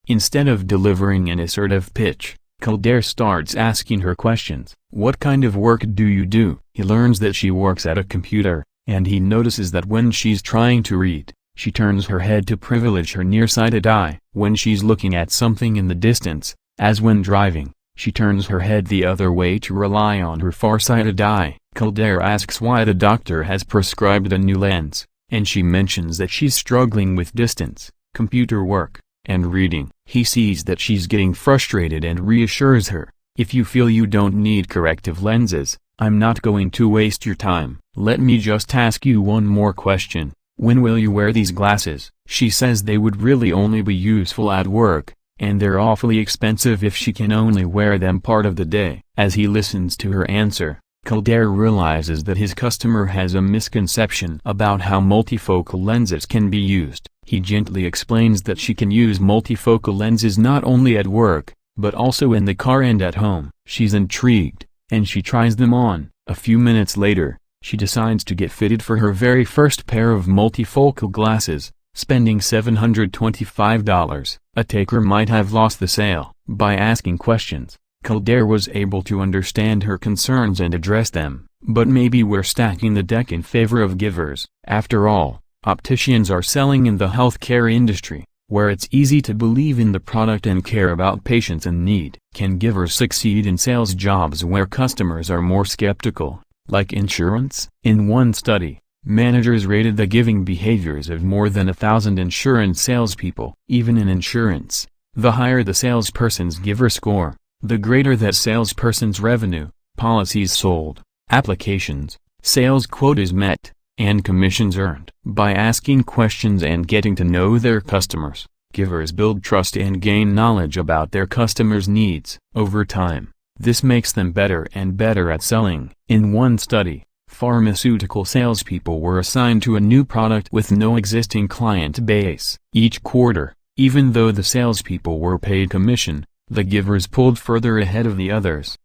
Instead of delivering an assertive pitch, Kildare starts asking her questions. What kind of work do you do? He learns that she works at a computer, and he notices that when she's trying to read, she turns her head to privilege her nearsighted eye. When she's looking at something in the distance, as when driving, she turns her head the other way to rely on her farsighted eye. Kildare asks why the doctor has prescribed a new lens, and she mentions that she's struggling with distance, computer work, and reading. He sees that she's getting frustrated and reassures her, "If you feel you don't need corrective lenses, I'm not going to waste your time. Let me just ask you one more question. When will you wear these glasses?" She says they would really only be useful at work, and they're awfully expensive if she can only wear them part of the day. As he listens to her answer, Kildare realizes that his customer has a misconception about how multifocal lenses can be used. He gently explains that she can use multifocal lenses not only at work, but also in the car and at home. She's intrigued, and she tries them on. A few minutes later, she decides to get fitted for her very first pair of multifocal glasses, spending $725. A taker might have lost the sale. By asking questions, Kildare was able to understand her concerns and address them. But maybe we're stacking the deck in favor of givers. After all, opticians are selling in the healthcare industry, where it's easy to believe in the product and care about patients in need. Can givers succeed in sales jobs where customers are more skeptical, like insurance? In one study, managers rated the giving behaviors of more than 1,000 insurance salespeople. Even in insurance, the higher the salesperson's giver score, the greater that salesperson's revenue, policies sold, applications, sales quotas met, and commissions earned. By asking questions and getting to know their customers, givers build trust and gain knowledge about their customers' needs. Over time, this makes them better and better at selling. In one study, pharmaceutical salespeople were assigned to a new product with no existing client base. Each quarter, even though the salespeople were paid commission, the givers pulled further ahead of the others.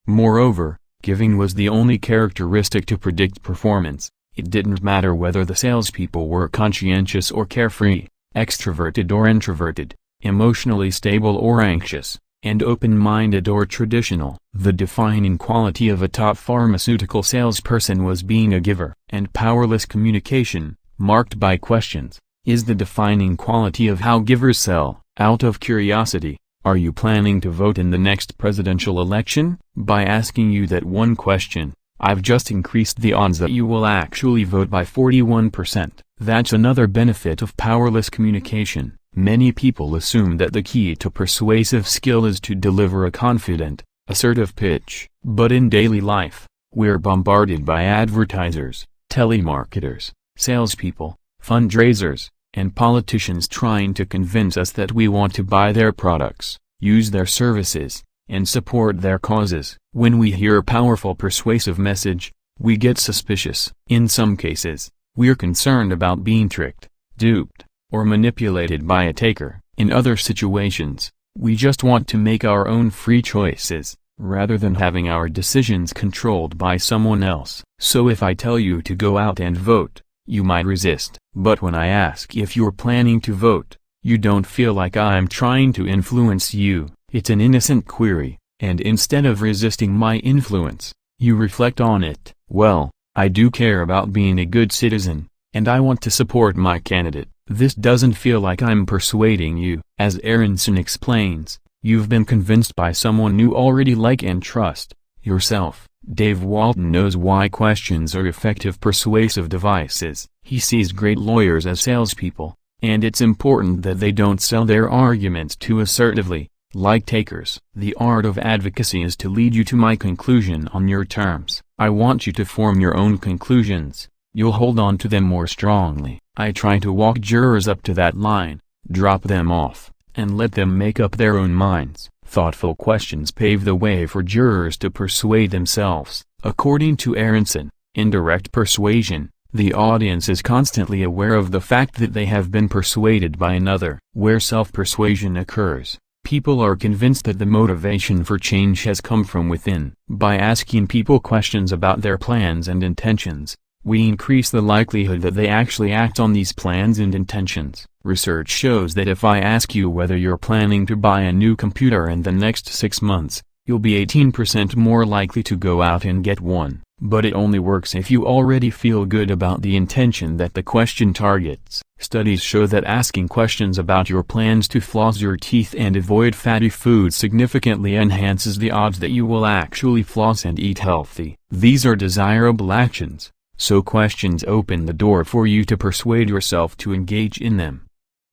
Moreover, giving was the only characteristic to predict performance. It didn't matter whether the salespeople were conscientious or carefree, extroverted or introverted, emotionally stable or anxious, and open-minded or traditional. The defining quality of a top pharmaceutical salesperson was being a giver. And powerless communication, marked by questions, is the defining quality of how givers sell. Out of curiosity, are you planning to vote in the next presidential election? By asking you that one question, I've just increased the odds that you will actually vote by 41%. That's another benefit of powerless communication. Many people assume that the key to persuasive skill is to deliver a confident, assertive pitch. But in daily life, we're bombarded by advertisers, telemarketers, salespeople, fundraisers, and politicians trying to convince us that we want to buy their products, use their services, and support their causes. When we hear a powerful persuasive message, we get suspicious. In some cases, we're concerned about being tricked, duped, or manipulated by a taker. In other situations, we just want to make our own free choices, rather than having our decisions controlled by someone else. So if I tell you to go out and vote, you might resist. But when I ask if you're planning to vote, you don't feel like I'm trying to influence you. It's an innocent query, and instead of resisting my influence, you reflect on it. Well, I do care about being a good citizen, and I want to support my candidate. This doesn't feel like I'm persuading you. As Aronson explains, you've been convinced by someone you already like and trust, yourself. Dave Walton knows why questions are effective persuasive devices. He sees great lawyers as salespeople, and it's important that they don't sell their arguments too assertively, like takers. The art of advocacy is to lead you to my conclusion on your terms. I want you to form your own conclusions. You'll hold on to them more strongly. I try to walk jurors up to that line, drop them off, and let them make up their own minds. Thoughtful questions pave the way for jurors to persuade themselves. According to Aronson, in direct persuasion, the audience is constantly aware of the fact that they have been persuaded by another. Where self-persuasion occurs, people are convinced that the motivation for change has come from within. By asking people questions about their plans and intentions, we increase the likelihood that they actually act on these plans and intentions. Research shows that if I ask you whether you're planning to buy a new computer in the next 6 months, you'll be 18% more likely to go out and get one. But it only works if you already feel good about the intention that the question targets. Studies show that asking questions about your plans to floss your teeth and avoid fatty foods significantly enhances the odds that you will actually floss and eat healthy. These are desirable actions, so questions open the door for you to persuade yourself to engage in them.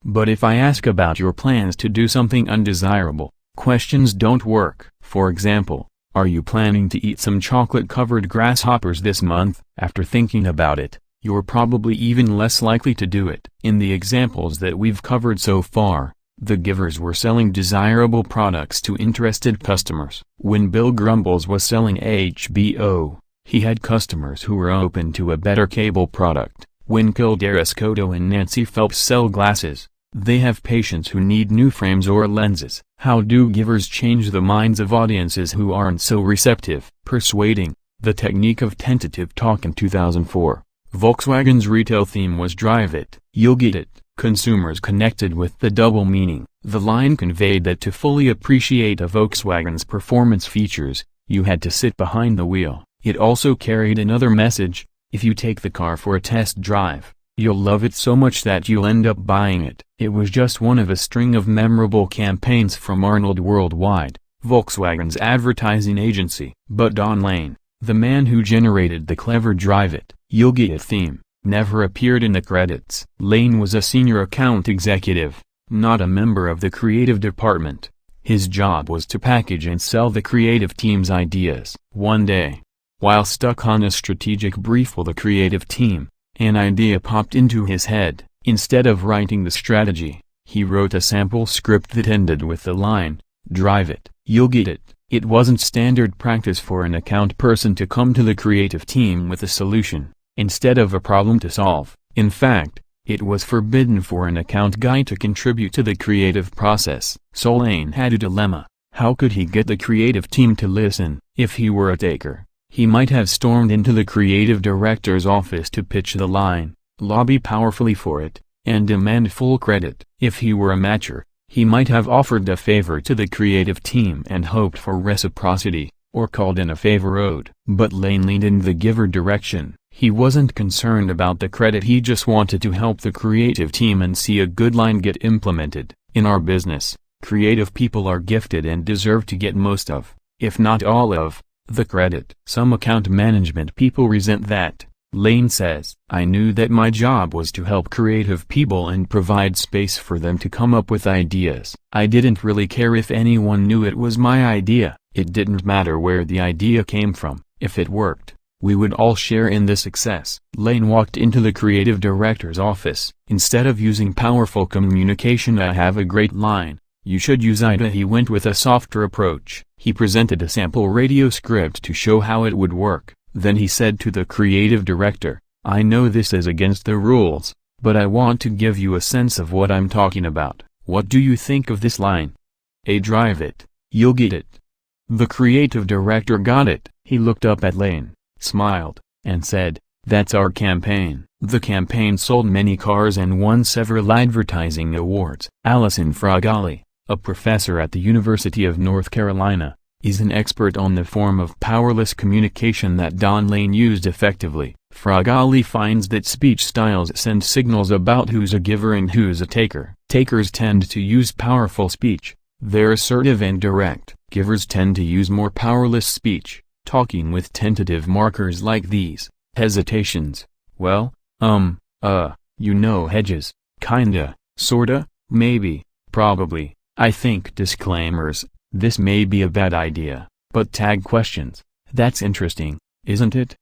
But if I ask about your plans to do something undesirable, questions don't work. For example, are you planning to eat some chocolate-covered grasshoppers this month? After thinking about it, you're probably even less likely to do it. In the examples that we've covered so far, the givers were selling desirable products to interested customers. When Bill Grumbles was selling HBO, he had customers who were open to a better cable product. When Kildare Escoto and Nancy Phelps sell glasses, they have patients who need new frames or lenses. How do givers change the minds of audiences who aren't so receptive? Persuading, the technique of tentative talk. In 2004, Volkswagen's retail theme was "Drive it, you'll get it." Consumers connected with the double meaning. The line conveyed that to fully appreciate a Volkswagen's performance features, you had to sit behind the wheel. It also carried another message: if you take the car for a test drive, you'll love it so much that you'll end up buying it. It was just one of a string of memorable campaigns from Arnold Worldwide, Volkswagen's advertising agency. But Don Lane, the man who generated the clever "Drive it, you'll get it" theme, never appeared in the credits. Lane was a senior account executive, not a member of the creative department. His job was to package and sell the creative team's ideas. One day, while stuck on a strategic brief with the creative team, an idea popped into his head. Instead of writing the strategy, he wrote a sample script that ended with the line, "Drive it, you'll get it." It wasn't standard practice for an account person to come to the creative team with a solution, instead of a problem to solve. In fact, it was forbidden for an account guy to contribute to the creative process. So Lane had a dilemma. How could he get the creative team to listen? If he were a taker, he might have stormed into the creative director's office to pitch the line, lobby powerfully for it, and demand full credit. If he were a matcher, he might have offered a favor to the creative team and hoped for reciprocity, or called in a favor owed. But Lane leaned in the giver direction. He wasn't concerned about the credit, he just wanted to help the creative team and see a good line get implemented. In our business, creative people are gifted and deserve to get most of, if not all of, the credit. Some account management people resent that. Lane says, "I knew that my job was to help creative people and provide space for them to come up with ideas. I didn't really care if anyone knew it was my idea. It didn't matter where the idea came from. If it worked, we would all share in the success." Lane walked into the creative director's office. "Instead of using powerful communication, I have a great line. You should use IDA." He went with a softer approach. He presented a sample radio script to show how it would work. Then he said to the creative director, "I know this is against the rules, but I want to give you a sense of what I'm talking about. What do you think of this line? Drive it, you'll get it." The creative director got it. He looked up at Lane, smiled, and said, "That's our campaign." The campaign sold many cars and won several advertising awards. Allison Fragali, a professor at the University of North Carolina, is an expert on the form of powerless communication that Don Lane used effectively. Fragali finds that speech styles send signals about who's a giver and who's a taker. Takers tend to use powerful speech. They're assertive and direct. Givers tend to use more powerless speech, talking with tentative markers like these. Hesitations. "Well, hedges, kinda, sorta, maybe, probably, I think." Disclaimers. This may be a bad idea, but tag questions. "That's interesting, isn't it?"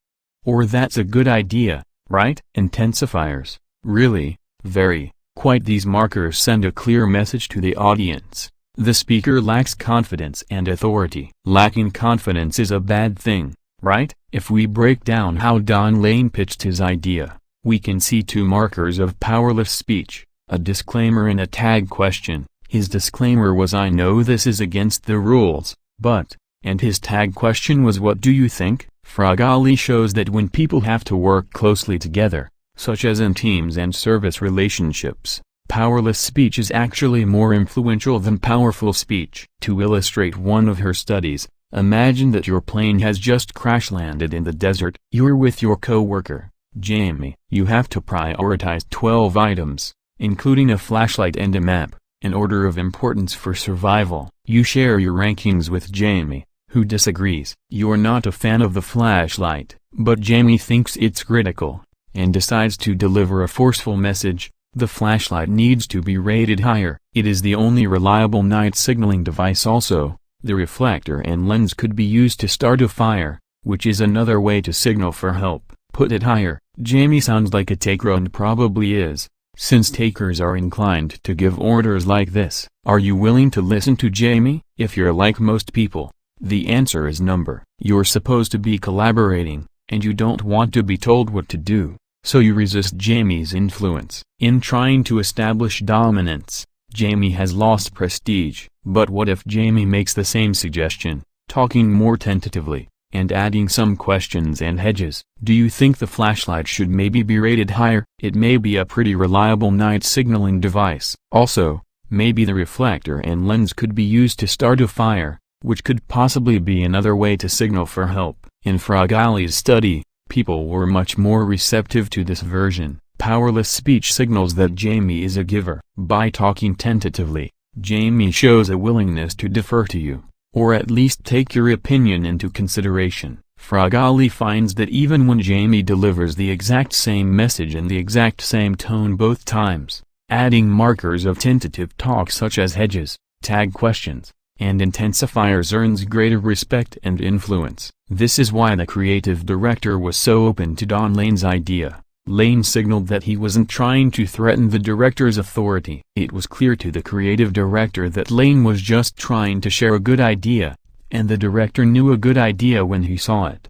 Or "That's a good idea, right?" Intensifiers. "Really, very, quite." These markers send a clear message to the audience. The speaker lacks confidence and authority. Lacking confidence is a bad thing, right? If we break down how Don Lane pitched his idea, we can see two markers of powerless speech, a disclaimer and a tag question. His disclaimer was, "I know this is against the rules, but," and his tag question was, "What do you think?" Fragali shows that when people have to work closely together, such as in teams and service relationships, Powerless speech is actually more influential than powerful speech. To illustrate one of her studies, imagine that your plane has just crash-landed in the desert. You're with your co-worker, Jamie. You have to prioritize 12 items, including a flashlight and a map, in order of importance for survival. You share your rankings with Jamie, who disagrees. You're not a fan of the flashlight, but Jamie thinks it's critical, and decides to deliver a forceful message. The flashlight needs to be rated higher. It is the only reliable night signaling device. Also, the reflector and lens could be used to start a fire, which is another way to signal for help. Put it higher. Jamie sounds like a taker and probably is, since takers are inclined to give orders like this. Are you willing to listen to Jamie? If you're like most people, the answer is number. You're supposed to be collaborating, and you don't want to be told what to do, so you resist Jamie's influence. In trying to establish dominance, Jamie has lost prestige. But what if Jamie makes the same suggestion, talking more tentatively, and adding some questions and hedges? Do you think the flashlight should maybe be rated higher? It may be a pretty reliable night signaling device. Also, maybe the reflector and lens could be used to start a fire, which could possibly be another way to signal for help. In Fragali's study, people were much more receptive to this version. Powerless speech signals that Jamie is a giver. By talking tentatively, Jamie shows a willingness to defer to you, or at least take your opinion into consideration. Fragali finds that even when Jamie delivers the exact same message in the exact same tone both times, adding markers of tentative talk such as hedges, tag questions, and intensifiers earns greater respect and influence. This is why the creative director was so open to Don Lane's idea. Lane signaled that he wasn't trying to threaten the director's authority. It was clear to the creative director that Lane was just trying to share a good idea, and the director knew a good idea when he saw it.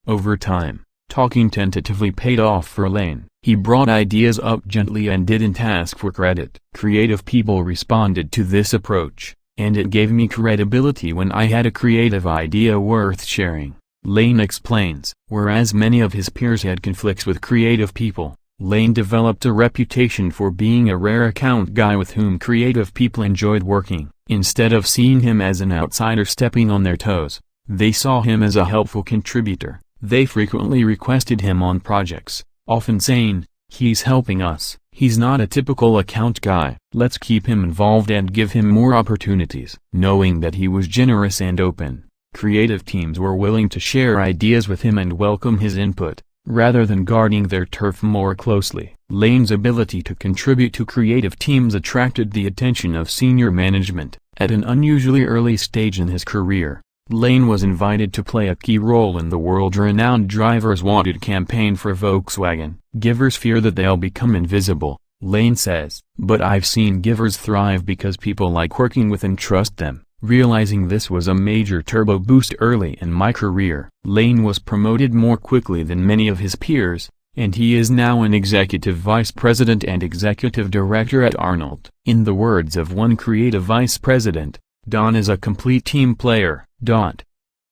Over time, talking tentatively paid off for Lane. He brought ideas up gently and didn't ask for credit. Creative people responded to this approach, and it gave me credibility when I had a creative idea worth sharing. Lane explains. Whereas many of his peers had conflicts with creative people, Lane developed a reputation for being a rare account guy with whom creative people enjoyed working. Instead of seeing him as an outsider stepping on their toes, they saw him as a helpful contributor. They frequently requested him on projects, often saying, "He's helping us. He's not a typical account guy. Let's keep him involved and give him more opportunities." Knowing that he was generous and open, creative teams were willing to share ideas with him and welcome his input, rather than guarding their turf more closely. Lane's ability to contribute to creative teams attracted the attention of senior management. At an unusually early stage in his career, Lane was invited to play a key role in the world-renowned Drivers Wanted campaign for Volkswagen. Givers fear that they'll become invisible, Lane says. But I've seen givers thrive because people like working with and trust them. Realizing this was a major turbo boost early in my career. Lane was promoted more quickly than many of his peers, and he is now an executive vice president and executive director at Arnold. In the words of one creative vice president, "Don is a complete team player."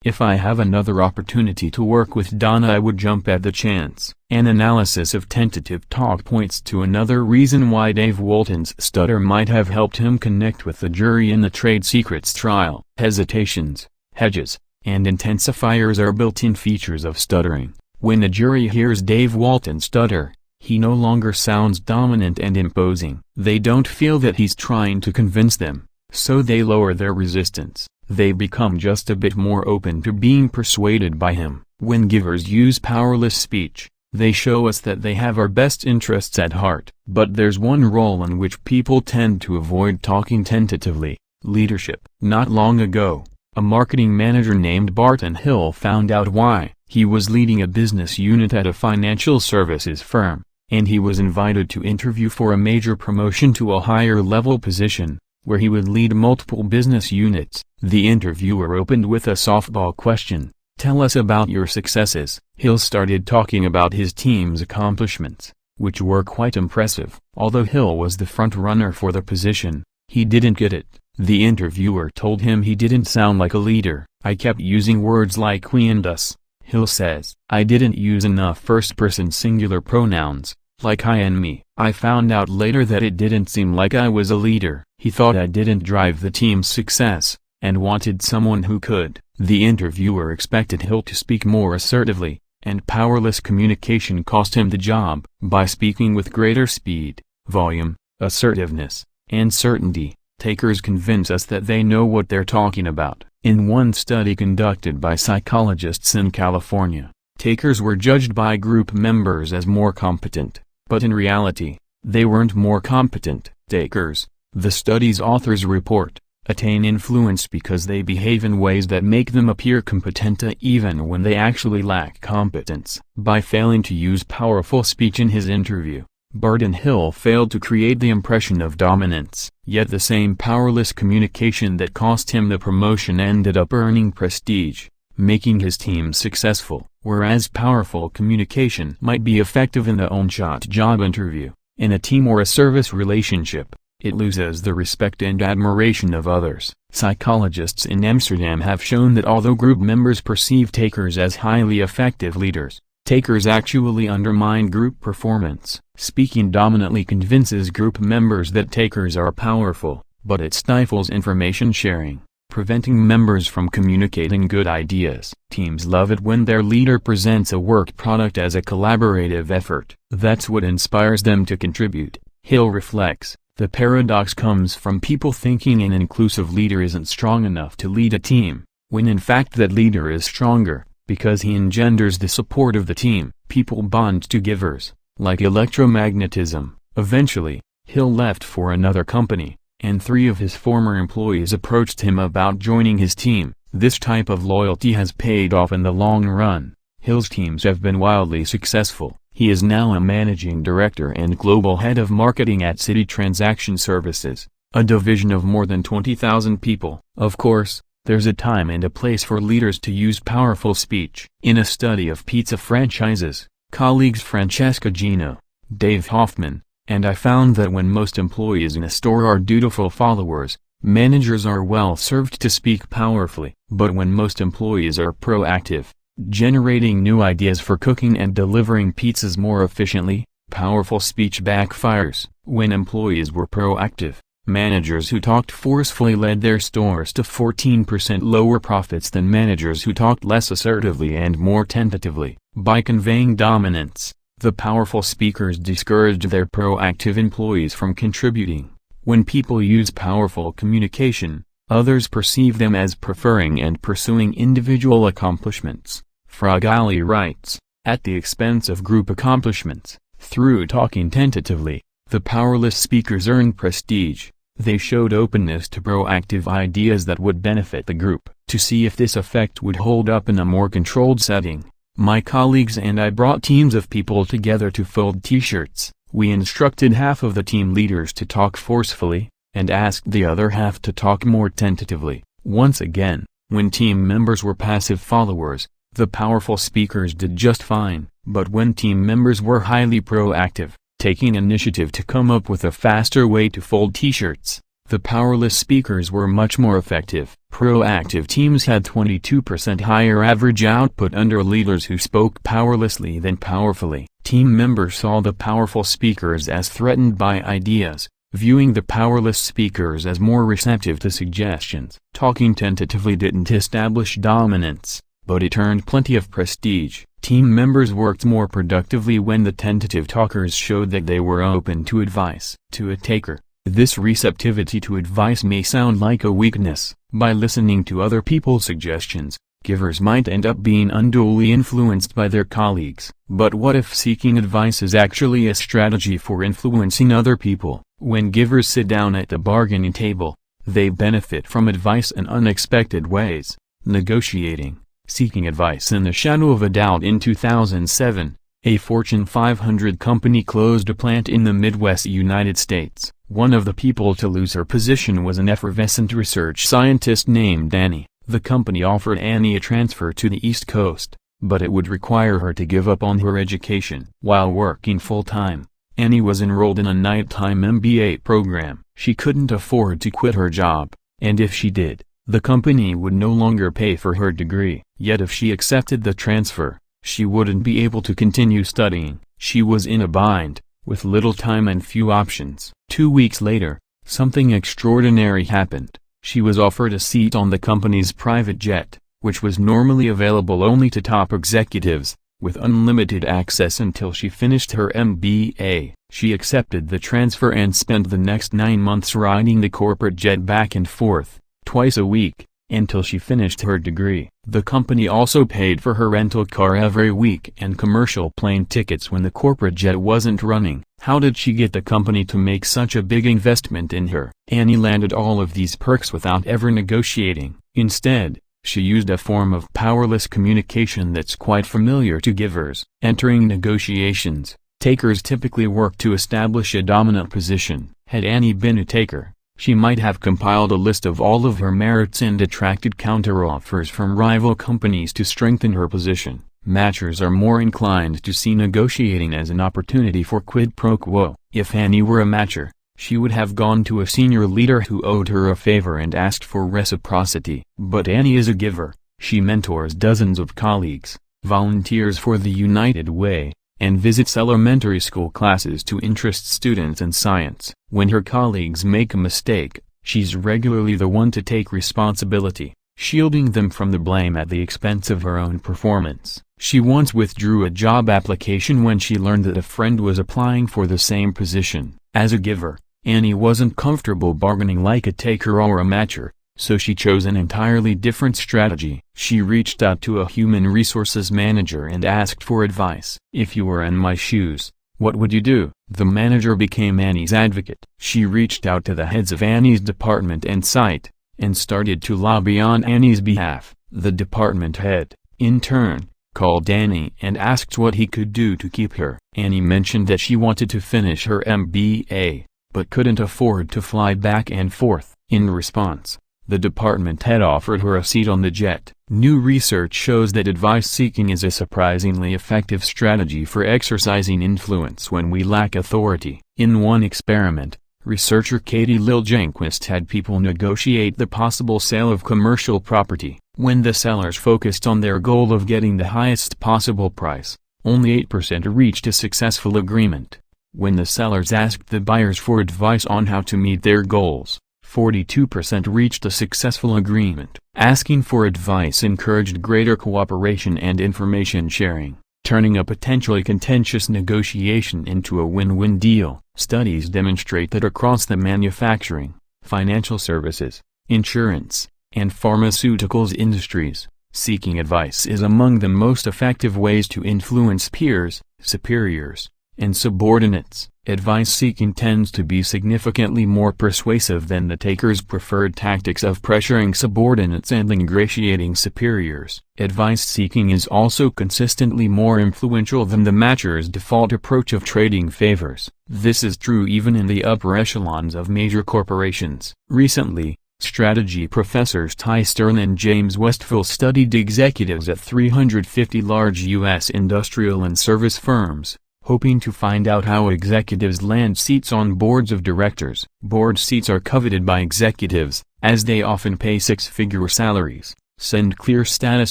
If I have another opportunity to work with Don, I would jump at the chance. An analysis of tentative talk points to another reason why Dave Walton's stutter might have helped him connect with the jury in the trade secrets trial. Hesitations, hedges, and intensifiers are built-in features of stuttering. When a jury hears Dave Walton stutter, he no longer sounds dominant and imposing. They don't feel that he's trying to convince them, so they lower their resistance. They become just a bit more open to being persuaded by him. When givers use powerless speech, they show us that they have our best interests at heart. But there's one role in which people tend to avoid talking tentatively: leadership. Not long ago, a marketing manager named Barton Hill found out why. He was leading a business unit at a financial services firm, and he was invited to interview for a major promotion to a higher level position, where he would lead multiple business units. The interviewer opened with a softball question: "Tell us about your successes." Hill started talking about his team's accomplishments, which were quite impressive. Although Hill was the front runner for the position, he didn't get it. The interviewer told him he didn't sound like a leader. "I kept using words like we and us," Hill says. "I didn't use enough first-person singular pronouns, like Hi and me. I found out later that it didn't seem like I was a leader. He thought I didn't drive the team's success, and wanted someone who could. The interviewer expected Hill to speak more assertively, and powerless communication cost him the job. By speaking with greater speed, volume, assertiveness, and certainty, takers convince us that they know what they're talking about. In one study conducted by psychologists in California, takers were judged by group members as more competent, but in reality, they weren't more competent. Takers, the study's authors report, attain influence because they behave in ways that make them appear competent even when they actually lack competence. By failing to use powerful speech in his interview, Burton Hill failed to create the impression of dominance. Yet the same powerless communication that cost him the promotion ended up earning prestige, making his team successful. Whereas powerful communication might be effective in the on-shot job interview, in a team or a service relationship, it loses the respect and admiration of others. Psychologists in Amsterdam have shown that although group members perceive takers as highly effective leaders, takers actually undermine group performance. Speaking dominantly convinces group members that takers are powerful, but it stifles information sharing, preventing members from communicating good ideas. Teams love it when their leader presents a work product as a collaborative effort. That's what inspires them to contribute. Hill reflects, the paradox comes from people thinking an inclusive leader isn't strong enough to lead a team, when in fact that leader is stronger, because he engenders the support of the team. People bond to givers, like electromagnetism. Eventually, Hill left for another company, and 3 of his former employees approached him about joining his team. This type of loyalty has paid off in the long run. Hill's teams have been wildly successful. He is now a managing director and global head of marketing at Citi Transaction Services, a division of more than 20,000 people. Of course, there's a time and a place for leaders to use powerful speech. In a study of pizza franchises, colleagues Francesca Gino, Dave Hoffman, and I found that when most employees in a store are dutiful followers, managers are well served to speak powerfully. But when most employees are proactive, generating new ideas for cooking and delivering pizzas more efficiently, powerful speech backfires. When employees were proactive, managers who talked forcefully led their stores to 14% lower profits than managers who talked less assertively and more tentatively. By conveying dominance, the powerful speakers discouraged their proactive employees from contributing. When people use powerful communication, others perceive them as preferring and pursuing individual accomplishments. Fragali writes, at the expense of group accomplishments. Through talking tentatively, the powerless speakers earned prestige. They showed openness to proactive ideas that would benefit the group. To see if this effect would hold up in a more controlled setting, my colleagues and I brought teams of people together to fold t-shirts. We instructed half of the team leaders to talk forcefully, and asked the other half to talk more tentatively. Once again, when team members were passive followers, the powerful speakers did just fine. But when team members were highly proactive, taking initiative to come up with a faster way to fold t-shirts, the powerless speakers were much more effective. Proactive teams had 22% higher average output under leaders who spoke powerlessly than powerfully. Team members saw the powerful speakers as threatened by ideas, viewing the powerless speakers as more receptive to suggestions. Talking tentatively didn't establish dominance, but it earned plenty of prestige. Team members worked more productively when the tentative talkers showed that they were open to advice. To a taker, this receptivity to advice may sound like a weakness. By listening to other people's suggestions, givers might end up being unduly influenced by their colleagues. But what if seeking advice is actually a strategy for influencing other people? When givers sit down at the bargaining table, they benefit from advice in unexpected ways. Negotiating, seeking advice in the shadow of a doubt. In 2007, a Fortune 500 company closed a plant in the Midwest United States. One of the people to lose her position was an effervescent research scientist named Annie. The company offered Annie a transfer to the East Coast, but it would require her to give up on her education. While working full-time, Annie was enrolled in a nighttime MBA program. She couldn't afford to quit her job, and if she did, the company would no longer pay for her degree. Yet if she accepted the transfer, She wouldn't be able to continue studying. She was in a bind, with little time and few options. 2 weeks later, something extraordinary happened. She was offered a seat on the company's private jet, which was normally available only to top executives, with unlimited access until she finished her MBA. She accepted the transfer and spent the next 9 months riding the corporate jet back and forth, twice a week, until she finished her degree. The company also paid for her rental car every week and commercial plane tickets when the corporate jet wasn't running. How did she get the company to make such a big investment in her? Annie landed all of these perks without ever negotiating. Instead, she used a form of powerless communication that's quite familiar to givers. Entering negotiations, takers typically work to establish a dominant position. Had Annie been a taker, she might have compiled a list of all of her merits and attracted counteroffers from rival companies to strengthen her position. Matchers are more inclined to see negotiating as an opportunity for quid pro quo. If Annie were a matcher, she would have gone to a senior leader who owed her a favor and asked for reciprocity. But Annie is a giver. She mentors dozens of colleagues, volunteers for the United Way, and visits elementary school classes to interest students in science. When her colleagues make a mistake, she's regularly the one to take responsibility, shielding them from the blame at the expense of her own performance. She once withdrew a job application when she learned that a friend was applying for the same position. As a giver, Annie wasn't comfortable bargaining like a taker or a matcher, so she chose an entirely different strategy. She reached out to a human resources manager and asked for advice. "If you were in my shoes, what would you do?" The manager became Annie's advocate. She reached out to the heads of Annie's department and site, and started to lobby on Annie's behalf. The department head, in turn, called Annie and asked what he could do to keep her. Annie mentioned that she wanted to finish her MBA, but couldn't afford to fly back and forth. In response, the department head offered her a seat on the jet. New research shows that advice-seeking is a surprisingly effective strategy for exercising influence when we lack authority. In one experiment, researcher Katie Liljenquist had people negotiate the possible sale of commercial property. When the sellers focused on their goal of getting the highest possible price, only 8% reached a successful agreement. When the sellers asked the buyers for advice on how to meet their goals, 42% reached a successful agreement. Asking for advice encouraged greater cooperation and information sharing, turning a potentially contentious negotiation into a win-win deal. Studies demonstrate that across the manufacturing, financial services, insurance, and pharmaceuticals industries, seeking advice is among the most effective ways to influence peers, superiors, and subordinates. Advice-seeking tends to be significantly more persuasive than the taker's preferred tactics of pressuring subordinates and ingratiating superiors. Advice-seeking is also consistently more influential than the matcher's default approach of trading favors. This is true even in the upper echelons of major corporations. Recently, strategy professors Ty Stern and James Westphal studied executives at 350 large U.S. industrial and service firms, hoping to find out how executives land seats on boards of directors. Board seats are coveted by executives, as they often pay six-figure salaries, send clear status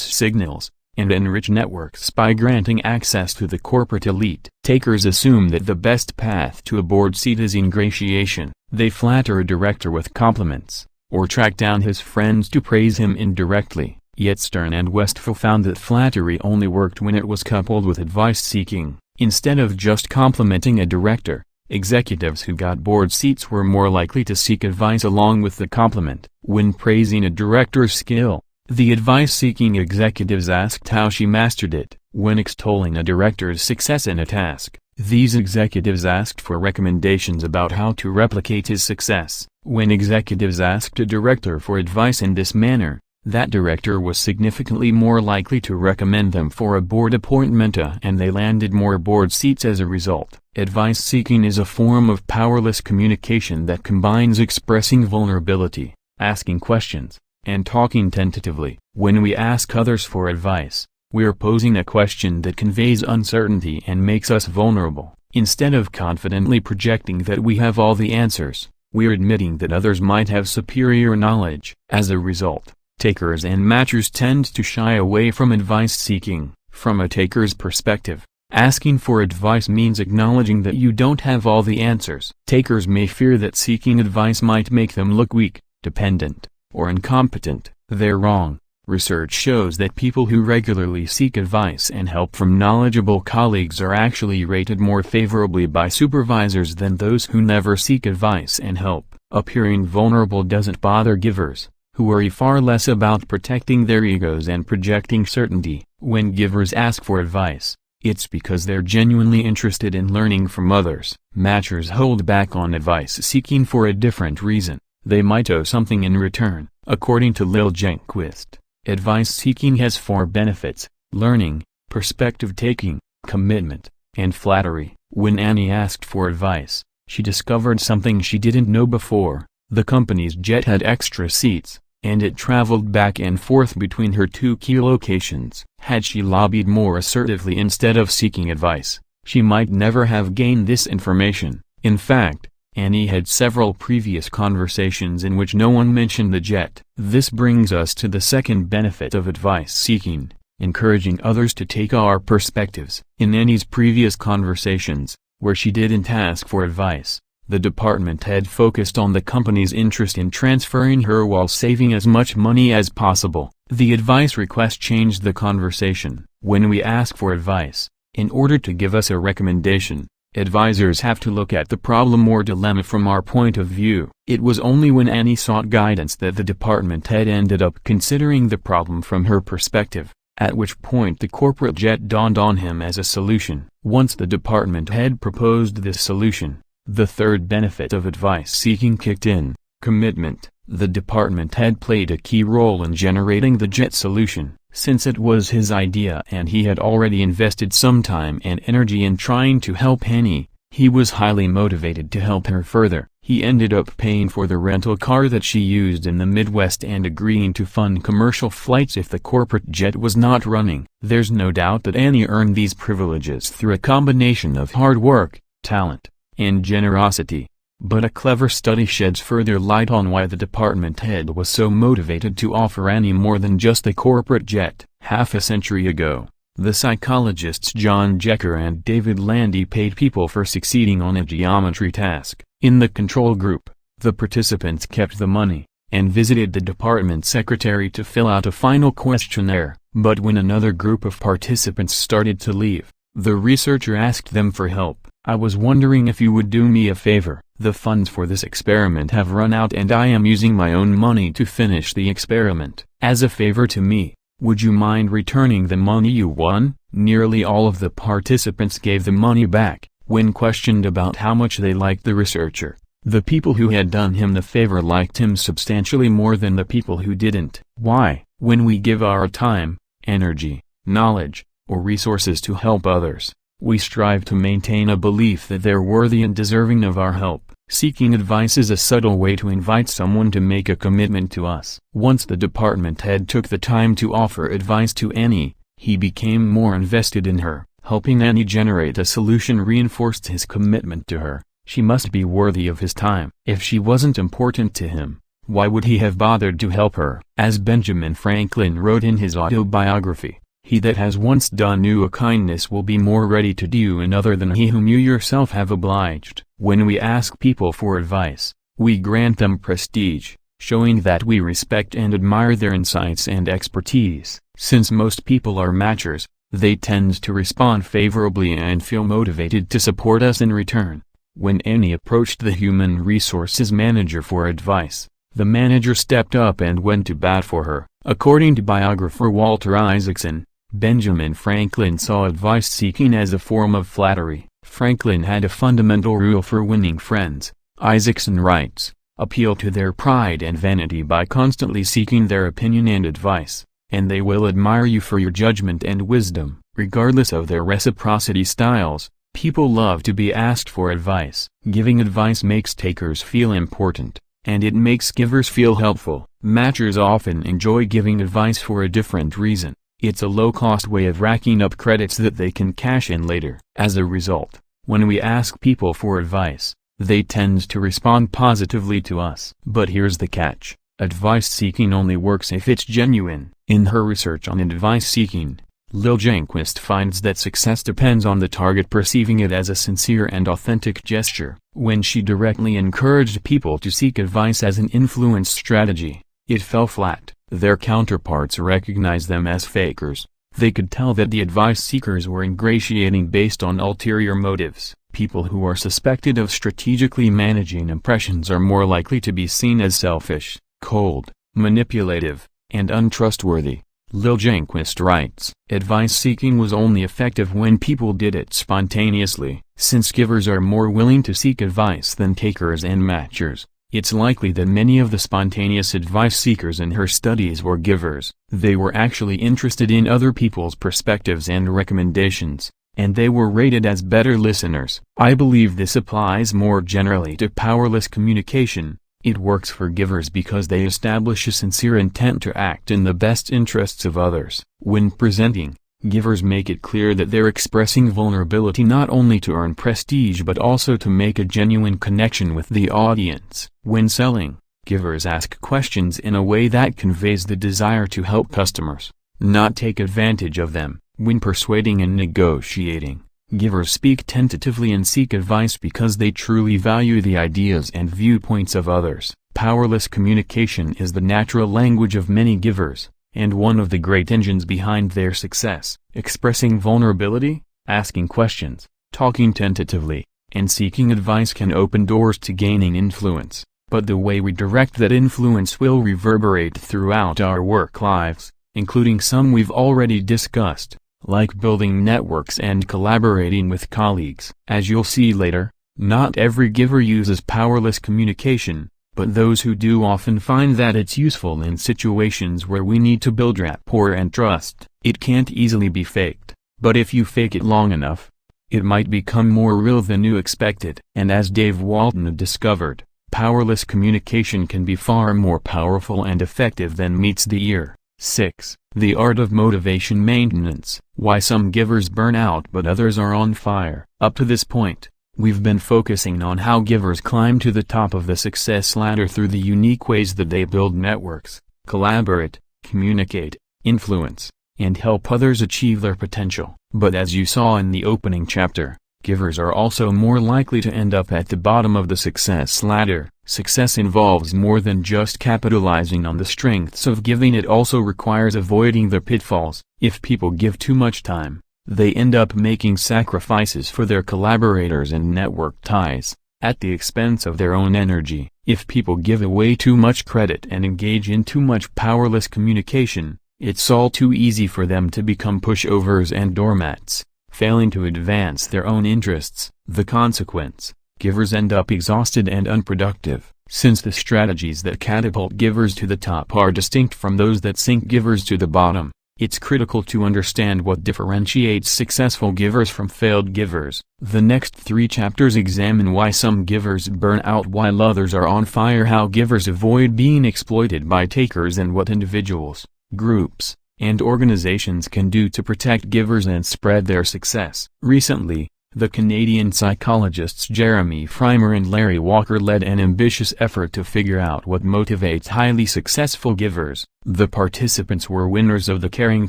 signals, and enrich networks by granting access to the corporate elite. Takers assume that the best path to a board seat is ingratiation. They flatter a director with compliments, or track down his friends to praise him indirectly. Yet Stern and Westphal found that flattery only worked when it was coupled with advice-seeking. Instead of just complimenting a director, executives who got board seats were more likely to seek advice along with the compliment. When praising a director's skill, the advice-seeking executives asked how she mastered it. When extolling a director's success in a task, these executives asked for recommendations about how to replicate his success. When executives asked a director for advice in this manner, that director was significantly more likely to recommend them for a board appointment, and they landed more board seats as a result. Advice-seeking is a form of powerless communication that combines expressing vulnerability, asking questions, and talking tentatively. When we ask others for advice, we are posing a question that conveys uncertainty and makes us vulnerable. Instead of confidently projecting that we have all the answers, we are admitting that others might have superior knowledge. As a result, takers and matchers tend to shy away from advice-seeking, From a taker's perspective, asking for advice means acknowledging that you don't have all the answers. Takers may fear that seeking advice might make them look weak, dependent, or incompetent. They're wrong. Research shows that people who regularly seek advice and help from knowledgeable colleagues are actually rated more favorably by supervisors than those who never seek advice and help. Appearing vulnerable doesn't bother givers, who worry far less about protecting their egos and projecting certainty. When givers ask for advice, it's because they're genuinely interested in learning from others. Matchers hold back on advice seeking for a different reason. They might owe something in return. According to Lil Jenquist, advice seeking has 4 benefits: learning, perspective-taking, commitment, and flattery. When Annie asked for advice, she discovered something she didn't know before. The company's jet had extra seats, and it traveled back and forth between her 2 key locations. Had she lobbied more assertively instead of seeking advice, she might never have gained this information. In fact, Annie had several previous conversations in which no one mentioned the jet. This brings us to the second benefit of advice seeking, encouraging others to take our perspectives. In Annie's previous conversations, where she didn't ask for advice, the department head focused on the company's interest in transferring her while saving as much money as possible. The advice request changed the conversation. When we ask for advice, in order to give us a recommendation, advisors have to look at the problem or dilemma from our point of view. It was only when Annie sought guidance that the department head ended up considering the problem from her perspective, at which point the corporate jet dawned on him as a solution. Once the department head proposed this solution, the third benefit of advice seeking kicked in: commitment. The department head played a key role in generating the jet solution. Since it was his idea and he had already invested some time and energy in trying to help Annie, he was highly motivated to help her further. He ended up paying for the rental car that she used in the Midwest and agreeing to fund commercial flights if the corporate jet was not running. There's no doubt that Annie earned these privileges through a combination of hard work, talent, and generosity. But a clever study sheds further light on why the department head was so motivated to offer Annie more than just the corporate jet. Half a century ago, the psychologists John Jecker and David Landy paid people for succeeding on a geometry task. In the control group, the participants kept the money, and visited the department secretary to fill out a final questionnaire. But when another group of participants started to leave, the researcher asked them for help. "I was wondering if you would do me a favor. The funds for this experiment have run out and I am using my own money to finish the experiment. As a favor to me, would you mind returning the money you won?" Nearly all of the participants gave the money back. When questioned about how much they liked the researcher, the people who had done him the favor liked him substantially more than the people who didn't. Why? When we give our time, energy, knowledge, or resources to help others, we strive to maintain a belief that they're worthy and deserving of our help. Seeking advice is a subtle way to invite someone to make a commitment to us. Once the department head took the time to offer advice to Annie, he became more invested in her. Helping Annie generate a solution reinforced his commitment to her. She must be worthy of his time. If she wasn't important to him, why would he have bothered to help her? As Benjamin Franklin wrote in his autobiography, "He that has once done you a kindness will be more ready to do you another than he whom you yourself have obliged." When we ask people for advice, we grant them prestige, showing that we respect and admire their insights and expertise. Since most people are matchers, they tend to respond favorably and feel motivated to support us in return. When Annie approached the human resources manager for advice, the manager stepped up and went to bat for her. According to biographer Walter Isaacson, Benjamin Franklin saw advice seeking as a form of flattery. Franklin had a fundamental rule for winning friends. Isaacson writes, "Appeal to their pride and vanity by constantly seeking their opinion and advice, and they will admire you for your judgment and wisdom." Regardless of their reciprocity styles, people love to be asked for advice. Giving advice makes takers feel important, and it makes givers feel helpful. Matchers often enjoy giving advice for a different reason. It's a low-cost way of racking up credits that they can cash in later. As a result, when we ask people for advice, they tend to respond positively to us. But here's the catch: advice seeking only works if it's genuine. In her research on advice seeking, Liljenkvist finds that success depends on the target perceiving it as a sincere and authentic gesture. When she directly encouraged people to seek advice as an influence strategy, it fell flat. Their counterparts recognized them as fakers. They could tell that the advice seekers were ingratiating based on ulterior motives. People who are suspected of strategically managing impressions are more likely to be seen as selfish, cold, manipulative, and untrustworthy. Liljenkvist writes, advice-seeking was only effective when people did it spontaneously. Since givers are more willing to seek advice than takers and matchers, it's likely that many of the spontaneous advice seekers in her studies were givers. They were actually interested in other people's perspectives and recommendations, and they were rated as better listeners. I believe this applies more generally to powerless communication. It works for givers because they establish a sincere intent to act in the best interests of others. When presenting, givers make it clear that they're expressing vulnerability not only to earn prestige but also to make a genuine connection with the audience. When selling, givers ask questions in a way that conveys the desire to help customers, not take advantage of them. When persuading and negotiating, givers speak tentatively and seek advice because they truly value the ideas and viewpoints of others. Powerless communication is the natural language of many givers, and one of the great engines behind their success. Expressing vulnerability, asking questions, talking tentatively, and seeking advice can open doors to gaining influence, but the way we direct that influence will reverberate throughout our work lives, including some we've already discussed, like building networks and collaborating with colleagues. As you'll see later, not every giver uses powerless communication, but those who do often find that it's useful in situations where we need to build rapport and trust. It can't easily be faked, but if you fake it long enough, it might become more real than you expected. And as Dave Walton discovered, powerless communication can be far more powerful and effective than meets the ear. 6. The art of motivation maintenance. Why some givers burn out but others are on fire. Up to this point, we've been focusing on how givers climb to the top of the success ladder through the unique ways that they build networks, collaborate, communicate, influence, and help others achieve their potential. But as you saw in the opening chapter, givers are also more likely to end up at the bottom of the success ladder. Success involves more than just capitalizing on the strengths of giving. It also requires avoiding the pitfalls. If people give too much time, they end up making sacrifices for their collaborators and network ties, at the expense of their own energy. If people give away too much credit and engage in too much powerless communication, it's all too easy for them to become pushovers and doormats, failing to advance their own interests. The consequence: givers end up exhausted and unproductive. Since the strategies that catapult givers to the top are distinct from those that sink givers to the bottom, it's critical to understand what differentiates successful givers from failed givers. The next 3 chapters examine why some givers burn out while others are on fire, how givers avoid being exploited by takers, and what individuals, groups, and organizations can do to protect givers and spread their success. Recently, the Canadian psychologists Jeremy Frimer and Larry Walker led an ambitious effort to figure out what motivates highly successful givers. The participants were winners of the Caring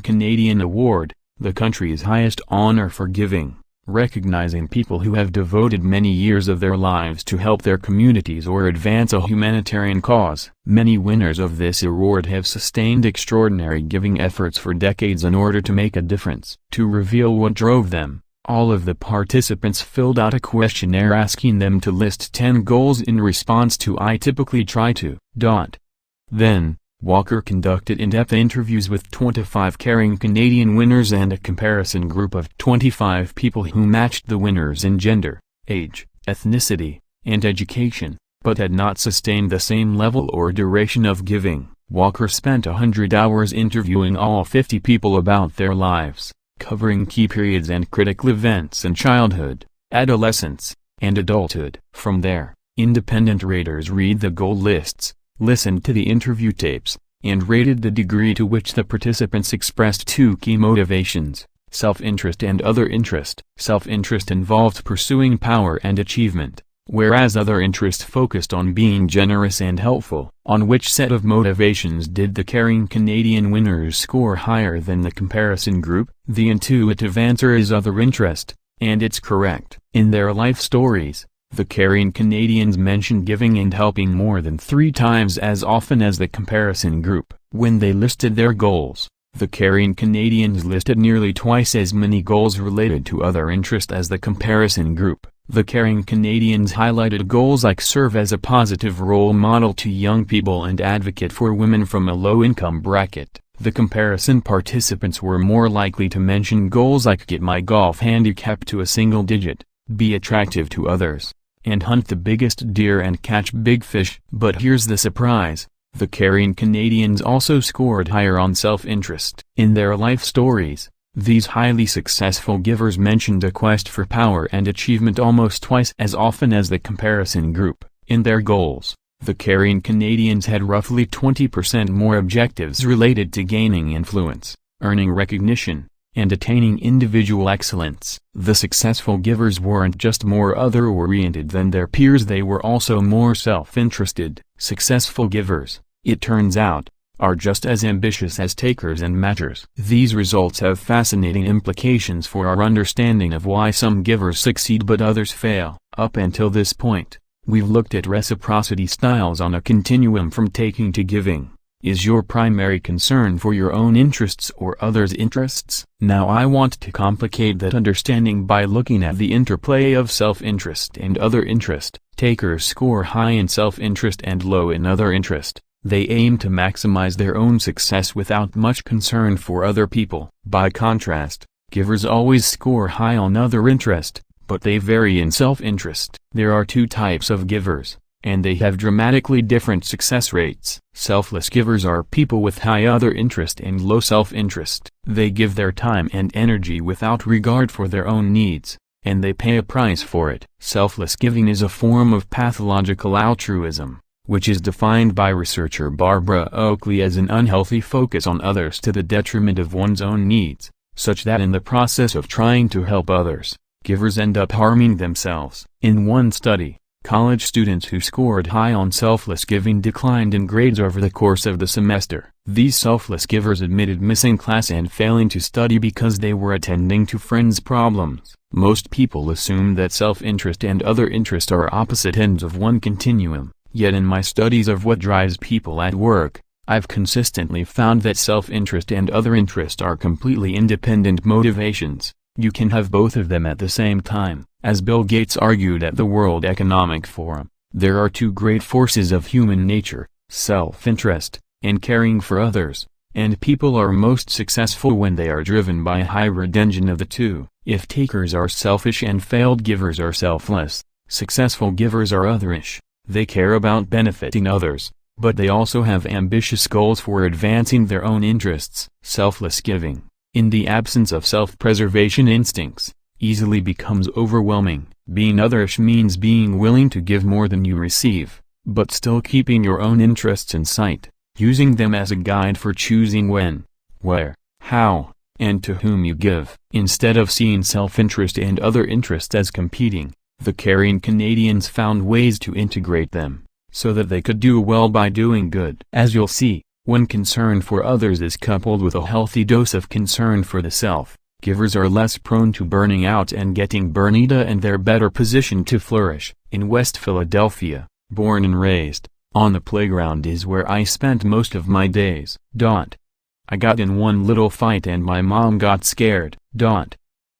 Canadian Award, the country's highest honor for giving, recognizing people who have devoted many years of their lives to help their communities or advance a humanitarian cause. Many winners of this award have sustained extraordinary giving efforts for decades in order to make a difference. To reveal what drove them, all of the participants filled out a questionnaire asking them to list 10 goals in response to "I typically try to." Then, Walker conducted in-depth interviews with 25 Caring Canadian winners and a comparison group of 25 people who matched the winners in gender, age, ethnicity, and education, but had not sustained the same level or duration of giving. Walker spent 100 hours interviewing all 50 people about their lives, covering key periods and critical events in childhood, adolescence, and adulthood. From there, independent raters read the goal lists, listened to the interview tapes, and rated the degree to which the participants expressed 2 key motivations: self-interest and other interest. Self-interest involved pursuing power and achievement, whereas other interests focused on being generous and helpful. On which set of motivations did the caring Canadian winners score higher than the comparison group? The intuitive answer is other interest, and it's correct. In their life stories, the caring Canadians mentioned giving and helping more than 3 times as often as the comparison group. When they listed their goals, the caring Canadians listed nearly twice as many goals related to other interest as the comparison group. The caring Canadians highlighted goals like serve as a positive role model to young people and advocate for women from a low-income bracket. The comparison participants were more likely to mention goals like get my golf handicap to a single digit, be attractive to others, and hunt the biggest deer and catch big fish. But here's the surprise. The caring Canadians also scored higher on self-interest. In their life stories, these highly successful givers mentioned a quest for power and achievement almost twice as often as the comparison group. In their goals, the caring Canadians had roughly 20% more objectives related to gaining influence, earning recognition, and attaining individual excellence. The successful givers weren't just more other-oriented than their peers, they were also more self-interested. Successful givers, it turns out, are just as ambitious as takers and matchers. These results have fascinating implications for our understanding of why some givers succeed but others fail. Up until this point, we've looked at reciprocity styles on a continuum from taking to giving. Is your primary concern for your own interests or others' interests? Now I want to complicate that understanding by looking at the interplay of self-interest and other interest. Takers score high in self-interest and low in other interest. They aim to maximize their own success without much concern for other people. By contrast, givers always score high on other interest, but they vary in self-interest. There are 2 types of givers, and they have dramatically different success rates. Selfless givers are people with high other interest and low self-interest. They give their time and energy without regard for their own needs, and they pay a price for it. Selfless giving is a form of pathological altruism, which is defined by researcher Barbara Oakley as an unhealthy focus on others to the detriment of one's own needs, such that in the process of trying to help others, givers end up harming themselves. In one study, college students who scored high on selfless giving declined in grades over the course of the semester. These selfless givers admitted missing class and failing to study because they were attending to friends' problems. Most people assume that self-interest and other interest are opposite ends of one continuum. Yet in my studies of what drives people at work, I've consistently found that self-interest and other interest are completely independent motivations. You can have both of them at the same time. As Bill Gates argued at the World Economic Forum, there are 2 great forces of human nature, self-interest, and caring for others, and people are most successful when they are driven by a hybrid engine of the 2. If takers are selfish and failed givers are selfless, successful givers are otherish. They care about benefiting others, but they also have ambitious goals for advancing their own interests. Selfless giving, in the absence of self-preservation instincts, easily becomes overwhelming. Being otherish means being willing to give more than you receive, but still keeping your own interests in sight, using them as a guide for choosing when, where, how, and to whom you give. Instead of seeing self-interest and other interests as competing, the caring Canadians found ways to integrate them, so that they could do well by doing good. As you'll see, when concern for others is coupled with a healthy dose of concern for the self, givers are less prone to burning out and getting burned, and they're better positioned to flourish. In West Philadelphia, born and raised, on the playground is where I spent most of my days. I got in one little fight and my mom got scared.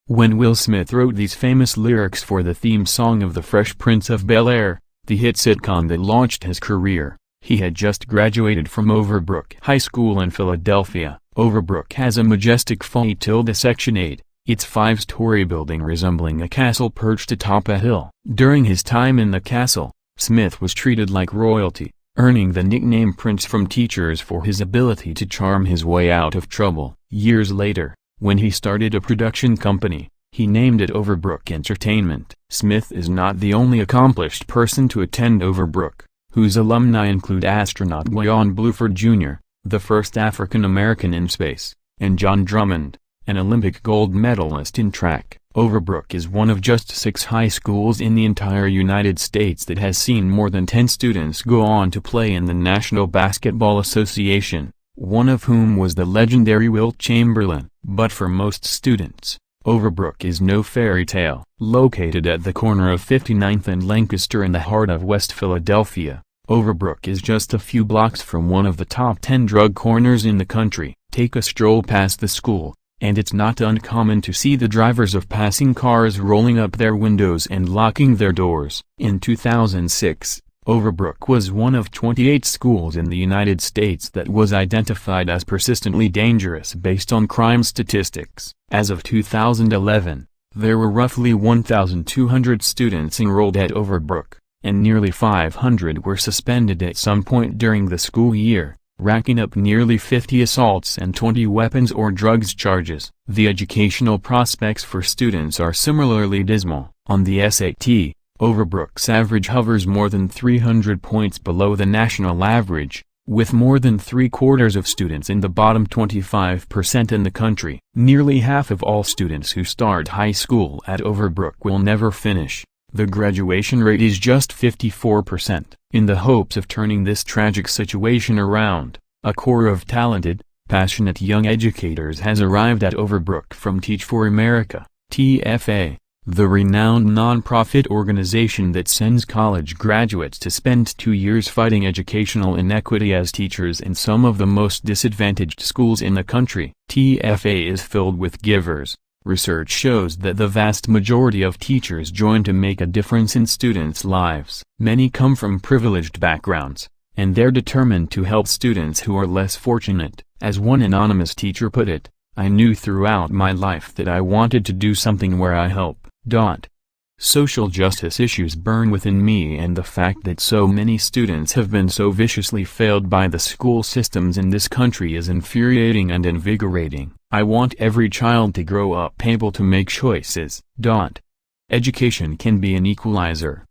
When Will Smith wrote these famous lyrics for the theme song of The Fresh Prince of Bel-Air, the hit sitcom that launched his career, he had just graduated from Overbrook High School in Philadelphia. Overbrook has a majestic Section 8, its 5-story building resembling a castle perched atop a hill. During his time in the castle, Smith was treated like royalty, earning the nickname Prince from teachers for his ability to charm his way out of trouble. Years later, when he started a production company, he named it Overbrook Entertainment. Smith is not the only accomplished person to attend Overbrook, whose alumni include astronaut Guion Bluford Jr., the first African American in space, and John Drummond, an Olympic gold medalist in track. Overbrook is one of just 6 high schools in the entire United States that has seen more than 10 students go on to play in the National Basketball Association, one of whom was the legendary Wilt Chamberlain. But for most students, Overbrook is no fairy tale. Located at the corner of 59th and Lancaster in the heart of West Philadelphia, Overbrook is just a few blocks from one of the top 10 drug corners in the country. Take a stroll past the school, and it's not uncommon to see the drivers of passing cars rolling up their windows and locking their doors. In 2006, Overbrook was one of 28 schools in the United States that was identified as persistently dangerous based on crime statistics. As of 2011, there were roughly 1,200 students enrolled at Overbrook, and nearly 500 were suspended at some point during the school year, racking up nearly 50 assaults and 20 weapons or drugs charges. The educational prospects for students are similarly dismal. On the SAT, Overbrook's average hovers more than 300 points below the national average, with more than 3/4 of students in the bottom 25% in the country. Nearly half of all students who start high school at Overbrook will never finish. The graduation rate is just 54%. In the hopes of turning this tragic situation around, a core of talented, passionate young educators has arrived at Overbrook from Teach for America, TFA, the renowned nonprofit organization that sends college graduates to spend 2 years fighting educational inequity as teachers in some of the most disadvantaged schools in the country. TFA is filled with givers. Research shows that the vast majority of teachers join to make a difference in students' lives. Many come from privileged backgrounds, and they're determined to help students who are less fortunate. As one anonymous teacher put it, "I knew throughout my life that I wanted to do something where I help." Social justice issues burn within me, and the fact that so many students have been so viciously failed by the school systems in this country is infuriating and invigorating. I want every child to grow up able to make choices. Education can be an equalizer.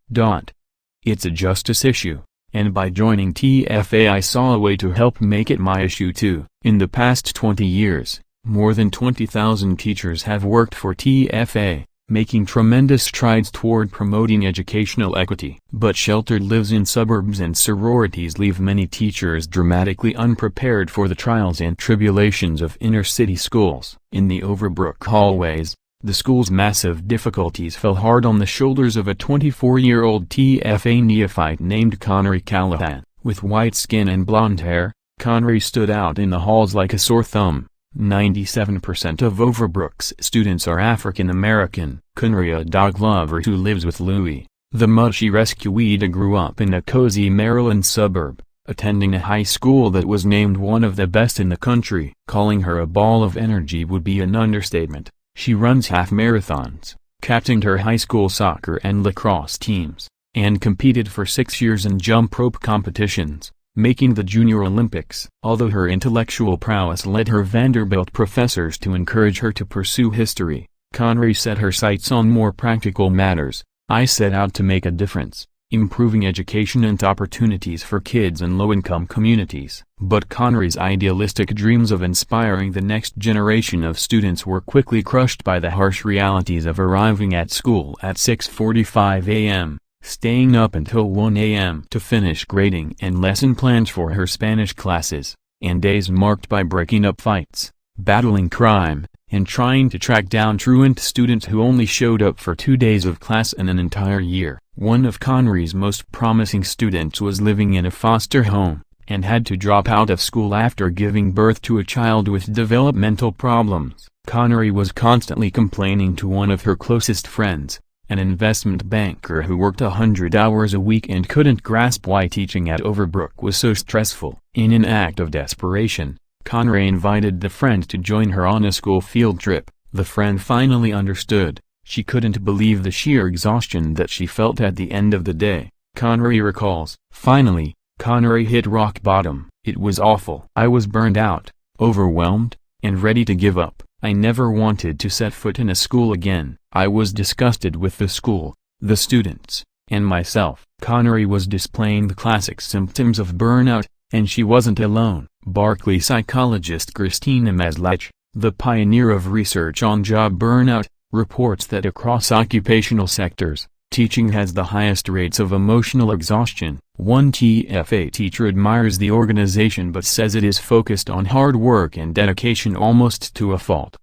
It's a justice issue, and by joining TFA I saw a way to help make it my issue too. In the past 20 years, more than 20,000 teachers have worked for TFA, making tremendous strides toward promoting educational equity. But sheltered lives in suburbs and sororities leave many teachers dramatically unprepared for the trials and tribulations of inner-city schools. In the Overbrook hallways, the school's massive difficulties fell hard on the shoulders of a 24-year-old TFA neophyte named Connery Callahan. With white skin and blonde hair, Connery stood out in the halls like a sore thumb. 97% of Overbrook's students are African American. Connery, a dog lover who lives with Louie, the mushy rescued, grew up in a cozy Maryland suburb, attending a high school that was named one of the best in the country. Calling her a ball of energy would be an understatement. She runs half marathons, captained her high school soccer and lacrosse teams, and competed for 6 years in jump rope competitions, making the Junior Olympics. Although her intellectual prowess led her Vanderbilt professors to encourage her to pursue history, Connery set her sights on more practical matters. "I set out to make a difference, improving education and opportunities for kids in low-income communities." But Connery's idealistic dreams of inspiring the next generation of students were quickly crushed by the harsh realities of arriving at school at 6:45 a.m., staying up until 1 a.m. to finish grading and lesson plans for her Spanish classes, and days marked by breaking up fights, battling crime, and trying to track down truant students who only showed up for 2 days of class in an entire year. One of Connery's most promising students was living in a foster home, and had to drop out of school after giving birth to a child with developmental problems. Connery was constantly complaining to one of her closest friends, an investment banker who worked 100 hours a week and couldn't grasp why teaching at Overbrook was so stressful. In an act of desperation, Connery invited the friend to join her on a school field trip. The friend finally understood. She couldn't believe the sheer exhaustion that she felt at the end of the day. Connery recalls, "Finally, Connery hit rock bottom. It was awful. I was burned out, overwhelmed, and ready to give up. I never wanted to set foot in a school again. I was disgusted with the school, the students, and myself." Connery was displaying the classic symptoms of burnout, and she wasn't alone. Berkeley psychologist Christina Maslach, the pioneer of research on job burnout, reports that across occupational sectors, teaching has the highest rates of emotional exhaustion. One TFA teacher admires the organization but says it is focused on hard work and dedication almost to a fault.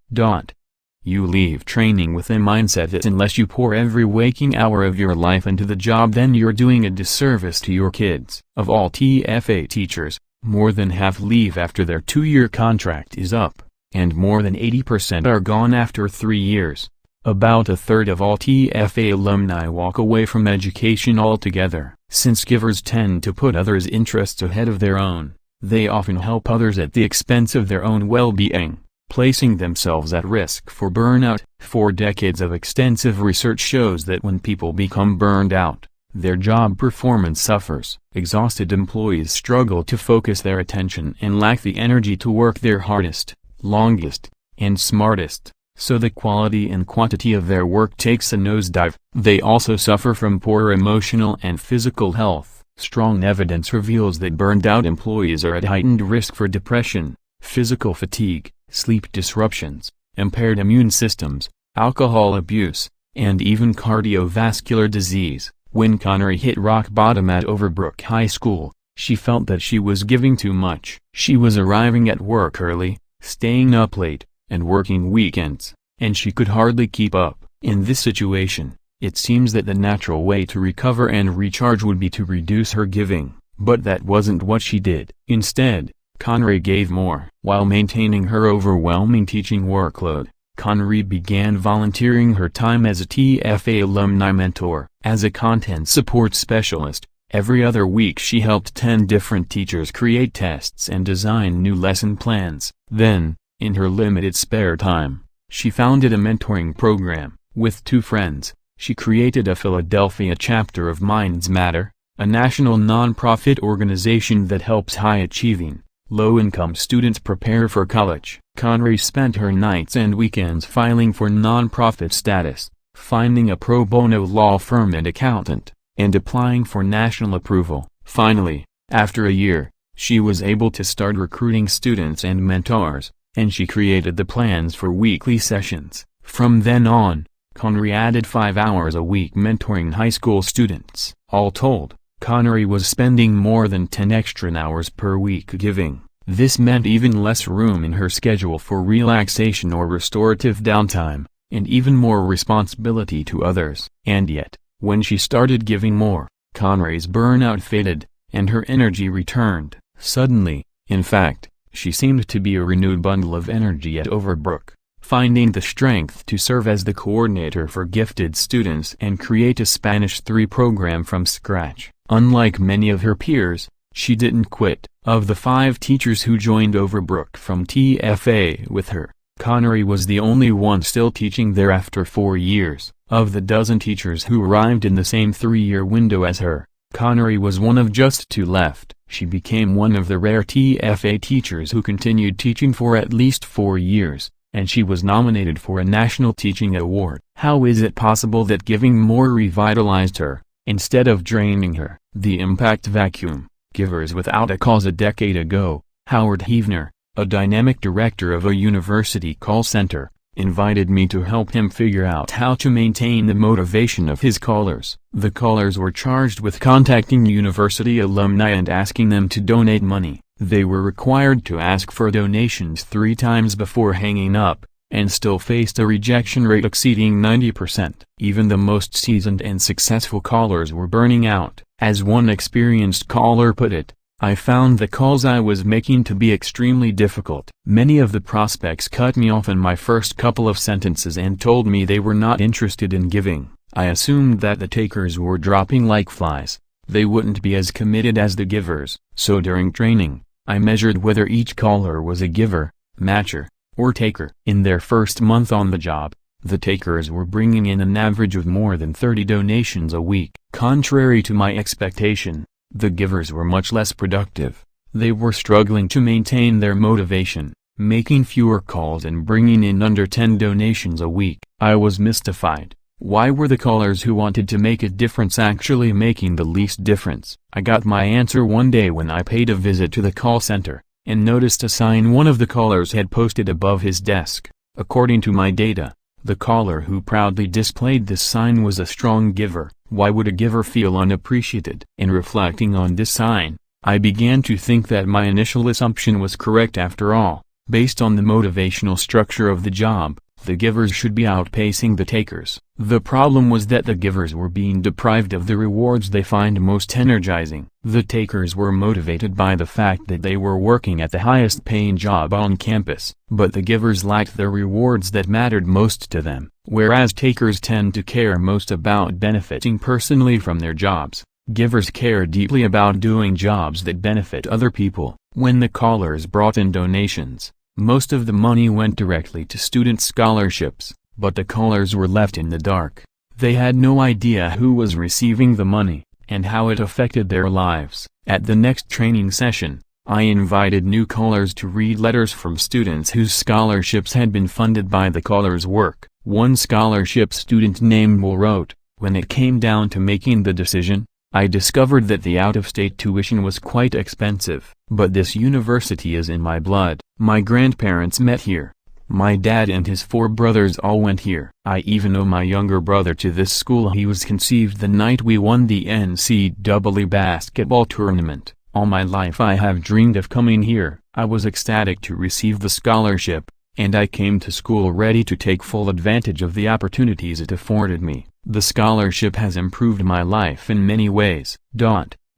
You leave training with a mindset that unless you pour every waking hour of your life into the job, then you're doing a disservice to your kids. Of all TFA teachers, more than half leave after their 2-year contract is up, and more than 80% are gone after 3 years. About a third of all TFA alumni walk away from education altogether. Since givers tend to put others' interests ahead of their own, they often help others at the expense of their own well-being, placing themselves at risk for burnout. 4 decades of extensive research shows that when people become burned out, their job performance suffers. Exhausted employees struggle to focus their attention and lack the energy to work their hardest, longest, and smartest, so the quality and quantity of their work takes a nosedive. They also suffer from poor emotional and physical health. Strong evidence reveals that burned-out employees are at heightened risk for depression, physical fatigue, sleep disruptions, impaired immune systems, alcohol abuse, and even cardiovascular disease. When Connery hit rock bottom at Overbrook High School, she felt that she was giving too much. She was arriving at work early, staying up late, and working weekends, and she could hardly keep up. In this situation, it seems that the natural way to recover and recharge would be to reduce her giving, but that wasn't what she did. Instead, Connery gave more. While maintaining her overwhelming teaching workload, Connery began volunteering her time as a TFA alumni mentor. As a content support specialist, every other week she helped 10 different teachers create tests and design new lesson plans. Then, in her limited spare time, she founded a mentoring program. With 2 friends, she created a Philadelphia chapter of Minds Matter, a national non-profit organization that helps high-achieving, low-income students prepare for college. Connery spent her nights and weekends filing for non-profit status, finding a pro bono law firm and accountant, and applying for national approval. Finally, after a year, she was able to start recruiting students and mentors, and she created the plans for weekly sessions. From then on, Connery added 5 hours a week mentoring high school students. All told, Connery was spending more than 10 extra hours per week giving. This meant even less room in her schedule for relaxation or restorative downtime, and even more responsibility to others. And yet, when she started giving more, Connery's burnout faded, and her energy returned. Suddenly, in fact, she seemed to be a renewed bundle of energy at Overbrook, finding the strength to serve as the coordinator for gifted students and create a Spanish 3 program from scratch. Unlike many of her peers, she didn't quit. Of the 5 teachers who joined Overbrook from TFA with her, Connery was the only one still teaching there after 4 years. Of the dozen teachers who arrived in the same 3-year window as her, Connery was one of just 2 left. She became one of the rare TFA teachers who continued teaching for at least 4 years, and she was nominated for a National Teaching Award. How is it possible that giving more revitalized her, instead of draining her? The impact vacuum. Givers Without a Cause. A decade ago, Howard Heavner, a dynamic director of a university call center, invited me to help him figure out how to maintain the motivation of his callers. The callers were charged with contacting university alumni and asking them to donate money. They were required to ask for donations 3 times before hanging up, and still faced a rejection rate exceeding 90%. Even the most seasoned and successful callers were burning out. As one experienced caller put it, "I found the calls I was making to be extremely difficult. Many of the prospects cut me off in my first couple of sentences and told me they were not interested in giving. I assumed that the takers were dropping like flies. They wouldn't be as committed as the givers. So during training, I measured whether each caller was a giver, matcher, or taker. In their first month on the job, the takers were bringing in an average of more than 30 donations a week. Contrary to my expectation, the givers were much less productive. They were struggling to maintain their motivation, making fewer calls and bringing in under 10 donations a week. I was mystified. Why were the callers who wanted to make a difference actually making the least difference? I got my answer one day when I paid a visit to the call center, and noticed a sign one of the callers had posted above his desk. According to my data, The caller who proudly displayed this sign was a strong giver. Why would a giver feel unappreciated? In reflecting on this sign, I began to think that my initial assumption was correct after all. Based on the motivational structure of the job, the givers should be outpacing the takers. The problem was that the givers were being deprived of the rewards they find most energizing. The takers were motivated by the fact that they were working at the highest paying job on campus, but the givers lacked the rewards that mattered most to them. Whereas takers tend to care most about benefiting personally from their jobs, givers care deeply about doing jobs that benefit other people. When the callers brought in donations, most of the money went directly to student scholarships, but the callers were left in the dark. They had no idea who was receiving the money, and how it affected their lives. At the next training session, I invited new callers to read letters from students whose scholarships had been funded by the callers' work. One scholarship student named Will wrote, "When it came down to making the decision, I discovered that the out-of-state tuition was quite expensive, but this university is in my blood. My grandparents met here. My dad and his 4 brothers all went here. I even owe my younger brother to this school. He was conceived the night we won the NCAA basketball tournament. All my life I have dreamed of coming here. I was ecstatic to receive the scholarship, and I came to school ready to take full advantage of the opportunities it afforded me. The scholarship has improved my life in many ways."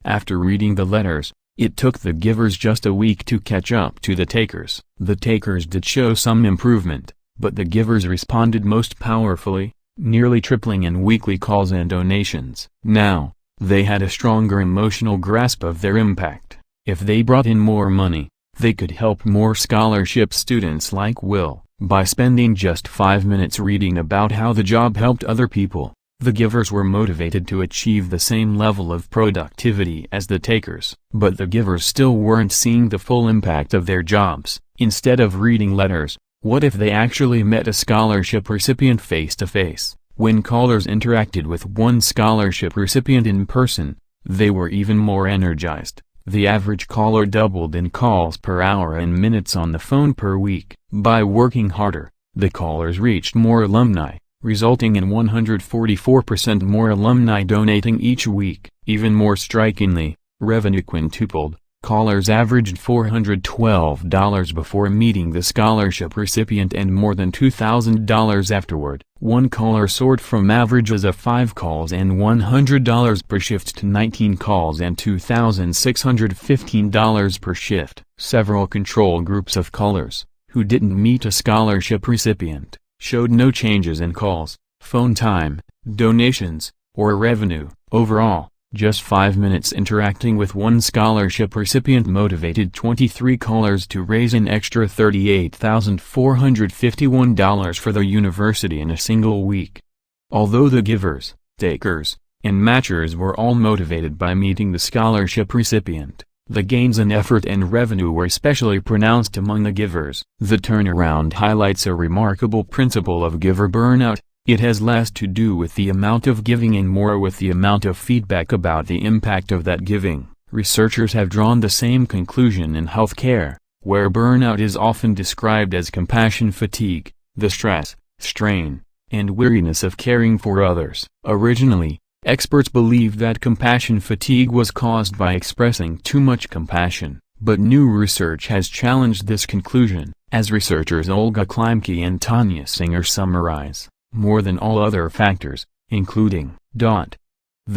After reading the letters, it took the givers just a week to catch up to the takers. The takers did show some improvement, but the givers responded most powerfully, nearly tripling in weekly calls and donations. Now, they had a stronger emotional grasp of their impact. If they brought in more money, they could help more scholarship students like Will. By spending just 5 minutes reading about how the job helped other people, the givers were motivated to achieve the same level of productivity as the takers. But the givers still weren't seeing the full impact of their jobs. Instead of reading letters, what if they actually met a scholarship recipient face to face? When callers interacted with one scholarship recipient in person, they were even more energized. The average caller doubled in calls per hour and minutes on the phone per week. By working harder, the callers reached more alumni, resulting in 144% more alumni donating each week. Even more strikingly, revenue quintupled. Callers averaged $412 before meeting the scholarship recipient and more than $2,000 afterward. One caller soared from averages of 5 calls and $100 per shift to 19 calls and $2,615 per shift. Several control groups of callers, who didn't meet a scholarship recipient, showed no changes in calls, phone time, donations, or revenue. Overall, just 5 minutes interacting with one scholarship recipient motivated 23 callers to raise an extra $38,451 for the university in a single week. Although the givers, takers, and matchers were all motivated by meeting the scholarship recipient, the gains in effort and revenue were especially pronounced among the givers. The turnaround highlights a remarkable principle of giver burnout. It has less to do with the amount of giving and more with the amount of feedback about the impact of that giving. Researchers have drawn the same conclusion in healthcare, where burnout is often described as compassion fatigue, the stress, strain, and weariness of caring for others. Originally, experts believed that compassion fatigue was caused by expressing too much compassion, but new research has challenged this conclusion. As researchers Olga Klimke and Tanya Singer summarize, more than all other factors, including the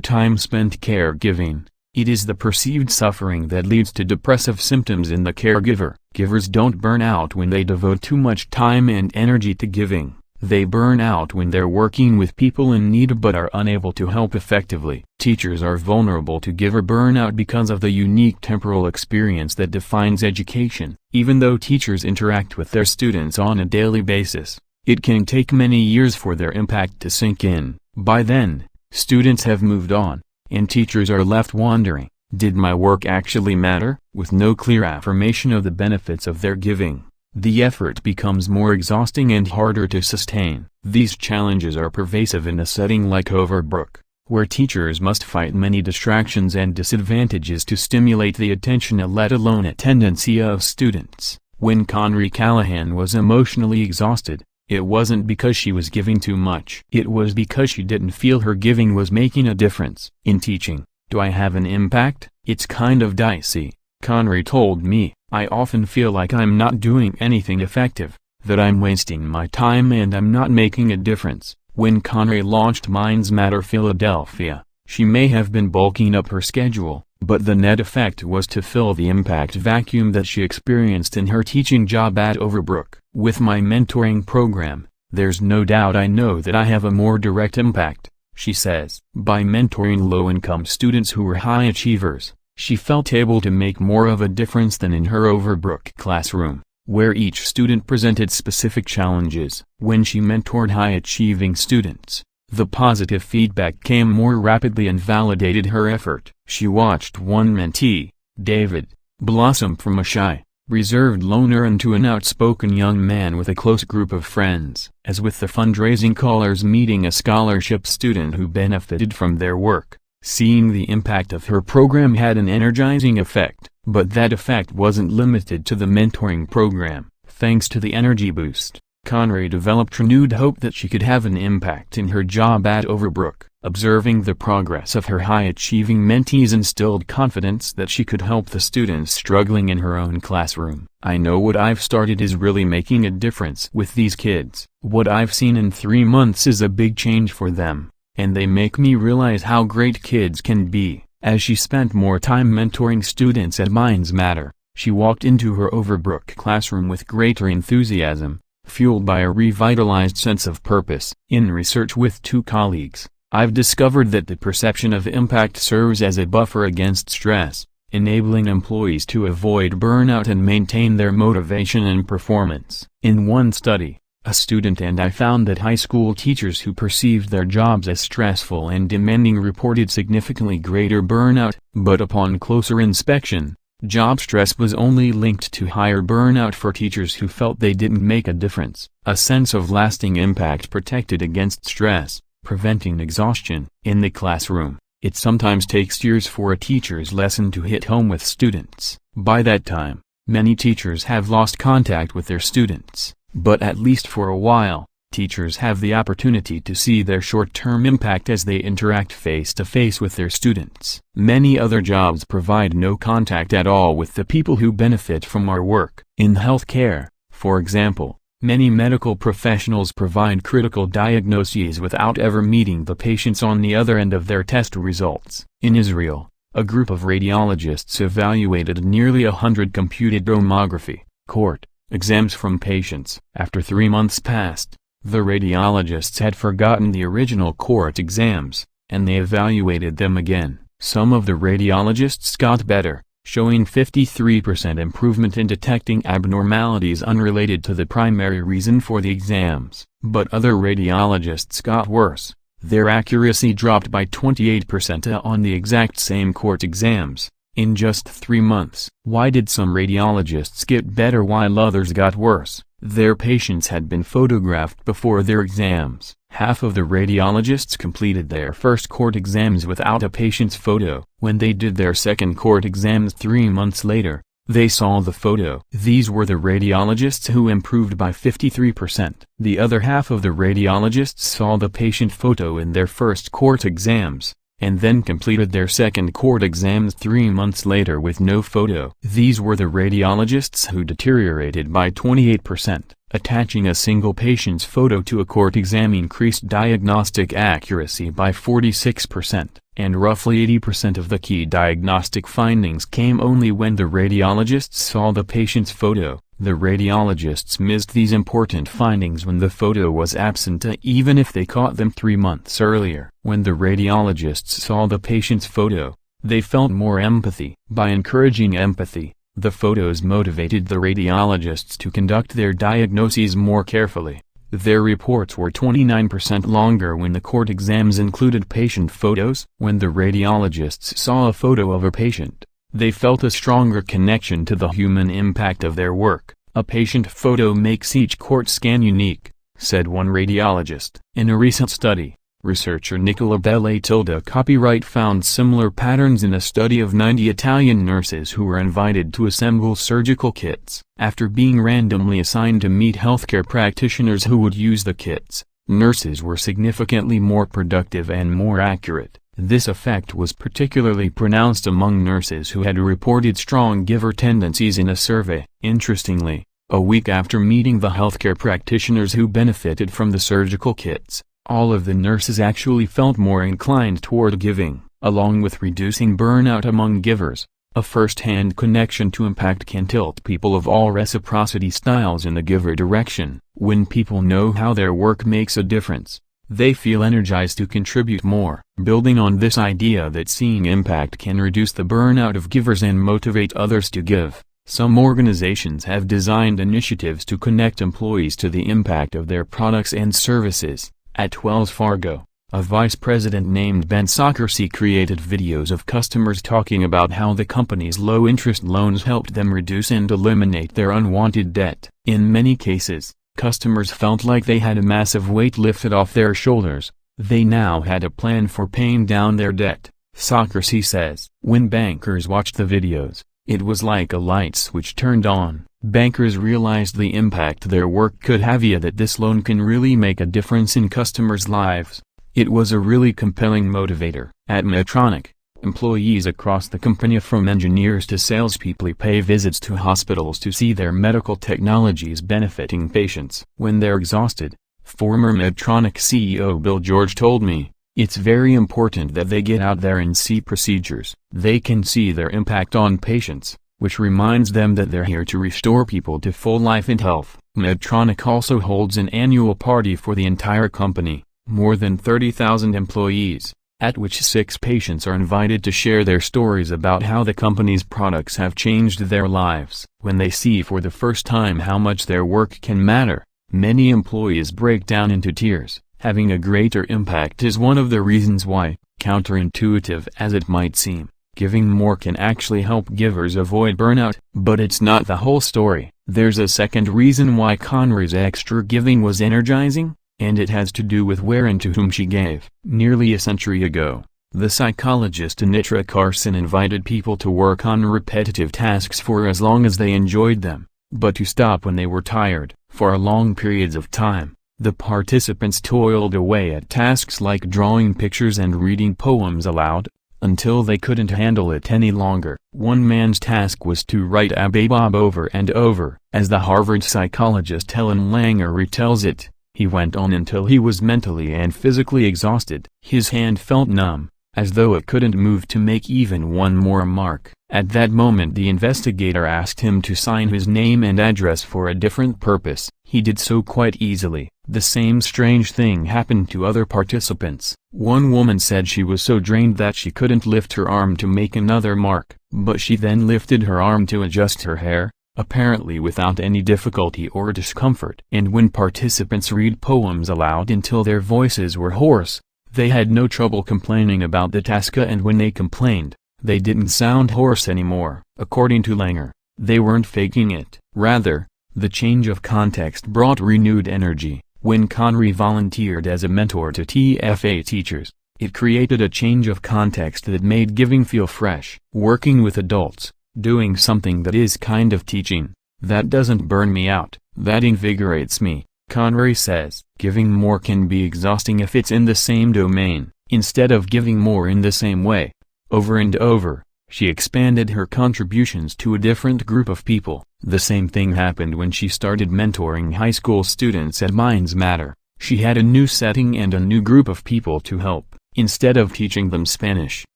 time spent caregiving, it is the perceived suffering that leads to depressive symptoms in the caregiver. Givers don't burn out when they devote too much time and energy to giving. They burn out when they're working with people in need but are unable to help effectively. Teachers are vulnerable to giver burnout because of the unique temporal experience that defines education. Even though teachers interact with their students on a daily basis, it can take many years for their impact to sink in. By then, students have moved on, and teachers are left wondering, did my work actually matter? With no clear affirmation of the benefits of their giving, the effort becomes more exhausting and harder to sustain. These challenges are pervasive in a setting like Overbrook, where teachers must fight many distractions and disadvantages to stimulate the attention let alone attendance of students. When Conry Callahan was emotionally exhausted, It wasn't because she was giving too much. It was because she didn't feel her giving was making a difference. In teaching, do I have an impact? It's kind of dicey. Conray told me, I often feel like I'm not doing anything effective, that I'm wasting my time and I'm not making a difference. When Conray launched Minds Matter Philadelphia, she may have been bulking up her schedule, but the net effect was to fill the impact vacuum that she experienced in her teaching job at Overbrook. With my mentoring program, there's no doubt I know that I have a more direct impact, she says. By mentoring low-income students who were high achievers, she felt able to make more of a difference than in her Overbrook classroom, where each student presented specific challenges. When she mentored high-achieving students, the positive feedback came more rapidly and validated her effort. She watched one mentee, David, blossom from a shy, reserved loner into an outspoken young man with a close group of friends. As with the fundraising callers meeting a scholarship student who benefited from their work, seeing the impact of her program had an energizing effect. But that effect wasn't limited to the mentoring program. Thanks to the energy boost, Conray developed renewed hope that she could have an impact in her job at Overbrook. Observing the progress of her high-achieving mentees instilled confidence that she could help the students struggling in her own classroom. I know what I've started is really making a difference with these kids. What I've seen in 3 months is a big change for them, and they make me realize how great kids can be. As she spent more time mentoring students at Minds Matter, she walked into her Overbrook classroom with greater enthusiasm, fueled by a revitalized sense of purpose. In research with 2 colleagues, I've discovered that the perception of impact serves as a buffer against stress, enabling employees to avoid burnout and maintain their motivation and performance. In one study, a student and I found that high school teachers who perceived their jobs as stressful and demanding reported significantly greater burnout, but upon closer inspection, job stress was only linked to higher burnout for teachers who felt they didn't make a difference. A sense of lasting impact protected against stress, preventing exhaustion. In the classroom, it sometimes takes years for a teacher's lesson to hit home with students. By that time, many teachers have lost contact with their students. But at least for a while, teachers have the opportunity to see their short-term impact as they interact face-to-face with their students. Many other jobs provide no contact at all with the people who benefit from our work. In healthcare, for example, many medical professionals provide critical diagnoses without ever meeting the patients on the other end of their test results. In Israel, a group of radiologists evaluated nearly 100 computed tomography, court, exams from patients. After 3 months passed, the radiologists had forgotten the original court exams, and they evaluated them again. Some of the radiologists got better, showing 53% improvement in detecting abnormalities unrelated to the primary reason for the exams. But other radiologists got worse. Their accuracy dropped by 28% on the exact same court exams. In just 3 months. Why did some radiologists get better while others got worse? Their patients had been photographed before their exams. Half of the radiologists completed their first court exams without a patient's photo. When they did their second court exams 3 months later, they saw the photo. These were the radiologists who improved by 53%. The other half of the radiologists saw the patient photo in their first court exams, and then completed their second court exams 3 months later with no photo. These were the radiologists who deteriorated by 28%. Attaching a single patient's photo to a court exam increased diagnostic accuracy by 46%, and roughly 80% of the key diagnostic findings came only when the radiologists saw the patient's photo. The radiologists missed these important findings when the photo was absent, even if they caught them 3 months earlier. When the radiologists saw the patient's photo, they felt more empathy. By encouraging empathy, the photos motivated the radiologists to conduct their diagnoses more carefully. Their reports were 29% longer when the court exams included patient photos. When the radiologists saw a photo of a patient, they felt a stronger connection to the human impact of their work. A patient photo makes each court scan unique, said one radiologist. In a recent study, Researcher Nicola Belli copyright found similar patterns in a study of 90 Italian nurses who were invited to assemble surgical kits. After being randomly assigned to meet healthcare practitioners who would use the kits, nurses were significantly more productive and more accurate. This effect was particularly pronounced among nurses who had reported strong giver tendencies in a survey. Interestingly, a week after meeting the healthcare practitioners who benefited from the surgical kits, all of the nurses actually felt more inclined toward giving, along with reducing burnout among givers. A first-hand connection to impact can tilt people of all reciprocity styles in the giver direction. When people know how their work makes a difference, they feel energized to contribute more. Building on this idea that seeing impact can reduce the burnout of givers and motivate others to give, some organizations have designed initiatives to connect employees to the impact of their products and services. At Wells Fargo, a vice president named Ben Sockersey created videos of customers talking about how the company's low-interest loans helped them reduce and eliminate their unwanted debt. In many cases, customers felt like they had a massive weight lifted off their shoulders. They now had a plan for paying down their debt. Sockersey says, when bankers watched the videos, it was like a light switch turned on. Bankers realized the impact their work could have, that this loan can really make a difference in customers' lives. It was a really compelling motivator. At Medtronic, employees across the company from engineers to salespeople pay visits to hospitals to see their medical technologies benefiting patients. When they're exhausted, former Medtronic CEO Bill George told me, it's very important that they get out there and see procedures. They can see their impact on patients, which reminds them that they're here to restore people to full life and health. Medtronic also holds an annual party for the entire company, more than 30,000 employees, at which 6 patients are invited to share their stories about how the company's products have changed their lives. When they see for the first time how much their work can matter, many employees break down into tears. Having a greater impact is one of the reasons why, counterintuitive as it might seem, giving more can actually help givers avoid burnout. But it's not the whole story. There's a second reason why Conry's extra giving was energizing, and it has to do with where and to whom she gave. Nearly a century ago, the psychologist Anitra Carson invited people to work on repetitive tasks for as long as they enjoyed them, but to stop when they were tired. For long periods of time, the participants toiled away at tasks like drawing pictures and reading poems aloud, until they couldn't handle it any longer. One man's task was to write Abbe Bob over and over. As the Harvard psychologist Helen Langer retells it, he went on until he was mentally and physically exhausted. His hand felt numb, as though it couldn't move to make even one more mark. At that moment the investigator asked him to sign his name and address for a different purpose. He did so quite easily. The same strange thing happened to other participants. One woman said she was so drained that she couldn't lift her arm to make another mark, but she then lifted her arm to adjust her hair, apparently without any difficulty or discomfort. And when participants read poems aloud until their voices were hoarse, they had no trouble complaining about the task, and when they complained, they didn't sound hoarse anymore. According to Langer, they weren't faking it. Rather, the change of context brought renewed energy. When Conry volunteered as a mentor to TFA teachers, it created a change of context that made giving feel fresh. Working with adults, doing something that is kind of teaching, that doesn't burn me out, that invigorates me, Conry says. Giving more can be exhausting if it's in the same domain. Instead of giving more in the same way, over and over, she expanded her contributions to a different group of people. The same thing happened when she started mentoring high school students at Minds Matter. She had a new setting and a new group of people to help. Instead of teaching them Spanish,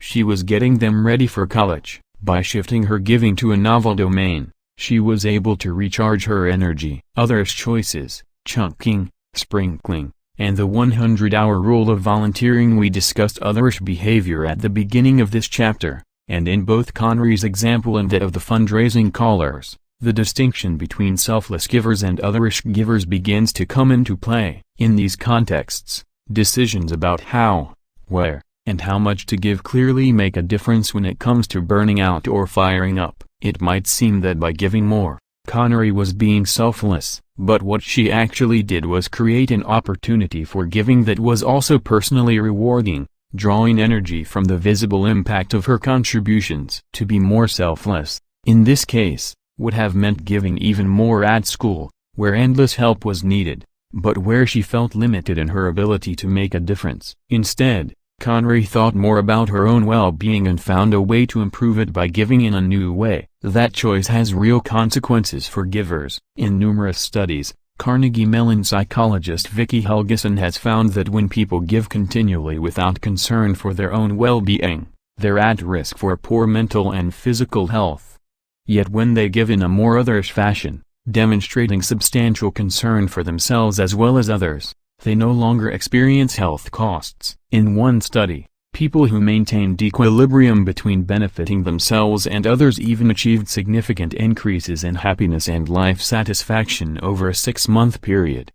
she was getting them ready for college. By shifting her giving to a novel domain, she was able to recharge her energy. Others' choices, chunking, sprinkling, and the 100-hour rule of volunteering. We discussed otherish behavior at the beginning of this chapter, and in both Conry's example and that of the fundraising callers, the distinction between selfless givers and otherish givers begins to come into play. In these contexts, decisions about how, where, and how much to give clearly make a difference when it comes to burning out or firing up. It might seem that by giving more, Connery was being selfless, but what she actually did was create an opportunity for giving that was also personally rewarding, drawing energy from the visible impact of her contributions. To be more selfless, in this case, would have meant giving even more at school, where endless help was needed, but where she felt limited in her ability to make a difference. Instead, Connery thought more about her own well-being and found a way to improve it by giving in a new way. That choice has real consequences for givers. In numerous studies, Carnegie Mellon psychologist Vicki Helgeson has found that when people give continually without concern for their own well-being, they're at risk for poor mental and physical health. Yet when they give in a more otherish fashion, demonstrating substantial concern for themselves as well as others, they no longer experience health costs. In one study, people who maintained equilibrium between benefiting themselves and others even achieved significant increases in happiness and life satisfaction over a 6-month period.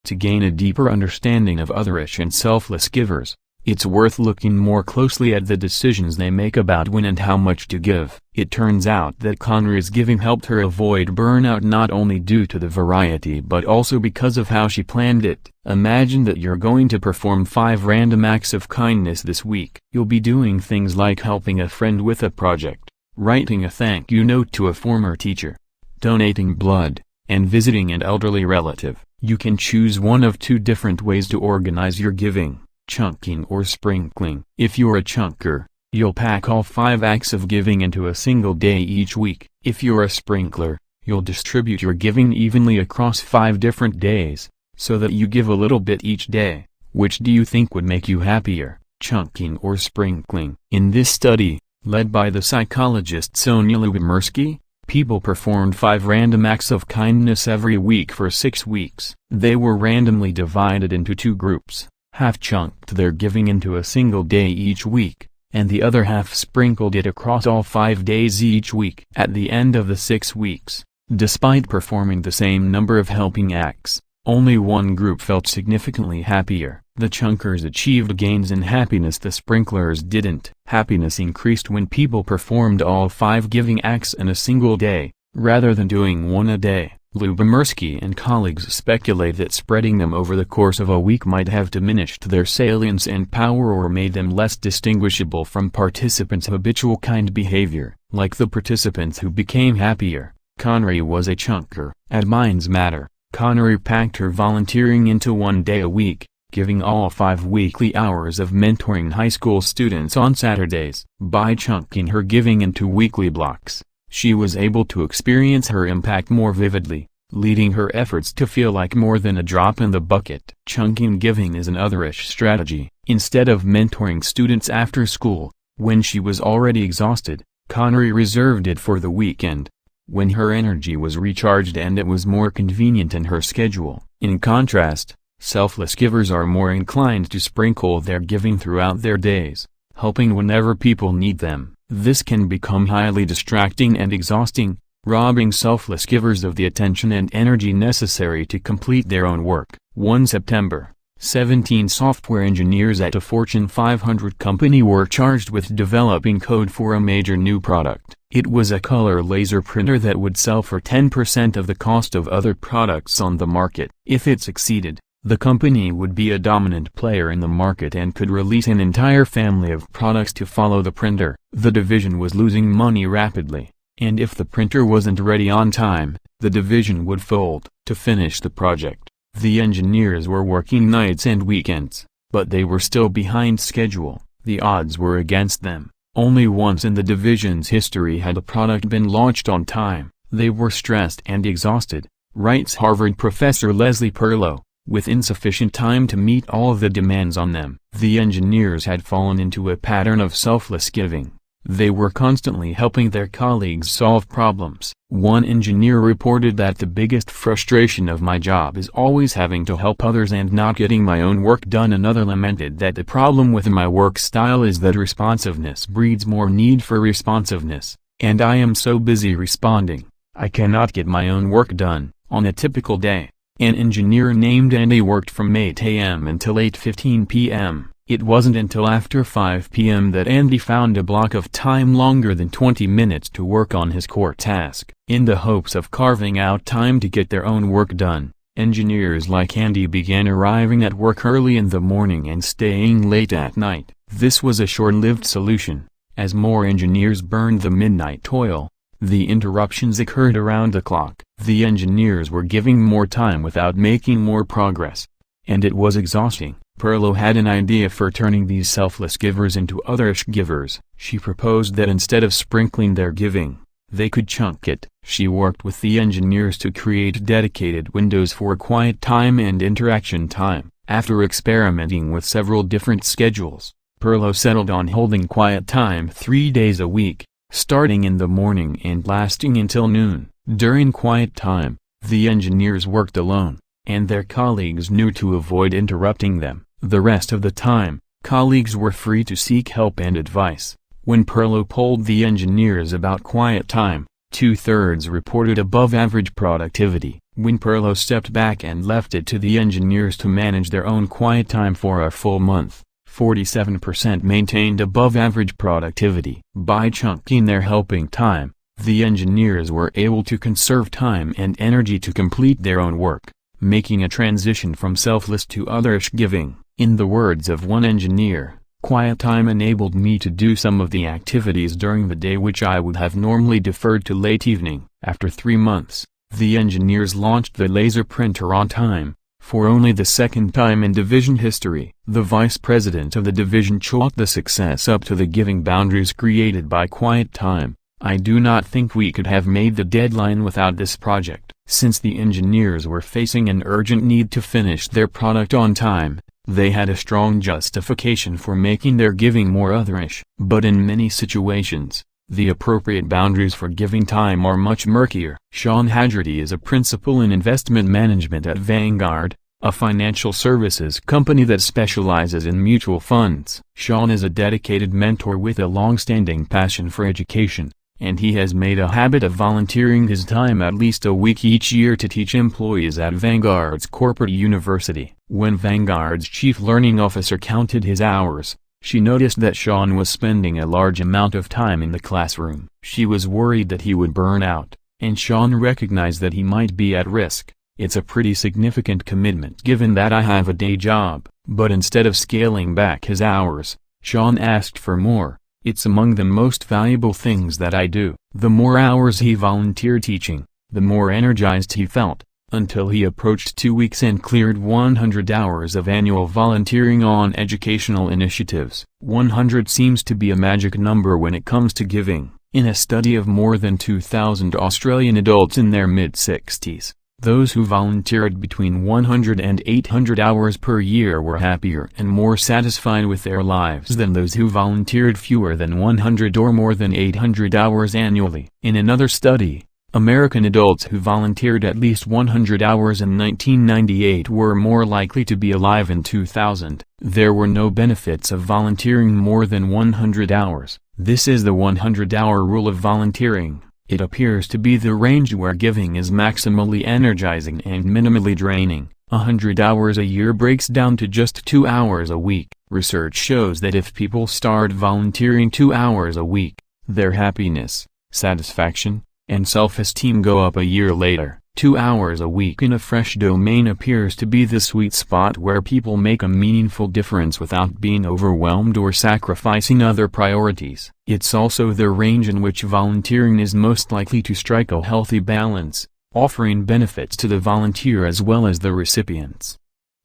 To gain a deeper understanding of otherish and selfless givers, it's worth looking more closely at the decisions they make about when and how much to give. It turns out that Connery's giving helped her avoid burnout not only due to the variety but also because of how she planned it. Imagine that you're going to perform 5 random acts of kindness this week. You'll be doing things like helping a friend with a project, writing a thank you note to a former teacher, donating blood, and visiting an elderly relative. You can choose one of 2 different ways to organize your giving: chunking or sprinkling. If you're a chunker, you'll pack all 5 acts of giving into a single day each week. If you're a sprinkler, you'll distribute your giving evenly across 5 different days, so that you give a little bit each day. Which do you think would make you happier, chunking or sprinkling? In this study, led by the psychologist Sonia Lyubomirsky, people performed 5 random acts of kindness every week for 6 weeks. They were randomly divided into 2 groups. Half chunked their giving into a single day each week, and the other half sprinkled it across all 5 days each week. At the end of the 6 weeks, despite performing the same number of helping acts, only one group felt significantly happier. The chunkers achieved gains in happiness the sprinklers didn't. Happiness increased when people performed all 5 giving acts in a single day, rather than doing one a day. Lyubomirsky and colleagues speculate that spreading them over the course of a week might have diminished their salience and power or made them less distinguishable from participants' habitual kind behavior. Like the participants who became happier, Connery was a chunker. At Minds Matter, Connery packed her volunteering into 1 day a week, giving all 5 weekly hours of mentoring high school students on Saturdays. By chunking her giving into weekly blocks, she was able to experience her impact more vividly, leading her efforts to feel like more than a drop in the bucket. Chunking giving is an otherish strategy. Instead of mentoring students after school, when she was already exhausted, Connery reserved it for the weekend, when her energy was recharged and it was more convenient in her schedule. In contrast, selfless givers are more inclined to sprinkle their giving throughout their days, helping whenever people need them. This can become highly distracting and exhausting, robbing selfless givers of the attention and energy necessary to complete their own work. 1 September, 17 software engineers at a Fortune 500 company were charged with developing code for a major new product. It was a color laser printer that would sell for 10% of the cost of other products on the market. If it succeeded, the company would be a dominant player in the market and could release an entire family of products to follow the printer. The division was losing money rapidly, and if the printer wasn't ready on time, the division would fold. To finish the project, the engineers were working nights and weekends, but they were still behind schedule. The odds were against them. Only once in the division's history had a product been launched on time. They were stressed and exhausted, writes Harvard professor Leslie Perlow, with insufficient time to meet all of the demands on them. The engineers had fallen into a pattern of selfless giving. They were constantly helping their colleagues solve problems. One engineer reported that the biggest frustration of my job is always having to help others and not getting my own work done. Another lamented that the problem with my work style is that responsiveness breeds more need for responsiveness, and I am so busy responding, I cannot get my own work done. On a typical day, an engineer named Andy worked from 8 a.m. until 8:15 p.m., It wasn't until after 5 p.m. that Andy found a block of time longer than 20 minutes to work on his core task. In the hopes of carving out time to get their own work done, engineers like Andy began arriving at work early in the morning and staying late at night. This was a short-lived solution. As more engineers burned the midnight toil, the interruptions occurred around the clock. The engineers were giving more time without making more progress. And it was exhausting. Perlo had an idea for turning these selfless givers into otherish givers. She proposed that instead of sprinkling their giving, they could chunk it. She worked with the engineers to create dedicated windows for quiet time and interaction time. After experimenting with several different schedules, Perlo settled on holding quiet time 3 days a week, starting in the morning and lasting until noon. During quiet time, the engineers worked alone, and their colleagues knew to avoid interrupting them. The rest of the time, colleagues were free to seek help and advice. When Perlo polled the engineers about quiet time, 2/3 reported above-average productivity. When Perlo stepped back and left it to the engineers to manage their own quiet time for a full month, 47% maintained above-average productivity. By chunking their helping time, the engineers were able to conserve time and energy to complete their own work, making a transition from selfless to otherish giving. In the words of one engineer, "Quiet time enabled me to do some of the activities during the day which I would have normally deferred to late evening." After 3 months, the engineers launched the laser printer on time, for only the second time in division history. The vice president of the division chalked the success up to the giving boundaries created by quiet time. "I do not think we could have made the deadline without this project." Since the engineers were facing an urgent need to finish their product on time, they had a strong justification for making their giving more otherish. But in many situations, the appropriate boundaries for giving time are much murkier. Sean Haggerty is a principal in investment management at Vanguard, a financial services company that specializes in mutual funds. Sean is a dedicated mentor with a long-standing passion for education, and he has made a habit of volunteering his time at least a week each year to teach employees at Vanguard's corporate university. When Vanguard's chief learning officer counted his hours, she noticed that Sean was spending a large amount of time in the classroom. She was worried that he would burn out, and Sean recognized that he might be at risk. "It's a pretty significant commitment given that I have a day job." But instead of scaling back his hours, Sean asked for more. "It's among the most valuable things that I do." The more hours he volunteered teaching, the more energized he felt, until he approached 2 weeks and cleared 100 hours of annual volunteering on educational initiatives. 100 seems to be a magic number when it comes to giving. In a study of more than 2,000 Australian adults in their mid-60s, those who volunteered between 100 and 800 hours per year were happier and more satisfied with their lives than those who volunteered fewer than 100 or more than 800 hours annually. In another study, American adults who volunteered at least 100 hours in 1998 were more likely to be alive in 2000. There were no benefits of volunteering more than 100 hours. This is the 100-hour rule of volunteering. It appears to be the range where giving is maximally energizing and minimally draining. 100 hours a year breaks down to just 2 hours a week. Research shows that if people start volunteering 2 hours a week, their happiness, satisfaction, and self-esteem go up a year later. 2 hours a week in a fresh domain appears to be the sweet spot where people make a meaningful difference without being overwhelmed or sacrificing other priorities. It's also the range in which volunteering is most likely to strike a healthy balance, offering benefits to the volunteer as well as the recipients.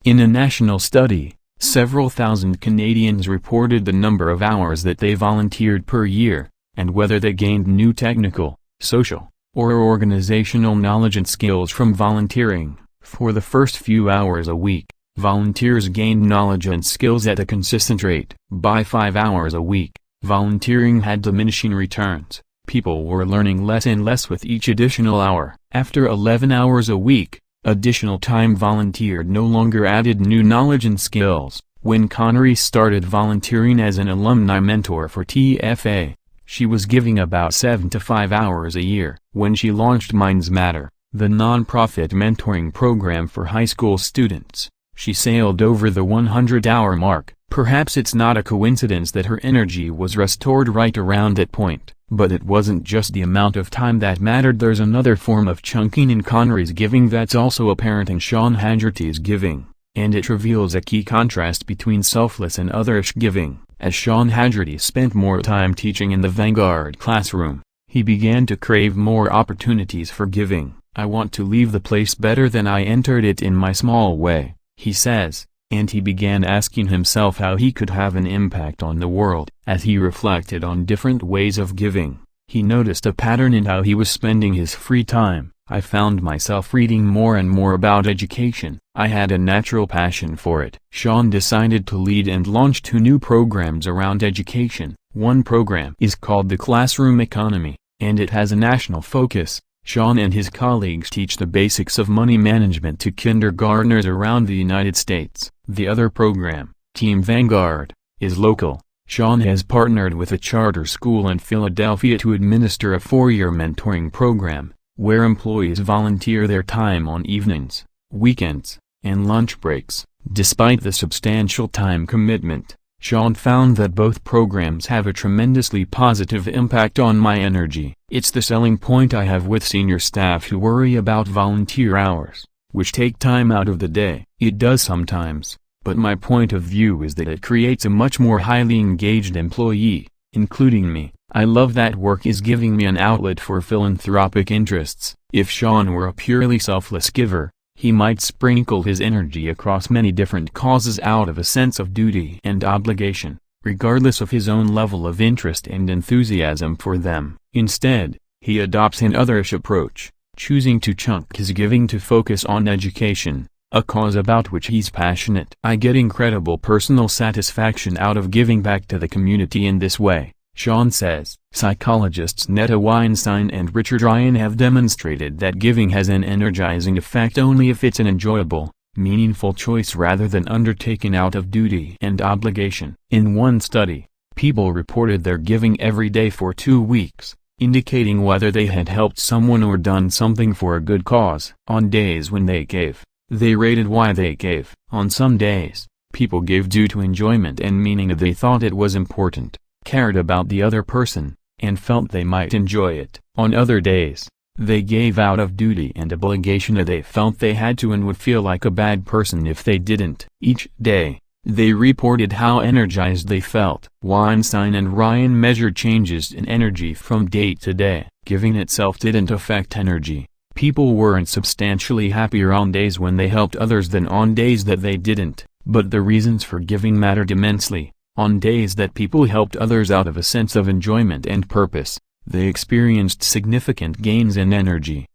In a national study, several thousand Canadians reported the number of hours that they volunteered per year, and whether they gained new technical, social, or organizational knowledge and skills from volunteering. For the first few hours a week, volunteers gained knowledge and skills at a consistent rate. By 5 hours a week, volunteering had diminishing returns. People were learning less and less with each additional hour. After 11 hours a week, additional time volunteered no longer added new knowledge and skills. When Connery started volunteering as an alumni mentor for TFA, she was giving about 7 to 5 hours a year. When she launched Minds Matter, the nonprofit mentoring program for high school students, she sailed over the 100-hour mark. Perhaps it's not a coincidence that her energy was restored right around that point. But it wasn't just the amount of time that mattered. There's another form of chunking in Connery's giving that's also apparent in Sean Haggerty's giving, and it reveals a key contrast between selfless and otherish giving. As Sean Haggerty spent more time teaching in the Vanguard classroom, he began to crave more opportunities for giving. "I want to leave the place better than I entered it in my small way," he says, and he began asking himself how he could have an impact on the world. As he reflected on different ways of giving, he noticed a pattern in how he was spending his free time. "I found myself reading more and more about education. I had a natural passion for it." Sean decided to lead and launch 2 new programs around education. One program is called the Classroom Economy, and it has a national focus. Sean and his colleagues teach the basics of money management to kindergartners around the United States. The other program, Team Vanguard, is local. Sean has partnered with a charter school in Philadelphia to administer a 4-year mentoring program, where employees volunteer their time on evenings, weekends, and lunch breaks. Despite the substantial time commitment, Sean found that both programs have a tremendously positive impact on my energy. "It's the selling point I have with senior staff who worry about volunteer hours, which take time out of the day. It does sometimes, but my point of view is that it creates a much more highly engaged employee, including me. I love that work is giving me an outlet for philanthropic interests." If Sean were a purely selfless giver, he might sprinkle his energy across many different causes out of a sense of duty and obligation, regardless of his own level of interest and enthusiasm for them. Instead, he adopts an otherish approach, choosing to chunk his giving to focus on education, a cause about which he's passionate. "I get incredible personal satisfaction out of giving back to the community in this way," Sean says. Psychologists Netta Weinstein and Richard Ryan have demonstrated that giving has an energizing effect only if it's an enjoyable, meaningful choice rather than undertaken out of duty and obligation. In one study, people reported their giving every day for 2 weeks, indicating whether they had helped someone or done something for a good cause. On days when they gave, they rated why they gave. On some days, people gave due to enjoyment and meaning. They thought it was important, cared about the other person, and felt they might enjoy it. On other days, they gave out of duty and obligation. They felt they had to and would feel like a bad person if they didn't. Each day, they reported how energized they felt. Weinstein and Ryan measured changes in energy from day to day. Giving itself didn't affect energy. People weren't substantially happier on days when they helped others than on days that they didn't, but the reasons for giving mattered immensely. On days that people helped others out of a sense of enjoyment and purpose, they experienced significant gains in energy.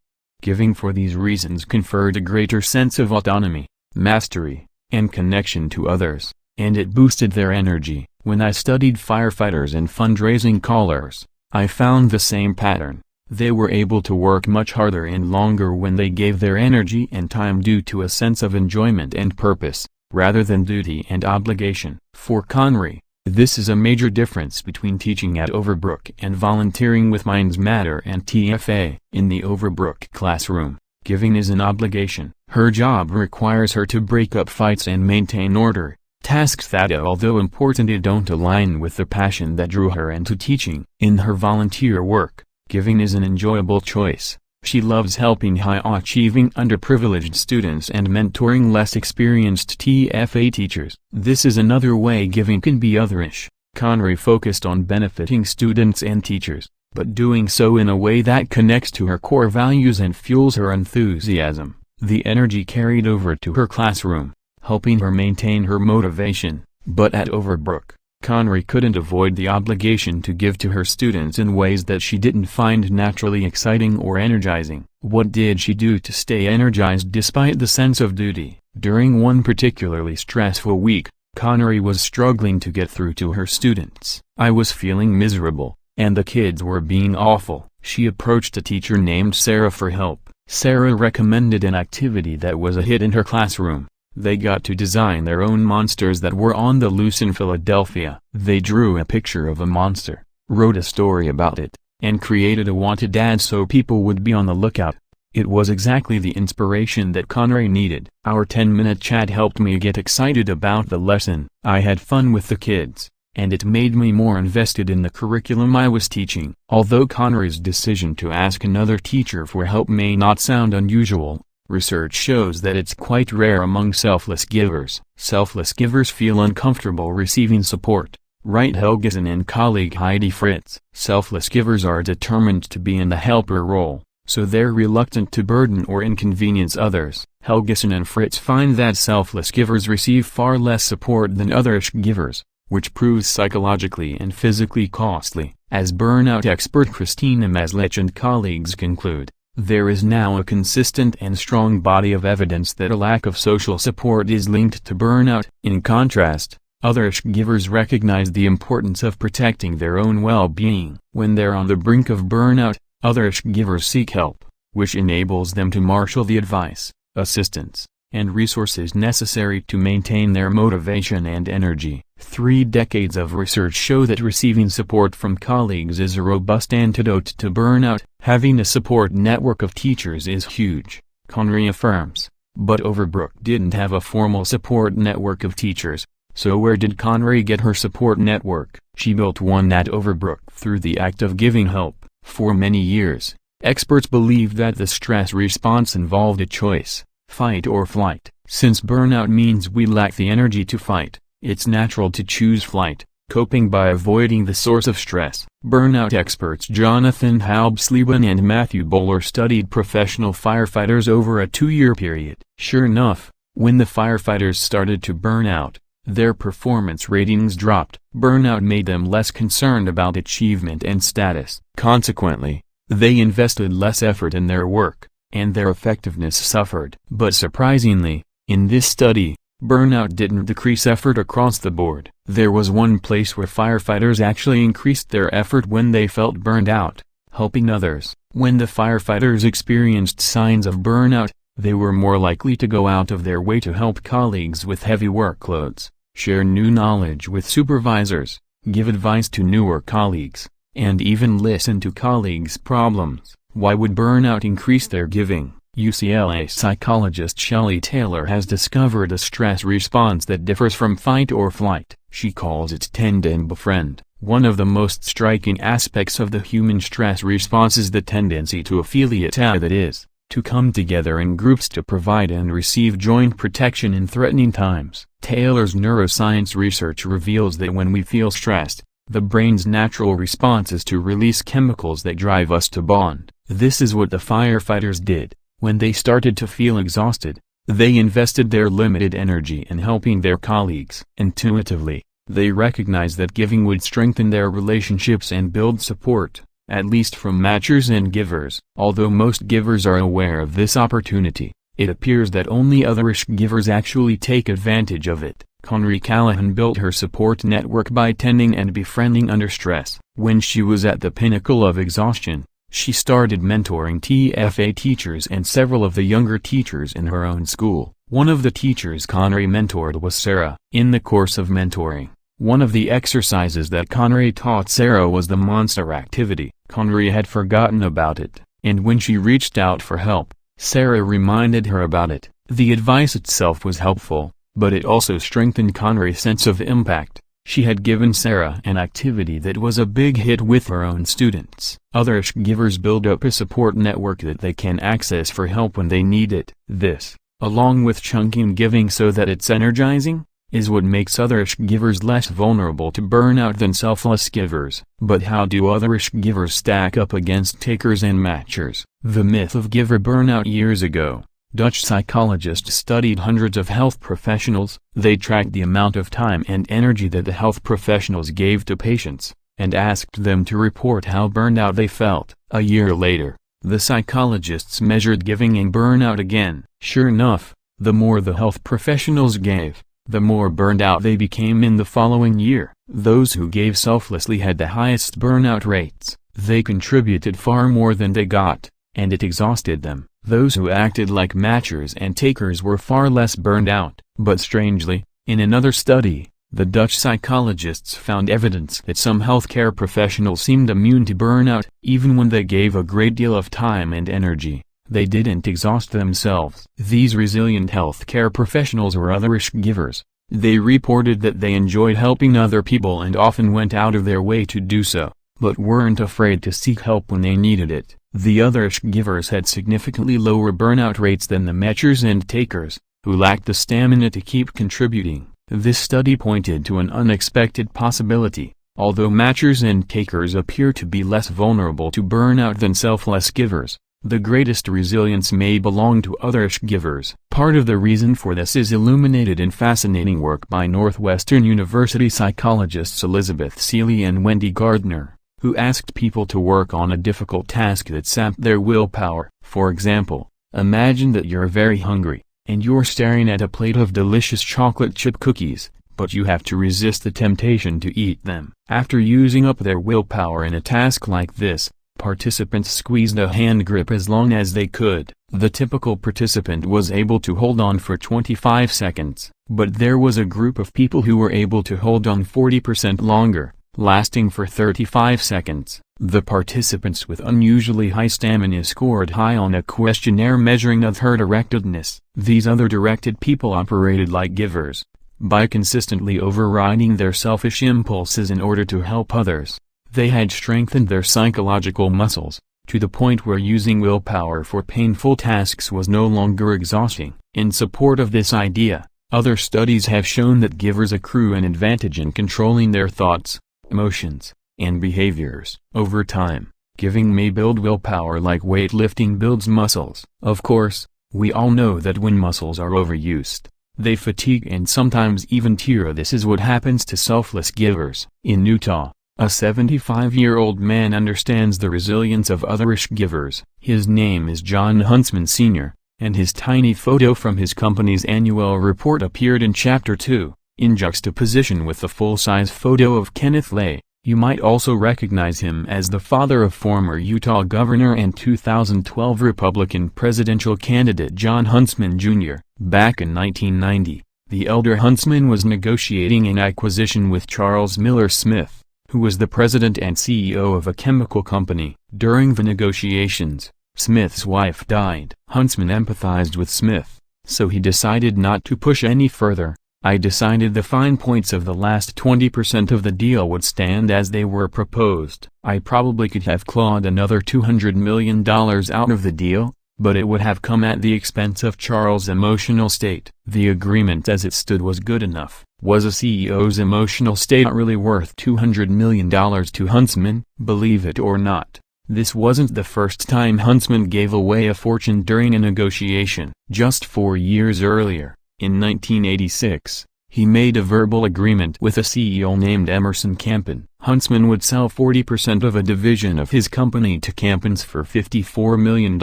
Giving for these reasons conferred a greater sense of autonomy, mastery, and connection to others, and it boosted their energy. When I studied firefighters and fundraising callers, I found the same pattern. They were able to work much harder and longer when they gave their energy and time due to a sense of enjoyment and purpose, rather than duty and obligation. For Connery, this is a major difference between teaching at Overbrook and volunteering with Minds Matter and TFA. In the Overbrook classroom, giving is an obligation. Her job requires her to break up fights and maintain order, tasks that, although important, don't align with the passion that drew her into teaching. In her volunteer work, giving is an enjoyable choice. She loves helping high-achieving underprivileged students and mentoring less experienced TFA teachers. This is another way giving can be otherish. Connery focused on benefiting students and teachers, but doing so in a way that connects to her core values and fuels her enthusiasm. The energy carried over to her classroom, helping her maintain her motivation. But at Overbrook, Connery couldn't avoid the obligation to give to her students in ways that she didn't find naturally exciting or energizing. What did she do to stay energized despite the sense of duty? During one particularly stressful week, Connery was struggling to get through to her students. "I was feeling miserable, and the kids were being awful." She approached a teacher named Sarah for help. Sarah recommended an activity that was a hit in her classroom. They got to design their own monsters that were on the loose in Philadelphia. They drew a picture of a monster, wrote a story about it, and created a wanted ad so people would be on the lookout. It was exactly the inspiration that Conray needed. Our 10-minute chat helped me get excited about the lesson. I had fun with the kids, and it made me more invested in the curriculum I was teaching. Although Conray's decision to ask another teacher for help may not sound unusual, research shows that it's quite rare among selfless givers. Selfless givers feel uncomfortable receiving support, write Helgeson and colleague Heidi Fritz. Selfless givers are determined to be in the helper role, so they're reluctant to burden or inconvenience others. Helgeson and Fritz find that selfless givers receive far less support than otherish givers, which proves psychologically and physically costly. As burnout expert Christina Maslich and colleagues conclude, there is now a consistent and strong body of evidence that a lack of social support is linked to burnout. In contrast, otherish givers recognize the importance of protecting their own well-being. When they're on the brink of burnout, otherish givers seek help, which enables them to marshal the advice, assistance, and resources necessary to maintain their motivation and energy. 3 decades of research show that receiving support from colleagues is a robust antidote to burnout. Having a support network of teachers is huge, Conray affirms. But Overbrook didn't have a formal support network of teachers, so where did Conray get her support network? She built one at Overbrook through the act of giving help. For many years, experts believed that the stress response involved a choice, fight or flight. Since burnout means we lack the energy to fight, it's natural to choose flight, coping by avoiding the source of stress. Burnout experts Jonathan Halbsleben and Matthew Bowler studied professional firefighters over a 2-year period. Sure enough, when the firefighters started to burn out, their performance ratings dropped. Burnout made them less concerned about achievement and status. Consequently, they invested less effort in their work, and their effectiveness suffered. But surprisingly, in this study, burnout didn't decrease effort across the board. There was one place where firefighters actually increased their effort when they felt burned out, helping others. When the firefighters experienced signs of burnout, they were more likely to go out of their way to help colleagues with heavy workloads, share new knowledge with supervisors, give advice to newer colleagues, and even listen to colleagues' problems. Why would burnout increase their giving? UCLA psychologist Shelley Taylor has discovered a stress response that differs from fight or flight. She calls it tend and befriend. One of the most striking aspects of the human stress response is the tendency to affiliate, that is, to come together in groups to provide and receive joint protection in threatening times. Taylor's neuroscience research reveals that when we feel stressed, the brain's natural response is to release chemicals that drive us to bond. This is what the firefighters did. When they started to feel exhausted, they invested their limited energy in helping their colleagues. Intuitively, they recognized that giving would strengthen their relationships and build support, at least from matchers and givers. Although most givers are aware of this opportunity, it appears that only otherish givers actually take advantage of it. Conray Callahan built her support network by tending and befriending under stress. When she was at the pinnacle of exhaustion, she started mentoring TFA teachers and several of the younger teachers in her own school. One of the teachers Conray mentored was Sarah. In the course of mentoring, one of the exercises that Conray taught Sarah was the monster activity. Conray had forgotten about it, and when she reached out for help, Sarah reminded her about it. The advice itself was helpful, but it also strengthened Conray's sense of impact. She had given Sarah an activity that was a big hit with her own students. Otherish givers build up a support network that they can access for help when they need it. This, along with chunking giving so that it's energizing, is what makes otherish givers less vulnerable to burnout than selfless givers. But how do otherish givers stack up against takers and matchers? The myth of giver burnout. Years ago, Dutch psychologists studied hundreds of health professionals. They tracked the amount of time and energy that the health professionals gave to patients, and asked them to report how burned out they felt. A year later, the psychologists measured giving and burnout again. Sure enough, the more the health professionals gave, the more burned out they became in the following year. Those who gave selflessly had the highest burnout rates. They contributed far more than they got, and it exhausted them. Those who acted like matchers and takers were far less burned out. But strangely, in another study, the Dutch psychologists found evidence that some healthcare professionals seemed immune to burnout, even when they gave a great deal of time and energy. They didn't exhaust themselves. These resilient healthcare professionals were otherish givers. They reported that they enjoyed helping other people and often went out of their way to do so, but weren't afraid to seek help when they needed it. The otherish givers had significantly lower burnout rates than the matchers and takers, who lacked the stamina to keep contributing. This study pointed to an unexpected possibility. Although matchers and takers appear to be less vulnerable to burnout than selfless givers, the greatest resilience may belong to otherish givers. Part of the reason for this is illuminated in fascinating work by Northwestern University psychologists Elizabeth Seeley and Wendy Gardner, who asked people to work on a difficult task that sapped their willpower. For example, imagine that you're very hungry, and you're staring at a plate of delicious chocolate chip cookies, but you have to resist the temptation to eat them. After using up their willpower in a task like this, participants squeezed a hand grip as long as they could. The typical participant was able to hold on for 25 seconds, but there was a group of people who were able to hold on 40% longer, lasting for 35 seconds. The participants with unusually high stamina scored high on a questionnaire measuring other-directedness. These other-directed people operated like givers, by consistently overriding their selfish impulses in order to help others. They had strengthened their psychological muscles, to the point where using willpower for painful tasks was no longer exhausting. In support of this idea, other studies have shown that givers accrue an advantage in controlling their thoughts, emotions, and behaviors. Over time, giving may build willpower like weightlifting builds muscles. Of course, we all know that when muscles are overused, they fatigue and sometimes even tear. This is what happens to selfless givers. In Utah, a 75-year-old man understands the resilience of otherish givers. His name is John Huntsman Sr., and his tiny photo from his company's annual report appeared in Chapter 2, in juxtaposition with the full-size photo of Kenneth Lay. You might also recognize him as the father of former Utah Governor and 2012 Republican presidential candidate John Huntsman Jr. Back in 1990, the elder Huntsman was negotiating an acquisition with Charles Miller Smith, who was the president and CEO of a chemical company. During the negotiations, Smith's wife died. Huntsman empathized with Smith, so he decided not to push any further. I decided the fine points of the last 20% of the deal would stand as they were proposed. I probably could have clawed another $200 million out of the deal, but it would have come at the expense of Charles' emotional state. The agreement as it stood was good enough. Was a CEO's emotional state really worth $200 million to Huntsman? Believe it or not, this wasn't the first time Huntsman gave away a fortune during a negotiation. Just 4 years earlier, in 1986, he made a verbal agreement with a CEO named Emerson Campen. Huntsman would sell 40% of a division of his company to Campens for $54 million.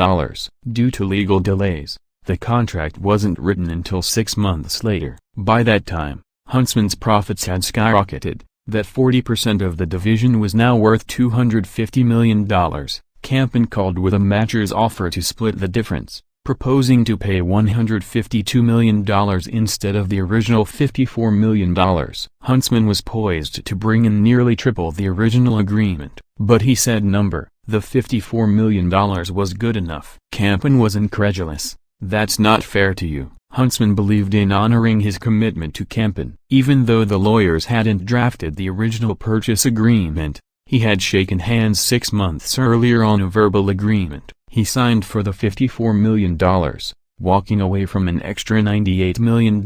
Due to legal delays, the contract wasn't written until 6 months later. By that time, Huntsman's profits had skyrocketed. That 40% of the division was now worth $250 million. Campen called with a matcher's offer to split the difference, proposing to pay $152 million instead of the original $54 million. Huntsman was poised to bring in nearly triple the original agreement, but he said the $54 million was good enough. Campen was incredulous. That's not fair to you. Huntsman believed in honoring his commitment to Campen. Even though the lawyers hadn't drafted the original purchase agreement, he had shaken hands 6 months earlier on a verbal agreement. He signed for the $54 million, walking away from an extra $98 million.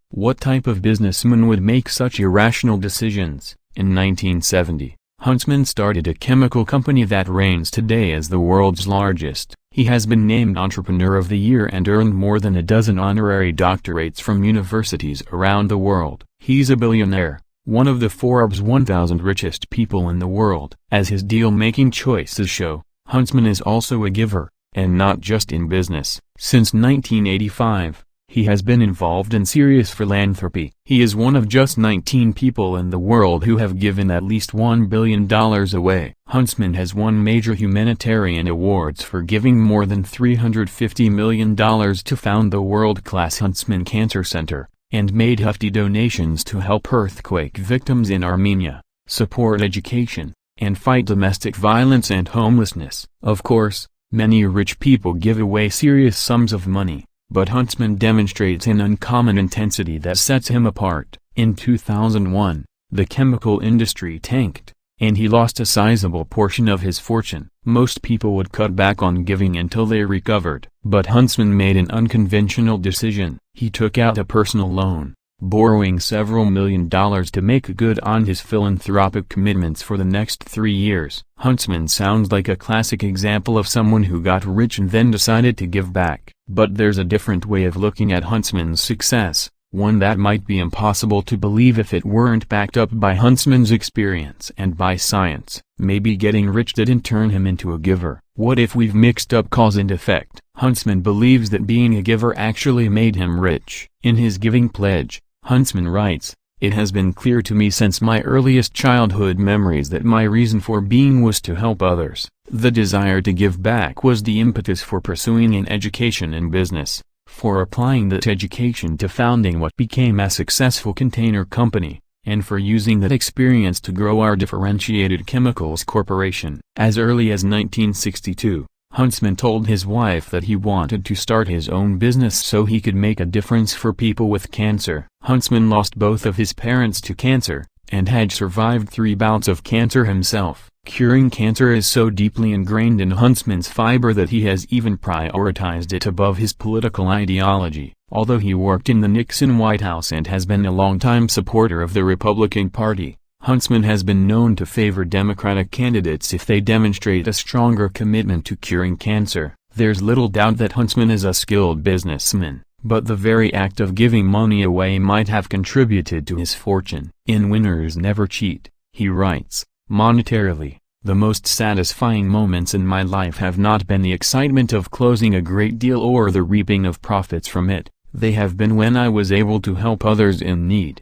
What type of businessman would make such irrational decisions? In 1970, Huntsman started a chemical company that reigns today as the world's largest. He has been named Entrepreneur of the Year and earned more than a dozen honorary doctorates from universities around the world. He's a billionaire, one of the Forbes 1000 richest people in the world. As his deal-making choices show, Huntsman is also a giver, and not just in business. Since 1985, he has been involved in serious philanthropy. He is one of just 19 people in the world who have given at least $1 billion away. Huntsman has won major humanitarian awards for giving more than $350 million to found the world-class Huntsman Cancer Center, and made hefty donations to help earthquake victims in Armenia, support education, and fight domestic violence and homelessness. Of course, Many rich people give away serious sums of money, but Huntsman demonstrates an uncommon intensity that sets him apart. In 2001, the chemical industry tanked, and he lost a sizable portion of his fortune. Most people would cut back on giving until they recovered. But Huntsman made an unconventional decision. He took out a personal loan, borrowing several $1,000,000 to make good on his philanthropic commitments for the next 3 years. Huntsman sounds like a classic example of someone who got rich and then decided to give back. But there's a different way of looking at Huntsman's success, one that might be impossible to believe if it weren't backed up by Huntsman's experience and by science. Maybe getting rich didn't turn him into a giver. What if we've mixed up cause and effect? Huntsman believes that being a giver actually made him rich. In his giving pledge, Huntsman writes, "It has been clear to me since my earliest childhood memories that my reason for being was to help others. The desire to give back was the impetus for pursuing an education in business, for applying that education to founding what became a successful container company, and for using that experience to grow our differentiated chemicals corporation." As early as 1962, Huntsman told his wife that he wanted to start his own business so he could make a difference for people with cancer. Huntsman lost both of his parents to cancer, and had survived 3 bouts of cancer himself. Curing cancer is so deeply ingrained in Huntsman's fiber that he has even prioritized it above his political ideology. Although he worked in the Nixon White House and has been a longtime supporter of the Republican Party, Huntsman has been known to favor Democratic candidates if they demonstrate a stronger commitment to curing cancer. There's little doubt that Huntsman is a skilled businessman, but the very act of giving money away might have contributed to his fortune. In Winners Never Cheat, he writes, "Monetarily, the most satisfying moments in my life have not been the excitement of closing a great deal or the reaping of profits from it. They have been when I was able to help others in need.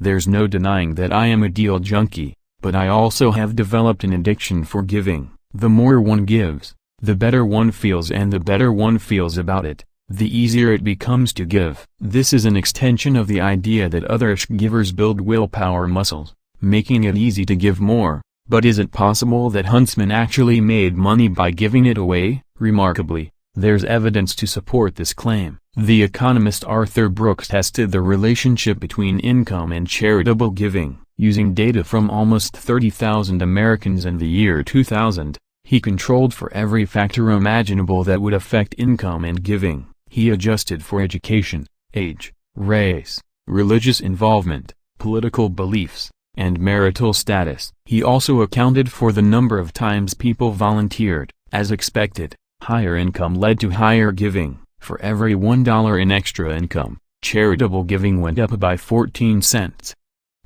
There's no denying that I am a deal junkie, but I also have developed an addiction for giving. The more one gives, the better one feels, and the better one feels about it, the easier it becomes to give." This is an extension of the idea that other givers build willpower muscles, making it easy to give more. But is it possible that Huntsman actually made money by giving it away? Remarkably, there's evidence to support this claim. The economist Arthur Brooks tested the relationship between income and charitable giving. Using data from almost 30,000 Americans in the year 2000, he controlled for every factor imaginable that would affect income and giving. He adjusted for education, age, race, religious involvement, political beliefs, and marital status. He also accounted for the number of times people volunteered. As expected, higher income led to higher giving. For every $1 in extra income, charitable giving went up by 14 cents.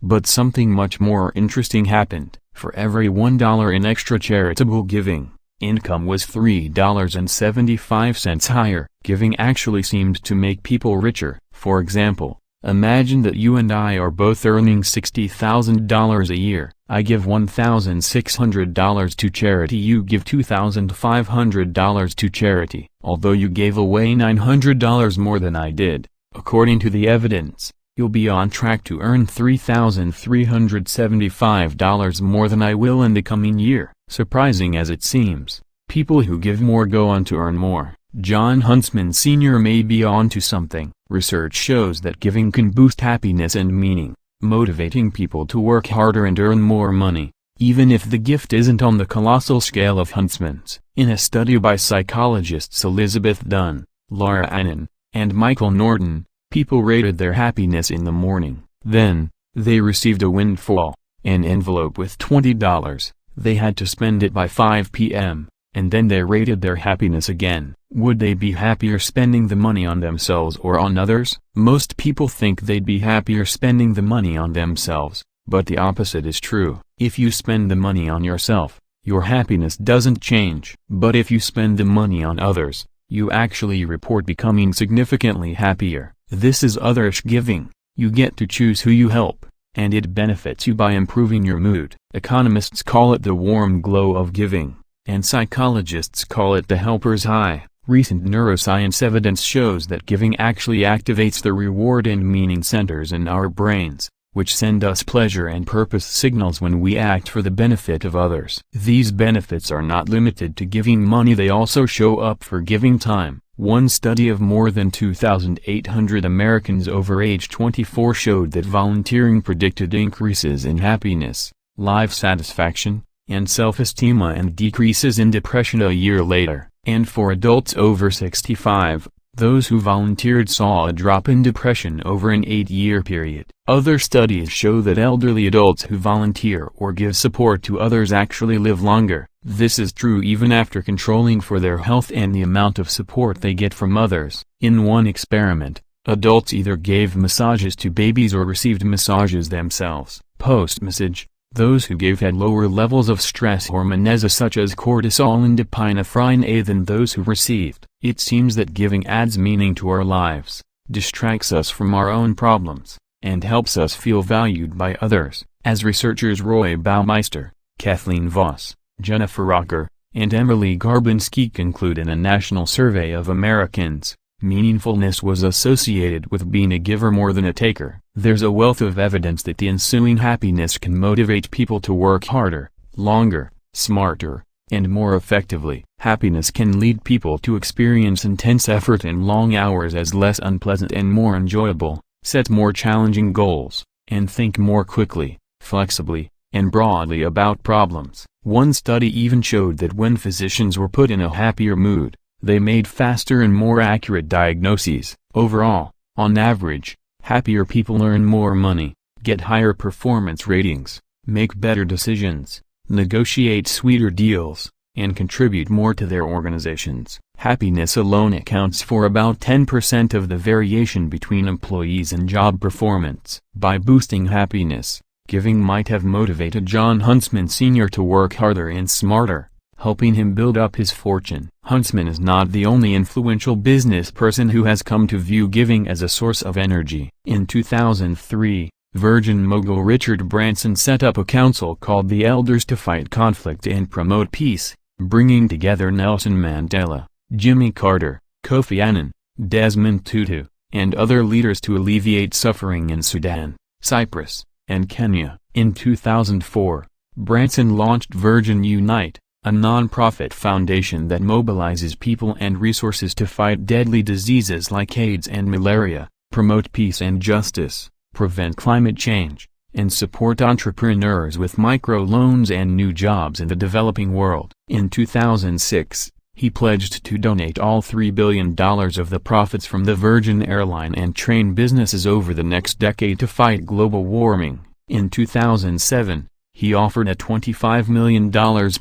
But something much more interesting happened. For every $1 in extra charitable giving, income was $3.75 higher. Giving actually seemed to make people richer. For example, imagine that you and I are both earning $60,000 a year. I give $1,600 to charity, you give $2,500 to charity. Although you gave away $900 more than I did, according to the evidence, you'll be on track to earn $3,375 more than I will in the coming year. Surprising as it seems, people who give more go on to earn more. John Huntsman Sr. may be on to something. Research shows that giving can boost happiness and meaning, motivating people to work harder and earn more money, even if the gift isn't on the colossal scale of Huntsman's. In a study by psychologists Elizabeth Dunn, Laura Annan, and Michael Norton, people rated their happiness in the morning. Then, they received a windfall, an envelope with $20. They had to spend it by 5 p.m., and then they rated their happiness again. Would they be happier spending the money on themselves or on others? Most people think they'd be happier spending the money on themselves, but the opposite is true. If you spend the money on yourself, your happiness doesn't change. But if you spend the money on others, you actually report becoming significantly happier. This is otherish giving. You get to choose who you help, and it benefits you by improving your mood. Economists call it the warm glow of giving, and psychologists call it the helper's high. Recent neuroscience evidence shows that giving actually activates the reward and meaning centers in our brains, which send us pleasure and purpose signals when we act for the benefit of others. These benefits are not limited to giving money, they also show up for giving time. One study of more than 2,800 Americans over age 24 showed that volunteering predicted increases in happiness, life satisfaction, and self-esteem and decreases in depression a year later. And for adults over 65, those who volunteered saw a drop in depression over an 8-year period. Other studies show that elderly adults who volunteer or give support to others actually live longer. This is true even after controlling for their health and the amount of support they get from others. In one experiment, adults either gave massages to babies or received massages themselves. Post-massage, those who gave had lower levels of stress hormones such as cortisol and epinephrine A than those who received. It seems that giving adds meaning to our lives, distracts us from our own problems, and helps us feel valued by others. As researchers Roy Baumeister, Kathleen Voss, Jennifer Rocker, and Emily Garbinsky conclude in a national survey of Americans, meaningfulness was associated with being a giver more than a taker. There's a wealth of evidence that the ensuing happiness can motivate people to work harder, longer, smarter, and more effectively. Happiness can lead people to experience intense effort and long hours as less unpleasant and more enjoyable, set more challenging goals, and think more quickly, flexibly, and broadly about problems. One study even showed that when physicians were put in a happier mood, they made faster and more accurate diagnoses. Overall, on average, happier people earn more money, get higher performance ratings, make better decisions, negotiate sweeter deals, and contribute more to their organizations. Happiness alone accounts for about 10% of the variation between employees and job performance. By boosting happiness, giving might have motivated John Huntsman Sr. to work harder and smarter, helping him build up his fortune. Huntsman is not the only influential business person who has come to view giving as a source of energy. In 2003, Virgin mogul Richard Branson set up a council called the Elders to fight conflict and promote peace, bringing together Nelson Mandela, Jimmy Carter, Kofi Annan, Desmond Tutu, and other leaders to alleviate suffering in Sudan, Cyprus, and Kenya. In 2004, Branson launched Virgin Unite, a non-profit foundation that mobilizes people and resources to fight deadly diseases like AIDS and malaria, promote peace and justice, prevent climate change, and support entrepreneurs with microloans and new jobs in the developing world. In 2006, he pledged to donate all $3 billion of the profits from the Virgin airline and train businesses over the next decade to fight global warming. In 2007, he offered a $25 million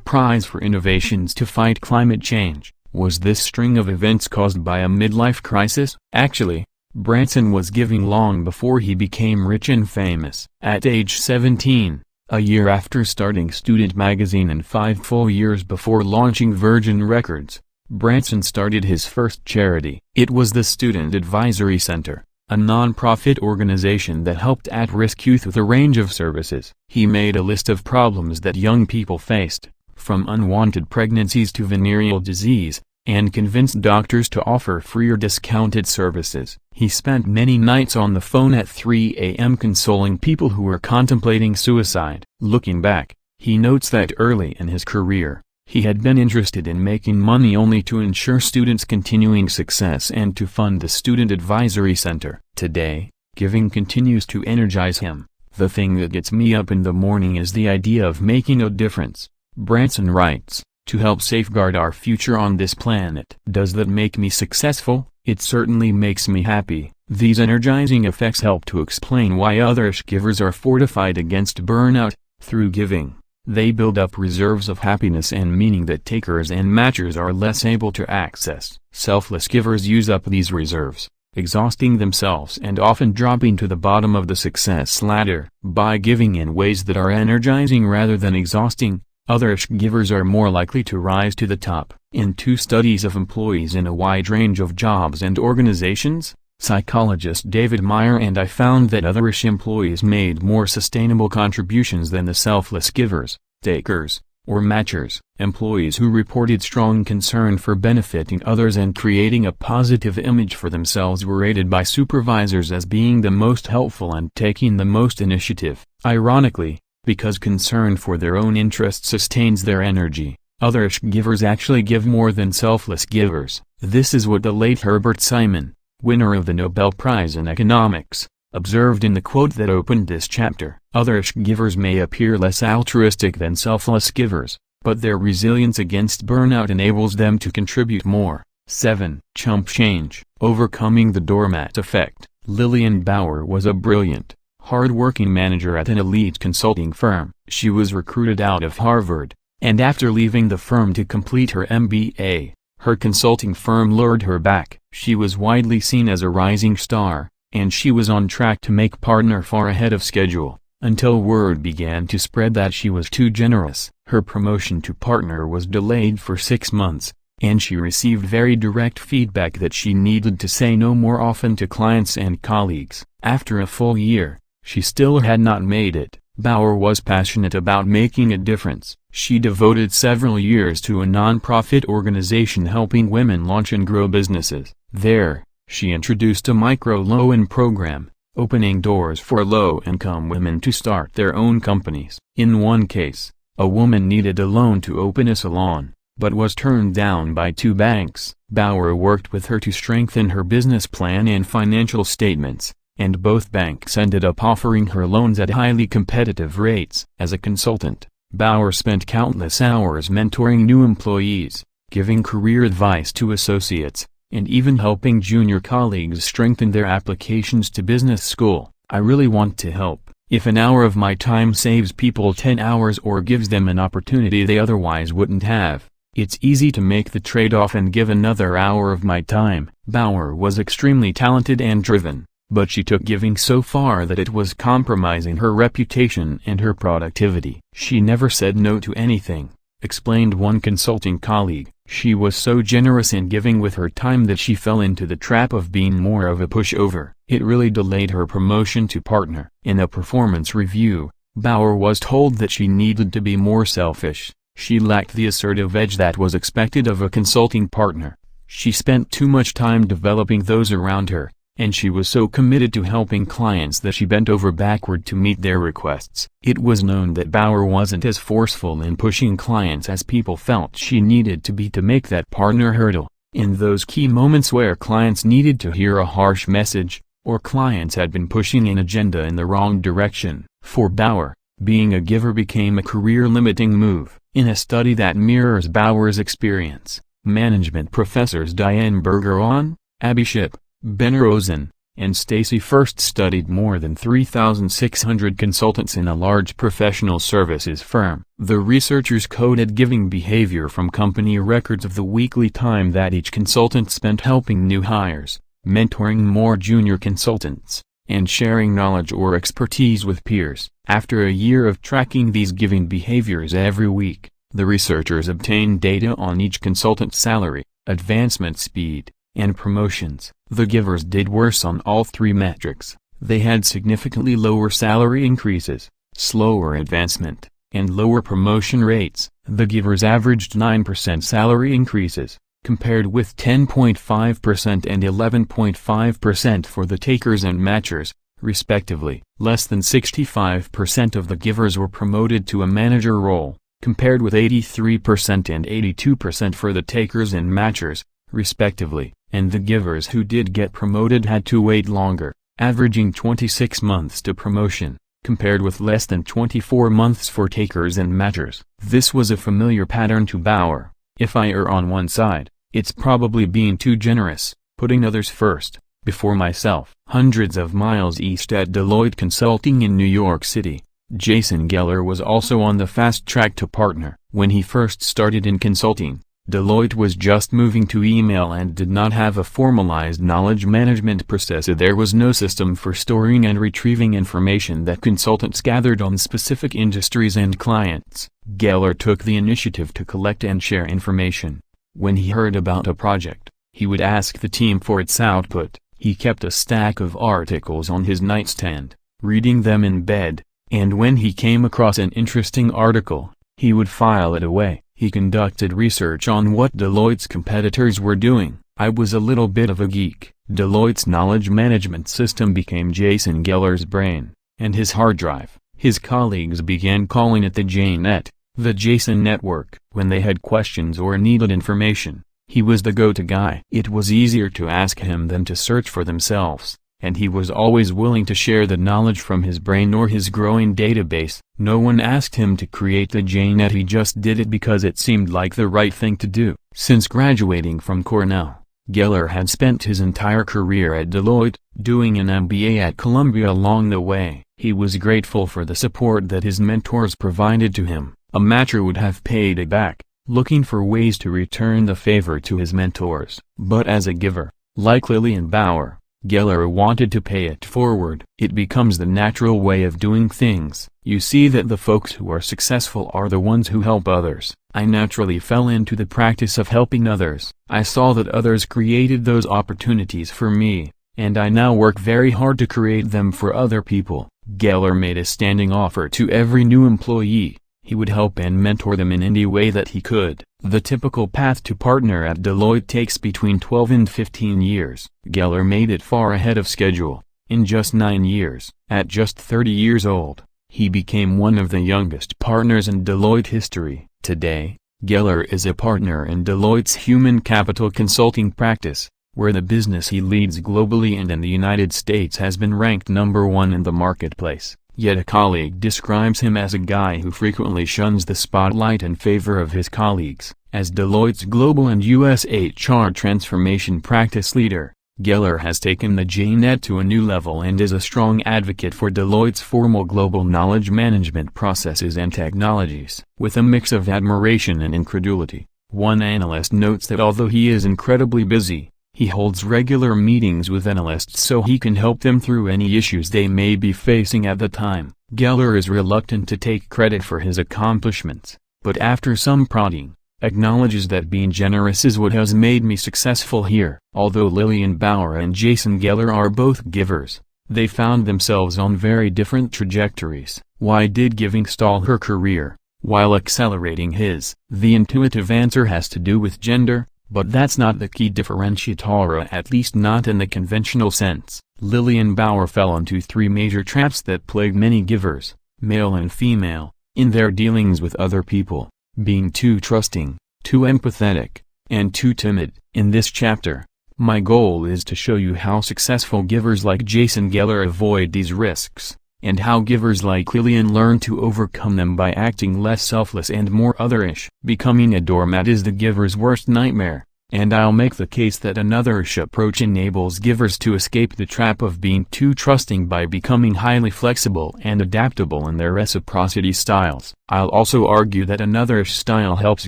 prize for innovations to fight climate change. Was this string of events caused by a midlife crisis? Actually, Branson was giving long before he became rich and famous. At age 17, a year after starting Student Magazine and 5 full years before launching Virgin Records, Branson started his first charity. It was the Student Advisory Center, a non-profit organization that helped at-risk youth with a range of services. He made a list of problems that young people faced, from unwanted pregnancies to venereal disease, and convinced doctors to offer free or discounted services. He spent many nights on the phone at 3 a.m. consoling people who were contemplating suicide. Looking back, he notes that early in his career, he had been interested in making money only to ensure students' continuing success and to fund the Student Advisory Center. Today, giving continues to energize him. The thing that gets me up in the morning is the idea of making a difference, Branson writes, to help safeguard our future on this planet. Does that make me successful? It certainly makes me happy. These energizing effects help to explain why other givers are fortified against burnout. Through giving, they build up reserves of happiness and meaning that takers and matchers are less able to access. Selfless givers use up these reserves, exhausting themselves and often dropping to the bottom of the success ladder. By giving in ways that are energizing rather than exhausting, other givers are more likely to rise to the top. In 2 studies of employees in a wide range of jobs and organizations, psychologist David Meyer and I found that otherish employees made more sustainable contributions than the selfless givers, takers, or matchers. Employees who reported strong concern for benefiting others and creating a positive image for themselves were rated by supervisors as being the most helpful and taking the most initiative. Ironically, because concern for their own interests sustains their energy, others givers actually give more than selfless givers. This is what the late Herbert Simon, winner of the Nobel Prize in Economics, observed in the quote that opened this chapter. Others givers may appear less altruistic than selfless givers, but their resilience against burnout enables them to contribute more. 7. Chump change. Overcoming the doormat effect. Lillian Bauer was a brilliant, hard-working manager at an elite consulting firm. She was recruited out of Harvard, and after leaving the firm to complete her MBA, her consulting firm lured her back. She was widely seen as a rising star, and she was on track to make partner far ahead of schedule, until word began to spread that she was too generous. Her promotion to partner was delayed for 6 months, and she received very direct feedback that she needed to say no more often to clients and colleagues. After a full year, she still had not made it. Bauer was passionate about making a difference. She devoted several years to a non-profit organization helping women launch and grow businesses. There, she introduced a micro-loan program, opening doors for low-income women to start their own companies. In one case, a woman needed a loan to open a salon, but was turned down by 2 banks. Bauer worked with her to strengthen her business plan and financial statements, and both banks ended up offering her loans at highly competitive rates. As a consultant, Bauer spent countless hours mentoring new employees, giving career advice to associates, and even helping junior colleagues strengthen their applications to business school. I really want to help. If an hour of my time saves people 10 hours or gives them an opportunity they otherwise wouldn't have, it's easy to make the trade-off and give another hour of my time. Bauer was extremely talented and driven, but she took giving so far that it was compromising her reputation and her productivity. She never said no to anything, explained one consulting colleague. She was so generous in giving with her time that she fell into the trap of being more of a pushover. It really delayed her promotion to partner. In a performance review, Bauer was told that she needed to be more selfish. She lacked the assertive edge that was expected of a consulting partner. She spent too much time developing those around her, and she was so committed to helping clients that she bent over backward to meet their requests. It was known that Bauer wasn't as forceful in pushing clients as people felt she needed to be to make that partner hurdle. In those key moments where clients needed to hear a harsh message, or clients had been pushing an agenda in the wrong direction, for Bauer, being a giver became a career-limiting move. In a study that mirrors Bauer's experience, management professors Diane Bergeron, Abby Shipp, Ben Rosen, and Stacy First studied more than 3,600 consultants in a large professional services firm. The researchers coded giving behavior from company records of the weekly time that each consultant spent helping new hires, mentoring more junior consultants, and sharing knowledge or expertise with peers. After a year of tracking these giving behaviors every week, the researchers obtained data on each consultant's salary, advancement speed, and promotions. The givers did worse on all 3 metrics. They had significantly lower salary increases, slower advancement, and lower promotion rates. The givers averaged 9% salary increases, compared with 10.5% and 11.5% for the takers and matchers, respectively. Less than 65% of the givers were promoted to a manager role, compared with 83% and 82% for the takers and matchers, respectively, and the givers who did get promoted had to wait longer, averaging 26 months to promotion, compared with less than 24 months for takers and matchers. This was a familiar pattern to Bauer. If I err on one side, it's probably being too generous, putting others first, before myself. Hundreds of miles east at Deloitte Consulting in New York City, Jason Geller was also on the fast track to partner. When he first started in consulting, Deloitte was just moving to email and did not have a formalized knowledge management process. There was no system for storing and retrieving information that consultants gathered on specific industries and clients. Geller took the initiative to collect and share information. When he heard about a project, he would ask the team for its output. He kept a stack of articles on his nightstand, reading them in bed, and when he came across an interesting article, he would file it away. He conducted research on what Deloitte's competitors were doing. I was a little bit of a geek. Deloitte's knowledge management system became Jason Geller's brain, and his hard drive. His colleagues began calling it the JNet, the Jason Network. When they had questions or needed information, he was the go-to guy. It was easier to ask him than to search for themselves, and he was always willing to share the knowledge from his brain or his growing database. No one asked him to create the JNet, he just did it because it seemed like the right thing to do. Since graduating from Cornell, Geller had spent his entire career at Deloitte, doing an MBA at Columbia along the way. He was grateful for the support that his mentors provided to him. A matcher would have paid it back, looking for ways to return the favor to his mentors. But as a giver, like Lillian Bauer, Geller wanted to pay it forward. It becomes the natural way of doing things. You see that the folks who are successful are the ones who help others. I naturally fell into the practice of helping others. I saw that others created those opportunities for me, and I now work very hard to create them for other people. Geller made a standing offer to every new employee. He would help and mentor them in any way that he could. The typical path to partner at Deloitte takes between 12 and 15 years. Geller made it far ahead of schedule, in just 9 years. At just 30 years old, he became one of the youngest partners in Deloitte history. Today, Geller is a partner in Deloitte's human capital consulting practice, where the business he leads globally and in the United States has been ranked #1 in the marketplace. Yet a colleague describes him as a guy who frequently shuns the spotlight in favor of his colleagues. As Deloitte's global and U.S. HR transformation practice leader, Geller has taken the JNet to a new level and is a strong advocate for Deloitte's formal global knowledge management processes and technologies. With a mix of admiration and incredulity, one analyst notes that although he is incredibly busy, he holds regular meetings with analysts so he can help them through any issues they may be facing at the time. Geller is reluctant to take credit for his accomplishments, but after some prodding, acknowledges that being generous is what has made me successful here. Although Lillian Bauer and Jason Geller are both givers, they found themselves on very different trajectories. Why did giving stall her career, while accelerating his? The intuitive answer has to do with gender, but that's not the key differentiator, at least not in the conventional sense. Lillian Bauer fell into 3 major traps that plague many givers, male and female, in their dealings with other people: being too trusting, too empathetic, and too timid. In this chapter, my goal is to show you how successful givers like Jason Geller avoid these risks, and how givers like Lillian learn to overcome them by acting less selfless and more otherish. Becoming a doormat is the giver's worst nightmare, and I'll make the case that an otherish approach enables givers to escape the trap of being too trusting by becoming highly flexible and adaptable in their reciprocity styles. I'll also argue that an otherish style helps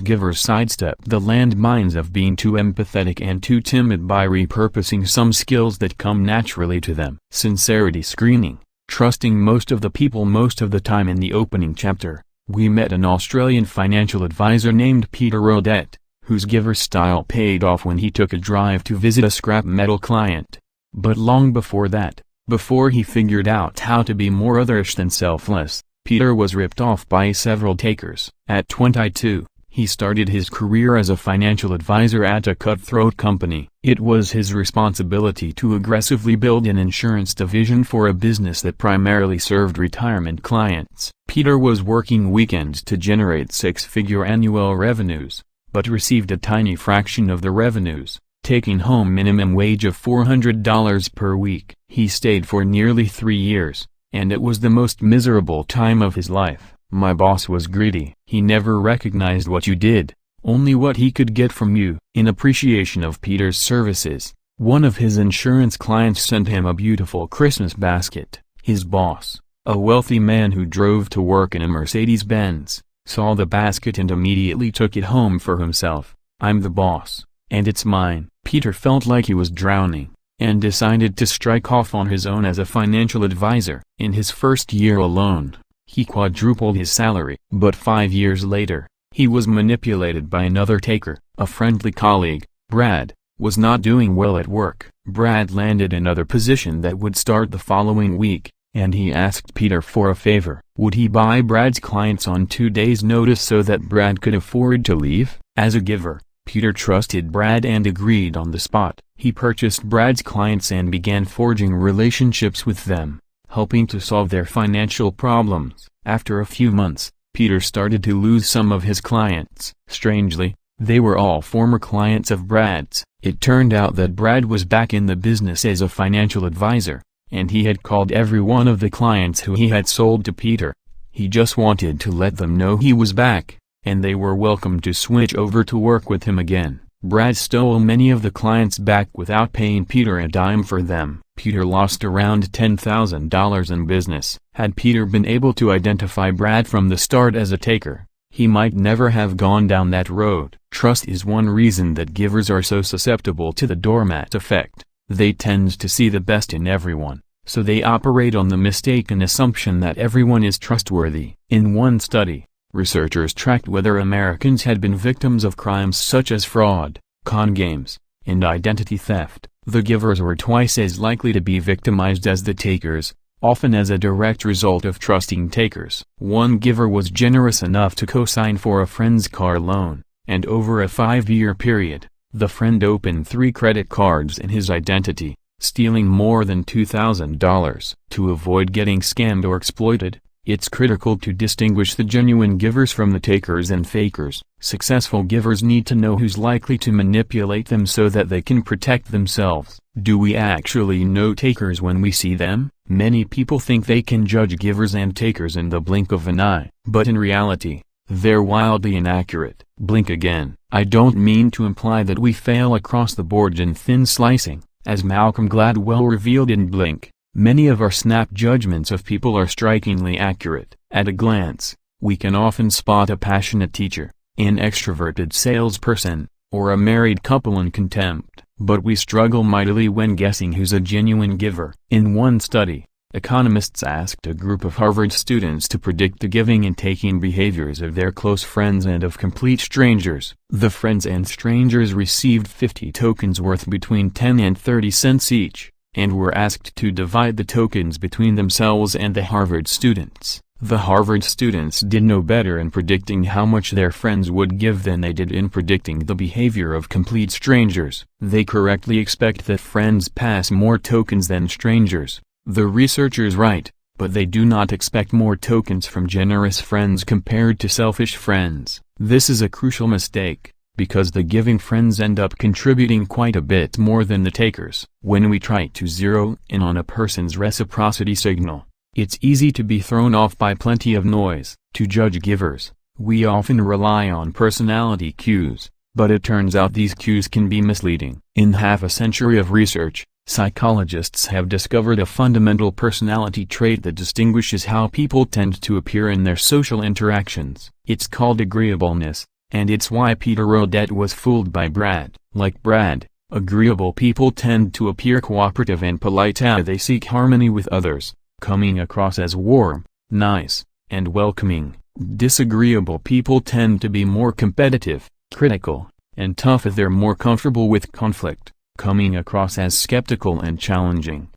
givers sidestep the landmines of being too empathetic and too timid by repurposing some skills that come naturally to them. Sincerity screening. Trusting most of the people most of the time. In the opening chapter, we met an Australian financial advisor named Peter Rodette, whose giver style paid off when he took a drive to visit a scrap metal client. But long before that, before he figured out how to be more otherish than selfless, Peter was ripped off by several takers. At 22, he started his career as a financial advisor at a cutthroat company. It was his responsibility to aggressively build an insurance division for a business that primarily served retirement clients. Peter was working weekends to generate 6-figure annual revenues, but received a tiny fraction of the revenues, taking home minimum wage of $400 per week. He stayed for nearly 3 years, and it was the most miserable time of his life. My boss was greedy. He never recognized what you did, only what he could get from you. In appreciation of Peter's services, one of his insurance clients sent him a beautiful Christmas basket. His boss, a wealthy man who drove to work in a Mercedes-Benz, saw the basket and immediately took it home for himself. "I'm the boss, and it's mine." Peter felt like he was drowning, and decided to strike off on his own as a financial advisor. In his first year alone, he quadrupled his salary. But 5 years later, he was manipulated by another taker. A friendly colleague, Brad, was not doing well at work. Brad landed another position that would start the following week, and he asked Peter for a favor. Would he buy Brad's clients on 2 days' notice so that Brad could afford to leave? As a giver, Peter trusted Brad and agreed on the spot. He purchased Brad's clients and began forging relationships with them, helping to solve their financial problems. After a few months, Peter started to lose some of his clients. Strangely, they were all former clients of Brad's. It turned out that Brad was back in the business as a financial advisor, and he had called every one of the clients who he had sold to Peter. He just wanted to let them know he was back, and they were welcome to switch over to work with him again. Brad stole many of the clients back without paying Peter a dime for them. Peter lost around $10,000 in business. Had Peter been able to identify Brad from the start as a taker, he might never have gone down that road. Trust is one reason that givers are so susceptible to the doormat effect. They tend to see the best in everyone, so they operate on the mistaken assumption that everyone is trustworthy. In one study, researchers tracked whether Americans had been victims of crimes such as fraud, con games, and identity theft. The givers were twice as likely to be victimized as the takers, often as a direct result of trusting takers. One giver was generous enough to co-sign for a friend's car loan, and over a 5-year period, the friend opened 3 credit cards in his identity, stealing more than $2,000. To avoid getting scammed or exploited, it's critical to distinguish the genuine givers from the takers and fakers. Successful givers need to know who's likely to manipulate them so that they can protect themselves. Do we actually know takers when we see them? Many people think they can judge givers and takers in the blink of an eye, but in reality, they're wildly inaccurate. Blink again. I don't mean to imply that we fail across the board in thin slicing. As Malcolm Gladwell revealed in Blink, many of our snap judgments of people are strikingly accurate. At a glance, we can often spot a passionate teacher, an extroverted salesperson, or a married couple in contempt, but we struggle mightily when guessing who's a genuine giver. In one study, economists asked a group of Harvard students to predict the giving and taking behaviors of their close friends and of complete strangers. The friends and strangers received 50 tokens worth between 10 and 30 cents each, and were asked to divide the tokens between themselves and the Harvard students. The Harvard students did no better in predicting how much their friends would give than they did in predicting the behavior of complete strangers. They correctly expect that friends pass more tokens than strangers. The researchers write, but they do not expect more tokens from generous friends compared to selfish friends. This is a crucial mistake, because the giving friends end up contributing quite a bit more than the takers. When we try to zero in on a person's reciprocity signal, it's easy to be thrown off by plenty of noise. To judge givers, we often rely on personality cues, but it turns out these cues can be misleading. In half a century of research, psychologists have discovered a fundamental personality trait that distinguishes how people tend to appear in their social interactions. It's called agreeableness, and it's why Peter Odette was fooled by Brad. Like Brad, agreeable people tend to appear cooperative and polite as they seek harmony with others, coming across as warm, nice, and welcoming. Disagreeable people tend to be more competitive, critical, and tough as they're more comfortable with conflict, coming across as skeptical and challenging.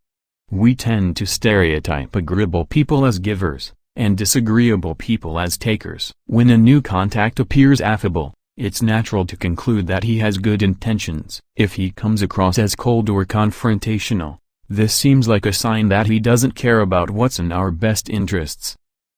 We tend to stereotype agreeable people as givers, and disagreeable people as takers. When a new contact appears affable, it's natural to conclude that he has good intentions. If he comes across as cold or confrontational, this seems like a sign that he doesn't care about what's in our best interests.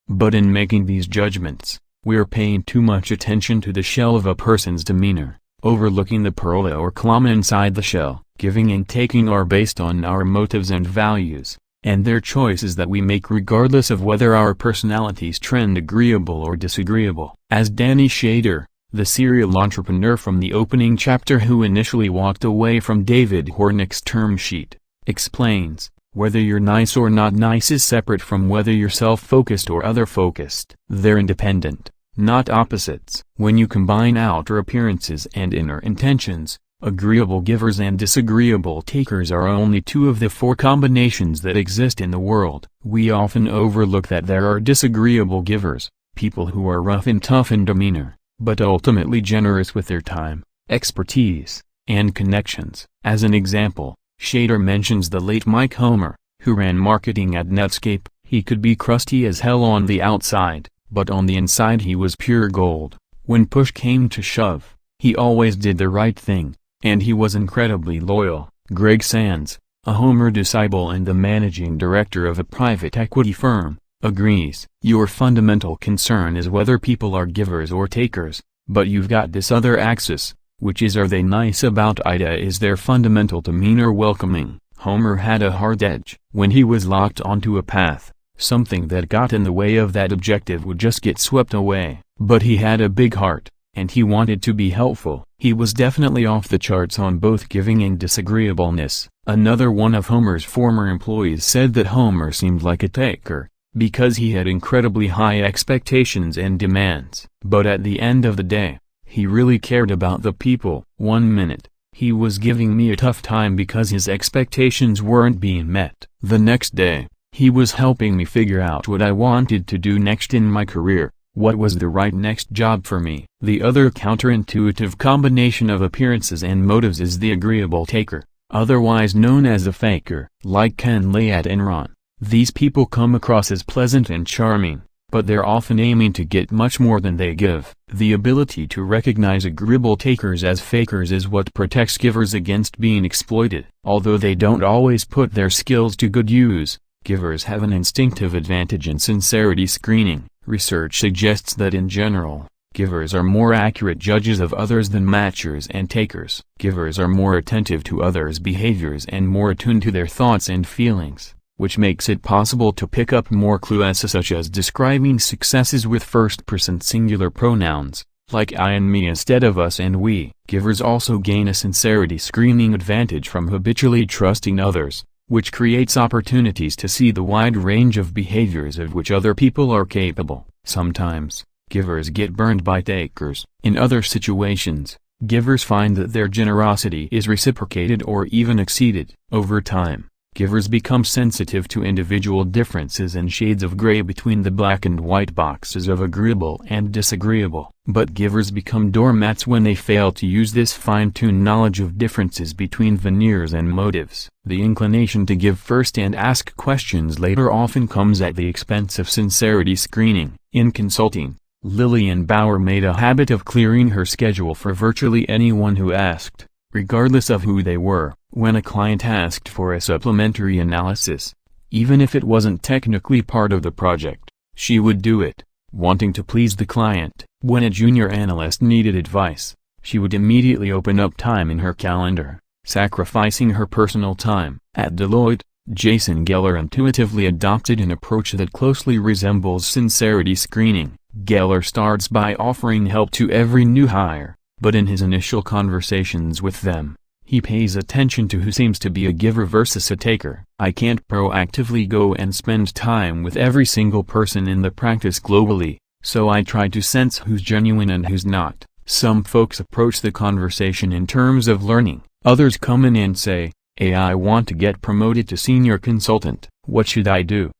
But in making these judgments, we're paying too much attention to the shell of a person's demeanor, overlooking the pearl or clam inside the shell. Giving and taking are based on our motives and values, and they're choices that we make regardless of whether our personalities trend agreeable or disagreeable. As Danny Shader, the serial entrepreneur from the opening chapter who initially walked away from David Hornick's term sheet, explains, whether you're nice or not nice is separate from whether you're self-focused or other-focused. They're independent, not opposites. When you combine outer appearances and inner intentions, agreeable givers and disagreeable takers are only 2 of the 4 combinations that exist in the world. We often overlook that there are disagreeable givers, people who are rough and tough in demeanor, but ultimately generous with their time, expertise, and connections. As an example, Shader mentions the late Mike Homer, who ran marketing at Netscape. He could be crusty as hell on the outside, but on the inside he was pure gold. When push came to shove, he always did the right thing, and he was incredibly loyal. Greg Sands, a Homer disciple and the managing director of a private equity firm, agrees. Your fundamental concern is whether people are givers or takers, but you've got this other axis, which is, are they nice about it? Is their fundamental demeanor welcoming? Homer had a hard edge. When he was locked onto a path, something that got in the way of that objective would just get swept away. But he had a big heart, and he wanted to be helpful. He was definitely off the charts on both giving and disagreeableness. Another one of Homer's former employees said that Homer seemed like a taker, because he had incredibly high expectations and demands. But at the end of the day, he really cared about the people. One minute, he was giving me a tough time because his expectations weren't being met. The next day, he was helping me figure out what I wanted to do next in my career, what was the right next job for me. The other counterintuitive combination of appearances and motives is the agreeable taker, otherwise known as a faker. Like Ken Lay at Enron, these people come across as pleasant and charming, but they're often aiming to get much more than they give. The ability to recognize agreeable takers as fakers is what protects givers against being exploited. Although they don't always put their skills to good use, givers have an instinctive advantage in sincerity screening. Research suggests that in general, givers are more accurate judges of others than matchers and takers. Givers are more attentive to others' behaviors and more attuned to their thoughts and feelings, which makes it possible to pick up more clues such as describing successes with first-person singular pronouns, like I and me instead of us and we. Givers also gain a sincerity screening advantage from habitually trusting others, which creates opportunities to see the wide range of behaviors of which other people are capable. Sometimes, givers get burned by takers. In other situations, givers find that their generosity is reciprocated or even exceeded. Over time, givers become sensitive to individual differences and shades of gray between the black and white boxes of agreeable and disagreeable. But givers become doormats when they fail to use this fine-tuned knowledge of differences between veneers and motives. The inclination to give first and ask questions later often comes at the expense of sincerity screening. In consulting, Lillian Bauer made a habit of clearing her schedule for virtually anyone who asked, regardless of who they were. When a client asked for a supplementary analysis, even if it wasn't technically part of the project, she would do it, wanting to please the client. When a junior analyst needed advice, she would immediately open up time in her calendar, sacrificing her personal time. At Deloitte, Jason Geller intuitively adopted an approach that closely resembles sincerity screening. Geller starts by offering help to every new hire, but in his initial conversations with them, he pays attention to who seems to be a giver versus a taker. I can't proactively go and spend time with every single person in the practice globally, so I try to sense who's genuine and who's not. Some folks approach the conversation in terms of learning. Others come in and say, "Hey, I want to get promoted to senior consultant. What should I do?"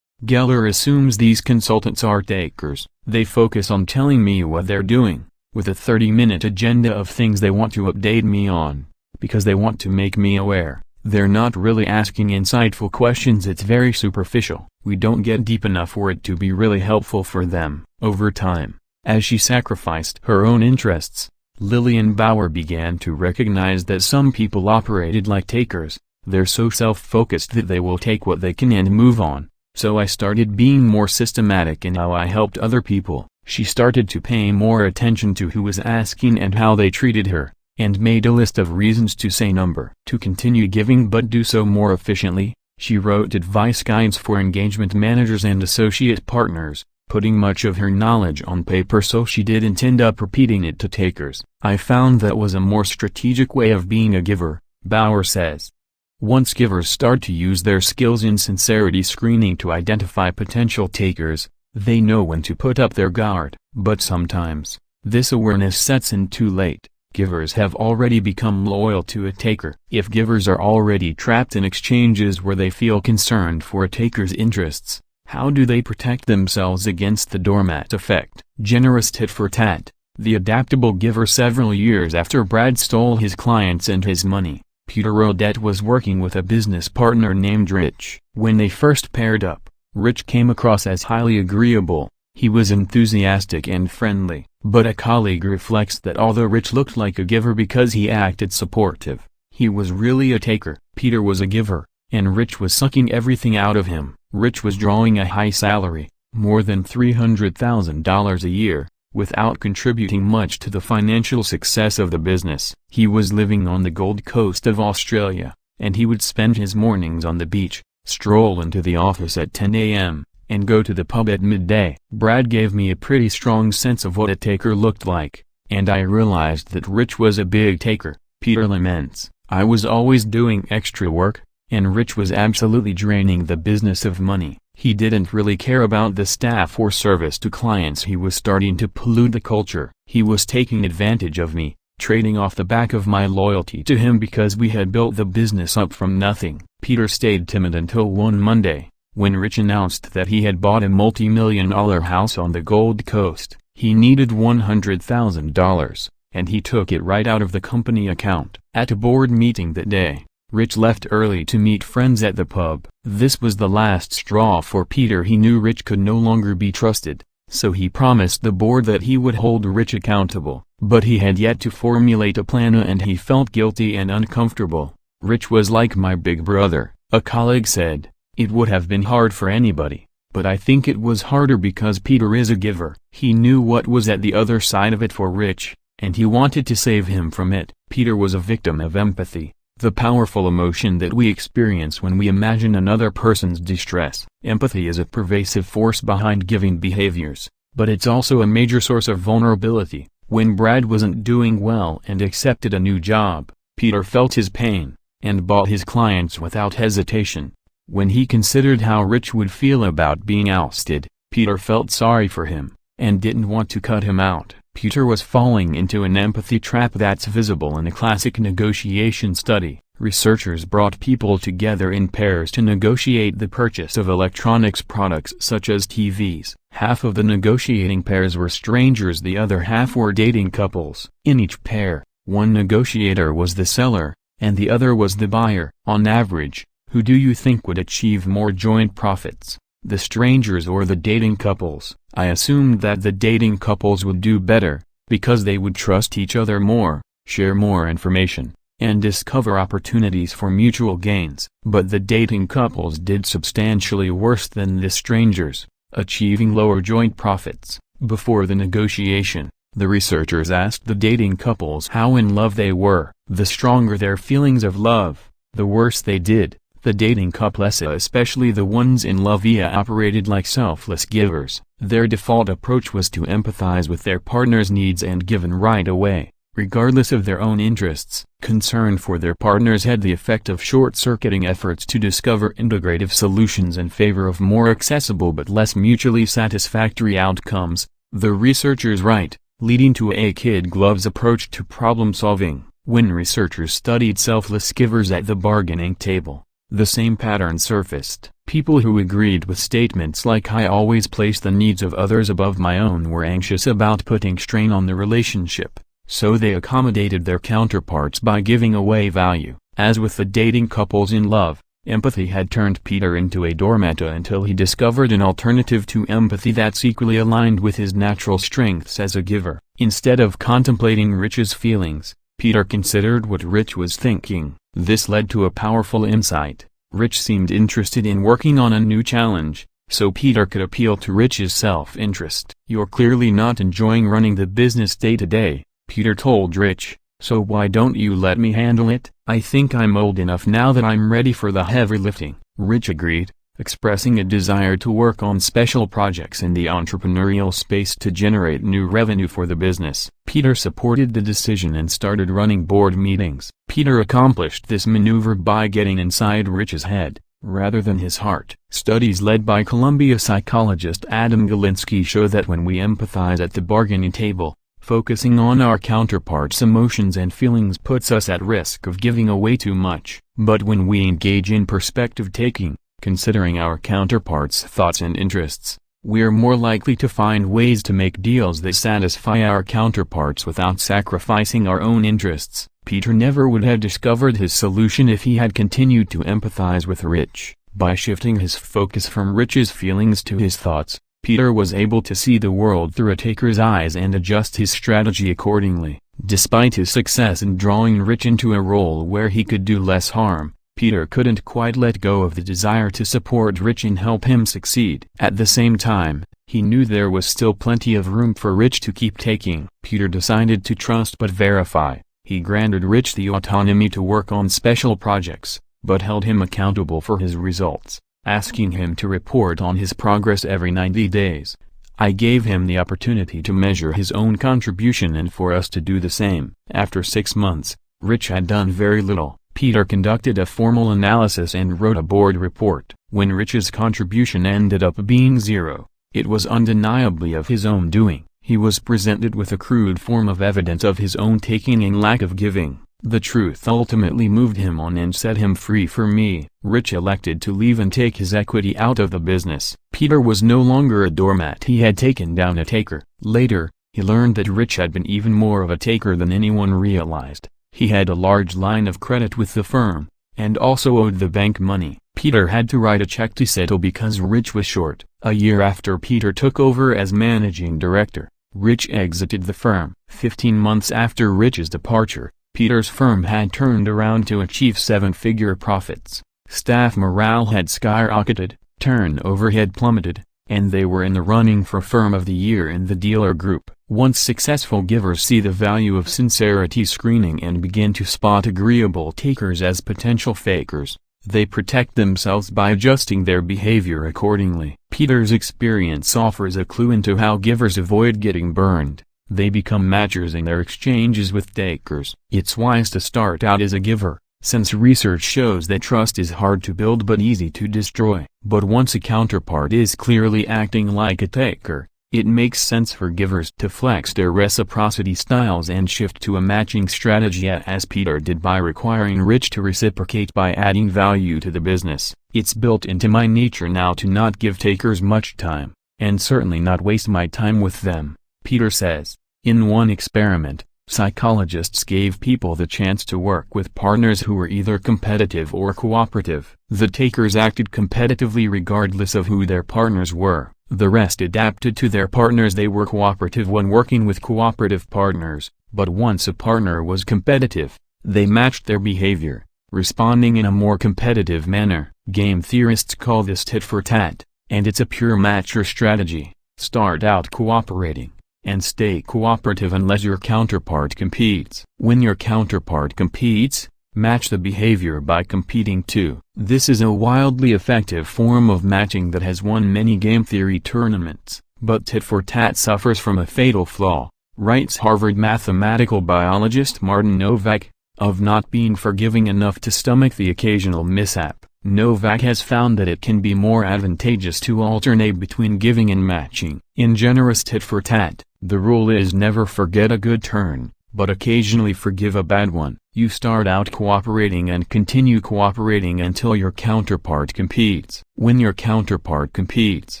Geller assumes these consultants are takers. They focus on telling me what they're doing, with a 30-minute agenda of things they want to update me on, because they want to make me aware. They're not really asking insightful questions. It's very superficial. We don't get deep enough for it to be really helpful for them. Over time, as she sacrificed her own interests, Lillian Bauer began to recognize that some people operated like takers. They're so self-focused that they will take what they can and move on. So I started being more systematic in how I helped other people. She started to pay more attention to who was asking and how they treated her, and made a list of reasons to say number. To continue giving but do so more efficiently, she wrote advice guides for engagement managers and associate partners, putting much of her knowledge on paper so she didn't end up repeating it to takers. I found that was a more strategic way of being a giver, Bauer says. Once givers start to use their skills in sincerity screening to identify potential takers, they know when to put up their guard. But sometimes, this awareness sets in too late. Givers have already become loyal to a taker. If givers are already trapped in exchanges where they feel concerned for a taker's interests, how do they protect themselves against the doormat effect? Generous tit for tat. The adaptable giver. Several years after Brad stole his clients and his money, Peter Odette was working with a business partner named Rich. When they first paired up, Rich came across as highly agreeable. He was enthusiastic and friendly, but a colleague reflects that although Rich looked like a giver because he acted supportive, he was really a taker. Peter was a giver, and Rich was sucking everything out of him. Rich was drawing a high salary, more than $300,000 a year, without contributing much to the financial success of the business. He was living on the Gold Coast of Australia, and he would spend his mornings on the beach, stroll into the office at 10 a.m., and go to the pub at midday. Brad gave me a pretty strong sense of what a taker looked like, and I realized that Rich was a big taker. Peter laments, I was always doing extra work, and Rich was absolutely draining the business of money. He didn't really care about the staff or service to clients. He was starting to pollute the culture. He was taking advantage of me, trading off the back of my loyalty to him because we had built the business up from nothing. Peter stayed timid until one Monday, when Rich announced that he had bought a multi-million-dollar house on the Gold Coast. He needed $100,000, and he took it right out of the company account. At a board meeting that day, Rich left early to meet friends at the pub. This was the last straw for Peter. He knew Rich could no longer be trusted, so he promised the board that he would hold Rich accountable. But he had yet to formulate a plan, and he felt guilty and uncomfortable. Rich was like my big brother, a colleague said. It would have been hard for anybody, but I think it was harder because Peter is a giver. He knew what was at the other side of it for Rich, and he wanted to save him from it. Peter was a victim of empathy, the powerful emotion that we experience when we imagine another person's distress. Empathy is a pervasive force behind giving behaviors, but it's also a major source of vulnerability. When Brad wasn't doing well and accepted a new job, Peter felt his pain, and bought his clients without hesitation. When he considered how Rich would feel about being ousted, Peter felt sorry for him, and didn't want to cut him out. Peter was falling into an empathy trap that's visible in a classic negotiation study. Researchers brought people together in pairs to negotiate the purchase of electronics products such as TVs. Half of the negotiating pairs were strangers, the other half were dating couples. In each pair, one negotiator was the seller, and the other was the buyer. On average, who do you think would achieve more joint profits, the strangers or the dating couples? I assumed that the dating couples would do better, because they would trust each other more, share more information, and discover opportunities for mutual gains. But the dating couples did substantially worse than the strangers, achieving lower joint profits. Before the negotiation, the researchers asked the dating couples how in love they were. The stronger their feelings of love, the worse they did. The dating couples, especially the ones in love, operated like selfless givers. Their default approach was to empathize with their partner's needs and give in right away, regardless of their own interests. Concern for their partners had the effect of short-circuiting efforts to discover integrative solutions in favor of more accessible but less mutually satisfactory outcomes, the researchers write, leading to a kid-gloves approach to problem-solving. When researchers studied selfless givers at the bargaining table, the same pattern surfaced. People who agreed with statements like "I always place the needs of others above my own" were anxious about putting strain on the relationship, so they accommodated their counterparts by giving away value. As with the dating couples in love, empathy had turned Peter into a doormat until he discovered an alternative to empathy that's equally aligned with his natural strengths as a giver. Instead of contemplating Rich's feelings, Peter considered what Rich was thinking. This led to a powerful insight. Rich seemed interested in working on a new challenge, so Peter could appeal to Rich's self-interest. "You're clearly not enjoying running the business day to day," Peter told Rich, "so why don't you let me handle it? I think I'm old enough now that I'm ready for the heavy lifting." Rich agreed, expressing a desire to work on special projects in the entrepreneurial space to generate new revenue for the business. Peter supported the decision and started running board meetings. Peter accomplished this maneuver by getting inside Rich's head, rather than his heart. Studies led by Columbia psychologist Adam Galinsky show that when we empathize at the bargaining table, focusing on our counterpart's emotions and feelings puts us at risk of giving away too much. But when we engage in perspective taking, considering our counterpart's thoughts and interests, we're more likely to find ways to make deals that satisfy our counterparts without sacrificing our own interests. Peter never would have discovered his solution if he had continued to empathize with Rich. By shifting his focus from Rich's feelings to his thoughts, Peter was able to see the world through a taker's eyes and adjust his strategy accordingly. Despite his success in drawing Rich into a role where he could do less harm, Peter couldn't quite let go of the desire to support Rich and help him succeed. At the same time, he knew there was still plenty of room for Rich to keep taking. Peter decided to trust but verify. He granted Rich the autonomy to work on special projects, but held him accountable for his results, asking him to report on his progress every 90 days. I gave him the opportunity to measure his own contribution and for us to do the same. After 6 months, Rich had done very little. Peter conducted a formal analysis and wrote a board report. When Rich's contribution ended up being 0, it was undeniably of his own doing. He was presented with a crude form of evidence of his own taking and lack of giving. The truth ultimately moved him on and set him free. For me, Rich elected to leave and take his equity out of the business. Peter was no longer a doormat. He had taken down a taker. Later, he learned that Rich had been even more of a taker than anyone realized. He had a large line of credit with the firm, and also owed the bank money. Peter had to write a check to settle because Rich was short. A year after Peter took over as managing director, Rich exited the firm. 15 months after Rich's departure, Peter's firm had turned around to achieve 7-figure profits. Staff morale had skyrocketed, turnover had plummeted, and they were in the running for Firm of the Year in the dealer group. Once successful givers see the value of sincerity screening and begin to spot agreeable takers as potential fakers, they protect themselves by adjusting their behavior accordingly. Peter's experience offers a clue into how givers avoid getting burned. They become matchers in their exchanges with takers. It's wise to start out as a giver, since research shows that trust is hard to build but easy to destroy. But once a counterpart is clearly acting like a taker, it makes sense for givers to flex their reciprocity styles and shift to a matching strategy, as Peter did by requiring Rich to reciprocate by adding value to the business. It's built into my nature now to not give takers much time, and certainly not waste my time with them, Peter says. In one experiment, psychologists gave people the chance to work with partners who were either competitive or cooperative. The takers acted competitively regardless of who their partners were. The rest adapted to their partners. They were cooperative when working with cooperative partners, but once a partner was competitive, they matched their behavior, responding in a more competitive manner. Game theorists call this tit for tat, and it's a pure matcher strategy. Start out cooperating, and stay cooperative unless your counterpart competes. When your counterpart competes, match the behavior by competing too. This is a wildly effective form of matching that has won many game theory tournaments. But tit for tat suffers from a fatal flaw, writes Harvard mathematical biologist Martin Novak, of not being forgiving enough to stomach the occasional mishap. Novak has found that it can be more advantageous to alternate between giving and matching. In generous tit for tat, the rule is never forget a good turn, but occasionally forgive a bad one. You start out cooperating and continue cooperating until your counterpart competes. When your counterpart competes,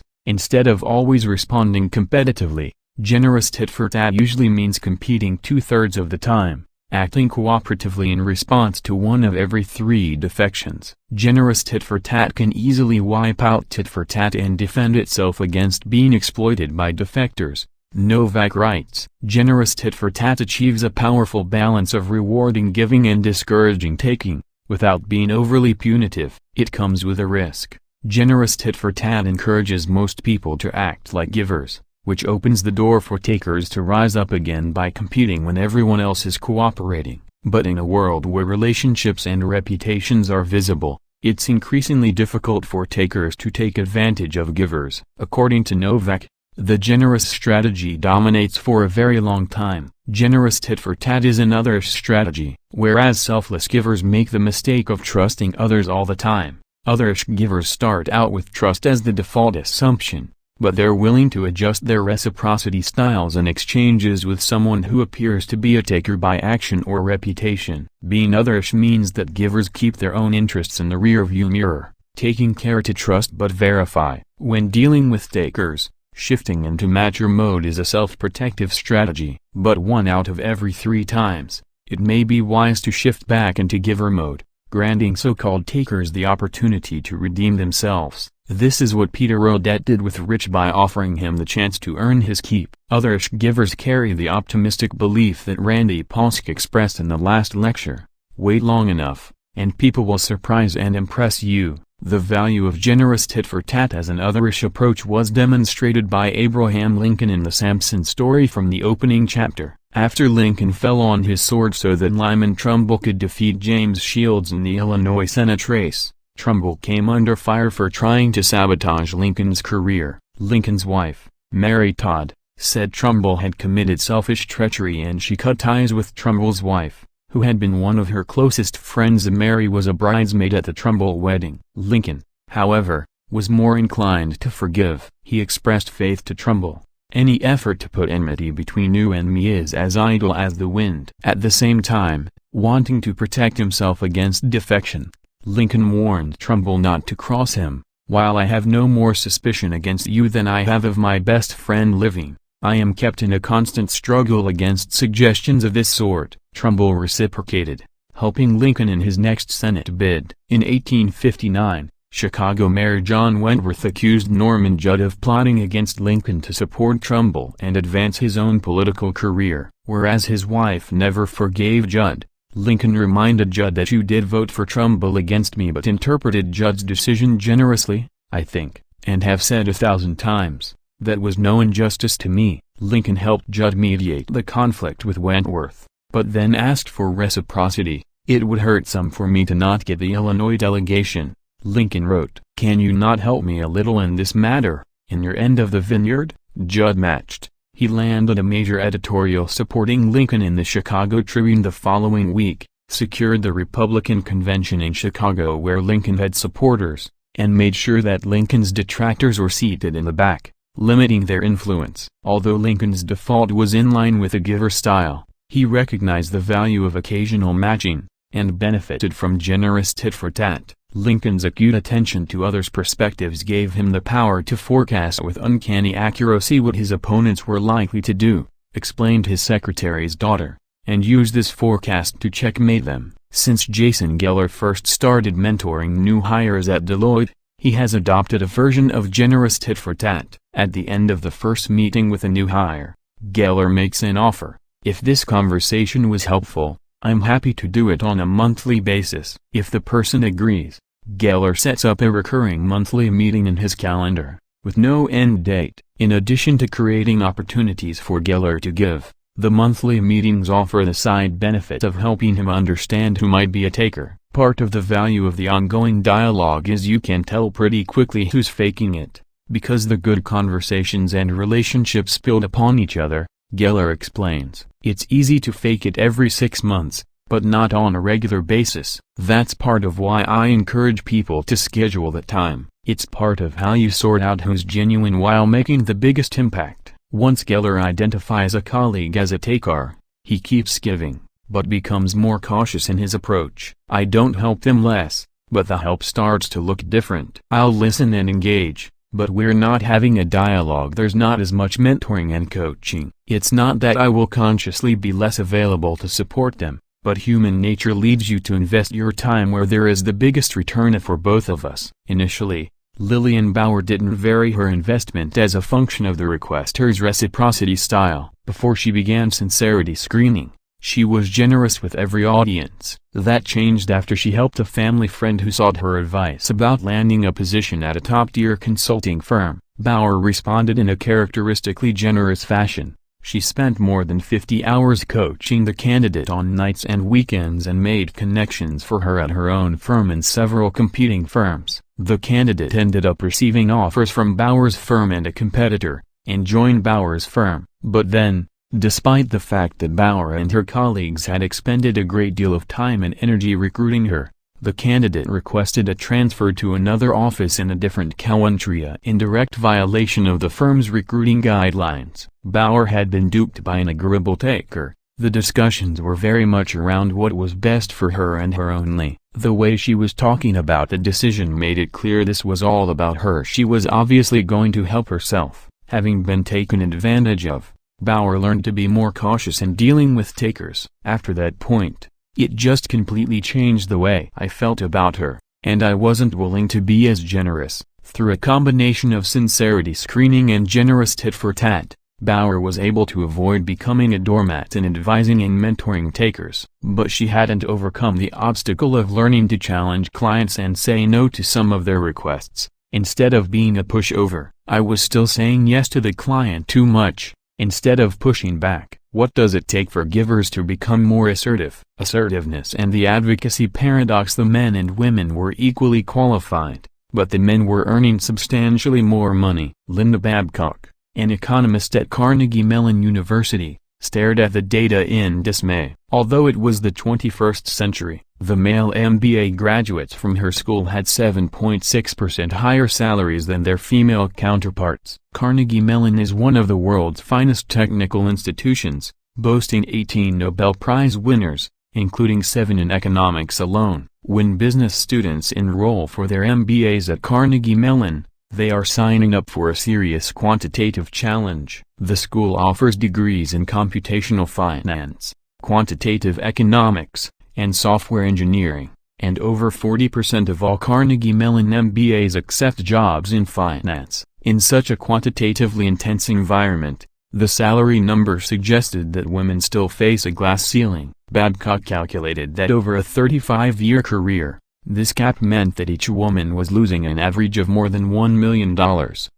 instead of always responding competitively, generous tit for tat usually means competing 2/3 of the time, acting cooperatively in response to one of every 3 defections. Generous tit for tat can easily wipe out tit for tat and defend itself against being exploited by defectors. Novak writes, generous tit for tat achieves a powerful balance of rewarding giving and discouraging taking, without being overly punitive. It comes with a risk. Generous tit for tat encourages most people to act like givers, which opens the door for takers to rise up again by competing when everyone else is cooperating. But in a world where relationships and reputations are visible, it's increasingly difficult for takers to take advantage of givers. According to Novak, the generous strategy dominates for a very long time. Generous tit for tat is an otherish strategy, whereas selfless givers make the mistake of trusting others all the time. Otherish givers start out with trust as the default assumption, but they're willing to adjust their reciprocity styles and exchanges with someone who appears to be a taker by action or reputation. Being otherish means that givers keep their own interests in the rearview mirror, taking care to trust but verify. When dealing with takers, shifting into matcher mode is a self-protective strategy, but 1 out of every 3 times, it may be wise to shift back into giver mode. granting so-called takers the opportunity to redeem themselves. This is what Peter Odette did with Rich by offering him the chance to earn his keep. Other givers carry the optimistic belief that Randy Pausch expressed in the last lecture: wait long enough, and people will surprise and impress you. The value of generous tit-for-tat as an otherish approach was demonstrated by Abraham Lincoln in the Samson story from the opening chapter. After Lincoln fell on his sword so that Lyman Trumbull could defeat James Shields in the Illinois Senate race, Trumbull came under fire for trying to sabotage Lincoln's career. Lincoln's wife, Mary Todd, said Trumbull had committed selfish treachery and she cut ties with Trumbull's wife, who had been one of her closest friends. Mary was a bridesmaid at the Trumbull wedding. Lincoln, however, was more inclined to forgive. He expressed faith to Trumbull: any effort to put enmity between you and me is as idle as the wind. At the same time, wanting to protect himself against defection, Lincoln warned Trumbull not to cross him. While I have no more suspicion against you than I have of my best friend living, I am kept in a constant struggle against suggestions of this sort. Trumbull reciprocated, helping Lincoln in his next Senate bid. In 1859, Chicago Mayor John Wentworth accused Norman Judd of plotting against Lincoln to support Trumbull and advance his own political career. Whereas his wife never forgave Judd, Lincoln reminded Judd that you did vote for Trumbull against me but interpreted Judd's decision generously. I think, and have said 1,000 times, that was no injustice to me. Lincoln helped Judd mediate the conflict with Wentworth, but then asked for reciprocity. It would hurt some for me to not get the Illinois delegation. Lincoln wrote, "Can you not help me a little in this matter, in your end of the vineyard?" Judd matched. He landed a major editorial supporting Lincoln in the Chicago Tribune the following week, secured the Republican convention in Chicago where Lincoln had supporters, and made sure that Lincoln's detractors were seated in the back, limiting their influence. Although Lincoln's default was in line with a giver style, he recognized the value of occasional matching, and benefited from generous tit-for-tat. Lincoln's acute attention to others' perspectives gave him the power to forecast with uncanny accuracy what his opponents were likely to do, explained his secretary's daughter, and use this forecast to checkmate them. Since Jason Geller first started mentoring new hires at Deloitte, he has adopted a version of generous tit-for-tat. At the end of the first meeting with a new hire, Geller makes an offer: if this conversation was helpful, I'm happy to do it on a monthly basis. If the person agrees, Geller sets up a recurring monthly meeting in his calendar, with no end date. In addition to creating opportunities for Geller to give, the monthly meetings offer the side benefit of helping him understand who might be a taker. Part of the value of the ongoing dialogue is you can tell pretty quickly who's faking it, because the good conversations and relationships build upon each other. Geller explains, it's easy to fake it every 6 months, but not on a regular basis. That's part of why I encourage people to schedule the time. It's part of how you sort out who's genuine while making the biggest impact. Once Geller identifies a colleague as a taker, he keeps giving, but becomes more cautious in his approach. I don't help them less, but the help starts to look different. I'll listen and engage, but we're not having a dialogue. There's not as much mentoring and coaching. It's not that I will consciously be less available to support them, but human nature leads you to invest your time where there is the biggest return for both of us. Initially, Lillian Bauer didn't vary her investment as a function of the requester's reciprocity style. Before she began sincerity screening, she was generous with every audience. That changed after she helped a family friend who sought her advice about landing a position at a top-tier consulting firm. Bauer responded in a characteristically generous fashion. She spent more than 50 hours coaching the candidate on nights and weekends and made connections for her at her own firm and several competing firms. The candidate ended up receiving offers from Bauer's firm and a competitor, and joined Bauer's firm. But then, despite the fact that Bauer and her colleagues had expended a great deal of time and energy recruiting her, the candidate requested a transfer to another office in a different country, in direct violation of the firm's recruiting guidelines. Bauer had been duped by an agreeable taker. The discussions were very much around what was best for her and her only. The way she was talking about the decision made it clear this was all about her. She was obviously going to help herself. Having been taken advantage of, Bauer learned to be more cautious in dealing with takers. After that point, It just completely changed the way I felt about her, and I wasn't willing to be as generous. Through a combination of sincerity screening and generous tit-for-tat, Bauer was able to avoid becoming a doormat in advising and mentoring takers. But she hadn't overcome the obstacle of learning to challenge clients and say no to some of their requests. Instead of being a pushover, I was still saying yes to the client too much, instead of pushing back. What does it take for givers to become more assertive? Assertiveness and the advocacy paradox. The men and women were equally qualified, but the men were earning substantially more money. Linda Babcock, an economist at Carnegie Mellon University, stared at the data in dismay. Although it was the 21st century, the male MBA graduates from her school had 7.6% higher salaries than their female counterparts. Carnegie Mellon is one of the world's finest technical institutions, boasting 18 Nobel Prize winners, including 7 in economics alone. When business students enroll for their MBAs at Carnegie Mellon, they are signing up for a serious quantitative challenge. The school offers degrees in computational finance, quantitative economics, and software engineering, and over 40% of all Carnegie Mellon MBAs accept jobs in finance. In such a quantitatively intense environment, the salary number suggested that women still face a glass ceiling. Babcock calculated that over a 35-year career, this gap meant that each woman was losing an average of more than $1 million.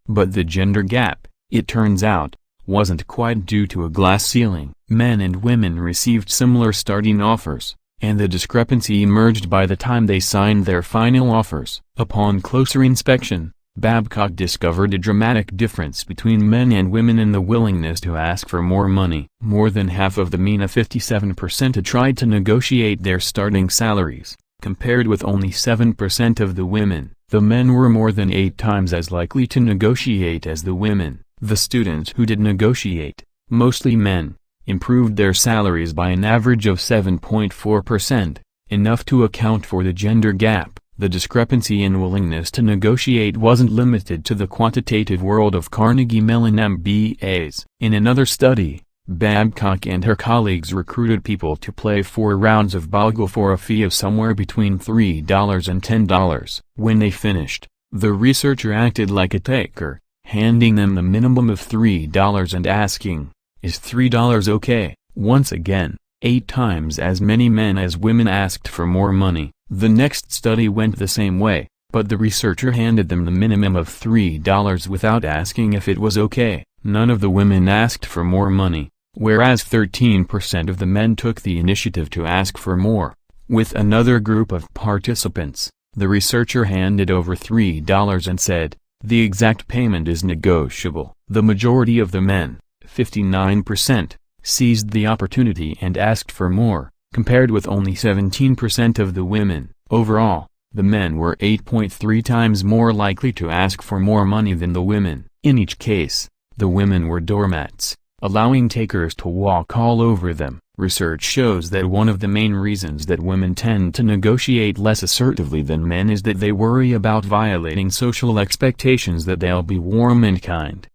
But the gender gap, it turns out, wasn't quite due to a glass ceiling. Men and women received similar starting offers, and the discrepancy emerged by the time they signed their final offers. Upon closer inspection, Babcock discovered a dramatic difference between men and women in the willingness to ask for more money. More than half of the men, 57%, had tried to negotiate their starting salaries, compared with only 7% of the women. The men were more than 8 times as likely to negotiate as the women. The students who did negotiate, mostly men, improved their salaries by an average of 7.4%, enough to account for the gender gap. The discrepancy in willingness to negotiate wasn't limited to the quantitative world of Carnegie Mellon MBAs. In another study, Babcock and her colleagues recruited people to play 4 rounds of Boggle for a fee of somewhere between $3 and $10. When they finished, the researcher acted like a taker, handing them the minimum of $3 and asking, "Is $3 okay?" Once again, 8 times as many men as women asked for more money. The next study went the same way, but the researcher handed them the minimum of $3 without asking if it was okay. None of the women asked for more money, whereas 13% of the men took the initiative to ask for more. With another group of participants, the researcher handed over $3 and said, "The exact payment is negotiable." The majority of the men, 59%, seized the opportunity and asked for more, compared with only 17% of the women. Overall, the men were 8.3 times more likely to ask for more money than the women. In each case, the women were doormats, allowing takers to walk all over them. Research shows that one of the main reasons that women tend to negotiate less assertively than men is that they worry about violating social expectations that they'll be warm and kind.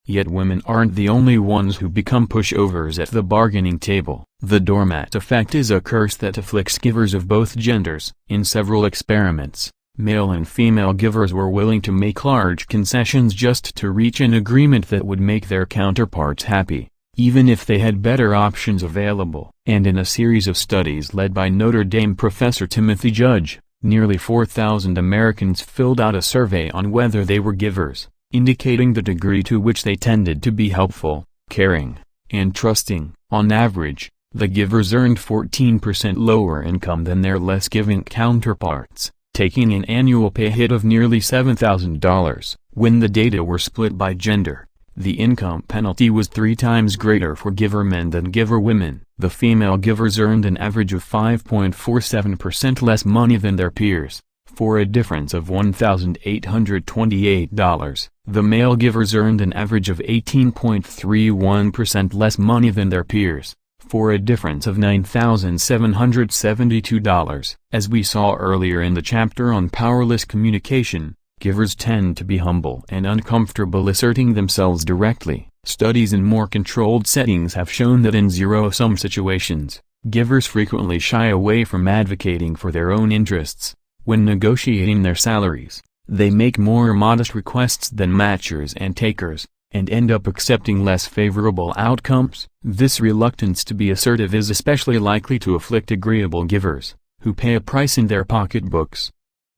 Yet women aren't the only ones who become pushovers at the bargaining table. The doormat effect is a curse that afflicts givers of both genders. In several experiments, male and female givers were willing to make large concessions just to reach an agreement that would make their counterparts happy, even if they had better options available. And in a series of studies led by Notre Dame professor Timothy Judge, nearly 4,000 Americans filled out a survey on whether they were givers, indicating the degree to which they tended to be helpful, caring, and trusting. On average, the givers earned 14% lower income than their less giving counterparts, taking an annual pay hit of nearly $7,000. When the data were split by gender, the income penalty was 3 times greater for giver men than giver women. The female givers earned an average of 5.47% less money than their peers, for a difference of $1,828. The male givers earned an average of 18.31% less money than their peers, for a difference of $9,772. As we saw earlier in the chapter on powerless communication, givers tend to be humble and uncomfortable asserting themselves directly. Studies in more controlled settings have shown that in zero-sum situations, Givers frequently shy away from advocating for their own interests. When negotiating their salaries, they make more modest requests than matchers and takers, and end up accepting less favorable outcomes. This reluctance to be assertive is especially likely to afflict agreeable givers, who pay a price in their pocketbooks.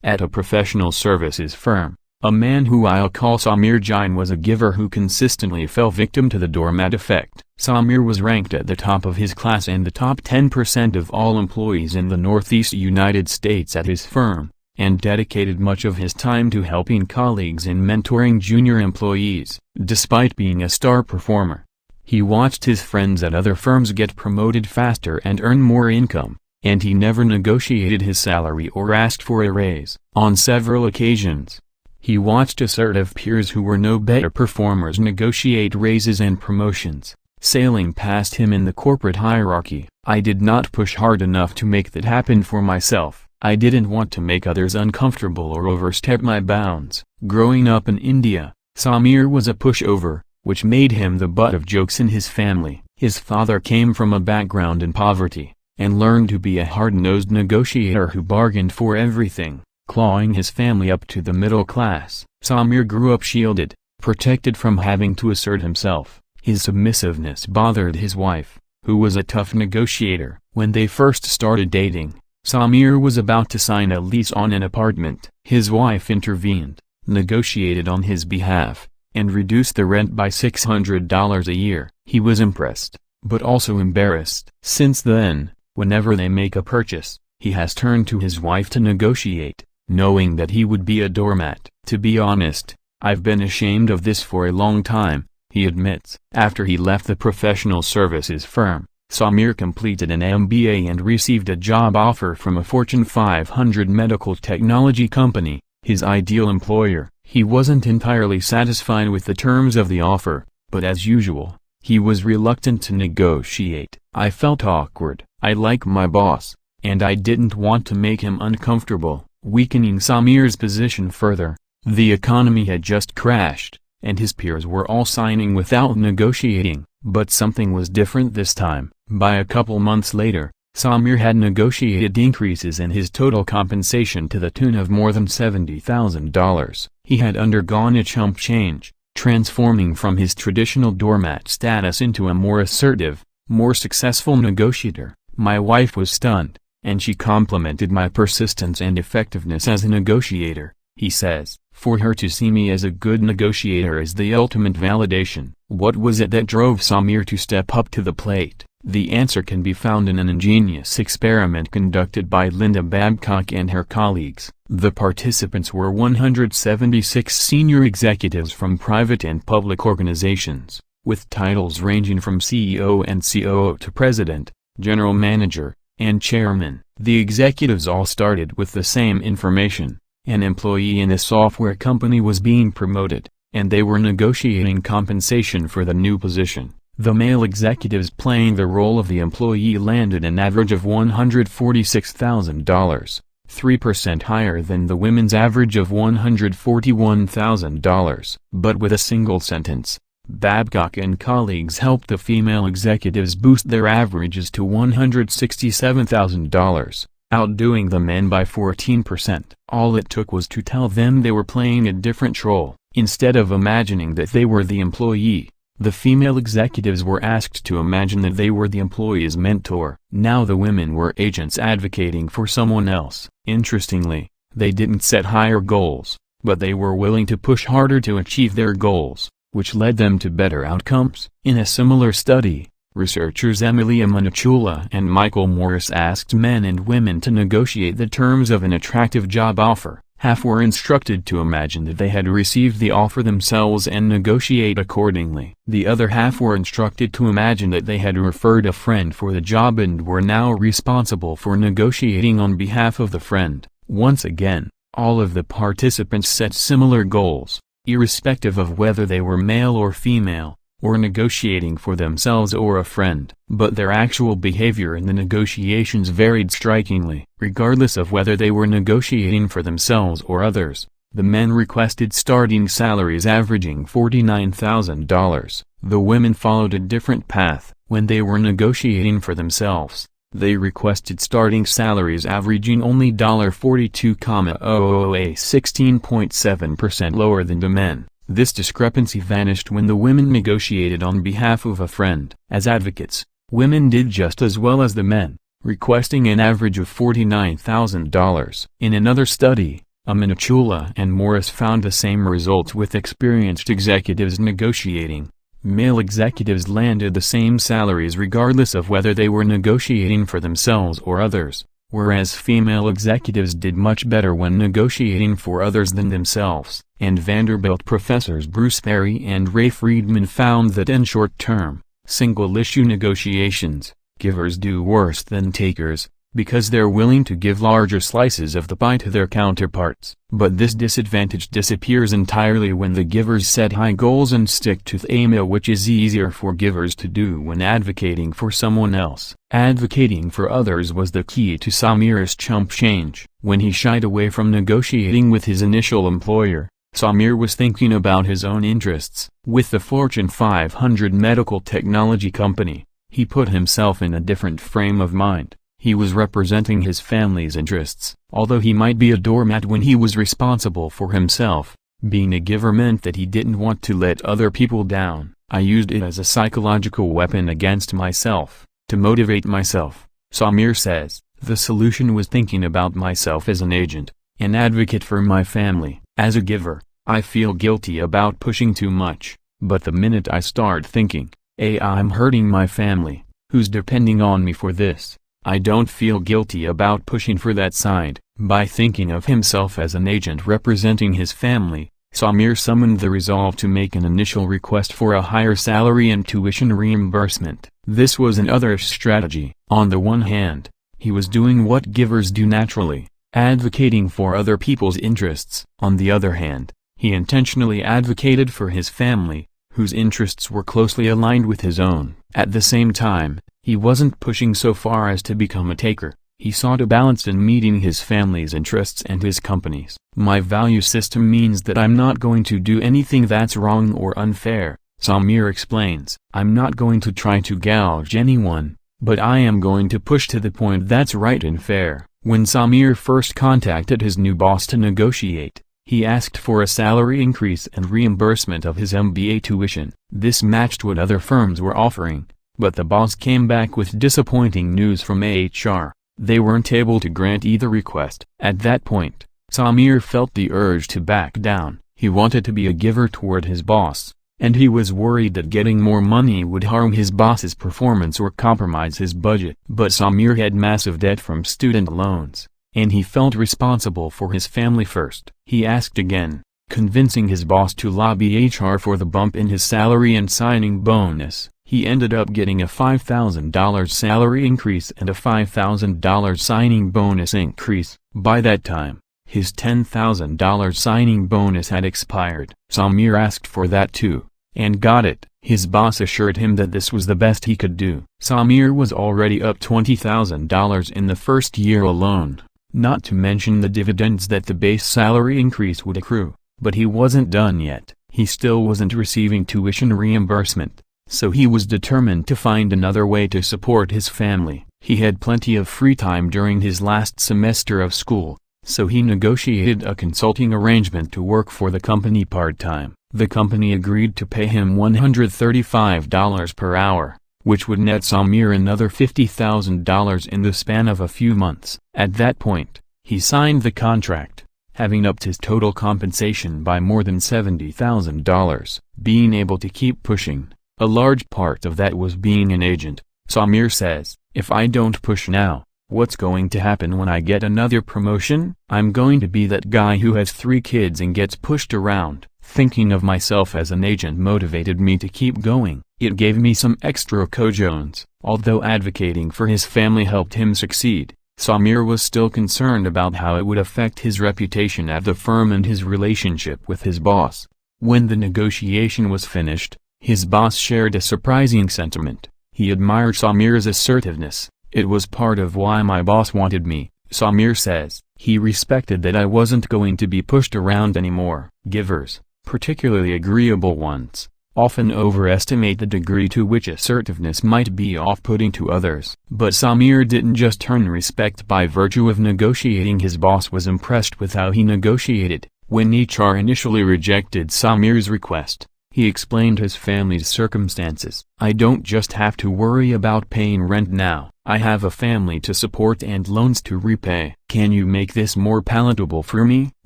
At a professional services firm, a man who I'll call Samir Jain was a giver who consistently fell victim to the doormat effect. Samir was ranked at the top of his class and the top 10% of all employees in the Northeast United States at his firm, and dedicated much of his time to helping colleagues and mentoring junior employees. Despite being a star performer, he watched his friends at other firms get promoted faster and earn more income, and he never negotiated his salary or asked for a raise. On several occasions, he watched assertive peers who were no better performers negotiate raises and promotions, sailing past him in the corporate hierarchy. I did not push hard enough to make that happen for myself. I didn't want to make others uncomfortable or overstep my bounds. Growing up in India, Samir was a pushover, which made him the butt of jokes in his family. His father came from a background in poverty, and learned to be a hard-nosed negotiator who bargained for everything, clawing his family up to the middle class. Samir grew up shielded, protected from having to assert himself. His submissiveness bothered his wife, who was a tough negotiator. When they first started dating, Samir was about to sign a lease on an apartment. His wife intervened, negotiated on his behalf, and reduced the rent by $600 a year. He was impressed, but also embarrassed. Since then, whenever they make a purchase, he has turned to his wife to negotiate, knowing that he would be a doormat. To be honest, I've been ashamed of this for a long time, he admits. After he left the professional services firm, Samir completed an MBA and received a job offer from a Fortune 500 medical technology company, his ideal employer. He wasn't entirely satisfied with the terms of the offer, but as usual, he was reluctant to negotiate. I felt awkward. I like my boss, and I didn't want to make him uncomfortable, weakening Samir's position further. The economy had just crashed, and his peers were all signing without negotiating. But something was different this time. By a couple months later, Samir had negotiated increases in his total compensation to the tune of more than $70,000. He had undergone a chump change, transforming from his traditional doormat status into a more assertive, more successful negotiator. My wife was stunned, and she complimented my persistence and effectiveness as a negotiator, he says. For her to see me as a good negotiator is the ultimate validation. What was it that drove Samir to step up to the plate? The answer can be found in an ingenious experiment conducted by Linda Babcock and her colleagues. The participants were 176 senior executives from private and public organizations, with titles ranging from CEO and COO to president, general manager, and chairman. The executives all started with the same information. An employee in a software company was being promoted, and they were negotiating compensation for the new position. The male executives playing the role of the employee landed an average of $146,000, 3% higher than the women's average of $141,000. But with a single sentence, Babcock and colleagues helped the female executives boost their averages to $167,000. Outdoing the men by 14%. All it took was to tell them they were playing a different role. Instead of imagining that they were the employee, the female executives were asked to imagine that they were the employee's mentor. Now the women were agents advocating for someone else. Interestingly, they didn't set higher goals, but they were willing to push harder to achieve their goals, which led them to better outcomes. In a similar study, researchers Emilia Manichula and Michael Morris asked men and women to negotiate the terms of an attractive job offer. Half were instructed to imagine that they had received the offer themselves and negotiate accordingly. The other half were instructed to imagine that they had referred a friend for the job and were now responsible for negotiating on behalf of the friend. Once again, all of the participants set similar goals, irrespective of whether they were male or female, or negotiating for themselves or a friend. But their actual behavior in the negotiations varied strikingly. Regardless of whether they were negotiating for themselves or others, the men requested starting salaries averaging $49,000. The women followed a different path. When they were negotiating for themselves, They requested starting salaries averaging only $42,000, 16.7% lower than the men. This discrepancy vanished when the women negotiated on behalf of a friend. As advocates, women did just as well as the men, requesting an average of $49,000. In another study, Aminachula and Morris found the same results with experienced executives negotiating. Male executives landed the same salaries regardless of whether they were negotiating for themselves or others, whereas female executives did much better when negotiating for others than themselves. And Vanderbilt professors Bruce Perry and Ray Friedman found that in short-term, single-issue negotiations, givers do worse than takers, because they're willing to give larger slices of the pie to their counterparts. But this disadvantage disappears entirely when the givers set high goals and stick to the aim, which is easier for givers to do when advocating for someone else. Advocating for others was the key to Samir's chump change. When he shied away from negotiating with his initial employer, Samir was thinking about his own interests. With the Fortune 500 medical technology company, he put himself in a different frame of mind. He was representing his family's interests. Although he might be a doormat when he was responsible for himself, being a giver meant that he didn't want to let other people down. I used it as a psychological weapon against myself, to motivate myself, Samir says. The solution was thinking about myself as an agent, an advocate for my family. As a giver, I feel guilty about pushing too much, but the minute I start thinking, I'm hurting my family, who's depending on me for this, I don't feel guilty about pushing for that side. By thinking of himself as an agent representing his family, Samir summoned the resolve to make an initial request for a higher salary and tuition reimbursement. This was another strategy. On the one hand, he was doing what givers do naturally, advocating for other people's interests. On the other hand, he intentionally advocated for his family, whose interests were closely aligned with his own. At the same time, he wasn't pushing so far as to become a taker. He sought a balance in meeting his family's interests and his company's. My value system means that I'm not going to do anything that's wrong or unfair, Samir explains. I'm not going to try to gouge anyone, but I am going to push to the point that's right and fair. When Samir first contacted his new boss to negotiate, he asked for a salary increase and reimbursement of his MBA tuition. This matched what other firms were offering, but the boss came back with disappointing news from HR. They weren't able to grant either request. At that point, Samir felt the urge to back down. He wanted to be a giver toward his boss, and he was worried that getting more money would harm his boss's performance or compromise his budget. But Samir had massive debt from student loans, and he felt responsible for his family first. He asked again, convincing his boss to lobby HR for the bump in his salary and signing bonus. He ended up getting a $5,000 salary increase and a $5,000 signing bonus increase. By that time, his $10,000 signing bonus had expired. Samir asked for that too, and got it. His boss assured him that this was the best he could do. Samir was already up $20,000 in the first year alone, not to mention the dividends that the base salary increase would accrue. But he wasn't done yet. He still wasn't receiving tuition reimbursement, so he was determined to find another way to support his family. He had plenty of free time during his last semester of school, so he negotiated a consulting arrangement to work for the company part-time. The company agreed to pay him $135 per hour, which would net Samir another $50,000 in the span of a few months. At that point, he signed the contract, having upped his total compensation by more than $70,000. Being able to keep pushing, a large part of that was being an agent. Samir says, if I don't push now, what's going to happen when I get another promotion? I'm going to be that guy who has 3 kids and gets pushed around. Thinking of myself as an agent motivated me to keep going. It gave me some extra cojones. Although advocating for his family helped him succeed, Samir was still concerned about how it would affect his reputation at the firm and his relationship with his boss. When the negotiation was finished, his boss shared a surprising sentiment. He admired Samir's assertiveness. It was part of why my boss wanted me, Samir says. He respected that I wasn't going to be pushed around anymore. Givers, particularly agreeable ones, often overestimate the degree to which assertiveness might be off-putting to others. But Samir didn't just earn respect by virtue of negotiating. His boss was impressed with how he negotiated. When HR initially rejected Samir's request, he explained his family's circumstances. "I don't just have to worry about paying rent now. I have a family to support and loans to repay. Can you make this more palatable for me?"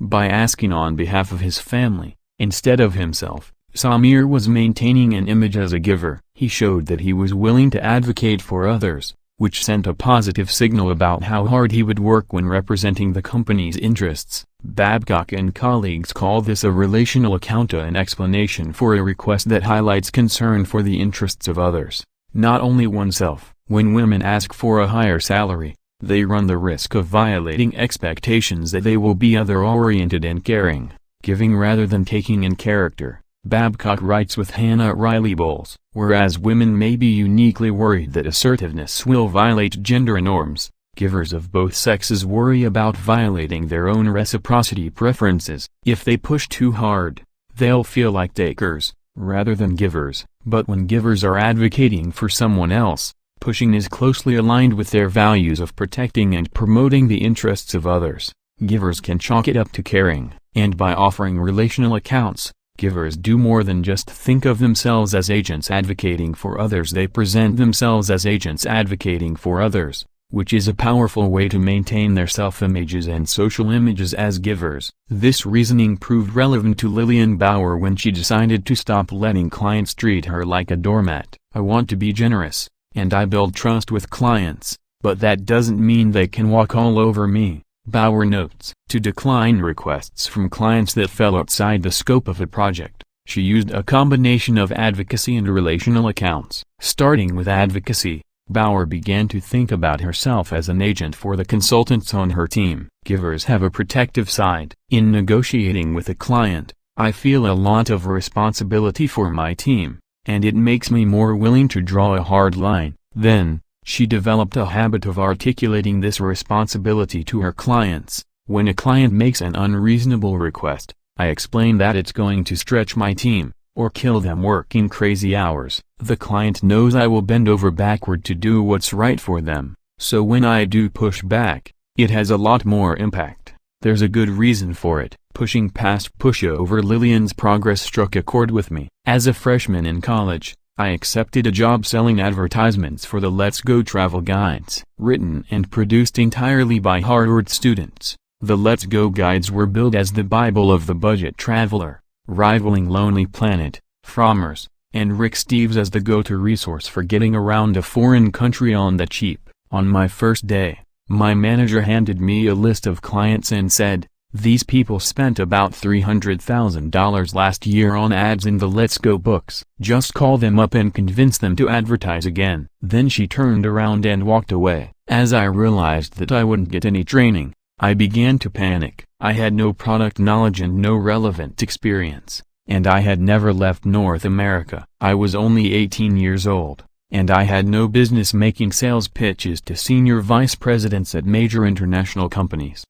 By asking on behalf of his family, instead of himself, Samir was maintaining an image as a giver. He showed that he was willing to advocate for others, which sent a positive signal about how hard he would work when representing the company's interests. Babcock and colleagues call this a relational account, an explanation for a request that highlights concern for the interests of others, not only oneself. When women ask for a higher salary, they run the risk of violating expectations that they will be other-oriented and caring, giving rather than taking in character. Babcock writes with Hannah Riley Bowles, whereas women may be uniquely worried that assertiveness will violate gender norms, givers of both sexes worry about violating their own reciprocity preferences. If they push too hard, they'll feel like takers, rather than givers. But when givers are advocating for someone else, pushing is closely aligned with their values of protecting and promoting the interests of others. Givers can chalk it up to caring, and by offering relational accounts, givers do more than just think of themselves as agents advocating for others. They present themselves as agents advocating for others, which is a powerful way to maintain their self-images and social images as givers. This reasoning proved relevant to Lillian Bauer when she decided to stop letting clients treat her like a doormat. "I want to be generous, and I build trust with clients, but that doesn't mean they can walk all over me," Bauer notes. To decline requests from clients that fell outside the scope of a project, she used a combination of advocacy and relational accounts. Starting with advocacy, Bauer began to think about herself as an agent for the consultants on her team. Givers have a protective side. "In negotiating with a client, I feel a lot of responsibility for my team, and it makes me more willing to draw a hard line." Then, she developed a habit of articulating this responsibility to her clients. "When a client makes an unreasonable request, I explain that it's going to stretch my team, or kill them working crazy hours. The client knows I will bend over backward to do what's right for them, so when I do push back, it has a lot more impact. There's a good reason for it." Pushing past pushover, Lillian's progress struck a chord with me. "As a freshman in college, I accepted a job selling advertisements for the Let's Go travel guides. Written and produced entirely by Harvard students, the Let's Go guides were billed as the Bible of the budget traveler, rivaling Lonely Planet, Frommer's, and Rick Steves as the go-to resource for getting around a foreign country on the cheap. On my first day, my manager handed me a list of clients and said, "These people spent about $300,000 last year on ads in the Let's Go books. Just call them up and convince them to advertise again." Then she turned around and walked away. As I realized that I wouldn't get any training, I began to panic. I had no product knowledge and no relevant experience, and I had never left North America. I was only 18 years old, and I had no business making sales pitches to senior vice presidents at major international companies.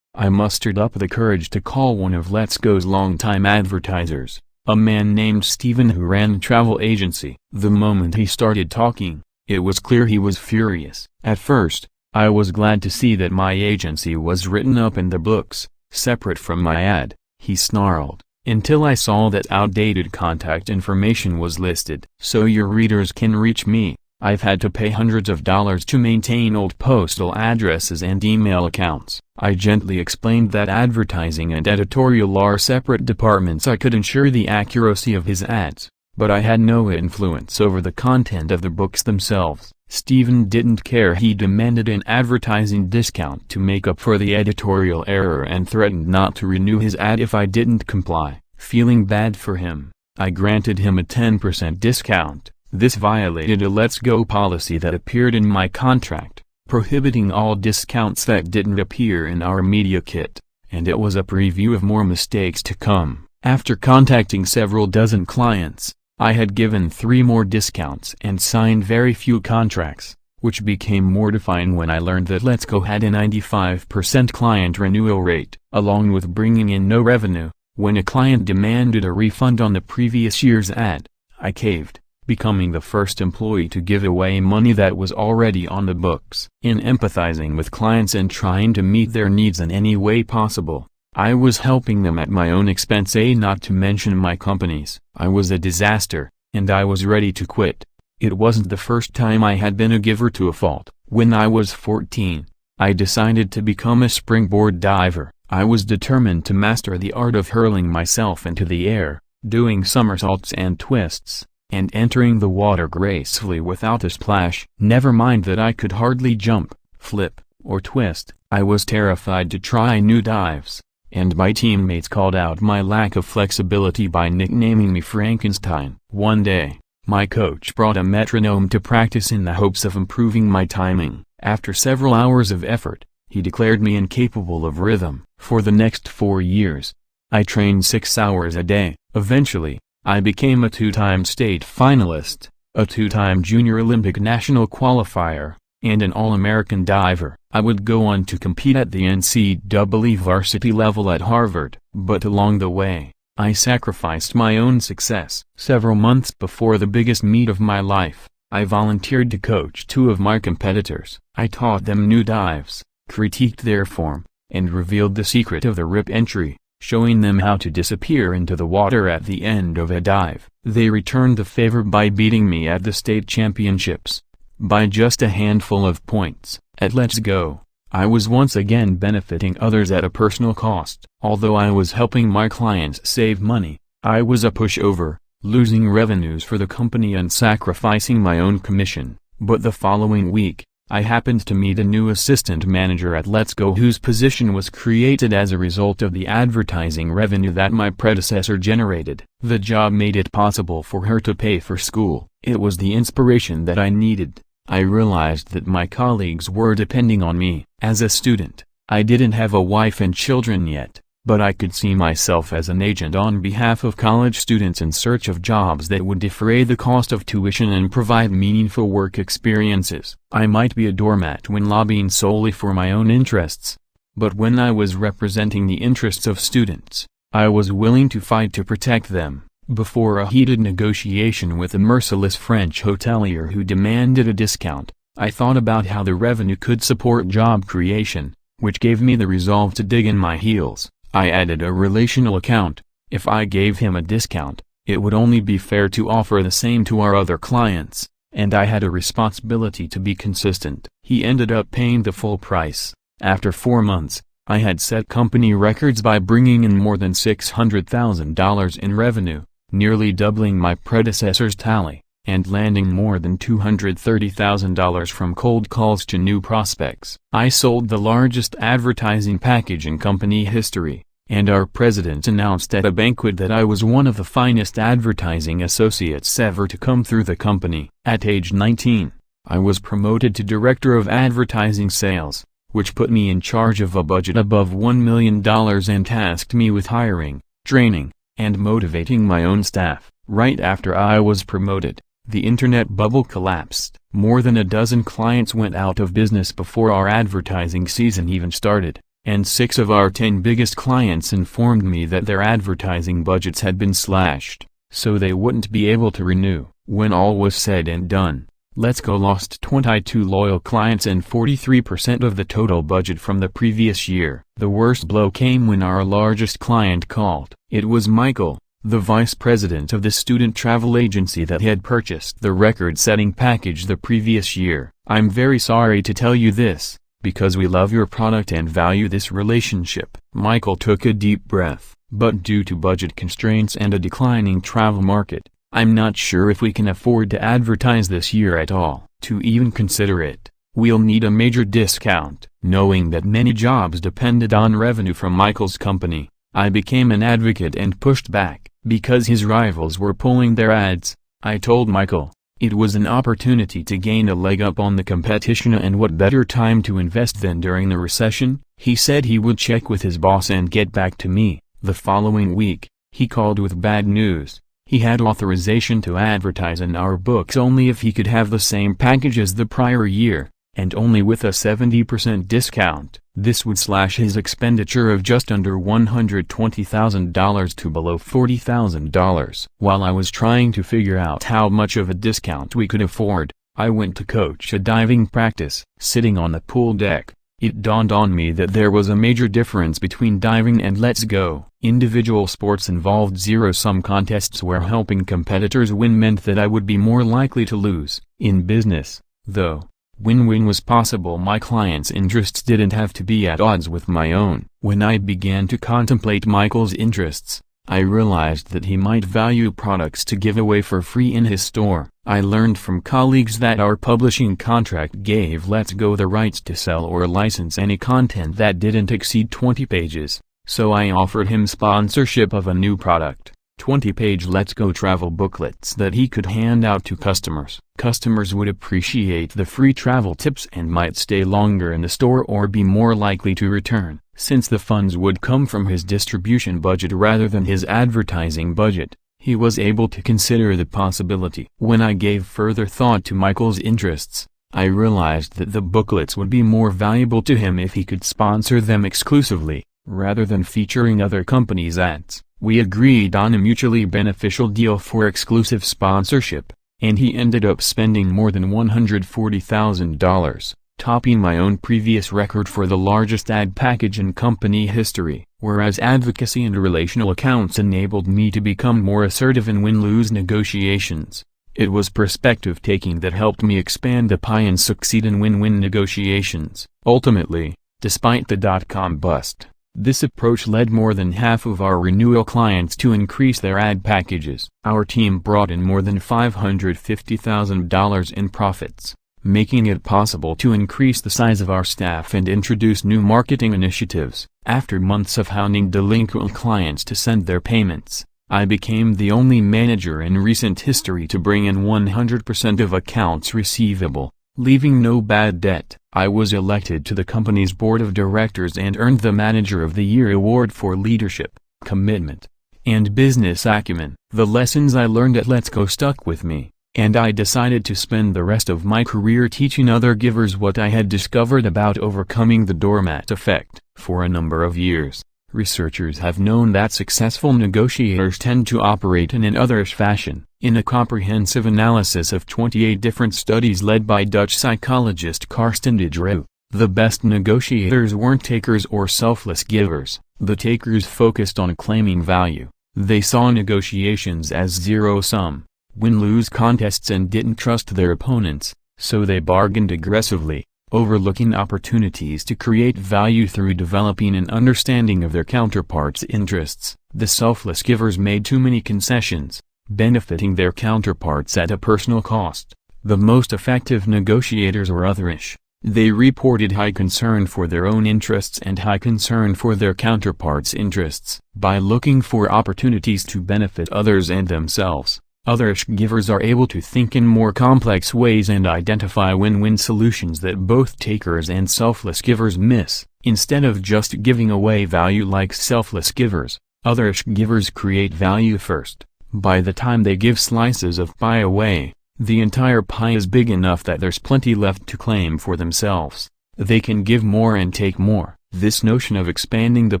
I mustered up the courage to call one of Let's Go's longtime advertisers, a man named Steven who ran a travel agency. The moment he started talking, it was clear he was furious. At first, I was glad to see that my agency was written up in the books, separate from my ad, he snarled, until I saw that outdated contact information was listed. "So your readers can reach me. I've had to pay hundreds of dollars to maintain old postal addresses and email accounts." I gently explained that advertising and editorial are separate departments. I could ensure the accuracy of his ads, but I had no influence over the content of the books themselves. Steven didn't care. He demanded an advertising discount to make up for the editorial error and threatened not to renew his ad if I didn't comply. Feeling bad for him, I granted him a 10% discount. This violated a Let's Go policy that appeared in my contract, prohibiting all discounts that didn't appear in our media kit, and it was a preview of more mistakes to come. After contacting several dozen clients, I had given 3 more discounts and signed very few contracts, which became mortifying when I learned that Let's Go had a 95% client renewal rate, along with bringing in no revenue. When a client demanded a refund on the previous year's ad, I caved, becoming the first employee to give away money that was already on the books. In empathizing with clients and trying to meet their needs in any way possible, I was helping them at my own expense, not to mention my company's. I was a disaster, and I was ready to quit. It wasn't the first time I had been a giver to a fault. When I was 14, I decided to become a springboard diver. I was determined to master the art of hurling myself into the air, doing somersaults and twists, and entering the water gracefully without a splash. Never mind that I could hardly jump, flip, or twist. I was terrified to try new dives, and my teammates called out my lack of flexibility by nicknaming me Frankenstein. One day, my coach brought a metronome to practice in the hopes of improving my timing. After several hours of effort, he declared me incapable of rhythm. For the next 4 years, I trained 6 hours a day. Eventually, I became a 2-time state finalist, a 2-time Junior Olympic national qualifier, and an All-American diver. I would go on to compete at the NCAA varsity level at Harvard, but along the way, I sacrificed my own success. Several months before the biggest meet of my life, I volunteered to coach 2 of my competitors. I taught them new dives, critiqued their form, and revealed the secret of the rip entry, showing them how to disappear into the water at the end of a dive. They returned the favor by beating me at the state championships, by just a handful of points. At Let's Go, I was once again benefiting others at a personal cost. Although I was helping my clients save money, I was a pushover, losing revenues for the company and sacrificing my own commission. But the following week, I happened to meet a new assistant manager at Let's Go whose position was created as a result of the advertising revenue that my predecessor generated. The job made it possible for her to pay for school. It was the inspiration that I needed. I realized that my colleagues were depending on me. As a student, I didn't have a wife and children yet, but I could see myself as an agent on behalf of college students in search of jobs that would defray the cost of tuition and provide meaningful work experiences. I might be a doormat when lobbying solely for my own interests, but when I was representing the interests of students, I was willing to fight to protect them. Before a heated negotiation with a merciless French hotelier who demanded a discount, I thought about how the revenue could support job creation, which gave me the resolve to dig in my heels. I added a relational account. If I gave him a discount, it would only be fair to offer the same to our other clients, and I had a responsibility to be consistent. He ended up paying the full price. After 4 months, I had set company records by bringing in more than $600,000 in revenue, nearly doubling my predecessor's tally, and landing more than $230,000 from cold calls to new prospects. I sold the largest advertising package in company history, and our president announced at a banquet that I was one of the finest advertising associates ever to come through the company. At age 19, I was promoted to Director of Advertising Sales, which put me in charge of a budget above $1 million and tasked me with hiring, training, and motivating my own staff. Right after I was promoted, the internet bubble collapsed. More than a dozen clients went out of business before our advertising season even started, and 6 of our 10 biggest clients informed me that their advertising budgets had been slashed, so they wouldn't be able to renew. When all was said and done, Let's Go lost 22 loyal clients and 43% of the total budget from the previous year. The worst blow came when our largest client called. It was Michael, the vice president of the student travel agency that had purchased the record-setting package the previous year. "I'm very sorry to tell you this, because we love your product and value this relationship." Michael took a deep breath. "But due to budget constraints and a declining travel market, I'm not sure if we can afford to advertise this year at all. To even consider it, we'll need a major discount." Knowing that many jobs depended on revenue from Michael's company, I became an advocate and pushed back. Because his rivals were pulling their ads, I told Michael, it was an opportunity to gain a leg up on the competition, and what better time to invest than during the recession? He said he would check with his boss and get back to me. The following week, he called with bad news. He had authorization to advertise in our books only if he could have the same package as the prior year, and only with a 70% discount. This would slash his expenditure of just under $120,000 to below $40,000. While I was trying to figure out how much of a discount we could afford, I went to coach a diving practice. Sitting on the pool deck, it dawned on me that there was a major difference between diving and Let's Go. Individual sports involved zero-sum contests where helping competitors win meant that I would be more likely to lose. In business, though, win-win was possible. My client's interests didn't have to be at odds with my own. When I began to contemplate Michael's interests, I realized that he might value products to give away for free in his store. I learned from colleagues that our publishing contract gave Let's Go the rights to sell or license any content that didn't exceed 20 pages, so I offered him sponsorship of a new product, 20-page Let's Go travel booklets that he could hand out to customers. Customers would appreciate the free travel tips and might stay longer in the store or be more likely to return. Since the funds would come from his distribution budget rather than his advertising budget, he was able to consider the possibility. When I gave further thought to Michael's interests, I realized that the booklets would be more valuable to him if he could sponsor them exclusively, rather than featuring other companies' ads. We agreed on a mutually beneficial deal for exclusive sponsorship, and he ended up spending more than $140,000, topping my own previous record for the largest ad package in company history. Whereas advocacy and relational accounts enabled me to become more assertive in win-lose negotiations, it was perspective-taking that helped me expand the pie and succeed in win-win negotiations. Ultimately, despite the dot-com bust, this approach led more than half of our renewal clients to increase their ad packages. Our team brought in more than $550,000 in profits, making it possible to increase the size of our staff and introduce new marketing initiatives. After months of hounding delinquent clients to send their payments, I became the only manager in recent history to bring in 100% of accounts receivable, leaving no bad debt. I was elected to the company's board of directors and earned the Manager of the Year award for leadership, commitment, and business acumen. The lessons I learned at Let's Go stuck with me, and I decided to spend the rest of my career teaching other givers what I had discovered about overcoming the doormat effect. For a number of years, researchers have known that successful negotiators tend to operate in an otherish fashion. In a comprehensive analysis of 28 different studies led by Dutch psychologist Karsten de Groof, the best negotiators weren't takers or selfless givers. The takers focused on claiming value. They saw negotiations as zero-sum, win-lose contests and didn't trust their opponents, so they bargained aggressively, overlooking opportunities to create value through developing an understanding of their counterparts' interests. The selfless givers made too many concessions, benefiting their counterparts at a personal cost. The most effective negotiators were otherish. They reported high concern for their own interests and high concern for their counterparts' interests. By looking for opportunities to benefit others and themselves, otherish givers are able to think in more complex ways and identify win-win solutions that both takers and selfless givers miss. Instead of just giving away value like selfless givers, otherish givers create value first. By the time they give slices of pie away, the entire pie is big enough that there's plenty left to claim for themselves. They can give more and take more. This notion of expanding the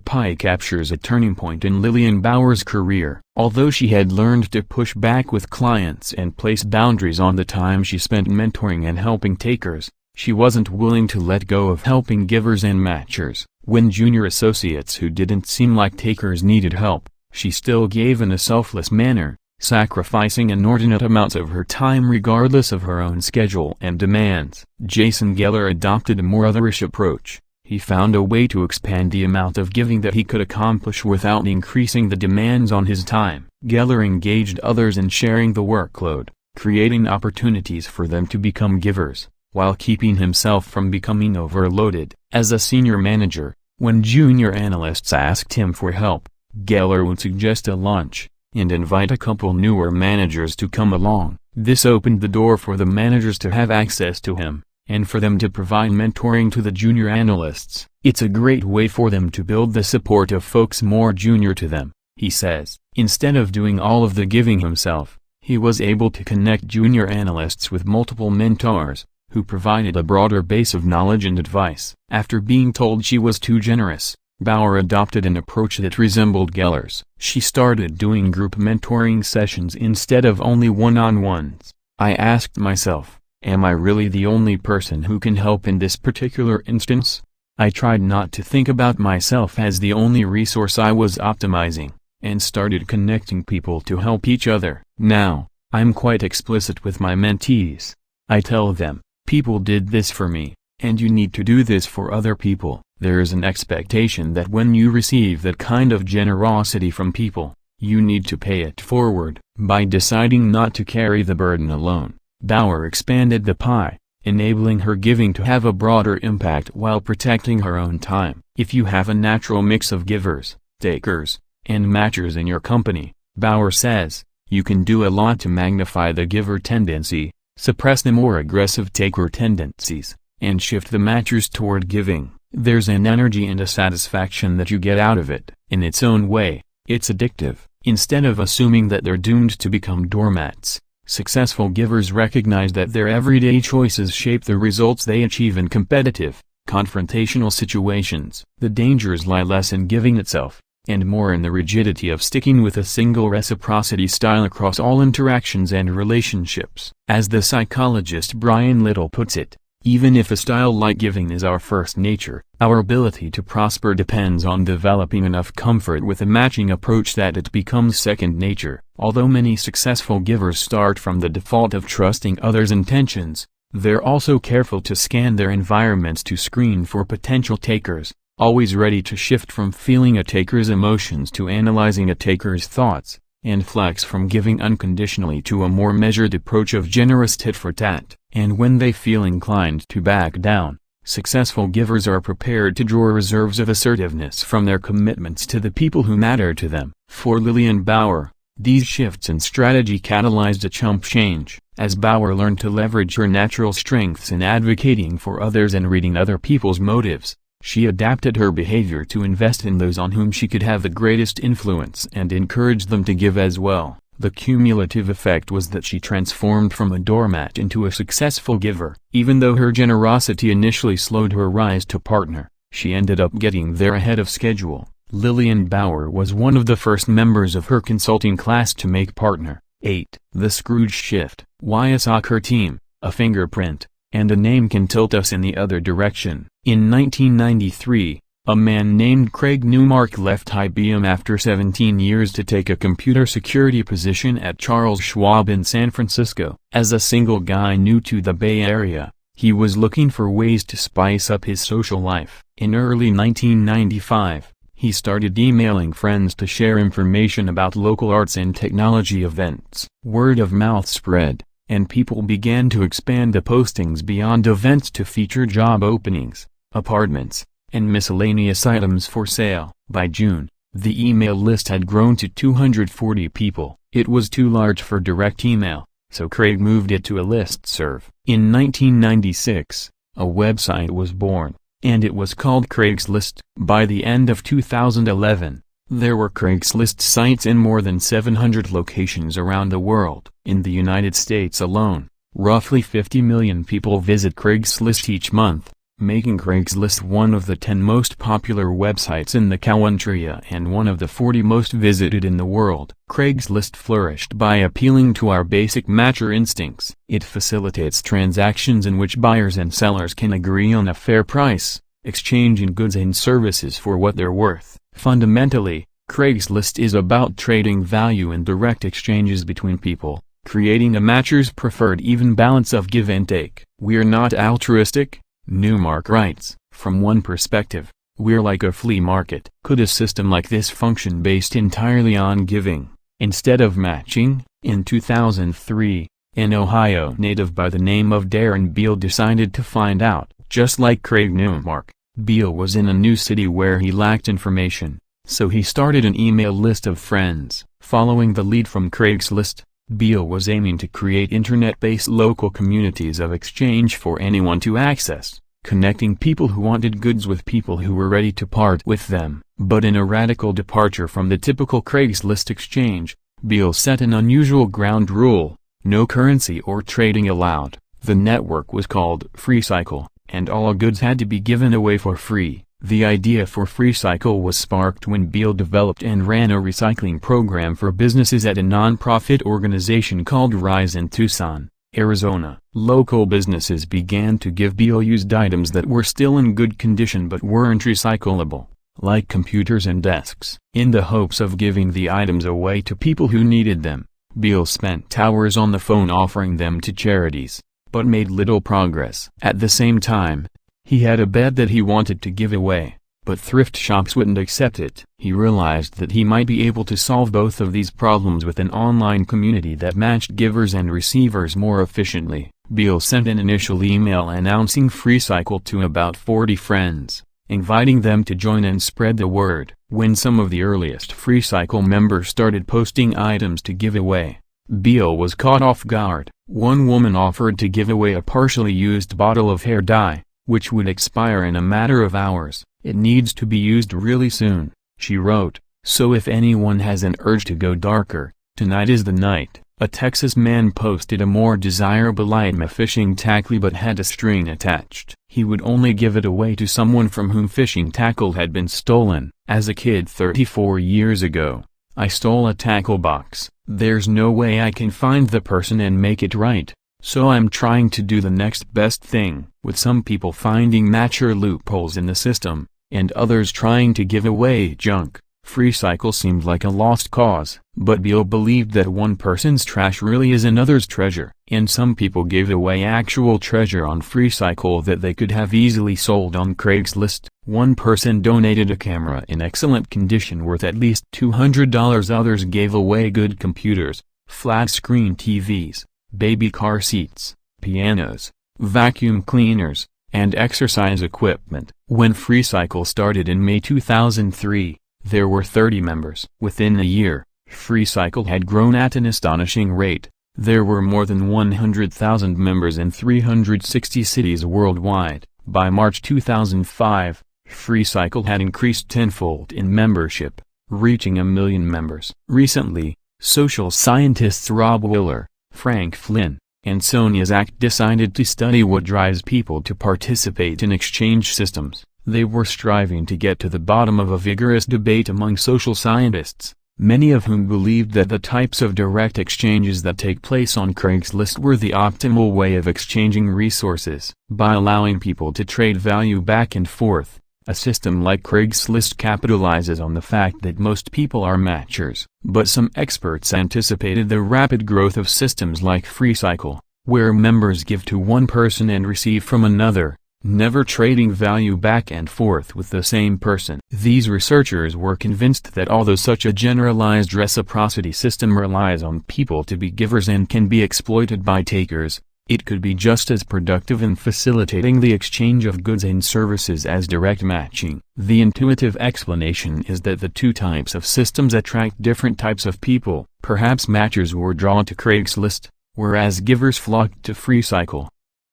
pie captures a turning point in Lillian Bauer's career. Although she had learned to push back with clients and place boundaries on the time she spent mentoring and helping takers, she wasn't willing to let go of helping givers and matchers. When junior associates who didn't seem like takers needed help, she still gave in a selfless manner, sacrificing inordinate amounts of her time regardless of her own schedule and demands. Jason Geller adopted a more otherish approach. He found a way to expand the amount of giving that he could accomplish without increasing the demands on his time. Geller engaged others in sharing the workload, creating opportunities for them to become givers, while keeping himself from becoming overloaded. As a senior manager, when junior analysts asked him for help, Geller would suggest a lunch, and invite a couple newer managers to come along. This opened the door for the managers to have access to him, and for them to provide mentoring to the junior analysts. It's a great way for them to build the support of folks more junior to them, he says. Instead of doing all of the giving himself, he was able to connect junior analysts with multiple mentors, who provided a broader base of knowledge and advice. After being told she was too generous, Bauer adopted an approach that resembled Geller's. She started doing group mentoring sessions instead of only one-on-ones. I asked myself, am I really the only person who can help in this particular instance? I tried not to think about myself as the only resource I was optimizing, and started connecting people to help each other. Now, I'm quite explicit with my mentees. I tell them, people did this for me, and you need to do this for other people. There is an expectation that when you receive that kind of generosity from people, you need to pay it forward. By deciding not to carry the burden alone, Bauer expanded the pie, enabling her giving to have a broader impact while protecting her own time. If you have a natural mix of givers, takers, and matchers in your company, Bauer says, you can do a lot to magnify the giver tendency, suppress the more aggressive taker tendencies, and shift the matchers toward giving. There's an energy and a satisfaction that you get out of it. In its own way, it's addictive. Instead of assuming that they're doomed to become doormats, successful givers recognize that their everyday choices shape the results they achieve in competitive, confrontational situations. The dangers lie less in giving itself, and more in the rigidity of sticking with a single reciprocity style across all interactions and relationships. As the psychologist Brian Little puts it, even if a style like giving is our first nature, our ability to prosper depends on developing enough comfort with a matching approach that it becomes second nature. Although many successful givers start from the default of trusting others' intentions, they're also careful to scan their environments to screen for potential takers, always ready to shift from feeling a taker's emotions to analyzing a taker's thoughts, and flex from giving unconditionally to a more measured approach of generous tit-for-tat. And when they feel inclined to back down, successful givers are prepared to draw reserves of assertiveness from their commitments to the people who matter to them. For Lillian Bauer, these shifts in strategy catalyzed a chump change. As Bauer learned to leverage her natural strengths in advocating for others and reading other people's motives, she adapted her behavior to invest in those on whom she could have the greatest influence and encourage them to give as well. The cumulative effect was that she transformed from a doormat into a successful giver. Even though her generosity initially slowed her rise to partner, she ended up getting there ahead of schedule. Lillian Bauer was one of the first members of her consulting class to make partner. 8. The Scrooge Shift. Why a soccer team, a fingerprint, and a name can tilt us in the other direction. In 1993, a man named Craig Newmark left IBM after 17 years to take a computer security position at Charles Schwab in San Francisco. As a single guy new to the Bay Area, he was looking for ways to spice up his social life. In early 1995, he started emailing friends to share information about local arts and technology events. Word of mouth spread, and people began to expand the postings beyond events to feature job openings, apartments, and miscellaneous items for sale. By June, the email list had grown to 240 people. It was too large for direct email, so Craig moved it to a listserv. In 1996, a website was born, and it was called Craigslist. By the end of 2011, there were Craigslist sites in more than 700 locations around the world. In the United States alone, roughly 50 million people visit Craigslist each month, making Craigslist one of the 10 most popular websites in the country and one of the 40 most visited in the world. Craigslist flourished by appealing to our basic matcher instincts. It facilitates transactions in which buyers and sellers can agree on a fair price, exchanging goods and services for what they're worth. Fundamentally, Craigslist is about trading value in direct exchanges between people, creating a matcher's preferred even balance of give and take. We're not altruistic, Newmark writes. From one perspective, we're like a flea market. Could a system like this function based entirely on giving, instead of matching? In 2003, an Ohio native by the name of Darren Beal decided to find out. Just like Craig Newmark, Beal was in a new city where he lacked information, so he started an email list of friends. Following the lead from Craigslist, Beal was aiming to create internet-based local communities of exchange for anyone to access, connecting people who wanted goods with people who were ready to part with them. But in a radical departure from the typical Craigslist exchange, Beal set an unusual ground rule: no currency or trading allowed. The network was called FreeCycle, and all goods had to be given away for free. The idea for FreeCycle was sparked when Beal developed and ran a recycling program for businesses at a non-profit organization called Rise in Tucson, Arizona. Local businesses began to give Beal used items that were still in good condition but weren't recyclable, like computers and desks. In the hopes of giving the items away to people who needed them, Beal spent hours on the phone offering them to charities, but made little progress. At the same time, he had a bed that he wanted to give away, but thrift shops wouldn't accept it. He realized that he might be able to solve both of these problems with an online community that matched givers and receivers more efficiently. Beal sent an initial email announcing FreeCycle to about 40 friends, inviting them to join and spread the word. When some of the earliest FreeCycle members started posting items to give away, Beal was caught off guard. One woman offered to give away a partially used bottle of hair dye, which would expire in a matter of hours. "It needs to be used really soon," she wrote, "so if anyone has an urge to go darker, tonight is the night." A Texas man posted a more desirable Lightma fishing tackle but had a string attached. He would only give it away to someone from whom fishing tackle had been stolen. "As a kid 34 years ago, I stole a tackle box. There's no way I can find the person and make it right. So I'm trying to do the next best thing." With some people finding mature loopholes in the system, and others trying to give away junk, FreeCycle seemed like a lost cause. But Beal believed that one person's trash really is another's treasure. And some people gave away actual treasure on FreeCycle that they could have easily sold on Craigslist. One person donated a camera in excellent condition worth at least $200. Others gave away good computers, flat-screen TVs, baby car seats, pianos, vacuum cleaners, and exercise equipment. When FreeCycle started in May 2003, there were 30 members. Within a year, FreeCycle had grown at an astonishing rate. There were more than 100,000 members in 360 cities worldwide. By March 2005, FreeCycle had increased tenfold in membership, reaching 1 million members. Recently, social scientists Rob Willer, Frank Flynn, and Sonia Zak decided to study what drives people to participate in exchange systems. They were striving to get to the bottom of a vigorous debate among social scientists, many of whom believed that the types of direct exchanges that take place on Craigslist were the optimal way of exchanging resources. By allowing people to trade value back and forth, a system like Craigslist capitalizes on the fact that most people are matchers. But some experts anticipated the rapid growth of systems like FreeCycle, where members give to one person and receive from another, never trading value back and forth with the same person. These researchers were convinced that although such a generalized reciprocity system relies on people to be givers and can be exploited by takers, it could be just as productive in facilitating the exchange of goods and services as direct matching. The intuitive explanation is that the two types of systems attract different types of people. Perhaps matchers were drawn to Craigslist, whereas givers flocked to FreeCycle.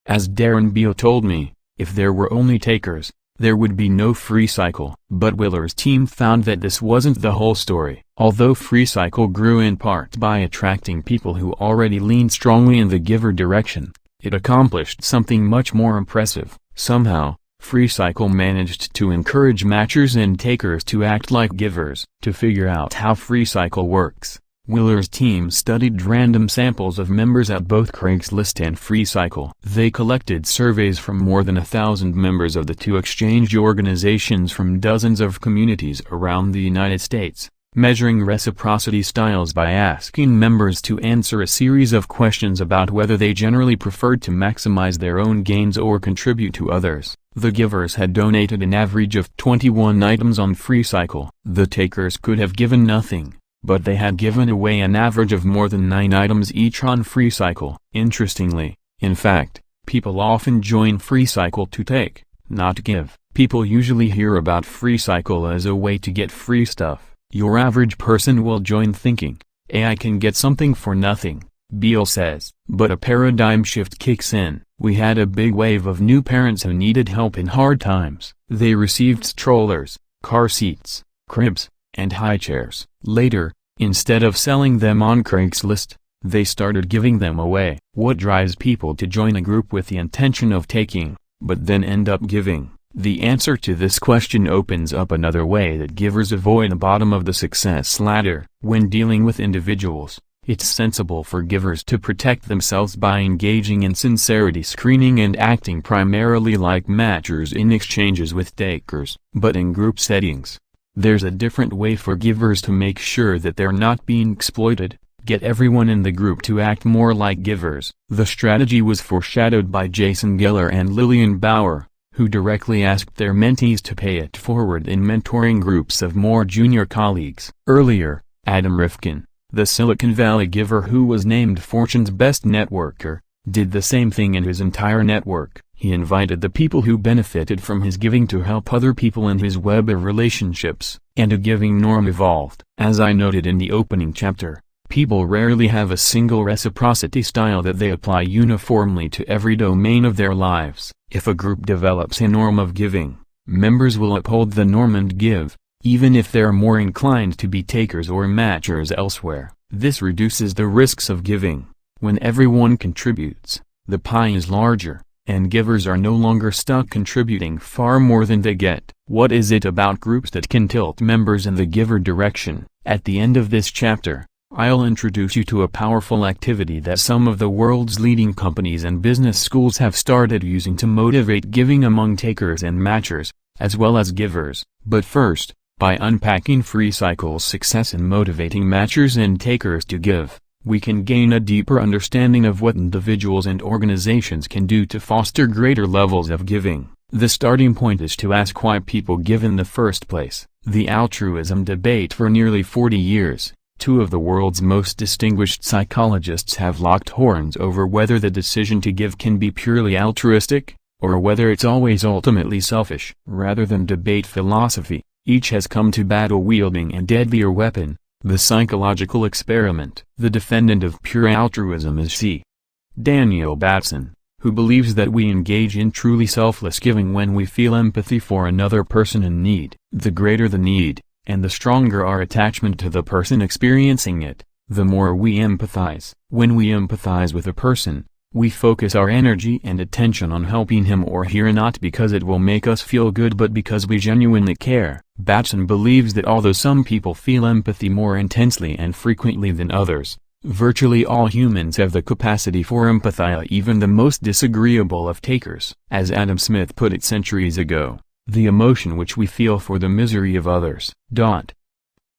As Darren Beal told me, if there were only takers, there would be no FreeCycle. But Willer's team found that this wasn't the whole story. Although FreeCycle grew in part by attracting people who already leaned strongly in the giver direction, it accomplished something much more impressive. Somehow, FreeCycle managed to encourage matchers and takers to act like givers. To figure out how FreeCycle works, Willer's team studied random samples of members at both Craigslist and FreeCycle. They collected surveys from more than 1,000 members of the two exchange organizations from dozens of communities around the United States, measuring reciprocity styles by asking members to answer a series of questions about whether they generally preferred to maximize their own gains or contribute to others. The givers had donated an average of 21 items on FreeCycle. The takers could have given nothing, but they had given away an average of more than 9 items each on FreeCycle. Interestingly, in fact, people often join FreeCycle to take, not give. People usually hear about FreeCycle as a way to get free stuff. Your average person will join thinking, "I can get something for nothing," Beal says. But a paradigm shift kicks in. We had a big wave of new parents who needed help in hard times. They received strollers, car seats, cribs, and high chairs. Later, instead of selling them on Craigslist, They started giving them away. What drives people to join a group with the intention of taking, but then end up giving? The answer to this question opens up another way that givers avoid the bottom of the success ladder. When dealing with individuals, it's sensible for givers to protect themselves by engaging in sincerity screening and acting primarily like matchers in exchanges with takers. But in group settings, there's a different way for givers to make sure that they're not being exploited. Get everyone in the group to act more like givers. The strategy was foreshadowed by Jason Geller and Lillian Bauer, who directly asked their mentees to pay it forward in mentoring groups of more junior colleagues. Earlier, Adam Rifkin, the Silicon Valley giver who was named Fortune's best networker, did the same thing in his entire network. He invited the people who benefited from his giving to help other people in his web of relationships, and a giving norm evolved. As I noted in the opening chapter, people rarely have a single reciprocity style that they apply uniformly to every domain of their lives. If a group develops a norm of giving, members will uphold the norm and give, even if they're more inclined to be takers or matchers elsewhere. This reduces the risks of giving. When everyone contributes, the pie is larger, and givers are no longer stuck contributing far more than they get. What is it about groups that can tilt members in the giver direction? At the end of this chapter, I'll introduce you to a powerful activity that some of the world's leading companies and business schools have started using to motivate giving among takers and matchers, as well as givers. But first, by unpacking free cycle's success in motivating matchers and takers to give, we can gain a deeper understanding of what individuals and organizations can do to foster greater levels of giving. The starting point is to ask why people give in the first place. The altruism debate. For nearly 40 years, two of the world's most distinguished psychologists have locked horns over whether the decision to give can be purely altruistic, or whether it's always ultimately selfish. Rather than debate philosophy, each has come to battle wielding a deadlier weapon, the psychological experiment. The defendant of pure altruism is C. Daniel Batson, who believes that we engage in truly selfless giving when we feel empathy for another person in need. The greater the need, and the stronger our attachment to the person experiencing it, the more we empathize. When we empathize with a person, we focus our energy and attention on helping him or her, not because it will make us feel good but because we genuinely care. Batson believes that although some people feel empathy more intensely and frequently than others, virtually all humans have the capacity for empathy, even the most disagreeable of takers. As Adam Smith put it centuries ago, the emotion which we feel for the misery of others,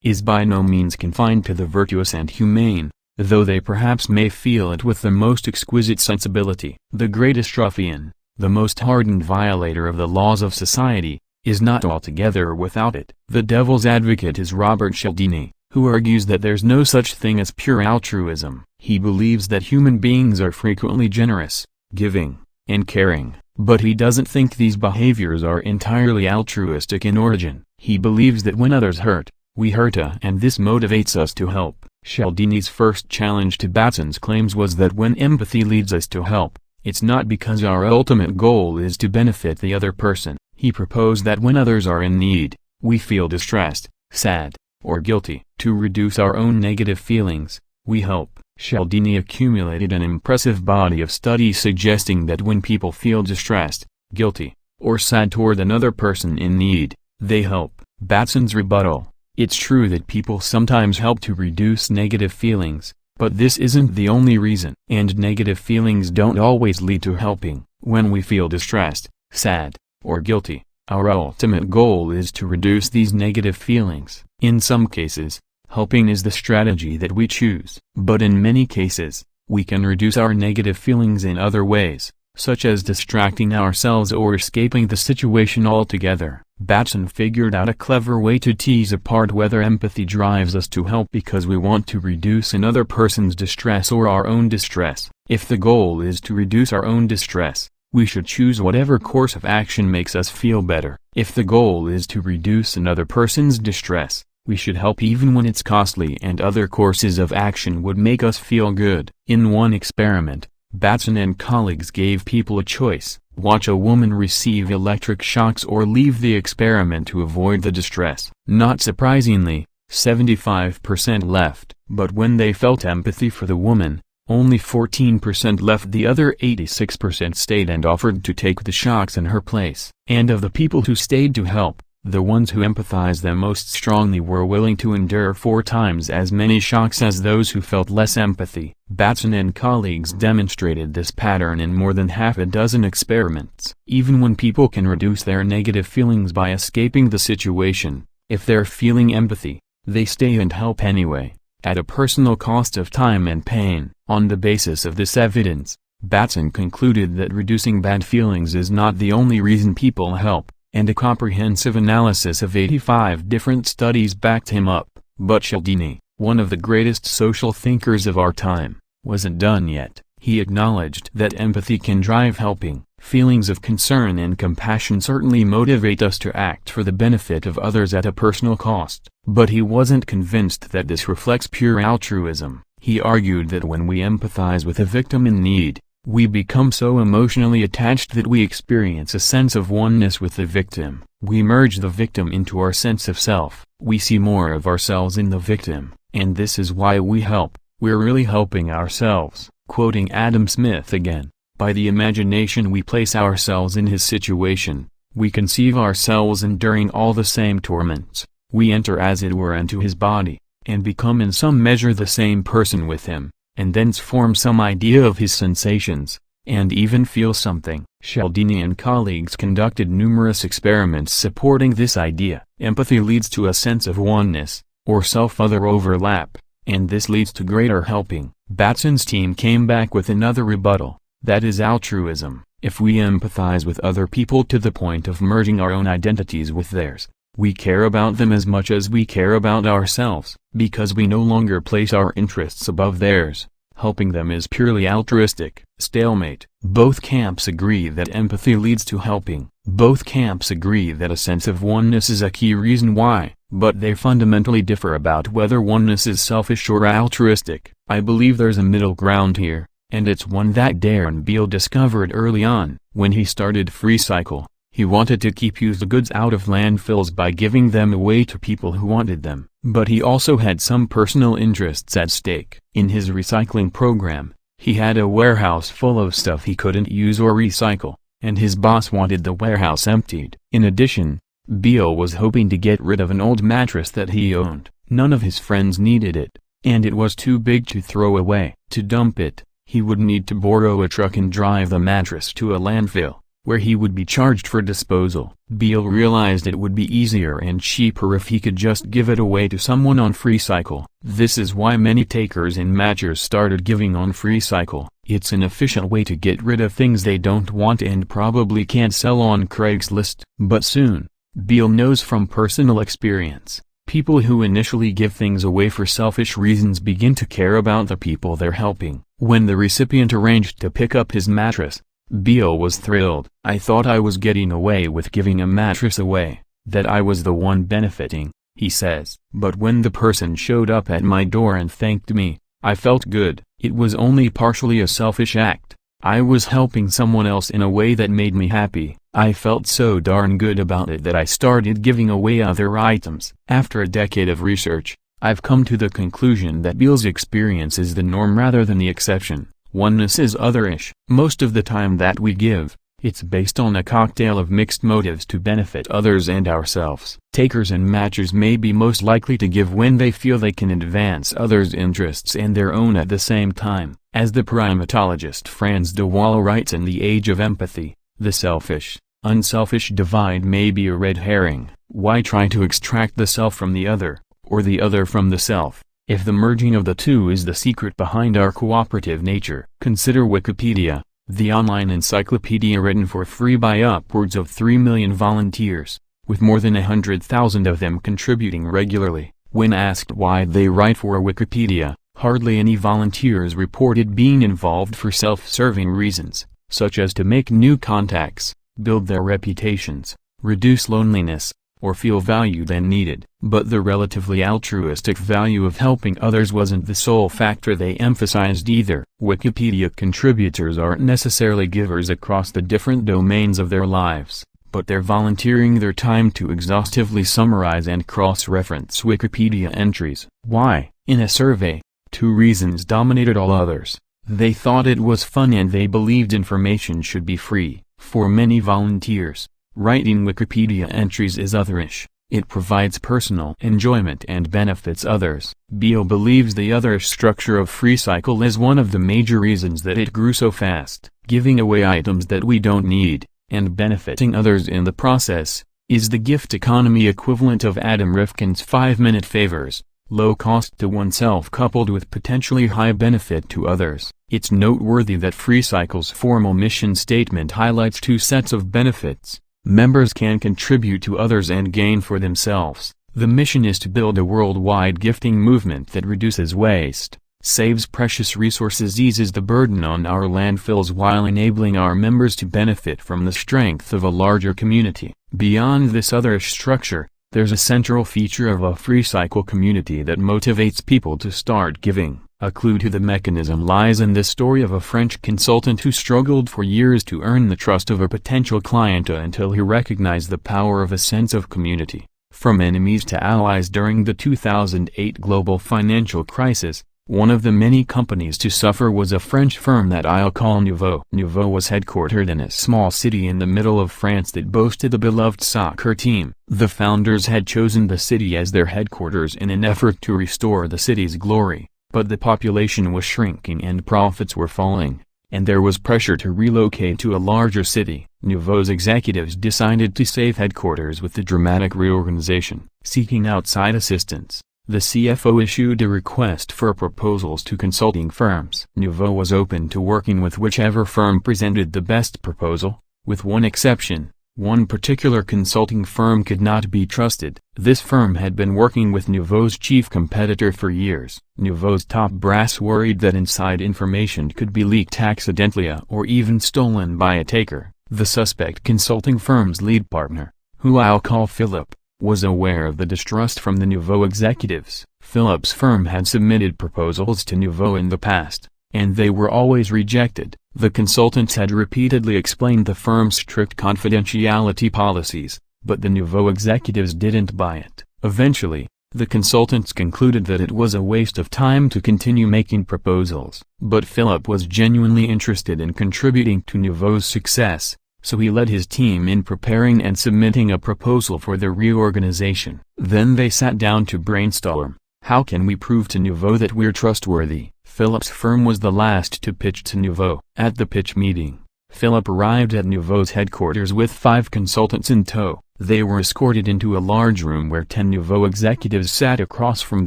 is by no means confined to the virtuous and humane, though they perhaps may feel it with the most exquisite sensibility. The greatest ruffian, the most hardened violator of the laws of society, is not altogether without it. The devil's advocate is Robert Cialdini, who argues that there's no such thing as pure altruism. He believes that human beings are frequently generous, giving, and caring, but he doesn't think these behaviors are entirely altruistic in origin. He believes that when others hurt, we hurt and this motivates us to help. Cialdini's first challenge to Batson's claims was that when empathy leads us to help, it's not because our ultimate goal is to benefit the other person. He proposed that when others are in need, we feel distressed, sad, or guilty. To reduce our own negative feelings, we help. Cialdini accumulated an impressive body of studies suggesting that when people feel distressed, guilty, or sad toward another person in need, they help. Batson's rebuttal: it's true that people sometimes help to reduce negative feelings, but this isn't the only reason. And negative feelings don't always lead to helping. When we feel distressed, sad, or guilty, our ultimate goal is to reduce these negative feelings. In some cases, helping is the strategy that we choose. But in many cases, we can reduce our negative feelings in other ways, such as distracting ourselves or escaping the situation altogether. Batson figured out a clever way to tease apart whether empathy drives us to help because we want to reduce another person's distress or our own distress. If the goal is to reduce our own distress, we should choose whatever course of action makes us feel better. If the goal is to reduce another person's distress, we should help even when it's costly and other courses of action would make us feel good. In one experiment, Batson and colleagues gave people a choice: watch a woman receive electric shocks or leave the experiment to avoid the distress. Not surprisingly, 75% left. But when they felt empathy for the woman, only 14% left. The other 86% stayed and offered to take the shocks in her place. And of the people who stayed to help, the ones who empathized the most strongly were willing to endure 4 times as many shocks as those who felt less empathy. Batson and colleagues demonstrated this pattern in more than half a dozen experiments. Even when people can reduce their negative feelings by escaping the situation, if they're feeling empathy, they stay and help anyway, at a personal cost of time and pain. On the basis of this evidence, Batson concluded that reducing bad feelings is not the only reason people help, and a comprehensive analysis of 85 different studies backed him up. But Cialdini, one of the greatest social thinkers of our time, wasn't done yet. He acknowledged that empathy can drive helping. Feelings of concern and compassion certainly motivate us to act for the benefit of others at a personal cost. But he wasn't convinced that this reflects pure altruism. He argued that when we empathize with a victim in need, we become so emotionally attached that we experience a sense of oneness with the victim. We merge the victim into our sense of self. We see more of ourselves in the victim, and this is why we help. We're really helping ourselves. Quoting Adam Smith again, by the imagination we place ourselves in his situation, we conceive ourselves enduring all the same torments. We enter as it were into his body, and become in some measure the same person with him, and thence form some idea of his sensations, and even feel something. Cialdini and colleagues conducted numerous experiments supporting this idea. Empathy leads to a sense of oneness, or self-other overlap, and this leads to greater helping. Batson's team came back with another rebuttal, that is altruism. If we empathize with other people to the point of merging our own identities with theirs, we care about them as much as we care about ourselves, because we no longer place our interests above theirs. Helping them is purely altruistic. Stalemate. Both camps agree that empathy leads to helping. Both camps agree that a sense of oneness is a key reason why, but they fundamentally differ about whether oneness is selfish or altruistic. I believe there's a middle ground here, and it's one that Darren Beale discovered early on. When he started FreeCycle, he wanted to keep used goods out of landfills by giving them away to people who wanted them, but he also had some personal interests at stake. In his recycling program, he had a warehouse full of stuff he couldn't use or recycle, and his boss wanted the warehouse emptied. In addition, Beale was hoping to get rid of an old mattress that he owned. None of his friends needed it, and it was too big to throw away. To dump it, he would need to borrow a truck and drive the mattress to a landfill, where he would be charged for disposal. Beale realized it would be easier and cheaper if he could just give it away to someone on FreeCycle. This is why many takers and matchers started giving on FreeCycle. It's an efficient way to get rid of things they don't want and probably can't sell on Craigslist. But soon, Beale knows from personal experience, people who initially give things away for selfish reasons begin to care about the people they're helping. When the recipient arranged to pick up his mattress, Beale was thrilled. I thought I was getting away with giving a mattress away, that I was the one benefiting, he says. But when the person showed up at my door and thanked me, I felt good. It was only partially a selfish act. I was helping someone else in a way that made me happy. I felt so darn good about it that I started giving away other items. After a decade of research, I've come to the conclusion that Beale's experience is the norm rather than the exception. Oneness is otherish. Most of the time that we give, it's based on a cocktail of mixed motives to benefit others and ourselves. Takers and matchers may be most likely to give when they feel they can advance others' interests and their own at the same time. As the primatologist Frans de Waal writes in The Age of Empathy, the selfish-unselfish divide may be a red herring. Why try to extract the self from the other, or the other from the self, if the merging of the two is the secret behind our cooperative nature? Consider Wikipedia, the online encyclopedia written for free by upwards of 3 million volunteers, with more than 100,000 of them contributing regularly. When asked why they write for Wikipedia, hardly any volunteers reported being involved for self-serving reasons, such as to make new contacts, build their reputations, reduce loneliness, or feel valued and needed. But the relatively altruistic value of helping others wasn't the sole factor they emphasized either. Wikipedia contributors aren't necessarily givers across the different domains of their lives. but they're volunteering their time to exhaustively summarize and cross-reference Wikipedia entries. Why? In a survey, 2 reasons dominated all others. They thought it was fun and they believed information should be free. For many volunteers, writing Wikipedia entries is otherish. It provides personal enjoyment and benefits others. Beale believes the otherish structure of FreeCycle is one of the major reasons that it grew so fast. Giving away items that we don't need, and benefiting others in the process, is the gift economy equivalent of Adam Rifkin's 5-minute favors, low cost to oneself coupled with potentially high benefit to others. It's noteworthy that FreeCycle's formal mission statement highlights 2 sets of benefits. Members can contribute to others and gain for themselves. The mission is to build a worldwide gifting movement that reduces waste, saves precious resources, eases the burden on our landfills while enabling our members to benefit from the strength of a larger community. Beyond this otherish structure, there's a central feature of a FreeCycle community that motivates people to start giving. A clue to the mechanism lies in the story of a French consultant who struggled for years to earn the trust of a potential client until he recognized the power of a sense of community. From enemies to allies during the 2008 global financial crisis, one of the many companies to suffer was a French firm that I'll call Nouveau. Nouveau was headquartered in a small city in the middle of France that boasted a beloved soccer team. The founders had chosen the city as their headquarters in an effort to restore the city's glory. But the population was shrinking and profits were falling, and there was pressure to relocate to a larger city. Nouveau's executives decided to save headquarters with the dramatic reorganization. Seeking outside assistance, the CFO issued a request for proposals to consulting firms. Nouveau was open to working with whichever firm presented the best proposal, with one exception. One particular consulting firm could not be trusted. This firm had been working with Nouveau's chief competitor for years. Nouveau's top brass worried that inside information could be leaked accidentally or even stolen by a taker. The suspect consulting firm's lead partner, who I'll call Philip, was aware of the distrust from the Nouveau executives. Philip's firm had submitted proposals to Nouveau in the past, and they were always rejected. The consultants had repeatedly explained the firm's strict confidentiality policies, but the Nouveau executives didn't buy it. Eventually, the consultants concluded that it was a waste of time to continue making proposals. But Philip was genuinely interested in contributing to Nouveau's success, so he led his team in preparing and submitting a proposal for the reorganization. Then they sat down to brainstorm. How can we prove to Nouveau that we're trustworthy? Philip's firm was the last to pitch to Nouveau. At the pitch meeting, Philip arrived at Nouveau's headquarters with 5 consultants in tow. They were escorted into a large room where 10 Nouveau executives sat across from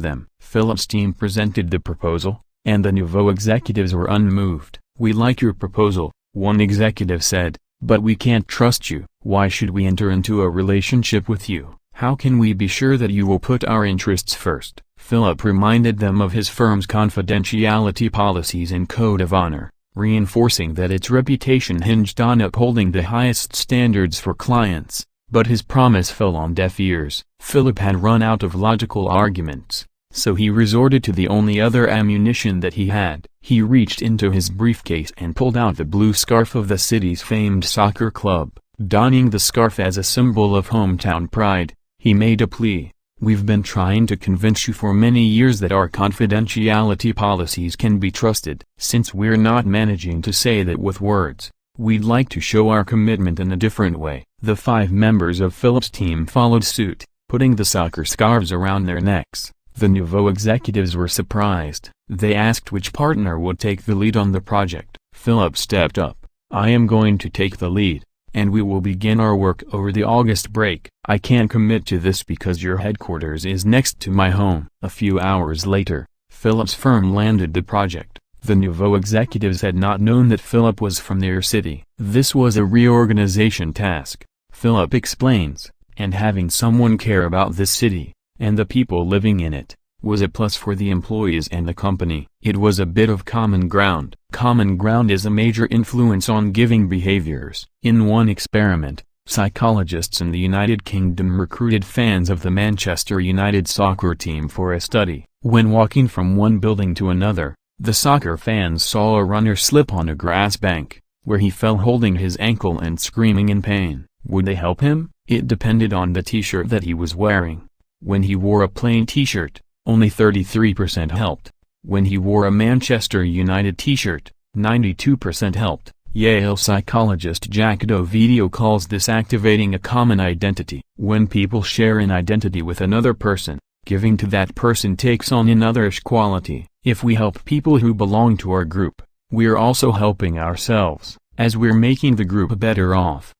them. Philip's team presented the proposal, and the Nouveau executives were unmoved. "We like your proposal," one executive said, "but we can't trust you. Why should we enter into a relationship with you? How can we be sure that you will put our interests first?" Philip reminded them of his firm's confidentiality policies and code of honor, reinforcing that its reputation hinged on upholding the highest standards for clients. But his promise fell on deaf ears. Philip had run out of logical arguments, so he resorted to the only other ammunition that he had. He reached into his briefcase and pulled out the blue scarf of the city's famed soccer club. Donning the scarf as a symbol of hometown pride, he made a plea. "We've been trying to convince you for many years that our confidentiality policies can be trusted. Since we're not managing to say that with words, we'd like to show our commitment in a different way." The 5 members of Philip's team followed suit, putting the soccer scarves around their necks. The Nouveau executives were surprised. They asked which partner would take the lead on the project. Philip stepped up. "I am going to take the lead, and we will begin our work over the August break. I can't commit to this because your headquarters is next to my home." A few hours later, Philip's firm landed the project. The Nouveau executives had not known that Philip was from their city. This was a reorganization task, Philip explains, and having someone care about this city, and the people living in it, was a plus for the employees and the company. It was a bit of common ground. Common ground is a major influence on giving behaviors. In one experiment, psychologists in the United Kingdom recruited fans of the Manchester United soccer team for a study. When walking from one building to another, the soccer fans saw a runner slip on a grass bank, where he fell holding his ankle and screaming in pain. Would they help him? It depended on the t-shirt that he was wearing. When he wore a plain t-shirt, only 33% helped. When he wore a Manchester United t-shirt, 92% helped. Yale psychologist Jack Dovidio calls this activating a common identity. When people share an identity with another person, giving to that person takes on an otherish quality. If we help people who belong to our group, we're also helping ourselves, as we're making the group better off.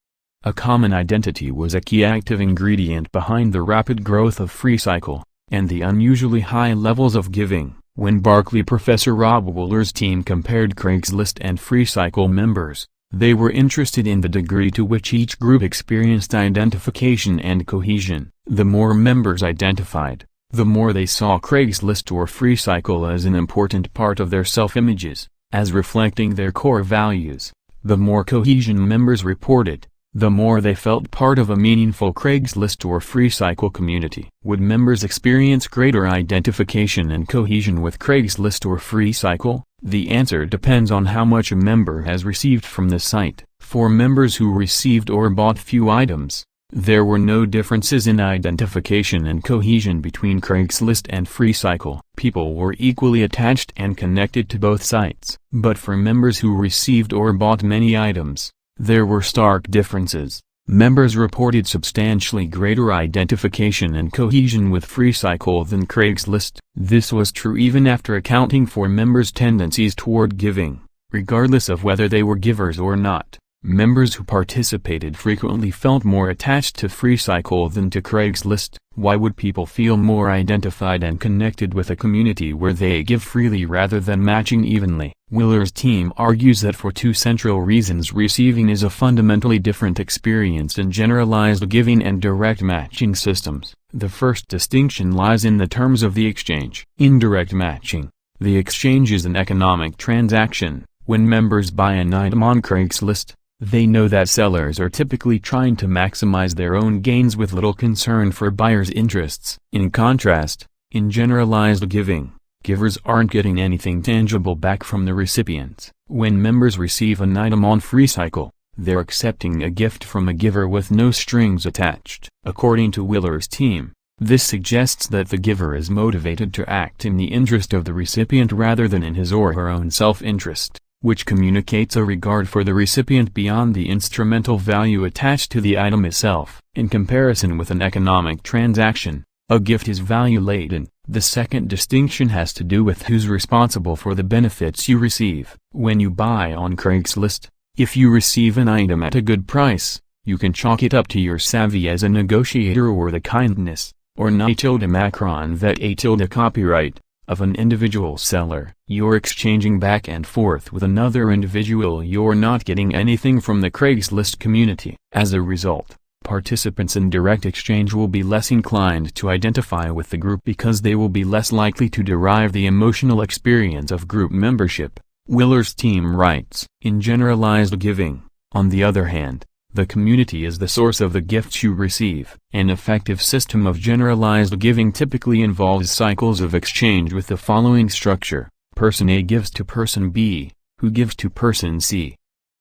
A common identity was a key active ingredient behind the rapid growth of FreeCycle, and the unusually high levels of giving. When Berkeley professor Rob Wooler's team compared Craigslist and FreeCycle members, they were interested in the degree to which each group experienced identification and cohesion. The more members identified, the more they saw Craigslist or FreeCycle as an important part of their self-images, as reflecting their core values. The more cohesion members reported, the more they felt part of a meaningful Craigslist or FreeCycle community. Would members experience greater identification and cohesion with Craigslist or FreeCycle? The answer depends on how much a member has received from the site. For members who received or bought few items, there were no differences in identification and cohesion between Craigslist and FreeCycle. People were equally attached and connected to both sites. But for members who received or bought many items, there were stark differences. Members reported substantially greater identification and cohesion with FreeCycle than Craigslist. This was true even after accounting for members' tendencies toward giving, regardless of whether they were givers or not. Members who participated frequently felt more attached to FreeCycle than to Craigslist. Why would people feel more identified and connected with a community where they give freely rather than matching evenly? Wooler's team argues that for two central reasons: receiving is a fundamentally different experience in generalized giving and direct matching systems. The first distinction lies in the terms of the exchange. In direct matching, the exchange is an economic transaction. When members buy an item on Craigslist, they know that sellers are typically trying to maximize their own gains with little concern for buyers' interests. In contrast, in generalized giving, givers aren't getting anything tangible back from the recipients. When members receive an item on FreeCycle, they're accepting a gift from a giver with no strings attached. According to Wooler's team, this suggests that the giver is motivated to act in the interest of the recipient rather than in his or her own self-interest, which communicates a regard for the recipient beyond the instrumental value attached to the item itself. In comparison with an economic transaction, a gift is value-laden. The second distinction has to do with who's responsible for the benefits you receive. When you buy on Craigslist, if you receive an item at a good price, you can chalk it up to your savvy as a negotiator or the kindness, or #Macron that copyright, of an individual seller. You're exchanging back and forth with another individual. You're not getting anything from the Craigslist community. As a result, participants in direct exchange will be less inclined to identify with the group because they will be less likely to derive the emotional experience of group membership. Wooler's team writes, in generalized giving, on the other hand, the community is the source of the gifts you receive. An effective system of generalized giving typically involves cycles of exchange with the following structure: Person A gives to Person B, who gives to Person C.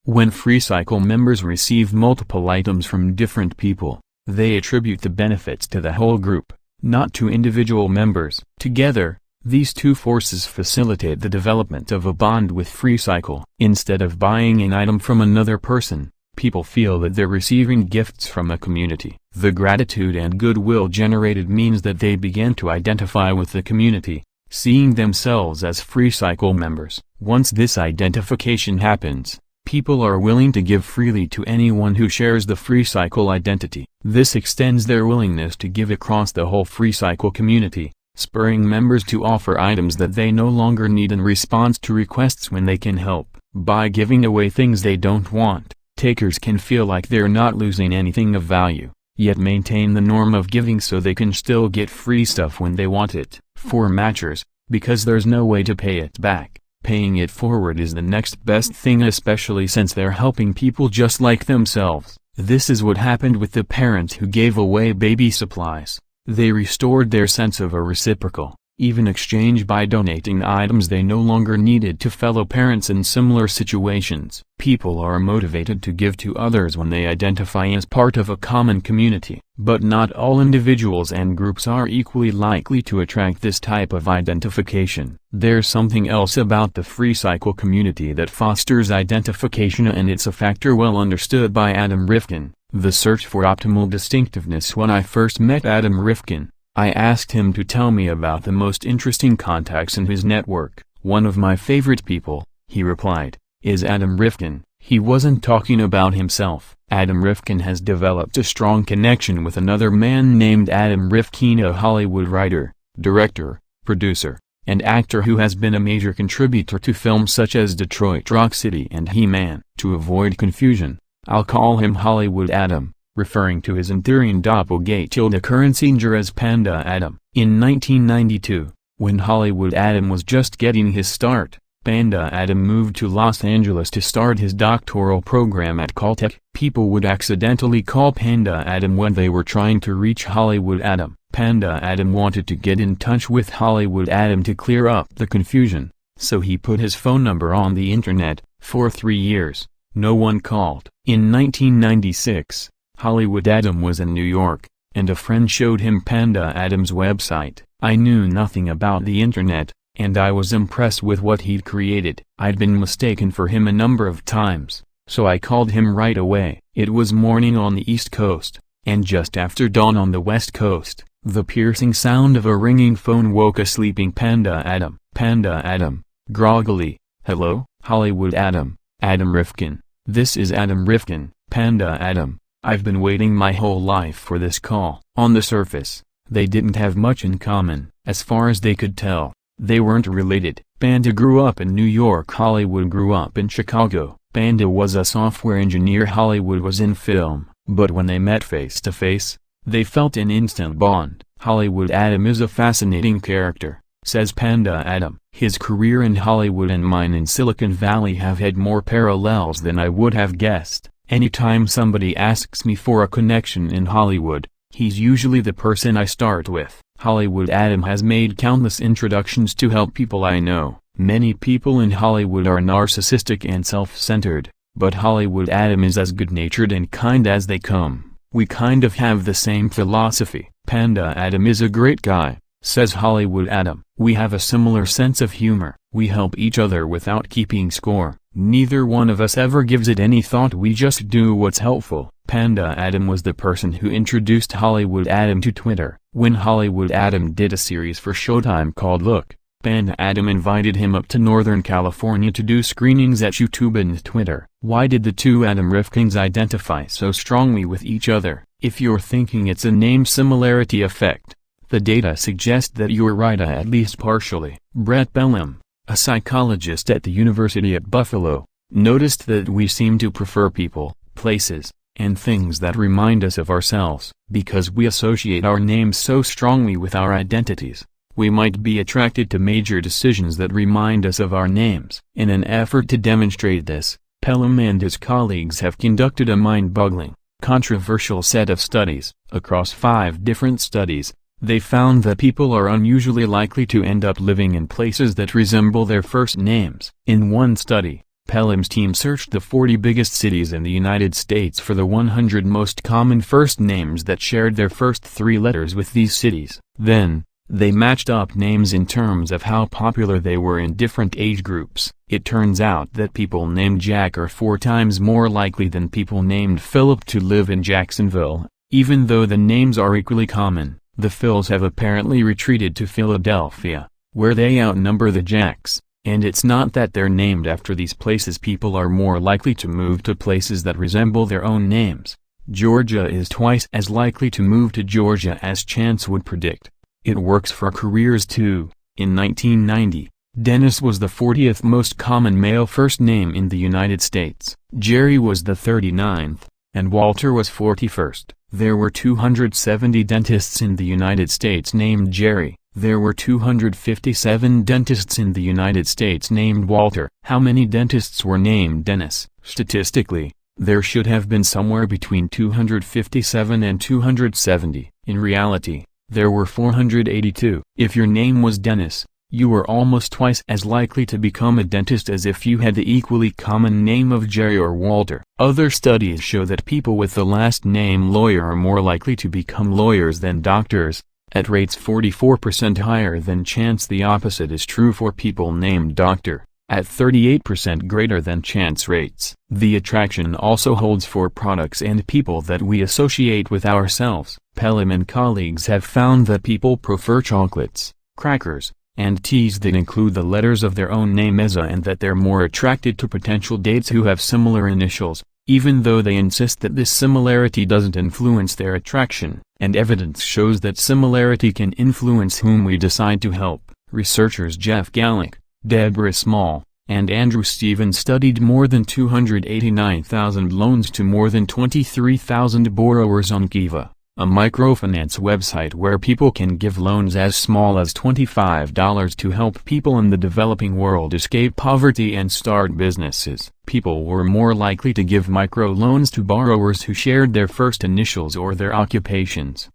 When FreeCycle members receive multiple items from different people, they attribute the benefits to the whole group, not to individual members. Together, these two forces facilitate the development of a bond with FreeCycle. Instead of buying an item from another person, people feel that they're receiving gifts from a community. The gratitude and goodwill generated means that they begin to identify with the community, seeing themselves as FreeCycle members. Once this identification happens, people are willing to give freely to anyone who shares the FreeCycle identity. This extends their willingness to give across the whole FreeCycle community, spurring members to offer items that they no longer need in response to requests when they can help. By giving away things they don't want, takers can feel like they're not losing anything of value, yet maintain the norm of giving so they can still get free stuff when they want it. For matchers, because there's no way to pay it back, paying it forward is the next best thing, especially since they're helping people just like themselves. This is what happened with the parents who gave away baby supplies. They restored their sense of a reciprocal, even exchange by donating items they no longer needed to fellow parents in similar situations. People are motivated to give to others when they identify as part of a common community. But not all individuals and groups are equally likely to attract this type of identification. There's something else about the free cycle community that fosters identification, and it's a factor well understood by Adam Rifkin. The search for optimal distinctiveness. When I first met Adam Rifkin, I asked him to tell me about the most interesting contacts in his network. One of my favorite people, he replied, is Adam Rifkin. He wasn't talking about himself. Adam Rifkin has developed a strong connection with another man named Adam Rifkin, a Hollywood writer, director, producer, and actor who has been a major contributor to films such as Detroit Rock City and He-Man. To avoid confusion, I'll call him Hollywood Adam, referring to his Arthurian doppelganger as Panda Adam. In 1992, when Hollywood Adam was just getting his start, Panda Adam moved to Los Angeles to start his doctoral program at Caltech. People would accidentally call Panda Adam when they were trying to reach Hollywood Adam. Panda Adam wanted to get in touch with Hollywood Adam to clear up the confusion, so he put his phone number on the internet. For 3 years, no one called. In 1996, Hollywood Adam was in New York, and a friend showed him Panda Adam's website. I knew nothing about the internet, and I was impressed with what he'd created. I'd been mistaken for him a number of times, so I called him right away. It was morning on the East Coast, and just after dawn on the West Coast. The piercing sound of a ringing phone woke a sleeping Panda Adam. Panda Adam, groggily, "Hello, Hollywood Adam, Adam Rifkin. This is Adam Rifkin." "Panda Adam, I've been waiting my whole life for this call." On the surface, they didn't have much in common. As far as they could tell, they weren't related. Panda grew up in New York. Hollywood grew up in Chicago. Panda was a software engineer. Hollywood was in film. But when they met face to face, they felt an instant bond. "Hollywood Adam is a fascinating character," says Panda Adam. "His career in Hollywood and mine in Silicon Valley have had more parallels than I would have guessed. Anytime somebody asks me for a connection in Hollywood, he's usually the person I start with." Hollywood Adam has made countless introductions to help people I know. Many people in Hollywood are narcissistic and self-centered, but Hollywood Adam is as good-natured and kind as they come. "We kind of have the same philosophy." "Panda Adam is a great guy," says Hollywood Adam. "We have a similar sense of humor. We help each other without keeping score. Neither one of us ever gives it any thought. We just do what's helpful." Panda Adam was the person who introduced Hollywood Adam to Twitter. When Hollywood Adam did a series for Showtime called Look, Panda Adam invited him up to Northern California to do screenings at YouTube and Twitter. Why did the two Adam Rifkins identify so strongly with each other? If you're thinking it's a name similarity effect, the data suggest that you're right at least partially. Brett Bellem, a psychologist at the University at Buffalo, noticed that we seem to prefer people, places, and things that remind us of ourselves. Because we associate our names so strongly with our identities, we might be attracted to major decisions that remind us of our names. In an effort to demonstrate this, Pelham and his colleagues have conducted a mind-boggling, controversial set of studies. Across 5 different studies, they found that people are unusually likely to end up living in places that resemble their first names. In one study, Pelham's team searched the 40 biggest cities in the United States for the 100 most common first names that shared their first 3 letters with these cities. Then, they matched up names in terms of how popular they were in different age groups. It turns out that people named Jack are 4 times more likely than people named Philip to live in Jacksonville. Even though the names are equally common, the Phils have apparently retreated to Philadelphia, where they outnumber the Jacks. And it's not that they're named after these places. People are more likely to move to places that resemble their own names. Georgia is twice as likely to move to Georgia as chance would predict. It works for careers too. In 1990, Dennis was the 40th most common male first name in the United States. Jerry was the 39th, and Walter was 41st. There were 270 dentists in the United States named Jerry. There were 257 dentists in the United States named Walter. How many dentists were named Dennis? Statistically, there should have been somewhere between 257 and 270. In reality, there were 482. If your name was Dennis, you were almost twice as likely to become a dentist as if you had the equally common name of Jerry or Walter. Other studies show that people with the last name Lawyer are more likely to become lawyers than doctors, at rates 44% higher than chance. The opposite is true for people named Doctor, at 38% greater than chance rates. The attraction also holds for products and people that we associate with ourselves. Pelham and colleagues have found that people prefer chocolates, crackers, and teas that include the letters of their own name and that they're more attracted to potential dates who have similar initials, even though they insist that this similarity doesn't influence their attraction. And evidence shows that similarity can influence whom we decide to help. Researchers Jeff Gallick, Deborah Small, and Andrew Stevens studied more than 289,000 loans to more than 23,000 borrowers on Kiva, a microfinance website where people can give loans as small as $25 to help people in the developing world escape poverty and start businesses. People were more likely to give microloans to borrowers who shared their first initials or their occupations.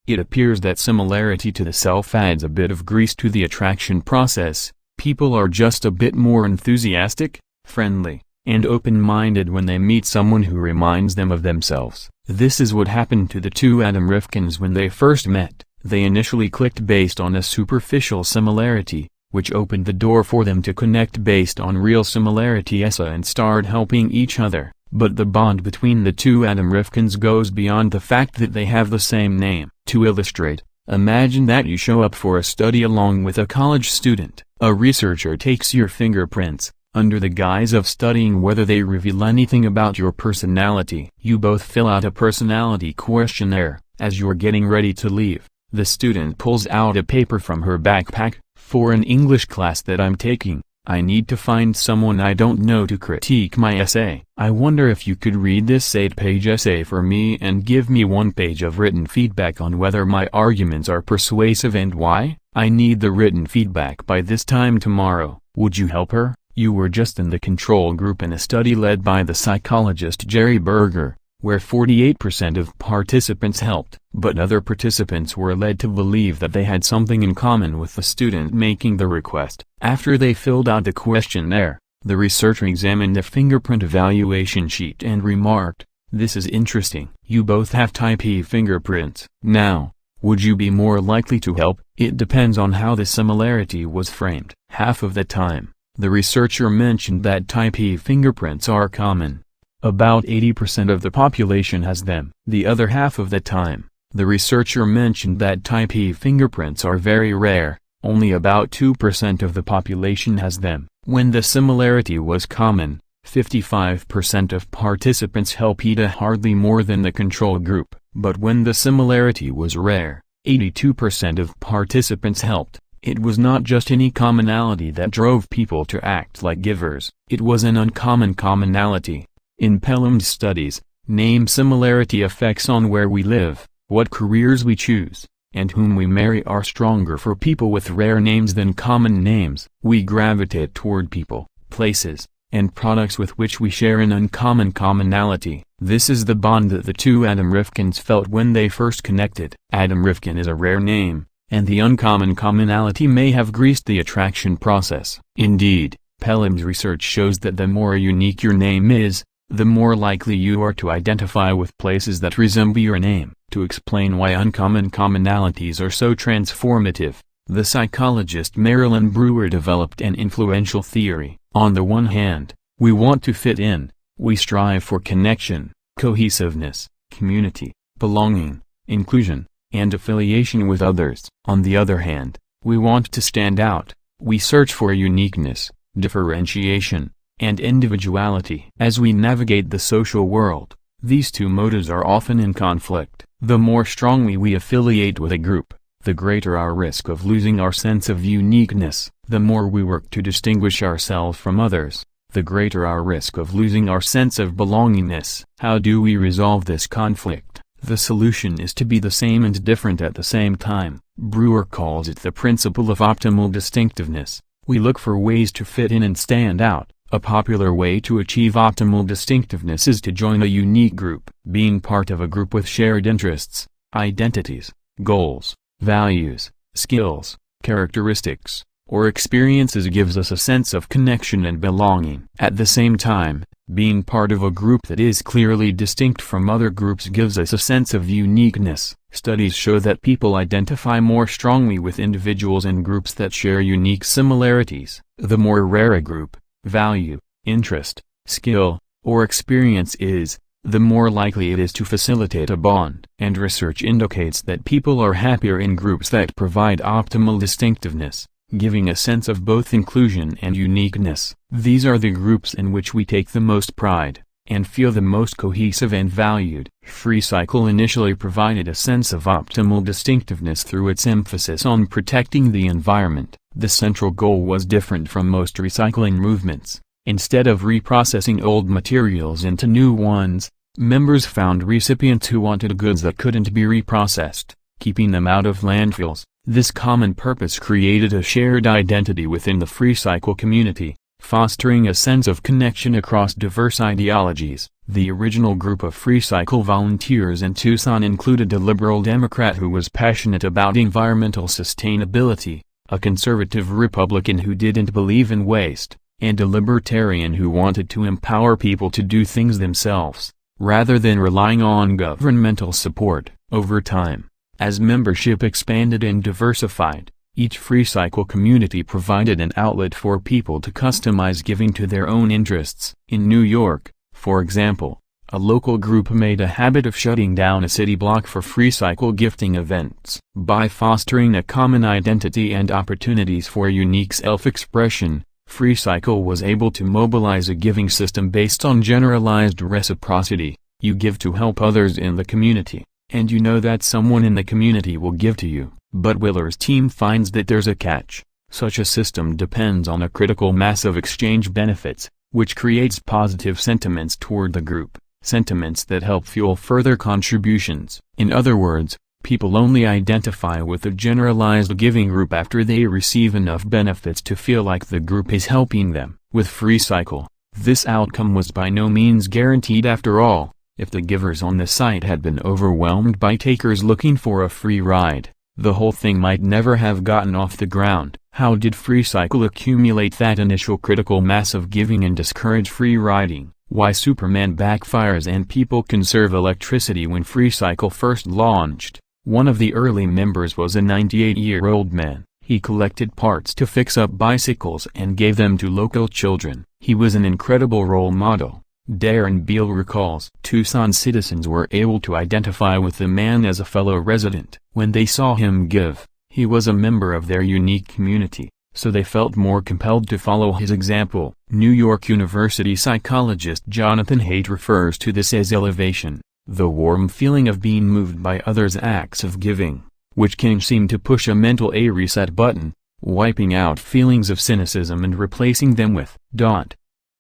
It appears that similarity to the self adds a bit of grease to the attraction process. People are just a bit more enthusiastic, friendly, and open-minded when they meet someone who reminds them of themselves. This is what happened to the two Adam Rifkins when they first met. They initially clicked based on a superficial similarity, which opened the door for them to connect based on real similarity and start helping each other. But the bond between the two Adam Rifkins goes beyond the fact that they have the same name. To illustrate, imagine that you show up for a study along with a college student. A researcher takes your fingerprints, under the guise of studying whether they reveal anything about your personality. You both fill out a personality questionnaire. As you're getting ready to leave, the student pulls out a paper from her backpack. For an English class that I'm taking, I need to find someone I don't know to critique my essay. I wonder if you could read this 8-page essay for me and give me 1 page of written feedback on whether my arguments are persuasive and why? I need the written feedback by this time tomorrow. Would you help her? You were just in the control group in a study led by the psychologist Jerry Berger, where 48% of participants helped. But other participants were led to believe that they had something in common with the student making the request. After they filled out the questionnaire, the researcher examined the fingerprint evaluation sheet and remarked, "This is interesting. You both have type E fingerprints. Now, would you be more likely to help?" It depends on how the similarity was framed. Half of the time, the researcher mentioned that type E fingerprints are common. About 80% of the population has them. The other half of the time, the researcher mentioned that type E fingerprints are very rare. Only about 2% of the population has them. When the similarity was common, 55% of participants helped hardly more than the control group. But when the similarity was rare, 82% of participants helped. It was not just any commonality that drove people to act like givers. It was an uncommon commonality. In Pelham's studies, name similarity effects on where we live, what careers we choose, and whom we marry are stronger for people with rare names than common names. We gravitate toward people, places, and products with which we share an uncommon commonality. This is the bond that the two Adam Rifkins felt when they first connected. Adam Rifkin is a rare name, and the uncommon commonality may have greased the attraction process. Indeed, Pelham's research shows that the more unique your name is, the more likely you are to identify with places that resemble your name. To explain why uncommon commonalities are so transformative, the psychologist Marilyn Brewer developed an influential theory. On the one hand, we want to fit in, we strive for connection, cohesiveness, community, belonging, inclusion, and affiliation with others. On the other hand, we want to stand out, we search for uniqueness, differentiation, and individuality. As we navigate the social world, these two motives are often in conflict. The more strongly we affiliate with a group, the greater our risk of losing our sense of uniqueness. The more we work to distinguish ourselves from others, the greater our risk of losing our sense of belongingness. How do we resolve this conflict? The solution is to be the same and different at the same time. Brewer calls it the principle of optimal distinctiveness. We look for ways to fit in and stand out. A popular way to achieve optimal distinctiveness is to join a unique group. Being part of a group with shared interests, identities, goals, values, skills, characteristics, or experiences gives us a sense of connection and belonging. At the same time, being part of a group that is clearly distinct from other groups gives us a sense of uniqueness. Studies show that people identify more strongly with individuals and groups that share unique similarities. The more rare a group, value, interest, skill, or experience is, the more likely it is to facilitate a bond. And research indicates that people are happier in groups that provide optimal distinctiveness, giving a sense of both inclusion and uniqueness. These are the groups in which we take the most pride, and feel the most cohesive and valued. FreeCycle initially provided a sense of optimal distinctiveness through its emphasis on protecting the environment. The central goal was different from most recycling movements. Instead of reprocessing old materials into new ones, members found recipients who wanted goods that couldn't be reprocessed, keeping them out of landfills. This common purpose created a shared identity within the FreeCycle community, fostering a sense of connection across diverse ideologies. The original group of FreeCycle volunteers in Tucson included a liberal Democrat who was passionate about environmental sustainability, a conservative Republican who didn't believe in waste, and a libertarian who wanted to empower people to do things themselves, rather than relying on governmental support. Over time, as membership expanded and diversified, each FreeCycle community provided an outlet for people to customize giving to their own interests. In New York, for example, a local group made a habit of shutting down a city block for FreeCycle gifting events. By fostering a common identity and opportunities for unique self-expression, FreeCycle was able to mobilize a giving system based on generalized reciprocity. You give to help others in the community, and you know that someone in the community will give to you. But Willer's team finds that there's a catch. Such a system depends on a critical mass of exchange benefits, which creates positive sentiments toward the group, sentiments that help fuel further contributions. In other words, people only identify with a generalized giving group after they receive enough benefits to feel like the group is helping them. With FreeCycle, this outcome was by no means guaranteed after all. If the givers on the site had been overwhelmed by takers looking for a free ride, the whole thing might never have gotten off the ground. How did FreeCycle accumulate that initial critical mass of giving and discourage free riding? Why Superman backfires and people conserve electricity. When FreeCycle first launched, one of the early members was a 98-year-old man. He collected parts to fix up bicycles and gave them to local children. He was an incredible role model. Darren Beal recalls. Tucson citizens were able to identify with the man as a fellow resident. When they saw him give, he was a member of their unique community, so they felt more compelled to follow his example. New York University psychologist Jonathan Haidt refers to this as elevation, the warm feeling of being moved by others' acts of giving, which can seem to push a mental reset button, wiping out feelings of cynicism and replacing them with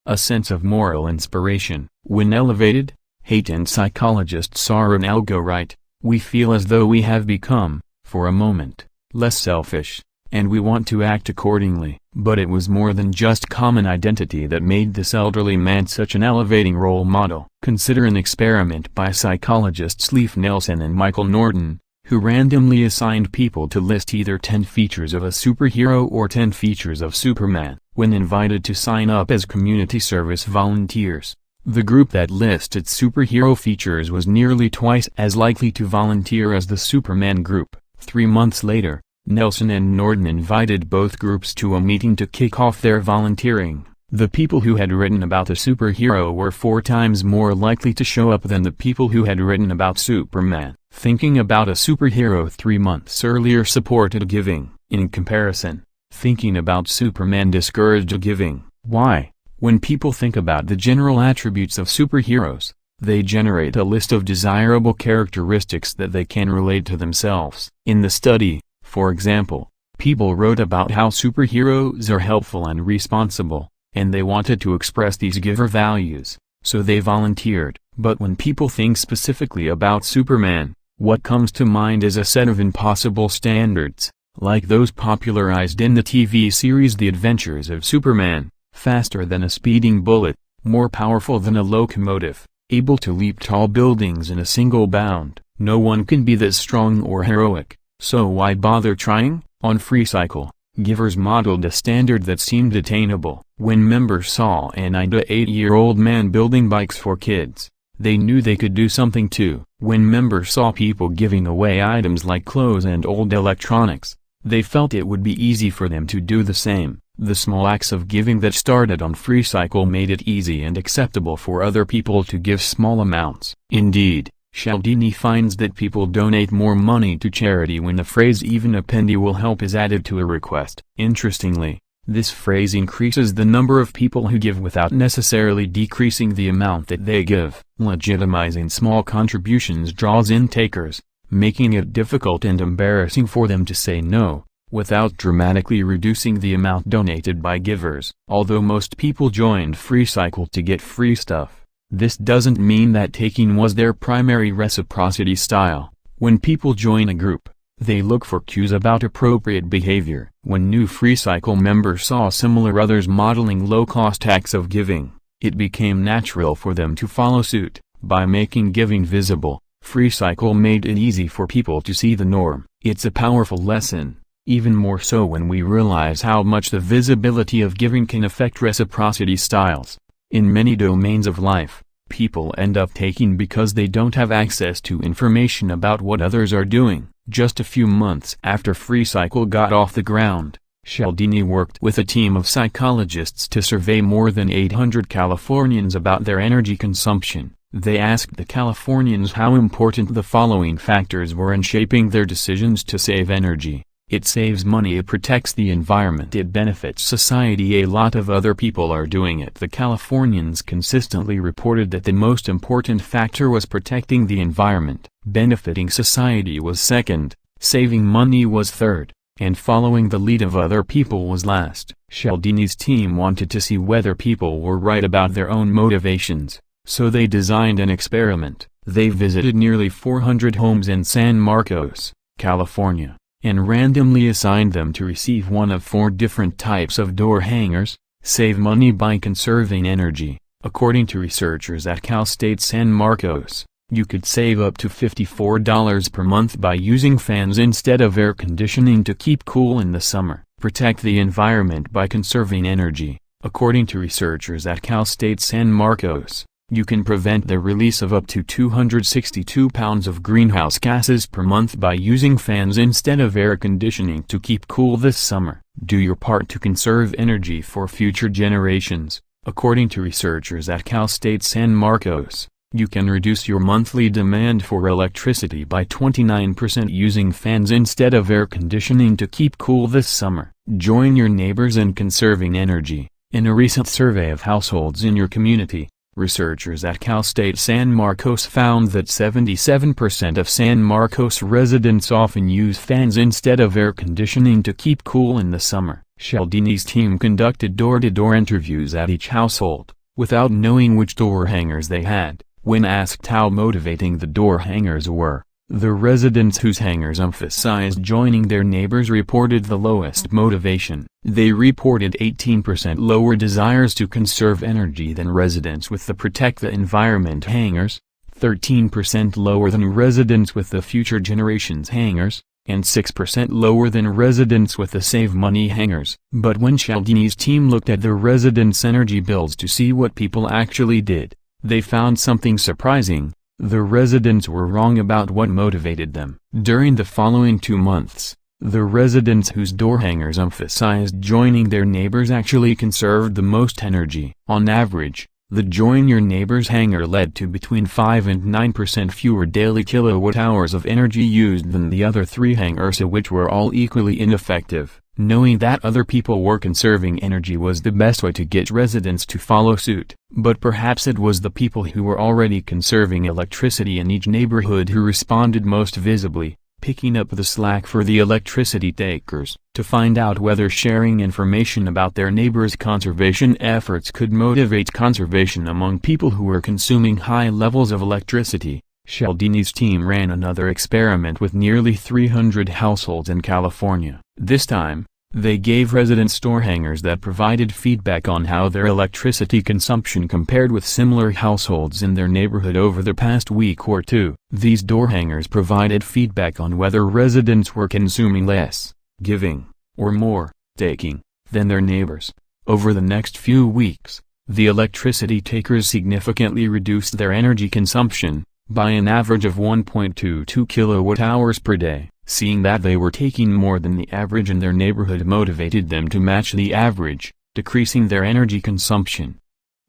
a sense of moral inspiration. When elevated, Haidt and psychologist Saran Algo write, we feel as though we have become, for a moment, less selfish, and we want to act accordingly. But it was more than just common identity that made this elderly man such an elevating role model. Consider an experiment by psychologists Leif Nelson and Michael Norton, who randomly assigned people to list either 10 features of a superhero or 10 features of Superman. When invited to sign up as community service volunteers, the group that listed superhero features was nearly twice as likely to volunteer as the Superman group. 3 months later, Nelson and Norton invited both groups to a meeting to kick off their volunteering. The people who had written about the superhero were 4 times more likely to show up than the people who had written about Superman. Thinking about a superhero 3 months earlier supported giving. In comparison, thinking about Superman discouraged giving. Why? When people think about the general attributes of superheroes, they generate a list of desirable characteristics that they can relate to themselves. In the study, for example, people wrote about how superheroes are helpful and responsible, and they wanted to express these giver values, so they volunteered. But when people think specifically about Superman, what comes to mind is a set of impossible standards, like those popularized in the TV series The Adventures of Superman: faster than a speeding bullet, more powerful than a locomotive, able to leap tall buildings in a single bound. No one can be this strong or heroic, So why bother trying? On FreeCycle, givers modeled a standard that seemed attainable. When members saw an 8-year-old man building bikes for kids, they knew they could do something too. When members saw people giving away items like clothes and old electronics, they felt it would be easy for them to do the same. The small acts of giving that started on FreeCycle made it easy and acceptable for other people to give small amounts. Indeed, Cialdini finds that people donate more money to charity when the phrase "even a penny will help" is added to a request. Interestingly, this phrase increases the number of people who give without necessarily decreasing the amount that they give. Legitimizing small contributions draws in takers, making it difficult and embarrassing for them to say no, without dramatically reducing the amount donated by givers. Although most people joined FreeCycle to get free stuff, this doesn't mean that taking was their primary reciprocity style. When people join a group, they look for cues about appropriate behavior. When new FreeCycle members saw similar others modeling low-cost acts of giving, it became natural for them to follow suit. By making giving visible, FreeCycle made it easy for people to see the norm. It's a powerful lesson, even more so when we realize how much the visibility of giving can affect reciprocity styles. In many domains of life, people end up taking because they don't have access to information about what others are doing. Just a few months after FreeCycle got off the ground, Cialdini worked with a team of psychologists to survey more than 800 Californians about their energy consumption. They asked the Californians how important the following factors were in shaping their decisions to save energy. It saves money, it protects the environment, it benefits society. A lot of other people are doing it. The Californians consistently reported that the most important factor was protecting the environment. Benefiting society was second, saving money was third, and following the lead of other people was last. Cialdini's team wanted to see whether people were right about their own motivations, so they designed an experiment. They visited nearly 400 homes in San Marcos, California, and randomly assigned them to receive one of 4 different types of door hangers. Save money by conserving energy. According to researchers at Cal State San Marcos, you could save up to $54 per month by using fans instead of air conditioning to keep cool in the summer. Protect the environment by conserving energy. According to researchers at Cal State San Marcos, you can prevent the release of up to 262 pounds of greenhouse gases per month by using fans instead of air conditioning to keep cool this summer. Do your part to conserve energy for future generations. According to researchers at Cal State San Marcos, you can reduce your monthly demand for electricity by 29% using fans instead of air conditioning to keep cool this summer. Join your neighbors in conserving energy. In a recent survey of households in your community, researchers at Cal State San Marcos found that 77% of San Marcos residents often use fans instead of air conditioning to keep cool in the summer. Cialdini's team conducted door-to-door interviews at each household, without knowing which door hangers they had. When asked how motivating the door hangers were, the residents whose hangers emphasized joining their neighbors reported the lowest motivation. They reported 18% lower desires to conserve energy than residents with the Protect the Environment hangers, 13% lower than residents with the Future Generations hangers, and 6% lower than residents with the Save Money hangers. But when Cialdini's team looked at the residents' energy bills to see what people actually did, they found something surprising. The residents were wrong about what motivated them. During the following 2 months, the residents whose door hangers emphasized joining their neighbors actually conserved the most energy. On average, the Join Your Neighbors hanger led to between 5 and 9% fewer daily kilowatt-hours of energy used than the other 3 hangers, which were all equally ineffective. Knowing that other people were conserving energy was the best way to get residents to follow suit. But perhaps it was the people who were already conserving electricity in each neighborhood who responded most visibly, picking up the slack for the electricity takers. To find out whether sharing information about their neighbors' conservation efforts could motivate conservation among people who were consuming high levels of electricity, Cialdini's team ran another experiment with nearly 300 households in California. This time, They gave residents store hangers that provided feedback on how their electricity consumption compared with similar households in their neighborhood over the past week or two. These door hangers provided feedback on whether residents were consuming less, giving, or more, taking, than their neighbors. Over the next few weeks, the electricity takers significantly reduced their energy consumption by an average of 1.22 kilowatt-hours per day. Seeing that they were taking more than the average in their neighborhood motivated them to match the average, decreasing their energy consumption.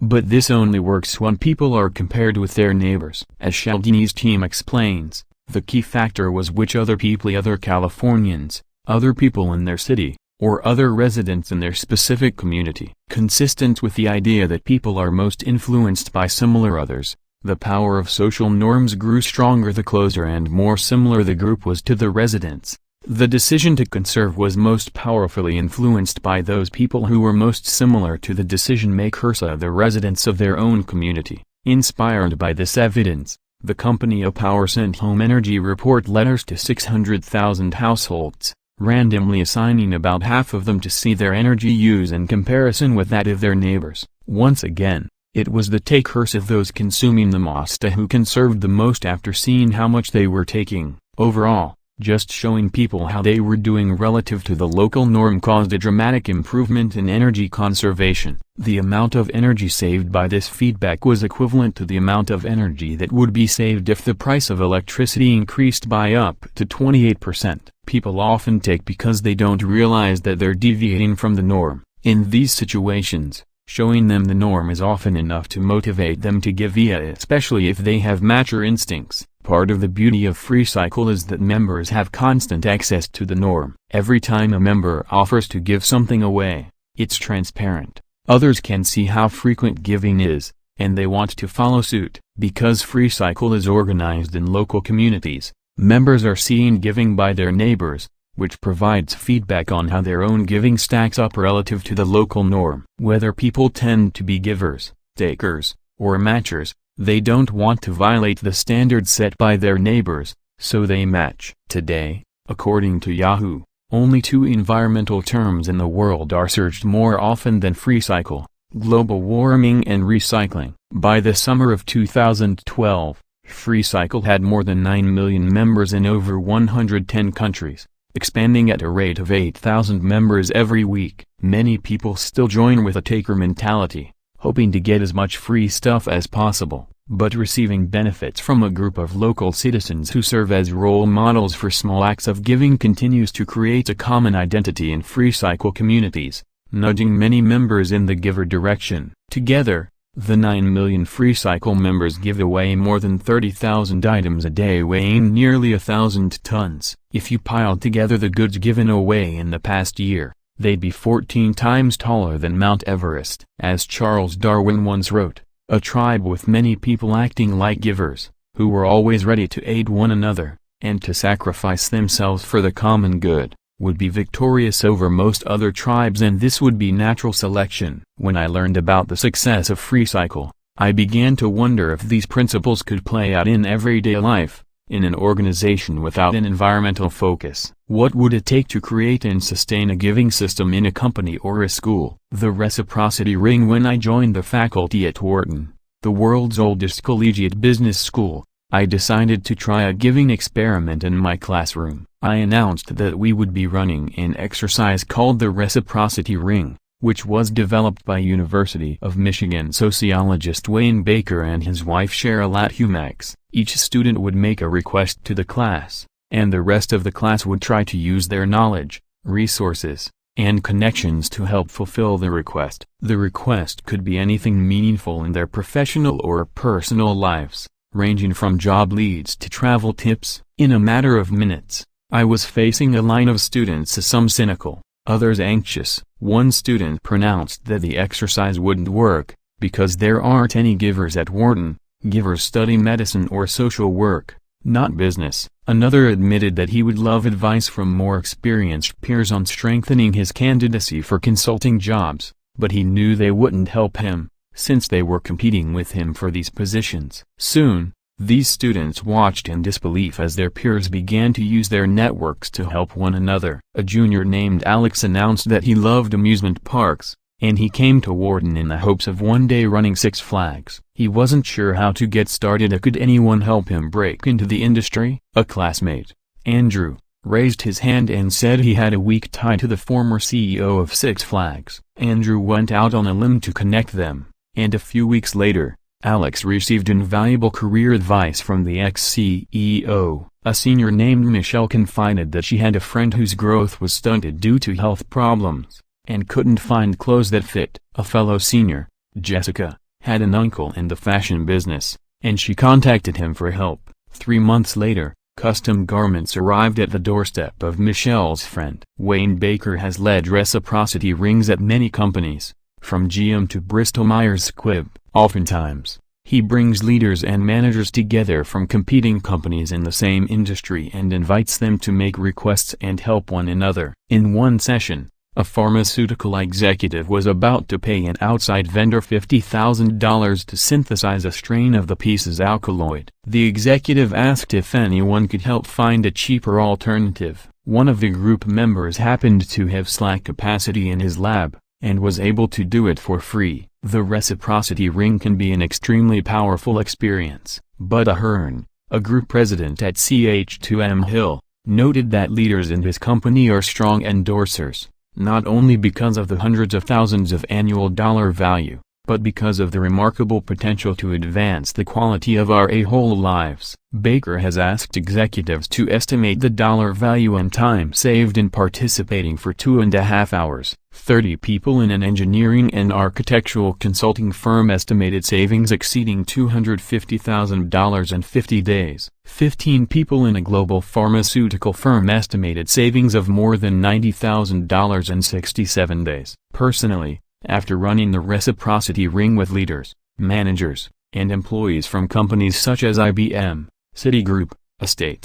But this only works when people are compared with their neighbors. As Cialdini's team explains, the key factor was which other Californians, other people in their city, or other residents in their specific community. Consistent with the idea that people are most influenced by similar others, the power of social norms grew stronger the closer and more similar the group was to the residents. The decision to conserve was most powerfully influenced by those people who were most similar to the decision-makers, the residents of their own community. Inspired by this evidence, the company Power sent home energy report letters to 600,000 households, randomly assigning about half of them to see their energy use in comparison with that of their neighbors. Once again, it was the takers of those consuming the most who conserved the most after seeing how much they were taking. Overall, just showing people how they were doing relative to the local norm caused a dramatic improvement in energy conservation. The amount of energy saved by this feedback was equivalent to the amount of energy that would be saved if the price of electricity increased by up to 28%. People often take because they don't realize that they're deviating from the norm. In these situations, showing them the norm is often enough to motivate them to give via it, especially if they have mature instincts. Part of the beauty of FreeCycle is that members have constant access to the norm. Every time a member offers to give something away, it's transparent. Others can see how frequent giving is, and they want to follow suit. Because FreeCycle is organized in local communities, members are seeing giving by their neighbors, which provides feedback on how their own giving stacks up relative to the local norm. Whether people tend to be givers, takers, or matchers, they don't want to violate the standards set by their neighbors, so they match. Today, according to Yahoo, only two environmental terms in the world are searched more often than FreeCycle: global warming and recycling. By the summer of 2012, FreeCycle had more than 9 million members in over 110 countries, expanding at a rate of 8,000 members every week. Many people still join with a taker mentality, hoping to get as much free stuff as possible, but receiving benefits from a group of local citizens who serve as role models for small acts of giving continues to create a common identity in FreeCycle communities, nudging many members in the giver direction. Together, the 9 million FreeCycle members give away more than 30,000 items a day, weighing nearly 1,000 tons. If you piled together the goods given away in the past year, they'd be 14 times taller than Mount Everest. As Charles Darwin once wrote, a tribe with many people acting like givers, who were always ready to aid one another, and to sacrifice themselves for the common good, would be victorious over most other tribes, and this would be natural selection. When I learned about the success of FreeCycle, I began to wonder if these principles could play out in everyday life, in an organization without an environmental focus. What would it take to create and sustain a giving system in a company or a school? The reciprocity ring. When I joined the faculty at Wharton, the world's oldest collegiate business school, I decided to try a giving experiment in my classroom. I announced that we would be running an exercise called the reciprocity ring, which was developed by University of Michigan sociologist Wayne Baker and his wife Cheryl Humax. Each student would make a request to the class, and the rest of the class would try to use their knowledge, resources, and connections to help fulfill the request. The request could be anything meaningful in their professional or personal lives, ranging from job leads to travel tips. In a matter of minutes, I was facing a line of students, some cynical, others anxious. One student pronounced that the exercise wouldn't work, because there aren't any givers at Wharton. Givers study medicine or social work, not business. Another admitted that he would love advice from more experienced peers on strengthening his candidacy for consulting jobs, but he knew they wouldn't help him, since they were competing with him for these positions. Soon, These students watched in disbelief as their peers began to use their networks to help one another. A junior named Alex announced that he loved amusement parks, and he came to Wharton in the hopes of one day running Six Flags. He wasn't sure how to get started or could anyone help him break into the industry. A classmate, Andrew, raised his hand and said he had a weak tie to the former CEO of Six Flags. Andrew went out on a limb to connect them, and a few weeks later, Alex received invaluable career advice from the ex-CEO. A senior named Michelle confided that she had a friend whose growth was stunted due to health problems, and couldn't find clothes that fit. A fellow senior, Jessica, had an uncle in the fashion business, and she contacted him for help. 3 months later, custom garments arrived at the doorstep of Michelle's friend. Wayne Baker has led reciprocity rings at many companies, from GM to Bristol-Myers Squibb. Oftentimes, he brings leaders and managers together from competing companies in the same industry and invites them to make requests and help one another. In one session, a pharmaceutical executive was about to pay an outside vendor $50,000 to synthesize a strain of the piece's alkaloid. The executive asked if anyone could help find a cheaper alternative. One of the group members happened to have slack capacity in his lab, and was able to do it for free. The reciprocity ring can be an extremely powerful experience. Bud Ahern, a group president at CH2M Hill, noted that leaders in his company are strong endorsers, not only because of the hundreds of thousands of annual dollar value, but because of the remarkable potential to advance the quality of our whole lives. Baker has asked executives to estimate the dollar value and time saved in participating for 2.5 hours. 30 people in an engineering and architectural consulting firm estimated savings exceeding $250,000 in 50 days. 15 people in a global pharmaceutical firm estimated savings of more than $90,000 in 67 days. Personally, after running the reciprocity ring with leaders, managers, and employees from companies such as IBM, Citigroup, Estate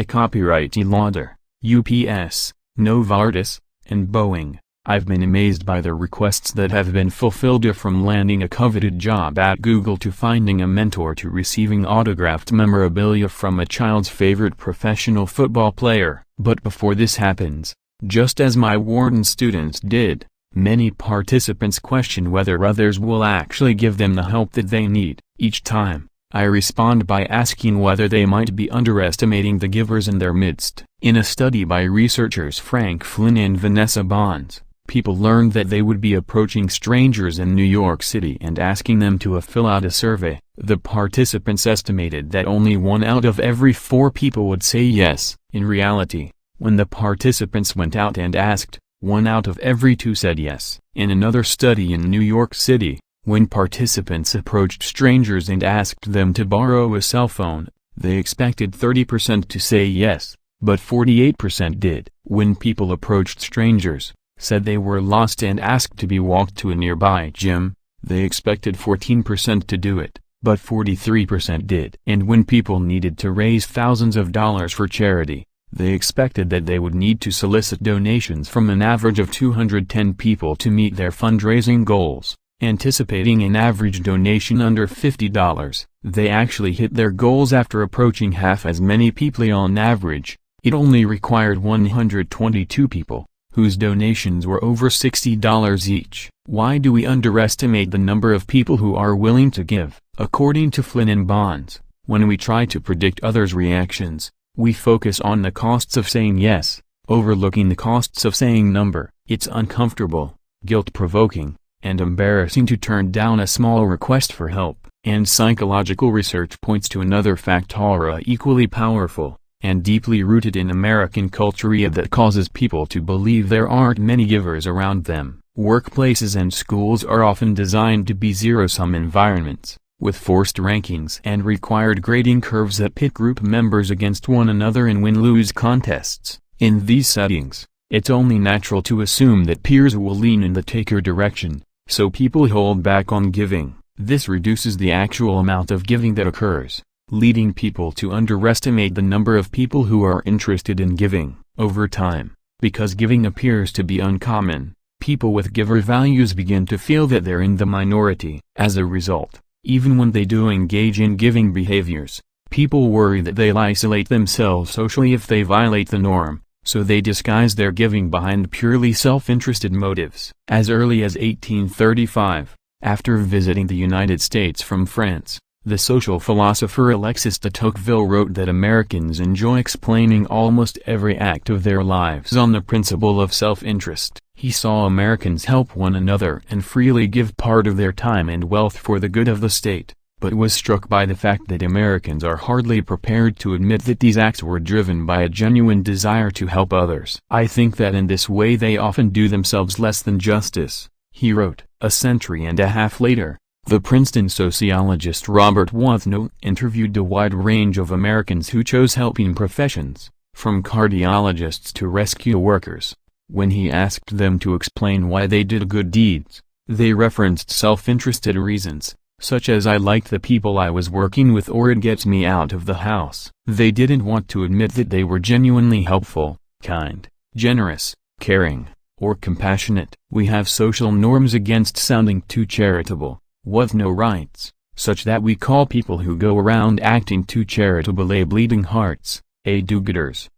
Copyright Lauder, UPS, Novartis, and Boeing, I've been amazed by the requests that have been fulfilled, from landing a coveted job at Google to finding a mentor to receiving autographed memorabilia from a child's favorite professional football player. But before this happens, just as my Wharton students did, many participants question whether others will actually give them the help that they need. Each time, I respond by asking whether they might be underestimating the givers in their midst. In a study by researchers Frank Flynn and Vanessa Bonds, people learned that they would be approaching strangers in New York City and asking them to fill out a survey. The participants estimated that only 1 out of every 4 people would say yes. In reality, when the participants went out and asked, 1 out of every 2 said yes. In another study in New York City, when participants approached strangers and asked them to borrow a cell phone, they expected 30% to say yes, but 48% did. When people approached strangers, said they were lost and asked to be walked to a nearby gym, they expected 14% to do it, but 43% did. And when people needed to raise thousands of dollars for charity, they expected that they would need to solicit donations from an average of 210 people to meet their fundraising goals. Anticipating an average donation under $50, they actually hit their goals after approaching half as many people on average. It only required 122 people, whose donations were over $60 each. Why do we underestimate the number of people who are willing to give? According to Flynn and Bonds, when we try to predict others' reactions, we focus on the costs of saying yes, overlooking the costs of saying no. It's uncomfortable, guilt-provoking, and embarrassing to turn down a small request for help. And psychological research points to another factor equally powerful, and deeply rooted in American culture, that causes people to believe there aren't many givers around them. Workplaces and schools are often designed to be zero-sum environments, with forced rankings and required grading curves that pit group members against one another in win-lose contests. In these settings, it's only natural to assume that peers will lean in the taker direction, so people hold back on giving. This reduces the actual amount of giving that occurs, leading people to underestimate the number of people who are interested in giving. Over time, because giving appears to be uncommon, people with giver values begin to feel that they're in the minority. As a result, even when they do engage in giving behaviors, People worry that they'll isolate themselves socially if they violate the norm, so they disguise their giving behind purely self-interested motives. As early as 1835, after visiting the United States from France, the social philosopher Alexis de Tocqueville wrote that Americans enjoy explaining almost every act of their lives on the principle of self-interest. He saw Americans help one another and freely give part of their time and wealth for the good of the state, but was struck by the fact that Americans are hardly prepared to admit that these acts were driven by a genuine desire to help others. "I think that in this way they often do themselves less than justice," he wrote. A century and a half later, the Princeton sociologist Robert Wathnow interviewed a wide range of Americans who chose helping professions, from cardiologists to rescue workers. When he asked them to explain why they did good deeds, they referenced self-interested reasons, such as "I like the people I was working with" or "it gets me out of the house." They didn't want to admit that they were genuinely helpful, kind, generous, caring, or compassionate. "We have social norms against sounding too charitable," Wathnow writes, "such that we call people who go around acting too charitable bleeding hearts, do-gooders.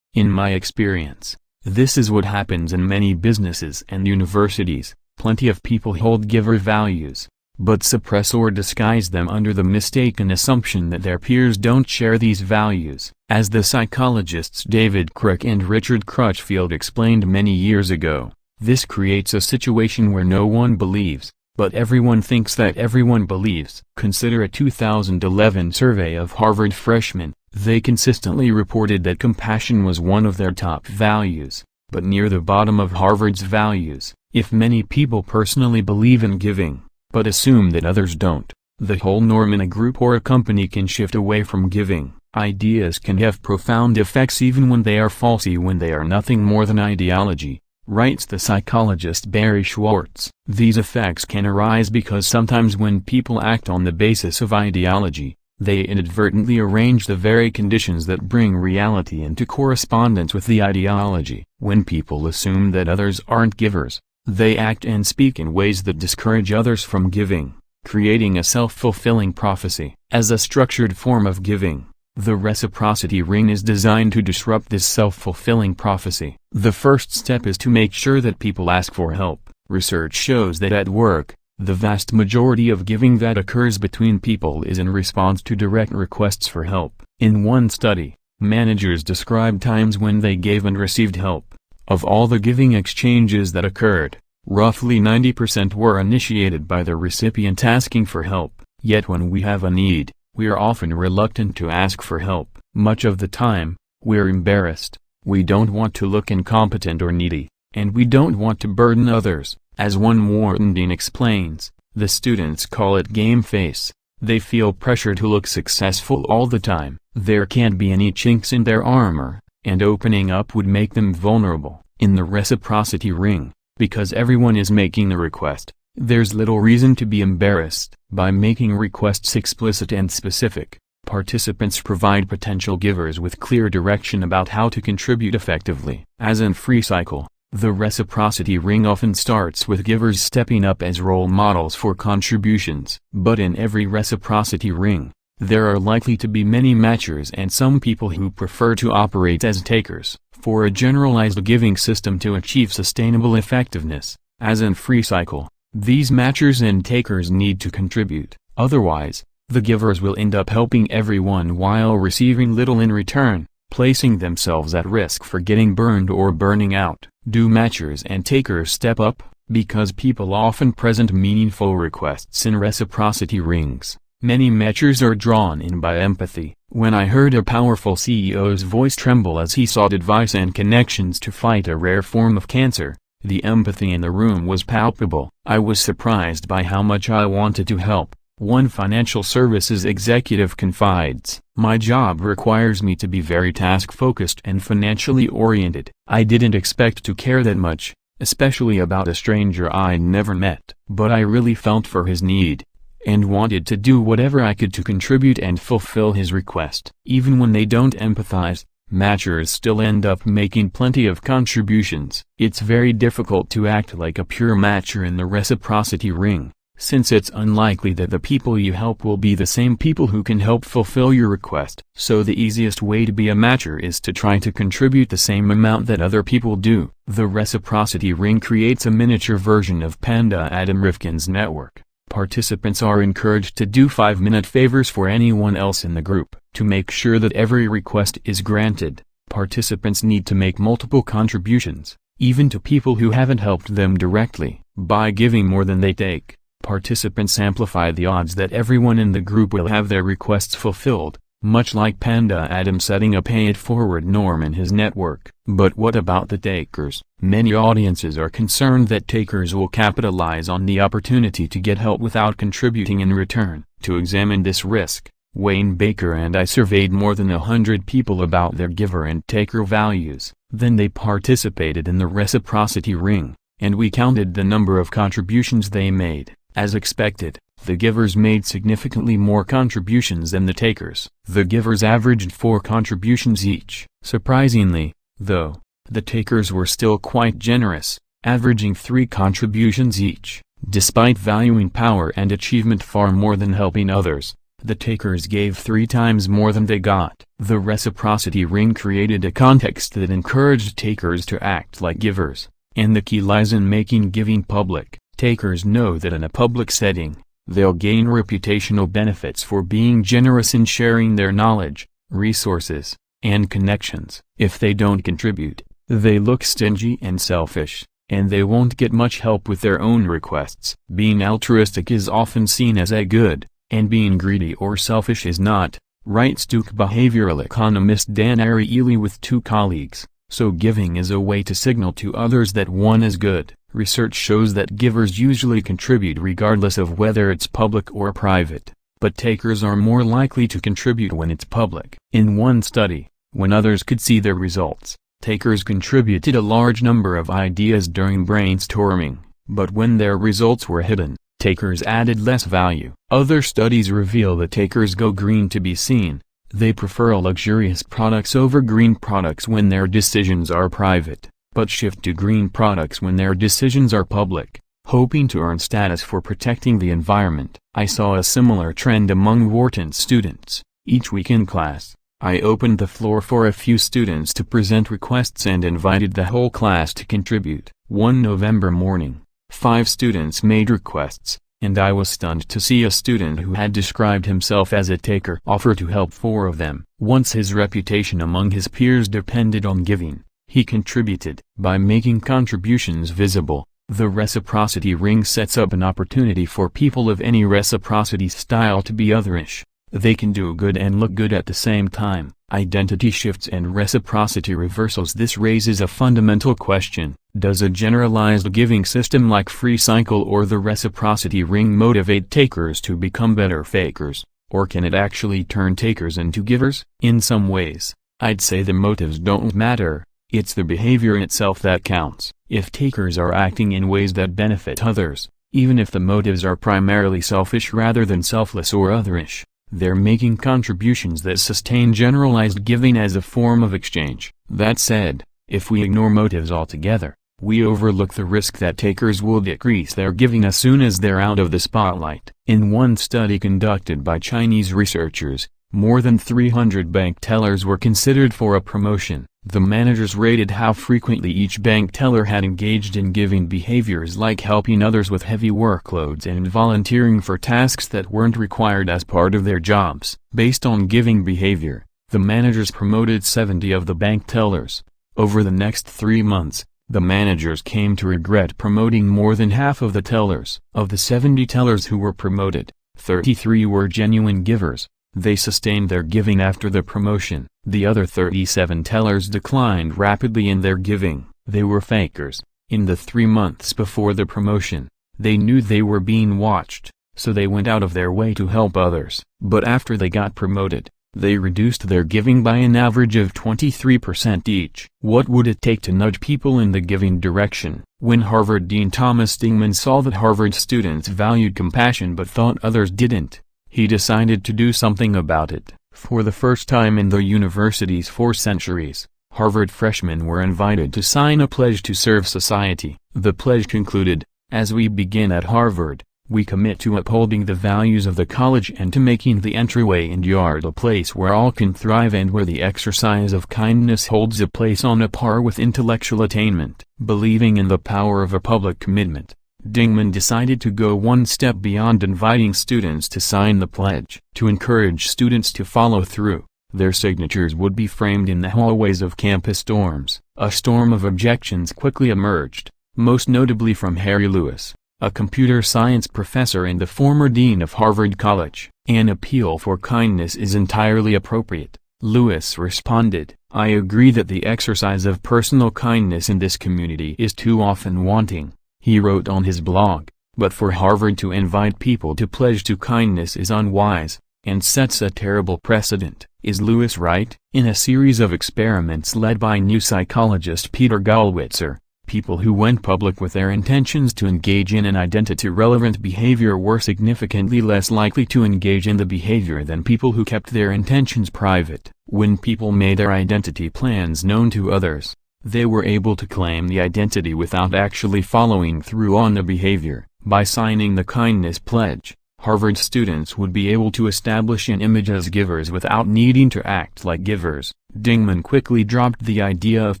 In my experience, this is what happens in many businesses and universities. Plenty of people hold giver values, but suppress or disguise them under the mistaken assumption that their peers don't share these values. As the psychologists David Crick and Richard Crutchfield explained many years ago, this creates a situation where no one believes, but everyone thinks that everyone believes. Consider a 2011 survey of Harvard freshmen. They consistently reported that compassion was one of their top values, but near the bottom of Harvard's values. If many people personally believe in giving, but assume that others don't, the whole norm in a group or a company can shift away from giving. Ideas can have profound effects even when they are faulty, when they are nothing more than ideology, writes the psychologist Barry Schwartz. These effects can arise because sometimes when people act on the basis of ideology, they inadvertently arrange the very conditions that bring reality into correspondence with the ideology. When people assume that others aren't givers, they act and speak in ways that discourage others from giving, creating a self-fulfilling prophecy. As a structured form of giving, the reciprocity ring is designed to disrupt this self-fulfilling prophecy. The first step is to make sure that people ask for help. Research shows that at work, the vast majority of giving that occurs between people is in response to direct requests for help. In one study, managers described times when they gave and received help. Of all the giving exchanges that occurred, roughly 90% were initiated by the recipient asking for help. Yet when we have a need, we are often reluctant to ask for help. Much of the time, we're embarrassed, we don't want to look incompetent or needy, and we don't want to burden others. As one Wharton Dean explains, the students call it game face. They feel pressure to look successful all the time. There can't be any chinks in their armor, and opening up would make them vulnerable. In the reciprocity ring, because everyone is making the request, there's little reason to be embarrassed. By making requests explicit and specific, participants provide potential givers with clear direction about how to contribute effectively. As in Free Cycle, the reciprocity ring often starts with givers stepping up as role models for contributions. But in every reciprocity ring, there are likely to be many matchers and some people who prefer to operate as takers. For a generalized giving system to achieve sustainable effectiveness, as in Free Cycle, these matchers and takers need to contribute. Otherwise, the givers will end up helping everyone while receiving little in return, placing themselves at risk for getting burned or burning out. Do matchers and takers step up? Because people often present meaningful requests in reciprocity rings, many matchers are drawn in by empathy. When I heard a powerful CEO's voice tremble as he sought advice and connections to fight a rare form of cancer, the empathy in the room was palpable. I was surprised by how much I wanted to help. One financial services executive confides, "My job requires me to be very task-focused and financially oriented. I didn't expect to care that much, especially about a stranger I'd never met. But I really felt for his need, and wanted to do whatever I could to contribute and fulfill his request." Even when they don't empathize, matchers still end up making plenty of contributions. It's very difficult to act like a pure matcher in the reciprocity ring, since it's unlikely that the people you help will be the same people who can help fulfill your request. So the easiest way to be a matcher is to try to contribute the same amount that other people do. The reciprocity ring creates a miniature version of Panda Adam Rifkin's network. Participants are encouraged to do 5-minute favors for anyone else in the group. To make sure that every request is granted, participants need to make multiple contributions, even to people who haven't helped them directly. By giving more than they take, participants amplify the odds that everyone in the group will have their requests fulfilled, much like Panda Adam setting a pay-it-forward norm in his network. But what about the takers? Many audiences are concerned that takers will capitalize on the opportunity to get help without contributing in return. To examine this risk, Wayne Baker and I surveyed more than 100 people about their giver and taker values. Then they participated in the reciprocity ring, and we counted the number of contributions they made. As expected, the givers made significantly more contributions than the takers. The givers averaged 4 contributions each. Surprisingly, though, the takers were still quite generous, averaging 3 contributions each. Despite valuing power and achievement far more than helping others, the takers gave 3 times more than they got. The reciprocity ring created a context that encouraged takers to act like givers, and the key lies in making giving public. Takers know that in a public setting, they'll gain reputational benefits for being generous in sharing their knowledge, resources, and connections. If they don't contribute, they look stingy and selfish, and they won't get much help with their own requests. Being altruistic is often seen as a good, and being greedy or selfish is not, writes Duke behavioral economist Dan Ariely with 2 colleagues. So giving is a way to signal to others that one is good. Research shows that givers usually contribute regardless of whether it's public or private, but takers are more likely to contribute when it's public. In one study, when others could see their results, takers contributed a large number of ideas during brainstorming, but when their results were hidden, takers added less value. Other studies reveal that takers go green to be seen. They prefer luxurious products over green products when their decisions are private, but shift to green products when their decisions are public, hoping to earn status for protecting the environment. I saw a similar trend among Wharton students. Each week in class, I opened the floor for a few students to present requests and invited the whole class to contribute. One November morning, 5 students made requests, and I was stunned to see a student who had described himself as a taker offer to help 4 of them. Once his reputation among his peers depended on giving, he contributed. By making contributions visible, the reciprocity ring sets up an opportunity for people of any reciprocity style to be otherish. They can do good and look good at the same time. Identity shifts and reciprocity reversals. This raises a fundamental question. Does a generalized giving system like Free Cycle or the reciprocity ring motivate takers to become better fakers, or can it actually turn takers into givers? In some ways, I'd say the motives don't matter, it's the behavior itself that counts. If takers are acting in ways that benefit others, even if the motives are primarily selfish rather than selfless or otherish, they're making contributions that sustain generalized giving as a form of exchange. That said, if we ignore motives altogether, we overlook the risk that takers will decrease their giving as soon as they're out of the spotlight. In one study conducted by Chinese researchers, more than 300 bank tellers were considered for a promotion. The managers rated how frequently each bank teller had engaged in giving behaviors like helping others with heavy workloads and volunteering for tasks that weren't required as part of their jobs. Based on giving behavior, the managers promoted 70 of the bank tellers. Over the next 3 months, the managers came to regret promoting more than half of the tellers. Of the 70 tellers who were promoted, 33 were genuine givers. They sustained their giving after the promotion. The other 37 tellers declined rapidly in their giving. They were fakers. In the 3 months before the promotion, they knew they were being watched, so they went out of their way to help others. But after they got promoted, they reduced their giving by an average of 23% each. What would it take to nudge people in the giving direction? When Harvard Dean Thomas Dingman saw that Harvard students valued compassion but thought others didn't, he decided to do something about it. For the first time in the university's 4 centuries, Harvard freshmen were invited to sign a pledge to serve society. The pledge concluded, "As we begin at Harvard, We commit to upholding the values of the college and to making the entryway and yard a place where all can thrive and where the exercise of kindness holds a place on a par with intellectual attainment. Believing in the power of a public commitment, Dingman decided to go one step beyond inviting students to sign the pledge. To encourage students to follow through, their signatures would be framed in the hallways of campus dorms. A storm of objections quickly emerged, most notably from Harry Lewis, a computer science professor and the former dean of Harvard College. An appeal for kindness is entirely appropriate, Lewis responded. I agree that the exercise of personal kindness in this community is too often wanting, he wrote on his blog, but for Harvard to invite people to pledge to kindness is unwise, and sets a terrible precedent. Is Lewis right? In a series of experiments led by new psychologist Peter Gallwitzer, people who went public with their intentions to engage in an identity-relevant behavior were significantly less likely to engage in the behavior than people who kept their intentions private. When people made their identity plans known to others, they were able to claim the identity without actually following through on the behavior. By signing the kindness pledge, Harvard students would be able to establish an image as givers without needing to act like givers. Dingman quickly dropped the idea of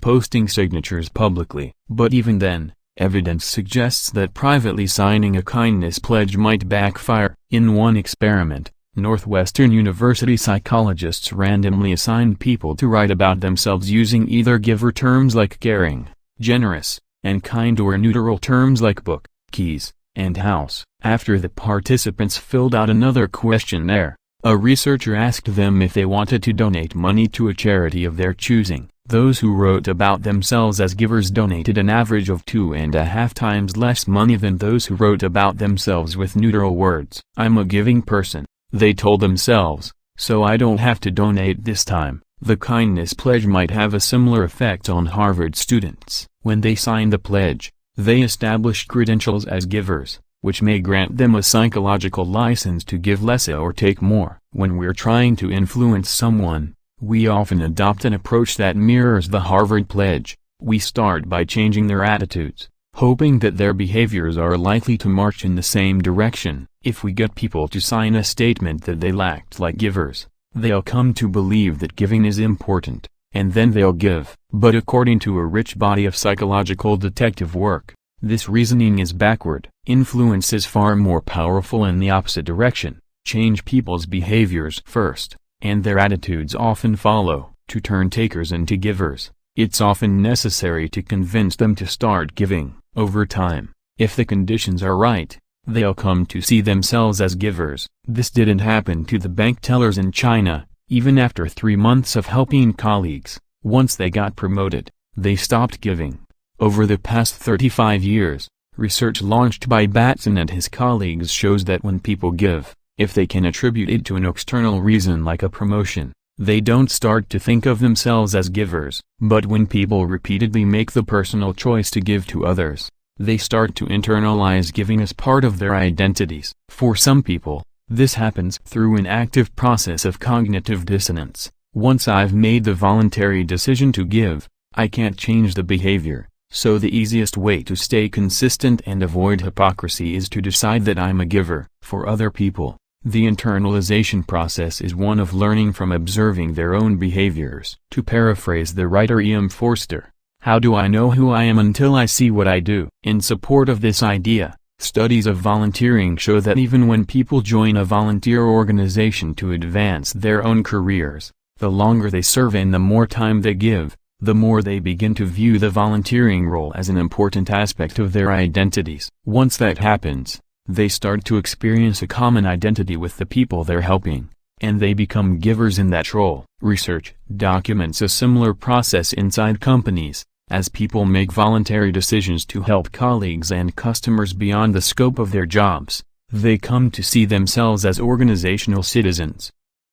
posting signatures publicly. But even then, evidence suggests that privately signing a kindness pledge might backfire. In one experiment, Northwestern University psychologists randomly assigned people to write about themselves using either giver terms like caring, generous, and kind or neutral terms like book, keys, and house. After the participants filled out another questionnaire, a researcher asked them if they wanted to donate money to a charity of their choosing. Those who wrote about themselves as givers donated an average of 2.5 times less money than those who wrote about themselves with neutral words. I'm a giving person, they told themselves, so I don't have to donate this time. The kindness pledge might have a similar effect on Harvard students. When they signed the pledge, they established credentials as givers, which may grant them a psychological license to give less or take more. When we're trying to influence someone, we often adopt an approach that mirrors the Harvard Pledge. We start by changing their attitudes, hoping that their behaviors are likely to march in the same direction. If we get people to sign a statement that they act like givers, they'll come to believe that giving is important, and then they'll give. But according to a rich body of psychological detective work, this reasoning is backward. Influence is far more powerful in the opposite direction. Change people's behaviors first, and their attitudes often follow. To turn takers into givers, it's often necessary to convince them to start giving. Over time, if the conditions are right, they'll come to see themselves as givers. This didn't happen to the bank tellers in China, even after 3 months of helping colleagues. Once they got promoted, they stopped giving. Over the past 35 years, research launched by Batson and his colleagues shows that when people give, if they can attribute it to an external reason like a promotion, they don't start to think of themselves as givers. But when people repeatedly make the personal choice to give to others, they start to internalize giving as part of their identities. For some people, this happens through an active process of cognitive dissonance. Once I've made the voluntary decision to give, I can't change the behavior. So the easiest way to stay consistent and avoid hypocrisy is to decide that I'm a giver. For other people, the internalization process is one of learning from observing their own behaviors. To paraphrase the writer E. M. Forster, how do I know who I am until I see what I do? In support of this idea, studies of volunteering show that even when people join a volunteer organization to advance their own careers, the longer they serve and the more time they give, the more they begin to view the volunteering role as an important aspect of their identities. Once that happens, they start to experience a common identity with the people they're helping, and they become givers in that role. Research documents a similar process inside companies. As people make voluntary decisions to help colleagues and customers beyond the scope of their jobs, they come to see themselves as organizational citizens.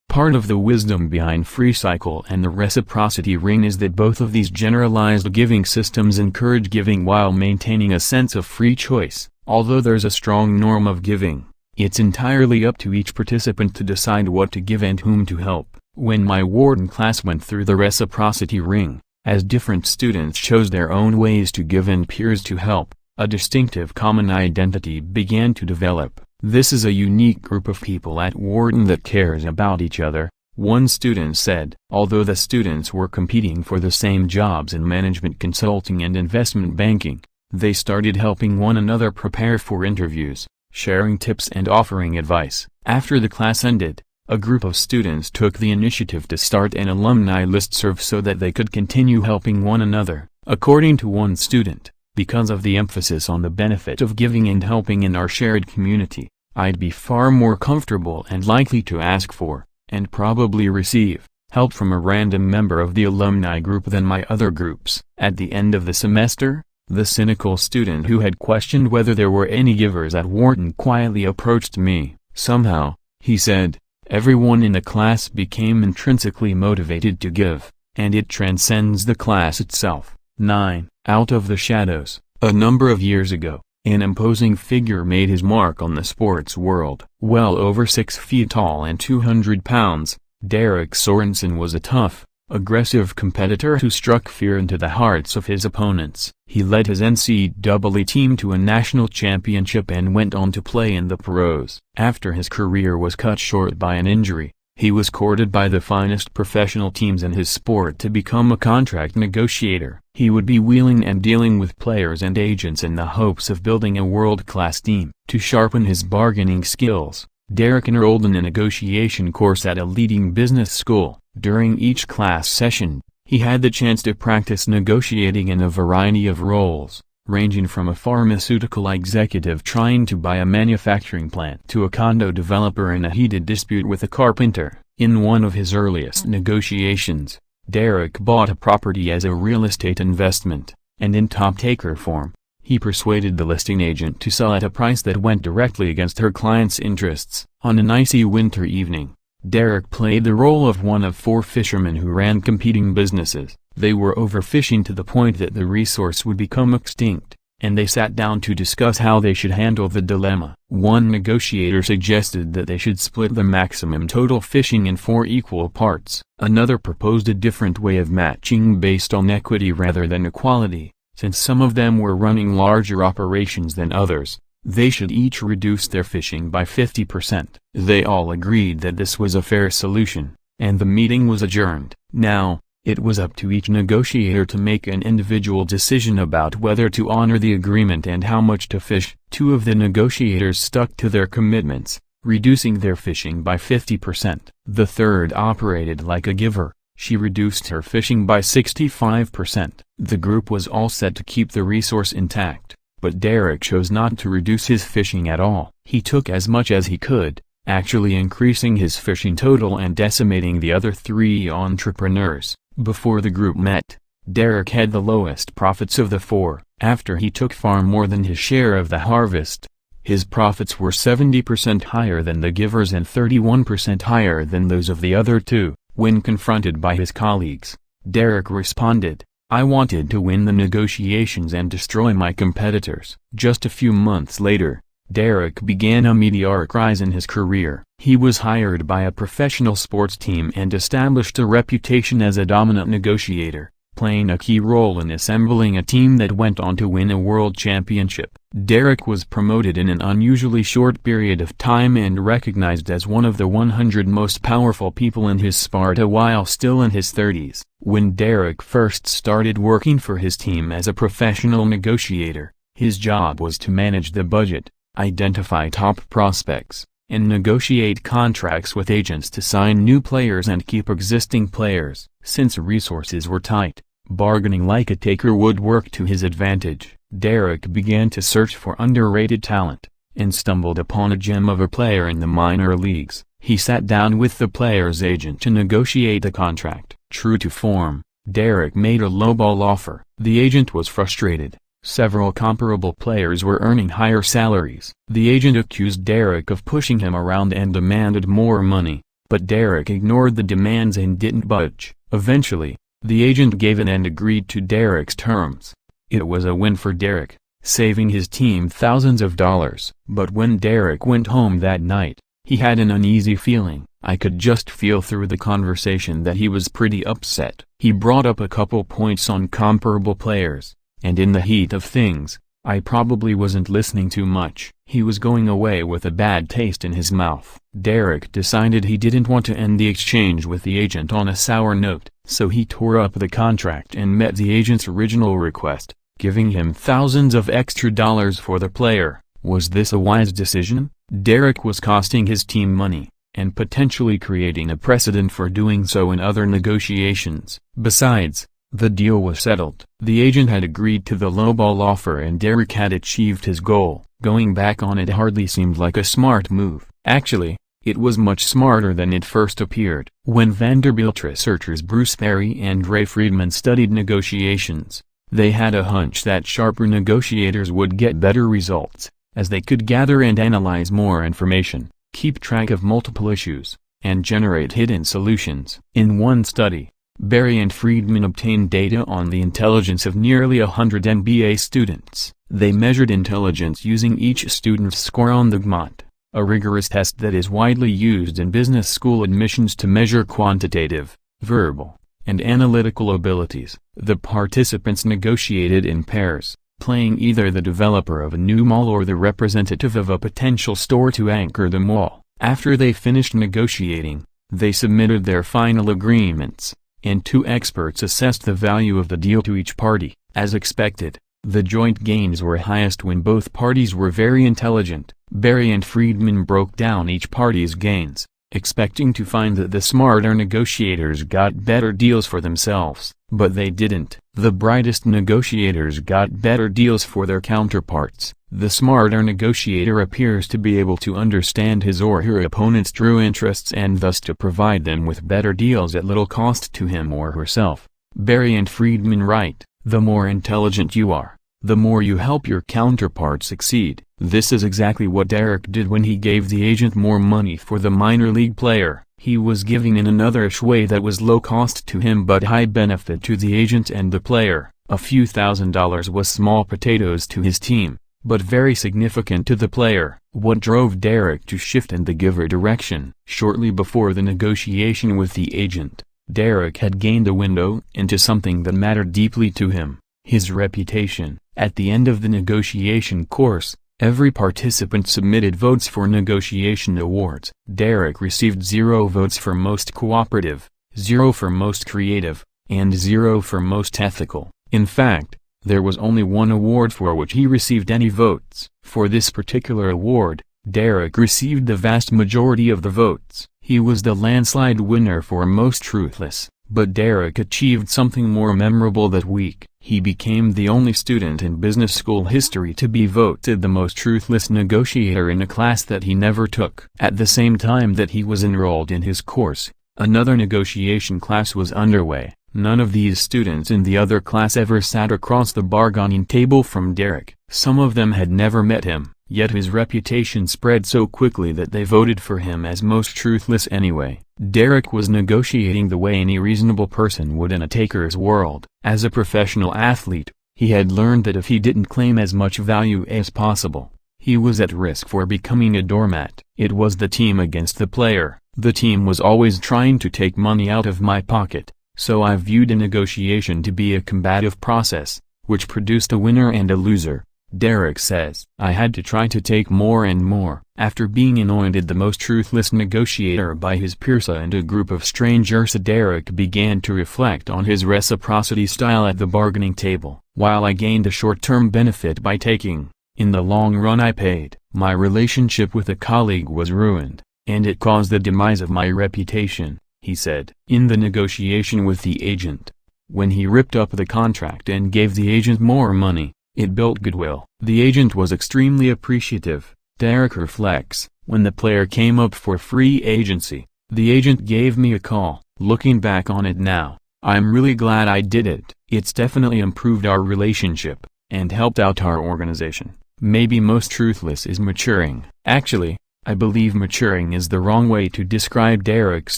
Part of the wisdom behind Free Cycle and the reciprocity ring is that both of these generalized giving systems encourage giving while maintaining a sense of free choice. Although there's a strong norm of giving, it's entirely up to each participant to decide what to give and whom to help. When my Wharton class went through the reciprocity ring, as different students chose their own ways to give and peers to help, a distinctive common identity began to develop. This is a unique group of people at Wharton that cares about each other, one student said. Although the students were competing for the same jobs in management consulting and investment banking, they started helping one another prepare for interviews, sharing tips and offering advice. After the class ended, a group of students took the initiative to start an alumni listserv so that they could continue helping one another. According to one student, because of the emphasis on the benefit of giving and helping in our shared community, I'd be far more comfortable and likely to ask for, and probably receive, help from a random member of the alumni group than my other groups. At the end of the semester, the cynical student who had questioned whether there were any givers at Wharton quietly approached me. Somehow, he said, everyone in the class became intrinsically motivated to give, and it transcends the class itself. 9. Out of the shadows. A number of years ago, an imposing figure made his mark on the sports world. Well over 6 feet tall and 200 pounds, Derek Sorensen was a tough, aggressive competitor who struck fear into the hearts of his opponents. He led his NCAA team to a national championship and went on to play in the pros. After his career was cut short by an injury, he was courted by the finest professional teams in his sport to become a contract negotiator. He would be wheeling and dealing with players and agents in the hopes of building a world-class team. To sharpen his bargaining skills, Derek enrolled in a negotiation course at a leading business school. During each class session, he had the chance to practice negotiating in a variety of roles, ranging from a pharmaceutical executive trying to buy a manufacturing plant to a condo developer in a heated dispute with a carpenter. In one of his earliest negotiations, Derek bought a property as a real estate investment, and in top-taker form, he persuaded the listing agent to sell at a price that went directly against her client's interests. On an icy winter evening, Derek played the role of one of 4 fishermen who ran competing businesses. They were overfishing to the point that the resource would become extinct, and they sat down to discuss how they should handle the dilemma. One negotiator suggested that they should split the maximum total fishing in 4 equal parts. Another proposed a different way of matching based on equity rather than equality. Since some of them were running larger operations than others, they should each reduce their fishing by 50%. They all agreed that this was a fair solution, and the meeting was adjourned. Now, it was up to each negotiator to make an individual decision about whether to honor the agreement and how much to fish. 2 of the negotiators stuck to their commitments, reducing their fishing by 50%. The third operated like a giver. She reduced her fishing by 65%. The group was all set to keep the resource intact, but Derek chose not to reduce his fishing at all. He took as much as he could, actually increasing his fishing total and decimating the other 3 entrepreneurs. Before the group met, Derek had the lowest profits of the 4. After he took far more than his share of the harvest, his profits were 70% higher than the givers and 31% higher than those of the other 2. When confronted by his colleagues, Derek responded, "I wanted to win the negotiations and destroy my competitors." Just a few months later, Derek began a meteoric rise in his career. He was hired by a professional sports team and established a reputation as a dominant negotiator, playing a key role in assembling a team that went on to win a world championship. Derek was promoted in an unusually short period of time and recognized as one of the 100 most powerful people in his sport while still in his 30s. When Derek first started working for his team as a professional negotiator, his job was to manage the budget, identify top prospects, and negotiate contracts with agents to sign new players and keep existing players. Since resources were tight, bargaining like a taker would work to his advantage. Derek began to search for underrated talent, and stumbled upon a gem of a player in the minor leagues. He sat down with the player's agent to negotiate a contract. True to form, Derek made a lowball offer. The agent was frustrated. Several comparable players were earning higher salaries. The agent accused Derek of pushing him around and demanded more money, but Derek ignored the demands and didn't budge. Eventually, the agent gave in and agreed to Derek's terms. It was a win for Derek, saving his team thousands of dollars. But when Derek went home that night, he had an uneasy feeling. I could just feel through the conversation that he was pretty upset. He brought up a couple points on comparable players, and in the heat of things, I probably wasn't listening too much. He was going away with a bad taste in his mouth. Derek decided he didn't want to end the exchange with the agent on a sour note, so he tore up the contract and met the agent's original request, giving him thousands of extra dollars for the player. Was this a wise decision? Derek was costing his team money, and potentially creating a precedent for doing so in other negotiations. Besides, the deal was settled. The agent had agreed to the lowball offer and Derek had achieved his goal. Going back on it hardly seemed like a smart move. Actually, it was much smarter than it first appeared. When Vanderbilt researchers Bruce Perry and Ray Friedman studied negotiations, they had a hunch that sharper negotiators would get better results, as they could gather and analyze more information, keep track of multiple issues, and generate hidden solutions. In one study, Berry and Friedman obtained data on the intelligence of nearly 100 MBA students. They measured intelligence using each student's score on the GMAT, a rigorous test that is widely used in business school admissions to measure quantitative, verbal, and analytical abilities. The participants negotiated in pairs, playing either the developer of a new mall or the representative of a potential store to anchor the mall. After they finished negotiating, they submitted their final agreements, and two experts assessed the value of the deal to each party. As expected, the joint gains were highest when both parties were very intelligent. Berry and Friedman broke down each party's gains, expecting to find that the smarter negotiators got better deals for themselves, but they didn't. The brightest negotiators got better deals for their counterparts. The smarter negotiator appears to be able to understand his or her opponent's true interests and thus to provide them with better deals at little cost to him or herself. Berry and Friedman write, "The more intelligent you are, the more you help your counterpart succeed." This is exactly what Derek did when he gave the agent more money for the minor league player. He was giving in another-ish way that was low cost to him but high benefit to the agent and the player. A few $1,000s was small potatoes to his team, but very significant to the player. What drove Derek to shift in the giver direction? Shortly before the negotiation with the agent, Derek had gained a window into something that mattered deeply to him, his reputation. At the end of the negotiation course, every participant submitted votes for negotiation awards. Derek received 0 votes for most cooperative, 0 for most creative, and 0 for most ethical. In fact, there was only one award for which he received any votes. For this particular award, Derek received the vast majority of the votes. He was the landslide winner for most truthless. But Derek achieved something more memorable that week. He became the only student in business school history to be voted the most truthless negotiator in a class that he never took. At the same time that he was enrolled in his course, another negotiation class was underway. None of these students in the other class ever sat across the bargaining table from Derek. Some of them had never met him, yet his reputation spread so quickly that they voted for him as most truthless anyway. Derek was negotiating the way any reasonable person would in a taker's world. As a professional athlete, he had learned that if he didn't claim as much value as possible, he was at risk for becoming a doormat. It was the team against the player. The team was always trying to take money out of my pocket, so I viewed a negotiation to be a combative process, which produced a winner and a loser. Derek says, "I had to try to take more and more." After being anointed the most truthless negotiator by his peers and a group of strangers, Derek began to reflect on his reciprocity style at the bargaining table. "While I gained a short-term benefit by taking, in the long run I paid. My relationship with a colleague was ruined, and it caused the demise of my reputation," he said. In the negotiation with the agent, when he ripped up the contract and gave the agent more money, it built goodwill. The agent was extremely appreciative. Derek reflects, "When the player came up for free agency, the agent gave me a call. Looking back on it now, I'm really glad I did it. It's definitely improved our relationship, and helped out our organization." Maybe most truthless is maturing. Actually, I believe maturing is the wrong way to describe Derek's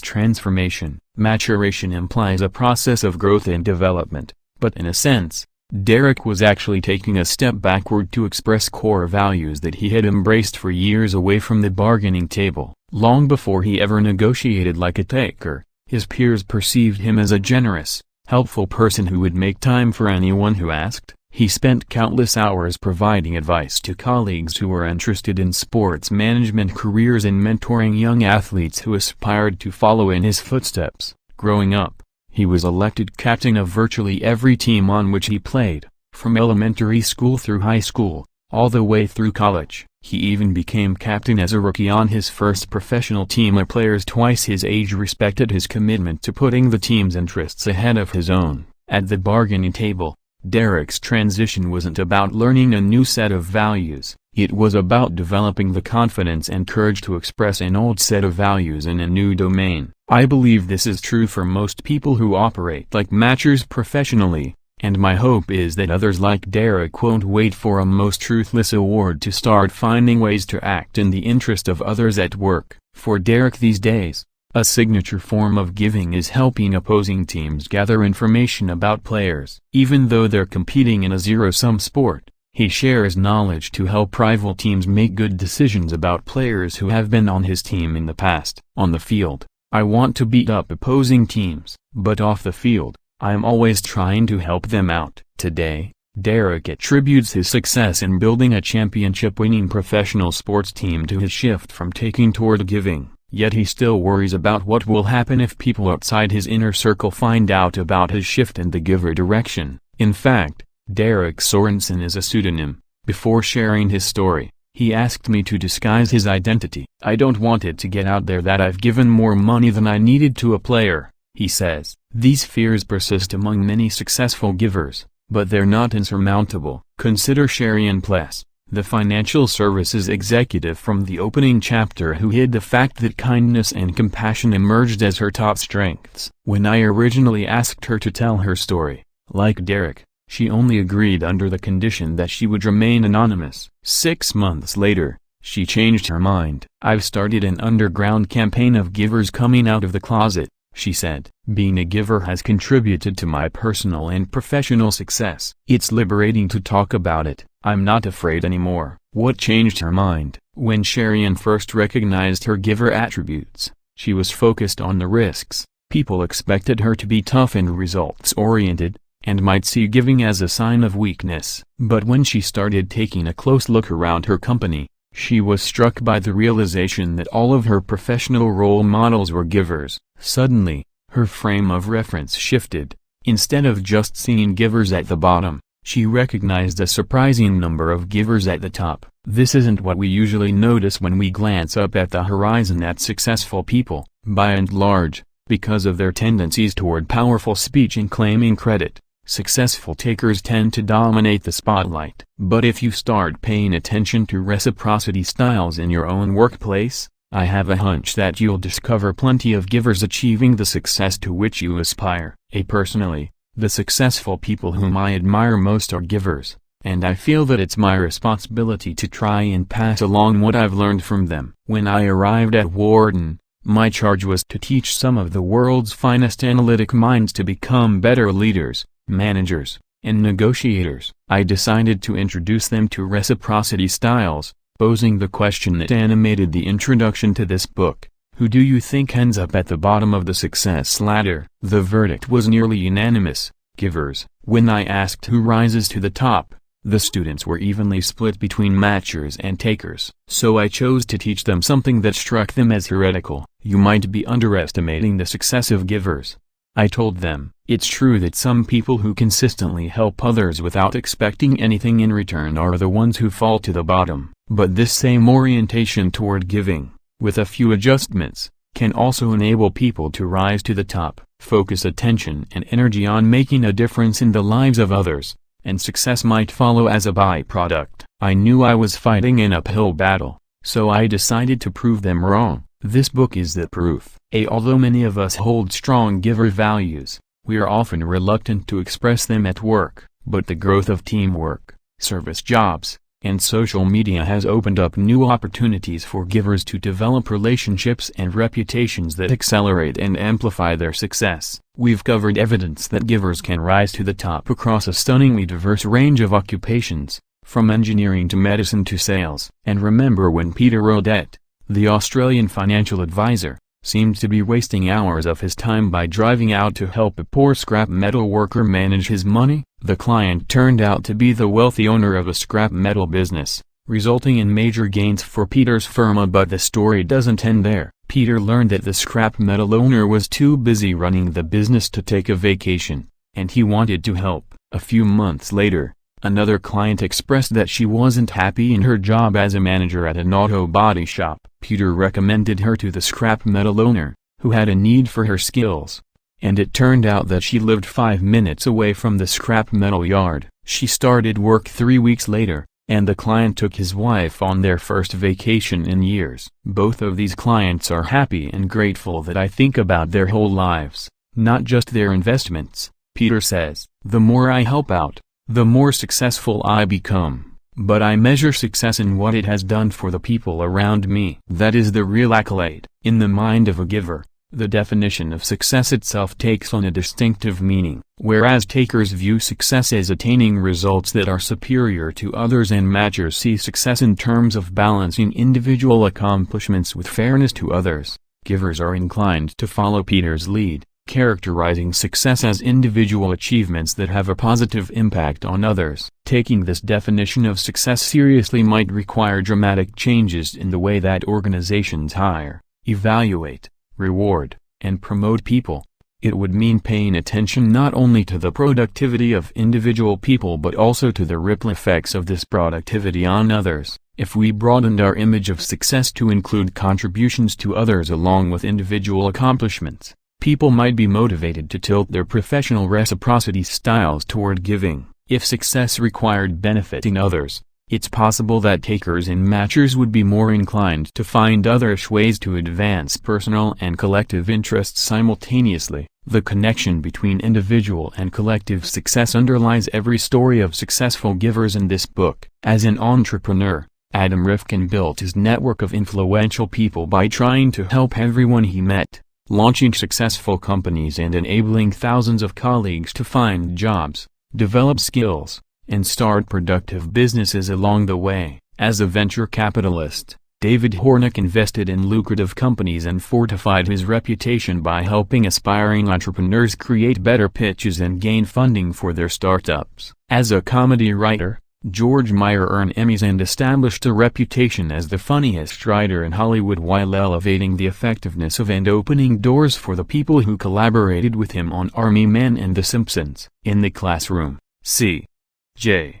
transformation. Maturation implies a process of growth and development, but in a sense, Derek was actually taking a step backward to express core values that he had embraced for years away from the bargaining table. Long before he ever negotiated like a taker, his peers perceived him as a generous, helpful person who would make time for anyone who asked. He spent countless hours providing advice to colleagues who were interested in sports management careers and mentoring young athletes who aspired to follow in his footsteps. Growing up, he was elected captain of virtually every team on which he played, from elementary school through high school, all the way through college. He even became captain as a rookie on his first professional team. Players twice his age respected his commitment to putting the team's interests ahead of his own. At the bargaining table, Derek's transition wasn't about learning a new set of values, it was about developing the confidence and courage to express an old set of values in a new domain. I believe this is true for most people who operate like matchers professionally, and my hope is that others like Derek won't wait for a Most Truthless award to start finding ways to act in the interest of others at work. For Derek these days, a signature form of giving is helping opposing teams gather information about players. Even though they're competing in a zero-sum sport, he shares knowledge to help rival teams make good decisions about players who have been on his team in the past. On the field, I want to beat up opposing teams, but off the field, I'm always trying to help them out. Today, Derek attributes his success in building a championship-winning professional sports team to his shift from taking toward giving, yet he still worries about what will happen if people outside his inner circle find out about his shift in the giver direction. In fact, Derek Sorensen is a pseudonym. Before sharing his story, he asked me to disguise his identity. I don't want it to get out there that I've given more money than I needed to a player, he says. These fears persist among many successful givers, but they're not insurmountable. Consider Sherian Pless, the financial services executive from the opening chapter who hid the fact that kindness and compassion emerged as her top strengths. When I originally asked her to tell her story, like Derek, she only agreed under the condition that she would remain anonymous. 6 months later, she changed her mind. I've started an underground campaign of givers coming out of the closet, she said. Being a giver has contributed to my personal and professional success. It's liberating to talk about it. I'm not afraid anymore. What changed her mind? When Sherian first recognized her giver attributes, she was focused on the risks. People expected her to be tough and results-oriented, and might see giving as a sign of weakness. But when she started taking a close look around her company, she was struck by the realization that all of her professional role models were givers. Suddenly, her frame of reference shifted. Instead of just seeing givers at the bottom, she recognized a surprising number of givers at the top. This isn't what we usually notice when we glance up at the horizon at successful people, by and large, because of their tendencies toward powerful speech and claiming credit. Successful takers tend to dominate the spotlight. But if you start paying attention to reciprocity styles in your own workplace, I have a hunch that you'll discover plenty of givers achieving the success to which you aspire. Personally, the successful people whom I admire most are givers, and I feel that it's my responsibility to try and pass along what I've learned from them. When I arrived at Wharton, my charge was to teach some of the world's finest analytic minds to become better leaders, managers, and negotiators. I decided to introduce them to reciprocity styles, posing the question that animated the introduction to this book: who do you think ends up at the bottom of the success ladder? The verdict was nearly unanimous: givers. When I asked who rises to the top, the students were evenly split between matchers and takers. So I chose to teach them something that struck them as heretical. You might be underestimating the success of givers, I told them. It's true that some people who consistently help others without expecting anything in return are the ones who fall to the bottom. But this same orientation toward giving, with a few adjustments, can also enable people to rise to the top. Focus attention and energy on making a difference in the lives of others, and success might follow as a byproduct. I knew I was fighting an uphill battle, so I decided to prove them wrong. This book is the proof. Although many of us hold strong giver values, we are often reluctant to express them at work. But the growth of teamwork, service jobs, and social media has opened up new opportunities for givers to develop relationships and reputations that accelerate and amplify their success. We've covered evidence that givers can rise to the top across a stunningly diverse range of occupations, from engineering to medicine to sales. And remember when Peter Rodette, the Australian financial advisor, seemed to be wasting hours of his time by driving out to help a poor scrap metal worker manage his money? The client turned out to be the wealthy owner of a scrap metal business, resulting in major gains for Peter's firm. But the story doesn't end there. Peter learned that the scrap metal owner was too busy running the business to take a vacation, and he wanted to help. A few months later, another client expressed that she wasn't happy in her job as a manager at an auto body shop. Peter recommended her to the scrap metal owner, who had a need for her skills. And it turned out that she lived 5 minutes away from the scrap metal yard. She started work 3 weeks later, and the client took his wife on their first vacation in years. Both of these clients are happy and grateful that I think about their whole lives, not just their investments. Peter says, "The more I help out, the more successful I become, but I measure success in what it has done for the people around me. That is the real accolade." In the mind of a giver, the definition of success itself takes on a distinctive meaning. Whereas takers view success as attaining results that are superior to others and matchers see success in terms of balancing individual accomplishments with fairness to others, givers are inclined to follow Peter's lead, characterizing success as individual achievements that have a positive impact on others. Taking this definition of success seriously might require dramatic changes in the way that organizations hire, evaluate, reward, and promote people. It would mean paying attention not only to the productivity of individual people but also to the ripple effects of this productivity on others. If we broadened our image of success to include contributions to others along with individual accomplishments, people might be motivated to tilt their professional reciprocity styles toward giving. If success required benefiting others, it's possible that takers and matchers would be more inclined to find other ways to advance personal and collective interests simultaneously. The connection between individual and collective success underlies every story of successful givers in this book. As an entrepreneur, Adam Rifkin built his network of influential people by trying to help everyone he met, launching successful companies and enabling thousands of colleagues to find jobs, develop skills, and start productive businesses along the way. As a venture capitalist, David Hornick invested in lucrative companies and fortified his reputation by helping aspiring entrepreneurs create better pitches and gain funding for their startups. As a comedy writer, George Meyer earned Emmys and established a reputation as the funniest writer in Hollywood while elevating the effectiveness of and opening doors for the people who collaborated with him on Army Men and The Simpsons. In the classroom, C.J.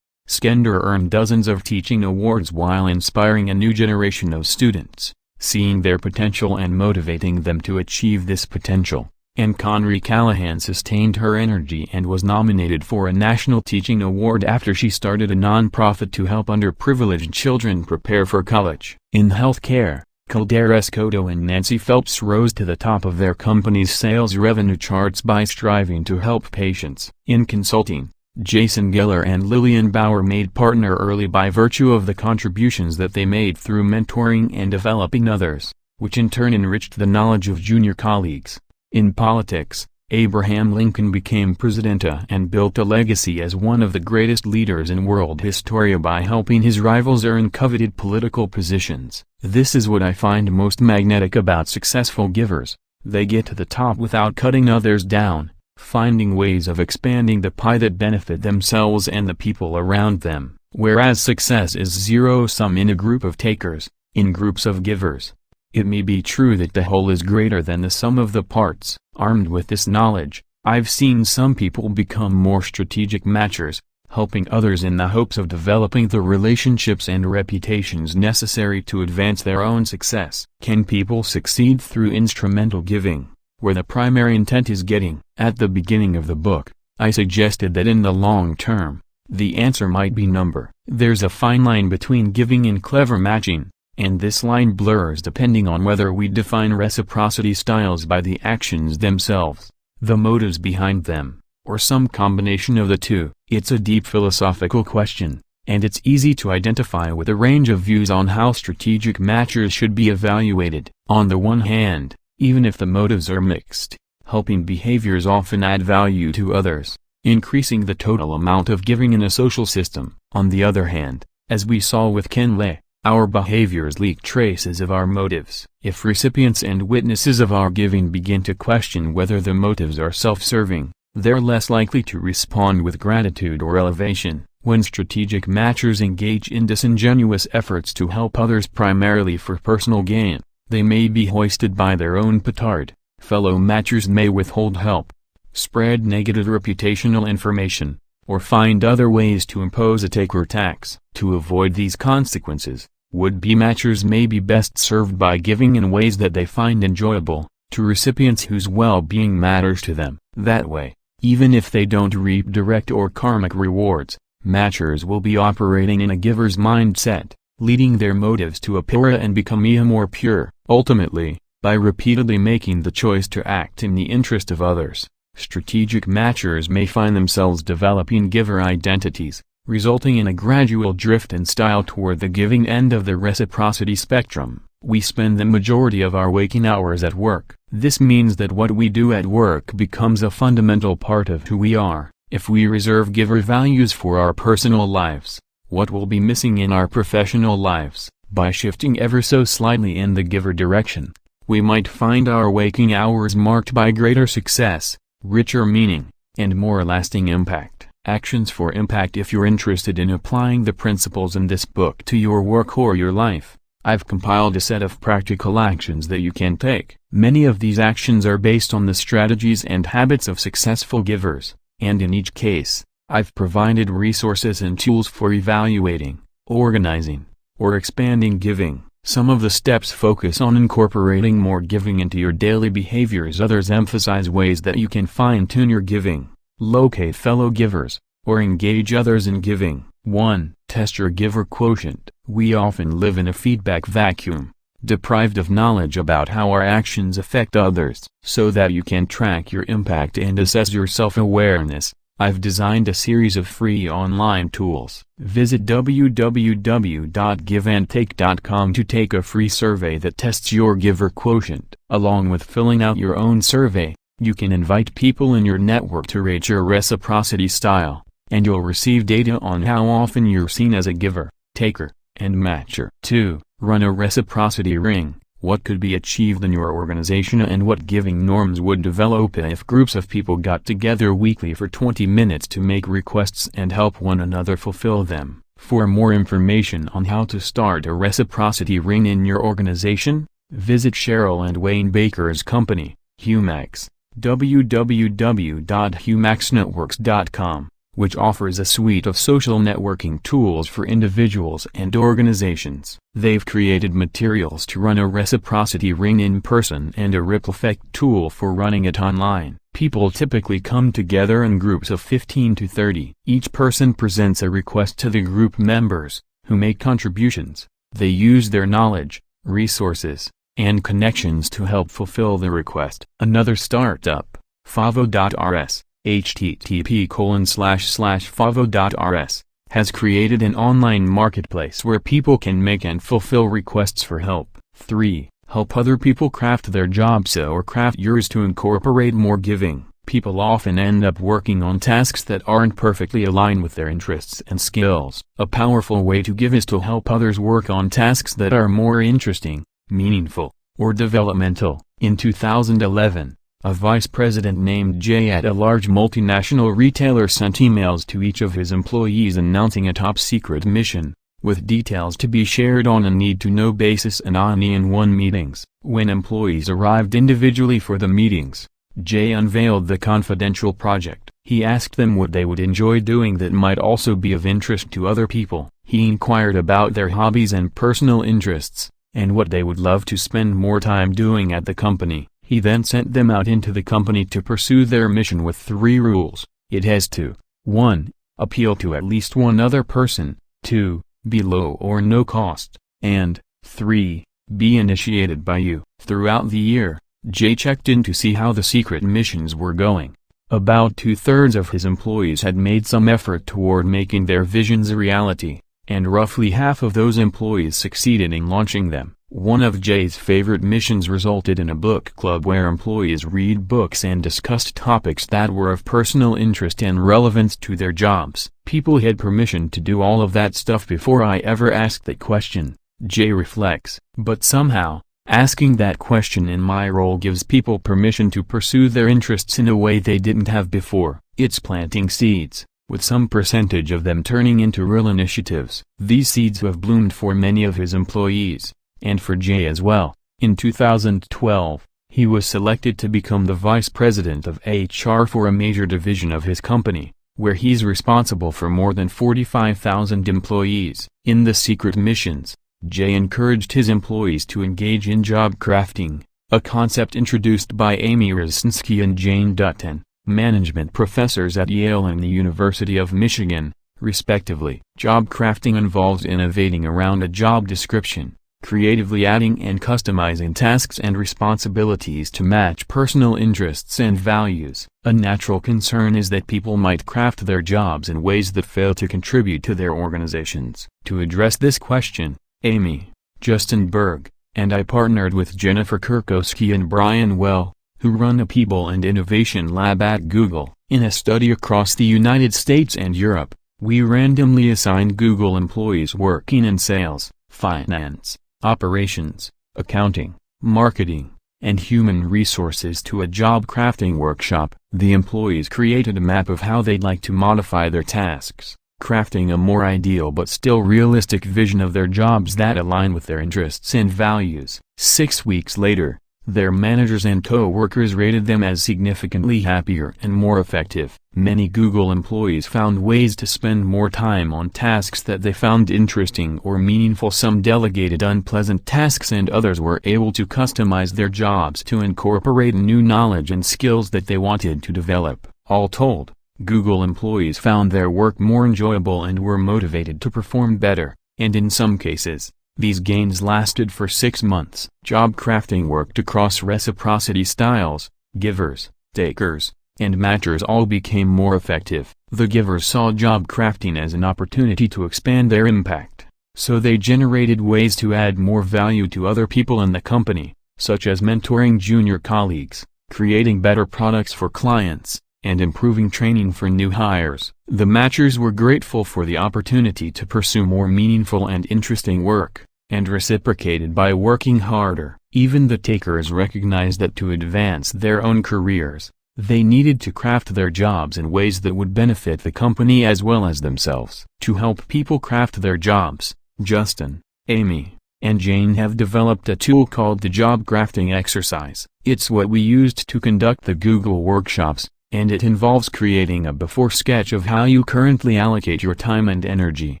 Skender earned dozens of teaching awards while inspiring a new generation of students, seeing their potential and motivating them to achieve this potential. And Conry Callahan sustained her energy and was nominated for a National Teaching Award after she started a non-profit to help underprivileged children prepare for college. In healthcare, Kildare Escoto and Nancy Phelps rose to the top of their company's sales revenue charts by striving to help patients. In consulting, Jason Geller and Lillian Bauer made partner early by virtue of the contributions that they made through mentoring and developing others, which in turn enriched the knowledge of junior colleagues. In politics, Abraham Lincoln became president and built a legacy as one of the greatest leaders in world history by helping his rivals earn coveted political positions. This is what I find most magnetic about successful givers. They get to the top without cutting others down, finding ways of expanding the pie that benefit themselves and the people around them. Whereas success is zero-sum in a group of takers, in groups of givers, it may be true that the whole is greater than the sum of the parts. Armed with this knowledge, I've seen some people become more strategic matchers, helping others in the hopes of developing the relationships and reputations necessary to advance their own success. Can people succeed through instrumental giving, where the primary intent is getting? At the beginning of the book, I suggested that in the long term, the answer might be number. There's a fine line between giving and clever matching, and this line blurs depending on whether we define reciprocity styles by the actions themselves, the motives behind them, or some combination of the two. It's a deep philosophical question, and it's easy to identify with a range of views on how strategic matchers should be evaluated. On the one hand, even if the motives are mixed, helping behaviors often add value to others, increasing the total amount of giving in a social system. On the other hand, as we saw with Ken Lay, our behaviors leak traces of our motives. If recipients and witnesses of our giving begin to question whether the motives are self-serving, They're less likely to respond with gratitude or elevation. When strategic matchers engage in disingenuous efforts to help others primarily for personal gain, they may be hoisted by their own petard. Fellow matchers may withhold help, spread negative reputational information, or find other ways to impose a take or tax. To avoid these consequences, would-be matchers may be best served by giving in ways that they find enjoyable, to recipients whose well-being matters to them. That way, even if they don't reap direct or karmic rewards, matchers will be operating in a giver's mindset, leading their motives to appear and become even more pure. Ultimately, by repeatedly making the choice to act in the interest of others, strategic matchers may find themselves developing giver identities, resulting in a gradual drift in style toward the giving end of the reciprocity spectrum. We spend the majority of our waking hours at work. This means that what we do at work becomes a fundamental part of who we are. If we reserve giver values for our personal lives, what will be missing in our professional lives? By shifting ever so slightly in the giver direction, we might find our waking hours marked by greater success, richer meaning, and more lasting impact. Actions for impact. If you're interested in applying the principles in this book to your work or your life, I've compiled a set of practical actions that you can take. Many of these actions are based on the strategies and habits of successful givers, and in each case, I've provided resources and tools for evaluating, organizing, or expanding giving. Some of the steps focus on incorporating more giving into your daily behaviors. Others emphasize ways that you can fine-tune your giving, locate fellow givers, or engage others in giving. 1. Test your giver quotient. We often live in a feedback vacuum, deprived of knowledge about how our actions affect others. So that you can track your impact and assess your self-awareness, I've designed a series of free online tools. Visit www.giveandtake.com to take a free survey that tests your giver quotient. Along with filling out your own survey, you can invite people in your network to rate your reciprocity style, and you'll receive data on how often you're seen as a giver, taker, and matcher. 2. Run a reciprocity ring. What could be achieved in your organization and what giving norms would develop if groups of people got together weekly for 20 minutes to make requests and help one another fulfill them. For more information on how to start a reciprocity ring in your organization, visit Cheryl and Wayne Baker's company, Humax, www.humaxnetworks.com, which offers a suite of social networking tools for individuals and organizations. They've created materials to run a reciprocity ring in person and a ripple effect tool for running it online. People typically come together in groups of 15 to 30. Each person presents a request to the group members, who make contributions. They use their knowledge, resources, and connections to help fulfill the request. Another startup, Favo.rs, http://favo.rs, has created an online marketplace where people can make and fulfill requests for help. 3. Help other people craft their jobs or craft yours to incorporate more giving. People often end up working on tasks that aren't perfectly aligned with their interests and skills. A powerful way to give is to help others work on tasks that are more interesting, meaningful, or developmental. In 2011, a vice president named Jay at a large multinational retailer sent emails to each of his employees announcing a top-secret mission, with details to be shared on a need-to-know basis and on-in-one meetings. When employees arrived individually for the meetings, Jay unveiled the confidential project. He asked them what they would enjoy doing that might also be of interest to other people. He inquired about their hobbies and personal interests, and what they would love to spend more time doing at the company. He then sent them out into the company to pursue their mission with 3 rules. It has to 1. Appeal to at least one other person, 2. Be low or no cost, and 3. Be initiated by you. Throughout the year, Jay checked in to see how the secret missions were going. About 2/3 of his employees had made some effort toward making their visions a reality, and roughly half of those employees succeeded in launching them. One of Jay's favorite missions resulted in a book club where employees read books and discussed topics that were of personal interest and relevance to their jobs. People had permission to do all of that stuff before I ever asked that question, Jay reflects. But somehow, Asking that question in my role gives people permission to pursue their interests in a way they didn't have before. It's planting seeds, with some percentage of them turning into real initiatives. These seeds have bloomed for many of his employees, and for Jay as well. In 2012, he was selected to become the vice president of HR for a major division of his company, where he's responsible for more than 45,000 employees. In the secret missions, Jay encouraged his employees to engage in job crafting, a concept introduced by Amy Rosensky and Jane Dutton, management professors at Yale and the University of Michigan, respectively. Job crafting involves innovating around a job description, creatively adding and customizing tasks and responsibilities to match personal interests and values. A natural concern is that people might craft their jobs in ways that fail to contribute to their organizations. To address this question, Amy, Justin Berg, and I partnered with Jennifer Kurkowski and Brian Well, who run a People and Innovation Lab at Google. In a study across the United States and Europe, we randomly assigned Google employees working in sales, finance, operations, accounting, marketing, and human resources to a job crafting workshop. The employees created a map of how they'd like to modify their tasks, crafting a more ideal but still realistic vision of their jobs that align with their interests and values. 6 weeks later, their managers and co-workers rated them as significantly happier and more effective. Many Google employees found ways to spend more time on tasks that they found interesting or meaningful. Some delegated unpleasant tasks and others were able to customize their jobs to incorporate new knowledge and skills that they wanted to develop. All told, Google employees found their work more enjoyable and were motivated to perform better, and in some cases, these gains lasted for 6 months. Job crafting worked across reciprocity styles. Givers, takers, and matchers all became more effective. The givers saw job crafting as an opportunity to expand their impact, so they generated ways to add more value to other people in the company, such as mentoring junior colleagues, creating better products for clients, and improving training for new hires. The matchers were grateful for the opportunity to pursue more meaningful and interesting work, and reciprocated by working harder. Even the takers recognized that to advance their own careers, they needed to craft their jobs in ways that would benefit the company as well as themselves. To help people craft their jobs, Justin, Amy, and Jane have developed a tool called the Job Crafting Exercise. It's what we used to conduct the Google workshops, and it involves creating a before sketch of how you currently allocate your time and energy,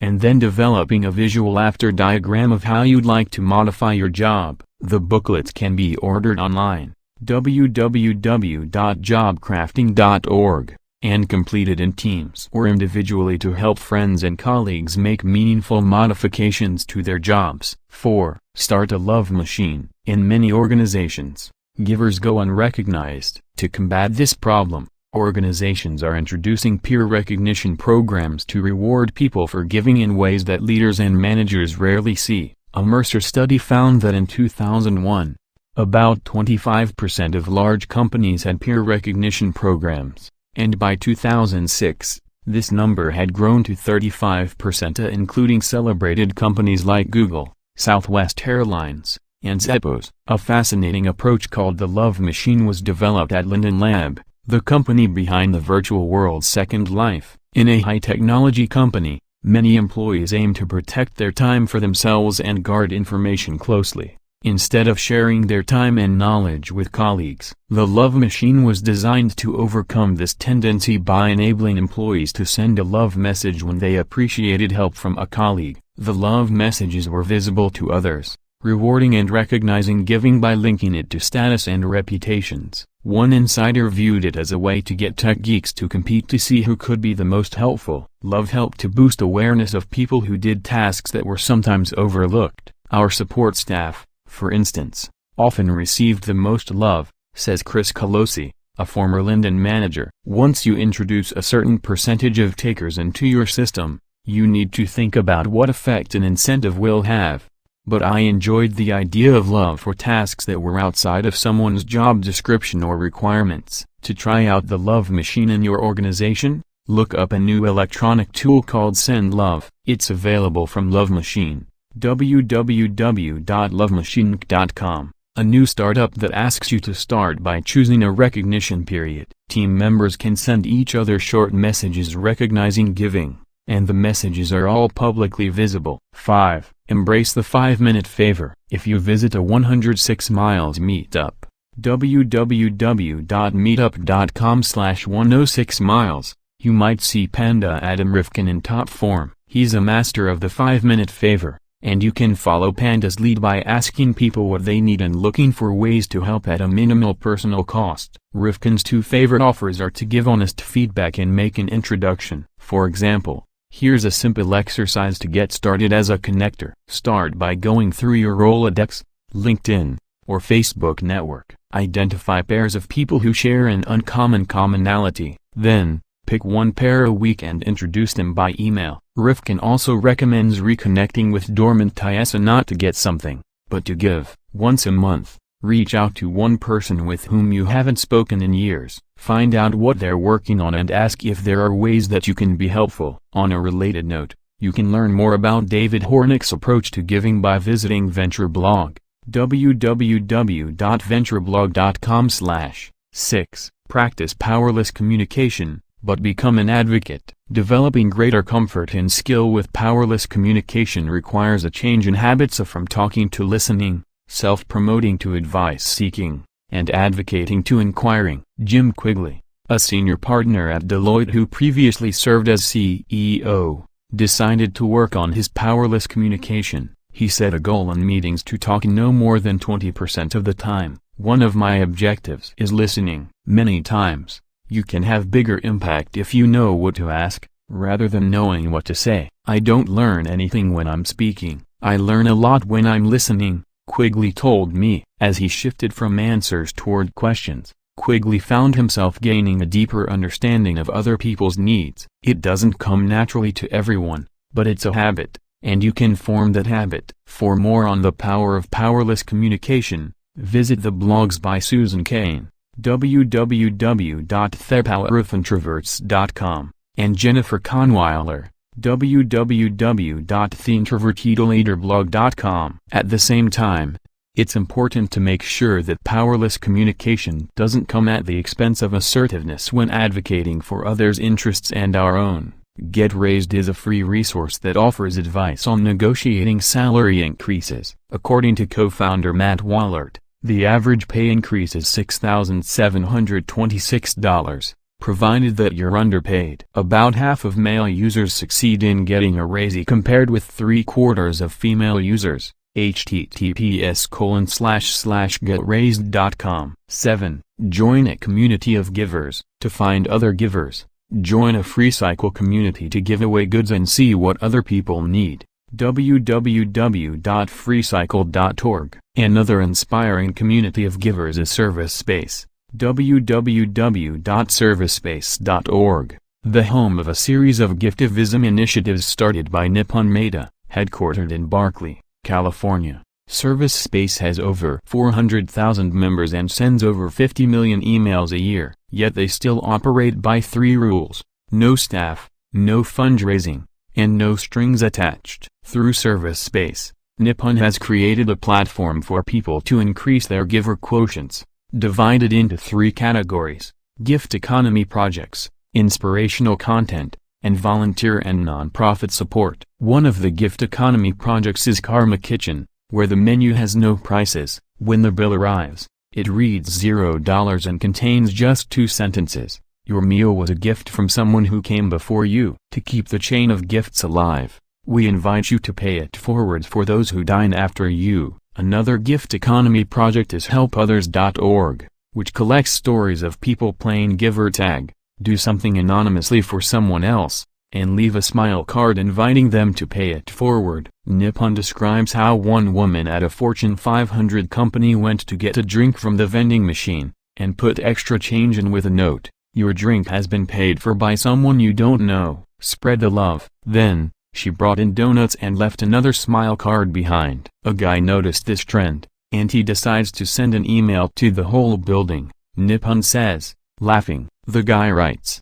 and then developing a visual after diagram of how you'd like to modify your job. The booklets can be ordered online, www.jobcrafting.org, and completed in teams or individually to help friends and colleagues make meaningful modifications to their jobs. 4. Start a love machine. In many organizations, givers go unrecognized. To combat this problem, organizations are introducing peer recognition programs to reward people for giving in ways that leaders and managers rarely see. A Mercer study found that in 2001, about 25% of large companies had peer recognition programs, and by 2006, this number had grown to 35%, including celebrated companies like Google, Southwest Airlines, and Zappos. A fascinating approach called the Love Machine was developed at Linden Lab, the company behind the virtual world's Second Life. In a high-technology company, many employees aim to protect their time for themselves and guard information closely, instead of sharing their time and knowledge with colleagues. The Love Machine was designed to overcome this tendency by enabling employees to send a love message when they appreciated help from a colleague. The love messages were visible to others, rewarding and recognizing giving by linking it to status and reputations. One insider viewed it as a way to get tech geeks to compete to see who could be the most helpful. Love helped to boost awareness of people who did tasks that were sometimes overlooked. Our support staff, for instance, often received the most love, says Chris Colosi, a former Linden manager. Once you introduce a certain percentage of takers into your system, you need to think about what effect an incentive will have. But I enjoyed the idea of love for tasks that were outside of someone's job description or requirements. To try out the Love Machine in your organization, look up a new electronic tool called Send Love. It's available from Love Machine, www.lovemachininc.com, a new startup that asks you to start by choosing a recognition period. Team members can send each other short messages recognizing giving, and the messages are all publicly visible. 5. Embrace the 5-minute favor. If you visit a 106 Miles meetup, www.meetup.com/106miles, you might see Panda Adam Rifkin in top form. He's a master of the 5-minute favor, and you can follow Panda's lead by asking people what they need and looking for ways to help at a minimal personal cost. Rifkin's 2 favorite offers are to give honest feedback and make an introduction. For example, here's a simple exercise to get started as a connector. Start by going through your Rolodex, LinkedIn, or Facebook network. Identify pairs of people who share an uncommon commonality. Then, pick one pair a week and introduce them by email. Rifkin also recommends reconnecting with dormant ties, not to get something, but to give. Once a month, reach out to one person with whom you haven't spoken in years. Find out what they're working on and ask if there are ways that you can be helpful. On a related note, you can learn more about David Hornick's approach to giving by visiting VentureBlog, www.ventureblog.com/6. Practice powerless communication, but become an advocate. Developing greater comfort and skill with powerless communication requires a change in habits from talking to listening, self-promoting to advice-seeking, and advocating to inquiring. Jim Quigley, a senior partner at Deloitte who previously served as CEO, decided to work on his powerless communication. He set a goal in meetings to talk no more than 20% of the time. One of my objectives is listening. Many times, you can have bigger impact if you know what to ask, rather than knowing what to say. I don't learn anything when I'm speaking. I learn a lot when I'm listening, Quigley told me. As he shifted from answers toward questions, Quigley found himself gaining a deeper understanding of other people's needs. It doesn't come naturally to everyone, but it's a habit, and you can form that habit. For more on the power of powerless communication, visit the blogs by Susan Cain, www.thepowerofIntroverts.com, and Jennifer Kahnweiler, www.theintrovertedleaderblog.com. At the same time, it's important to make sure that powerless communication doesn't come at the expense of assertiveness when advocating for others' interests and our own. Get Raised is a free resource that offers advice on negotiating salary increases. According to co-founder Matt Wallert, the average pay increase is $6,726, provided that you're underpaid. About half of male users succeed in getting a raise compared with 3/4 of female users. https://getraised.com. 7. Join a community of givers. To find other givers, join a FreeCycle community to give away goods and see what other people need. www.freecycle.org. Another inspiring community of givers is ServiceSpace. www.servicespace.org, the home of a series of giftivism initiatives started by Nippon Meta, headquartered in Berkeley, California. ServiceSpace has over 400,000 members and sends over 50 million emails a year, yet they still operate by 3 rules: no staff, no fundraising, and no strings attached. Through ServiceSpace, Nippon has created a platform for people to increase their giver quotients, divided into 3 categories: gift economy projects, inspirational content, and volunteer and nonprofit support. One of the gift economy projects is Karma Kitchen, where the menu has no prices. When the bill arrives, it reads $0 and contains just 2 sentences. Your meal was a gift from someone who came before you. To keep the chain of gifts alive, we invite you to pay it forward for those who dine after you. Another gift economy project is helpothers.org, which collects stories of people playing giver tag. Do something anonymously for someone else, and leave a smile card inviting them to pay it forward. Nippon describes how one woman at a Fortune 500 company went to get a drink from the vending machine, and put extra change in with a note: "Your drink has been paid for by someone you don't know. Spread the love." Then, she brought in donuts and left another smile card behind. A guy noticed this trend, and he decides to send an email to the whole building. Nippon says, laughing. The guy writes,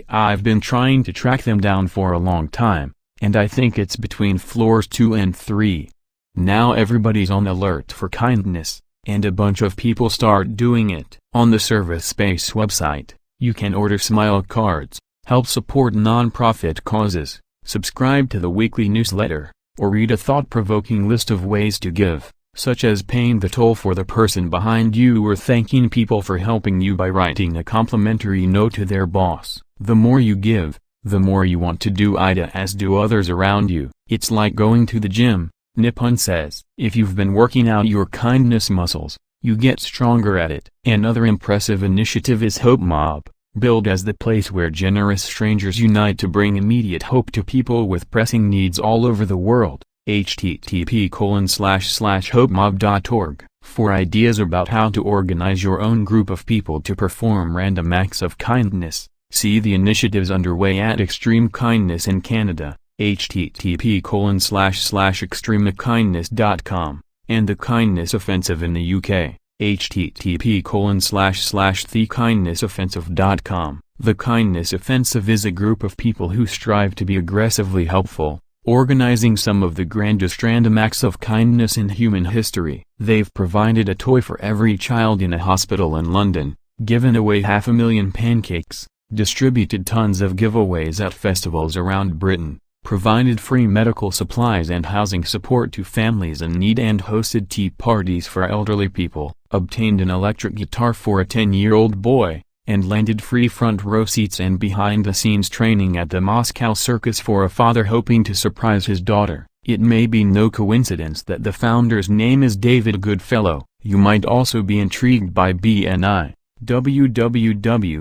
"I've been trying to track them down for a long time, and I think it's between floors 2 and 3. Now everybody's on alert for kindness, and a bunch of people start doing it. On the Service Space website, you can order smile cards, help support non-profit causes, subscribe to the weekly newsletter, or read a thought-provoking list of ways to give, such as paying the toll for the person behind you or thanking people for helping you by writing a complimentary note to their boss. The more you give, the more you want to do as do others around you. It's like going to the gym, Nippon says. If you've been working out your kindness muscles, you get stronger at it. Another impressive initiative is Hope Mob, billed as the place where generous strangers unite to bring immediate hope to people with pressing needs all over the world. http://hopemob.org. For ideas about how to organize your own group of people to perform random acts of kindness, see the initiatives underway at Extreme Kindness in Canada, http://extremekindness.com, and the Kindness Offensive in the UK, http://thekindnessoffensive.com. The Kindness Offensive is a group of people who strive to be aggressively helpful, organizing some of the grandest random acts of kindness in human history. They've provided a toy for every child in a hospital in London, given away 500,000 pancakes, distributed tons of giveaways at festivals around Britain, provided free medical supplies and housing support to families in need, and hosted tea parties for elderly people, obtained an electric guitar for a 10-year-old boy, and landed free front row seats and behind-the-scenes training at the Moscow Circus for a father hoping to surprise his daughter. It may be no coincidence that the founder's name is David Goodfellow. You might also be intrigued by BNI, www.bni.com,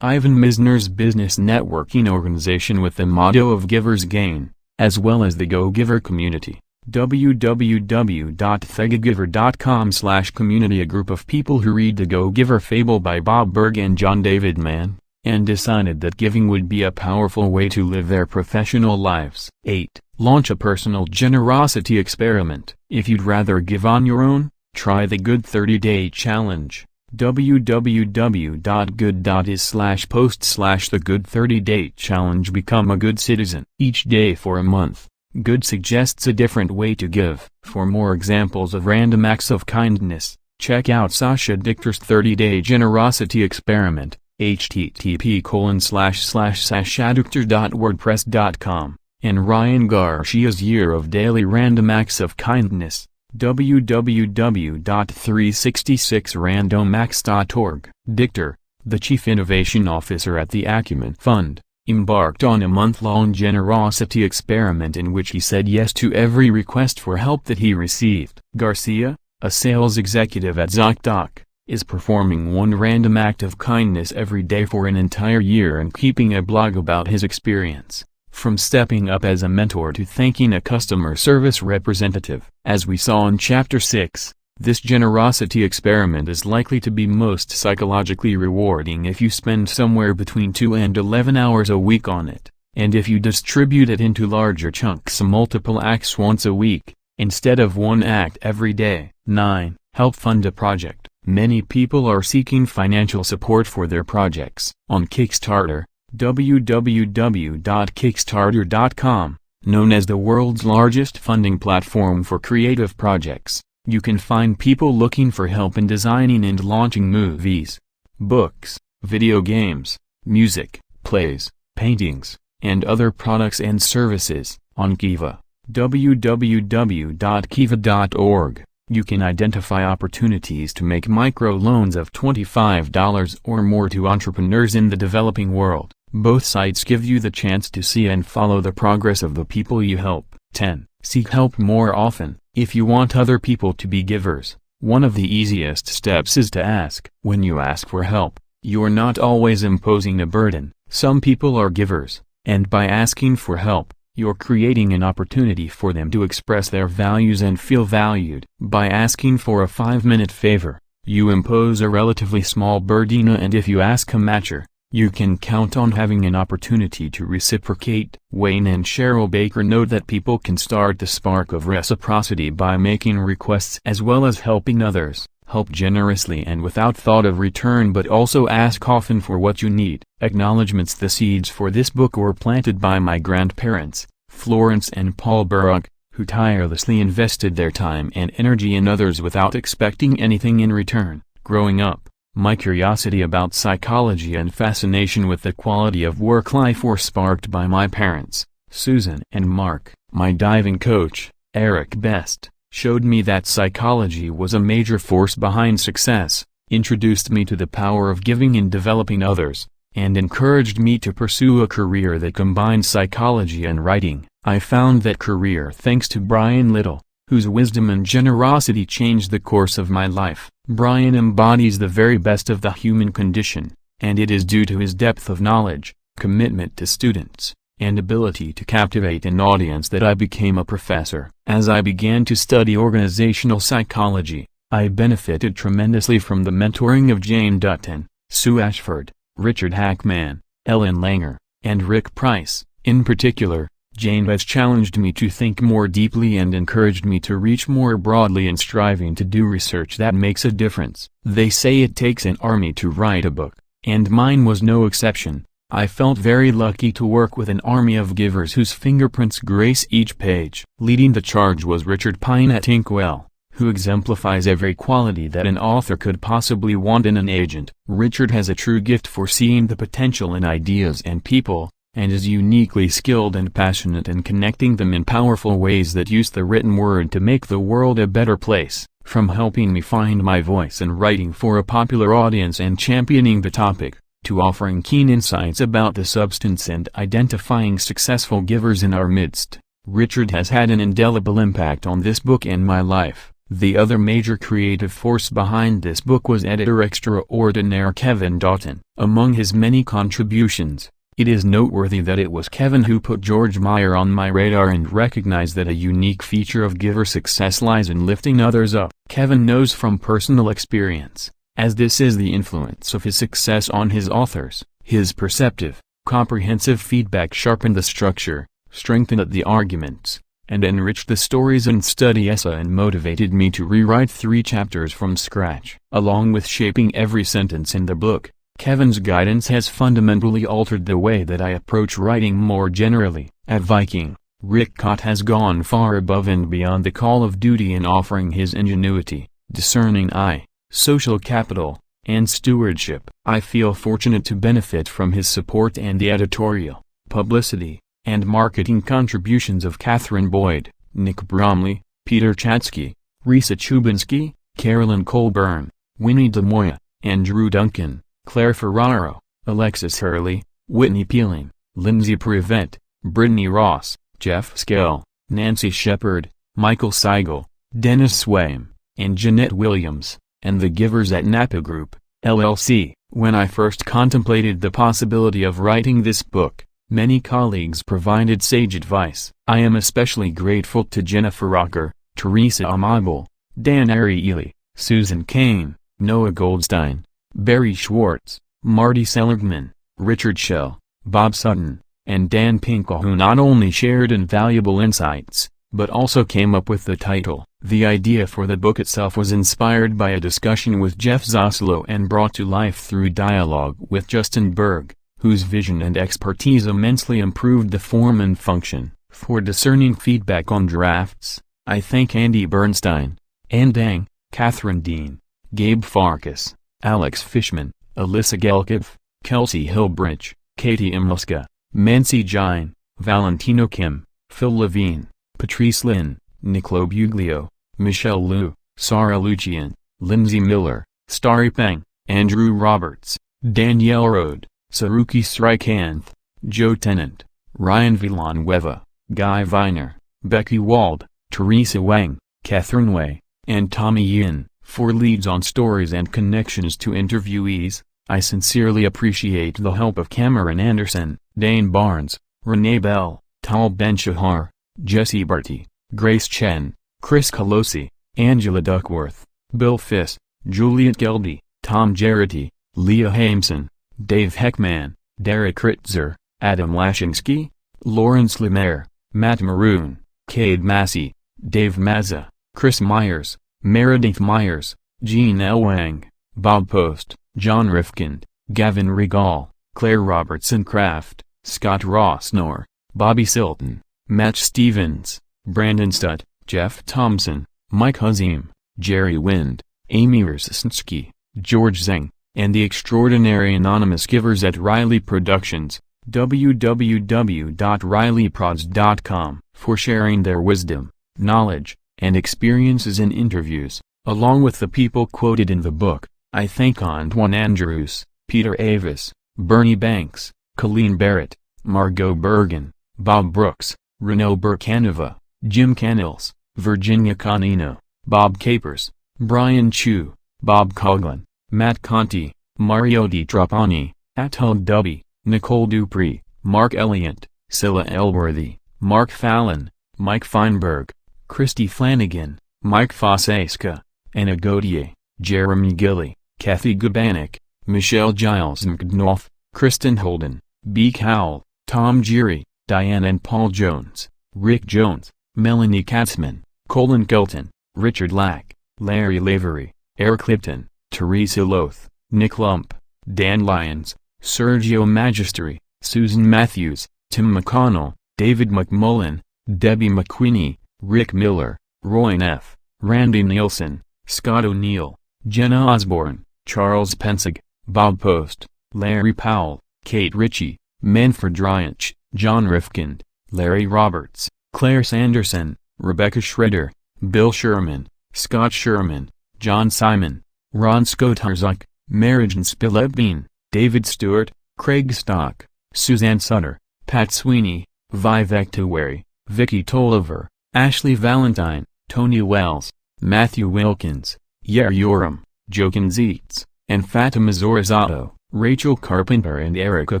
Ivan Misner's business networking organization with the motto of Givers Gain, as well as the Go-Giver community. www.thegogiver.com/community, a group of people who read The Go-Giver Fable by Bob Burg and John David Mann, and decided that giving would be a powerful way to live their professional lives. 8. Launch a personal generosity experiment. If you'd rather give on your own, try the Good 30-Day Challenge. www.good.is/post/the Good 30-Day Challenge. Become a good citizen. Each day for a month, Good suggests a different way to give. For more examples of random acts of kindness, check out Sasha Dichter's 30-Day Generosity Experiment, http://sashadichter.wordpress.com, and Ryan Garcia's Year of Daily Random Acts of Kindness, www.366randomacts.org. Dichter, the Chief Innovation Officer at the Acumen Fund, embarked on a month-long generosity experiment in which he said yes to every request for help that he received. Garcia, a sales executive at ZocDoc, is performing one random act of kindness every day for an entire year and keeping a blog about his experience, from stepping up as a mentor to thanking a customer service representative. As we saw in Chapter 6, this generosity experiment is likely to be most psychologically rewarding if you spend somewhere between 2 and 11 hours a week on it, and if you distribute it into larger chunks, multiple acts once a week, instead of one act every day. 9. Help fund a project. Many people are seeking financial support for their projects. On Kickstarter, www.kickstarter.com, known as the world's largest funding platform for creative projects, you can find people looking for help in designing and launching movies, books, video games, music, plays, paintings, and other products and services. On Kiva, www.kiva.org, you can identify opportunities to make microloans of $25 or more to entrepreneurs in the developing world. Both sites give you the chance to see and follow the progress of the people you help. 10. Seek help more often. If you want other people to be givers, one of the easiest steps is to ask. When you ask for help, you're not always imposing a burden. Some people are givers, and by asking for help, you're creating an opportunity for them to express their values and feel valued. By asking for a 5-minute favor, you impose a relatively small burden, and if you ask a matcher, you can count on having an opportunity to reciprocate. Wayne and Cheryl Baker note that people can start the spark of reciprocity by making requests as well as helping others. Help generously and without thought of return, but also ask often for what you need. Acknowledgements. The seeds for this book were planted by my grandparents, Florence and Paul Burrock, who tirelessly invested their time and energy in others without expecting anything in return. Growing up, my curiosity about psychology and fascination with the quality of work life were sparked by my parents. Susan and Mark, my diving coach, Eric Best, showed me that psychology was a major force behind success, introduced me to the power of giving and developing others, and encouraged me to pursue a career that combined psychology and writing. I found that career thanks to Brian Little, whose wisdom and generosity changed the course of my life. Brian embodies the very best of the human condition, and it is due to his depth of knowledge, commitment to students, and ability to captivate an audience that I became a professor. As I began to study organizational psychology, I benefited tremendously from the mentoring of Jane Dutton, Sue Ashford, Richard Hackman, Ellen Langer, and Rick Price. In particular, Jane has challenged me to think more deeply and encouraged me to reach more broadly in striving to do research that makes a difference. They say it takes an army to write a book, and mine was no exception. I felt very lucky to work with an army of givers whose fingerprints grace each page. Leading the charge was Richard Pynett Inkwell, who exemplifies every quality that an author could possibly want in an agent. Richard has a true gift for seeing the potential in ideas and people, and is uniquely skilled and passionate in connecting them in powerful ways that use the written word to make the world a better place. From helping me find my voice in writing for a popular audience and championing the topic, to offering keen insights about the substance and identifying successful givers in our midst, Richard has had an indelible impact on this book and my life. The other major creative force behind this book was editor extraordinaire Kevin Doughton. Among his many contributions, it is noteworthy that it was Kevin who put George Meyer on my radar and recognized that a unique feature of giver success lies in lifting others up. Kevin knows from personal experience, as this is the influence of his success on his authors. His perceptive, comprehensive feedback sharpened the structure, strengthened the arguments, and enriched the stories and study essay and motivated me to rewrite 3 chapters from scratch. Along with shaping every sentence in the book, Kevin's guidance has fundamentally altered the way that I approach writing more generally. At Viking, Rick Cott has gone far above and beyond the call of duty in offering his ingenuity, discerning eye, social capital, and stewardship. I feel fortunate to benefit from his support and the editorial, publicity, and marketing contributions of Catherine Boyd, Nick Bromley, Peter Chatsky, Risa Chubinsky, Carolyn Colburn, Winnie DeMoya, Andrew Duncan, Claire Ferraro, Alexis Hurley, Whitney Peeling, Lindsay Prevett, Brittany Ross, Jeff Skell, Nancy Shepard, Michael Seigel, Dennis Swaim, and Jeanette Williams, and the givers at Napa Group, LLC. When I first contemplated the possibility of writing this book, many colleagues provided sage advice. I am especially grateful to Jennifer Rocker, Teresa Amabile, Dan Ariely, Susan Kane, Noah Goldstein, Barry Schwartz, Marty Seligman, Richard Schell, Bob Sutton, and Dan Pinkel, who not only shared invaluable insights, but also came up with the title. The idea for the book itself was inspired by a discussion with Jeff Zaslow and brought to life through dialogue with Justin Berg, whose vision and expertise immensely improved the form and function. For discerning feedback on drafts, I thank Andy Bernstein, Ann Dang, Catherine Dean, Gabe Farkas, Alex Fishman, Alyssa Gelkiv, Kelsey Hillbridge, Katie Imluska, Mancy Jine, Valentino Kim, Phil Levine, Patrice Lynn, Nicolo Buglio, Michelle Liu, Sarah Lucian, Lindsay Miller, Starry Peng, Andrew Roberts, Danielle Rode, Saruki Srikanth, Joe Tennant, Ryan Villanueva, Guy Viner, Becky Wald, Teresa Wang, Catherine Way, and Tommy Yin. For leads on stories and connections to interviewees, I sincerely appreciate the help of Cameron Anderson, Dane Barnes, Renee Bell, Tal Ben-Shahar, Jesse Barty, Grace Chen, Chris Colosi, Angela Duckworth, Bill Fiss, Juliet Gelby, Tom Jarrety, Leah Hameson, Dave Heckman, Derek Ritzer, Adam Lashinsky, Lawrence Lemaire, Matt Maroon, Cade Massey, Dave Mazza, Chris Myers, Meredith Myers, Jean L. Wang, Bob Post, John Rifkind, Gavin Regal, Claire Robertson Kraft, Scott Rossnor, Bobby Silton, Matt Stevens, Brandon Stutt, Jeff Thompson, Mike Hazim, Jerry Wind, Amy Rosinsky, George Zeng, and the extraordinary anonymous givers at Riley Productions, www.rileyprods.com, for sharing their wisdom, knowledge, and experiences in interviews, along with the people quoted in the book. I thank Antoine Andrews, Peter Avis, Bernie Banks, Colleen Barrett, Margot Bergen, Bob Brooks, Renaud Burkanova, Jim Canils, Virginia Canino, Bob Capers, Brian Chu, Bob Coughlin, Matt Conti, Mario Di Trapani, Atul Dubey, Nicole Dupree, Mark Elliott, Scylla Elworthy, Mark Fallon, Mike Feinberg, Christy Flanagan, Mike Foseska, Anna Gautier, Jeremy Gilly, Kathy Gabanik, Michelle Giles McDonough, Kristen Holden, B. Cowell, Tom Geary, Diane and Paul Jones, Rick Jones, Melanie Katzman, Colin Kelton, Richard Lack, Larry Lavery, Eric Lipton, Teresa Loth, Nick Lump, Dan Lyons, Sergio Magistri, Susan Matthews, Tim McConnell, David McMullen, Debbie McQueenie, Rick Miller, Roy Neff, Randy Nielsen, Scott O'Neill, Jenna Osborne, Charles Pensig, Bob Post, Larry Powell, Kate Ritchie, Manfred Dryach, John Rifkind, Larry Roberts, Claire Sanderson, Rebecca Schroeder, Bill Sherman, Scott Sherman, John Simon, Ron Skotarzuk, Marijan Spilebbean, David Stewart, Craig Stock, Suzanne Sutter, Pat Sweeney, Vivek Tiwari, Vicky Tolliver, Ashley Valentine, Tony Wells, Matthew Wilkins, Yair Yoram, Jochen Zeitz, and Fatima Zorazato. Rachel Carpenter and Erica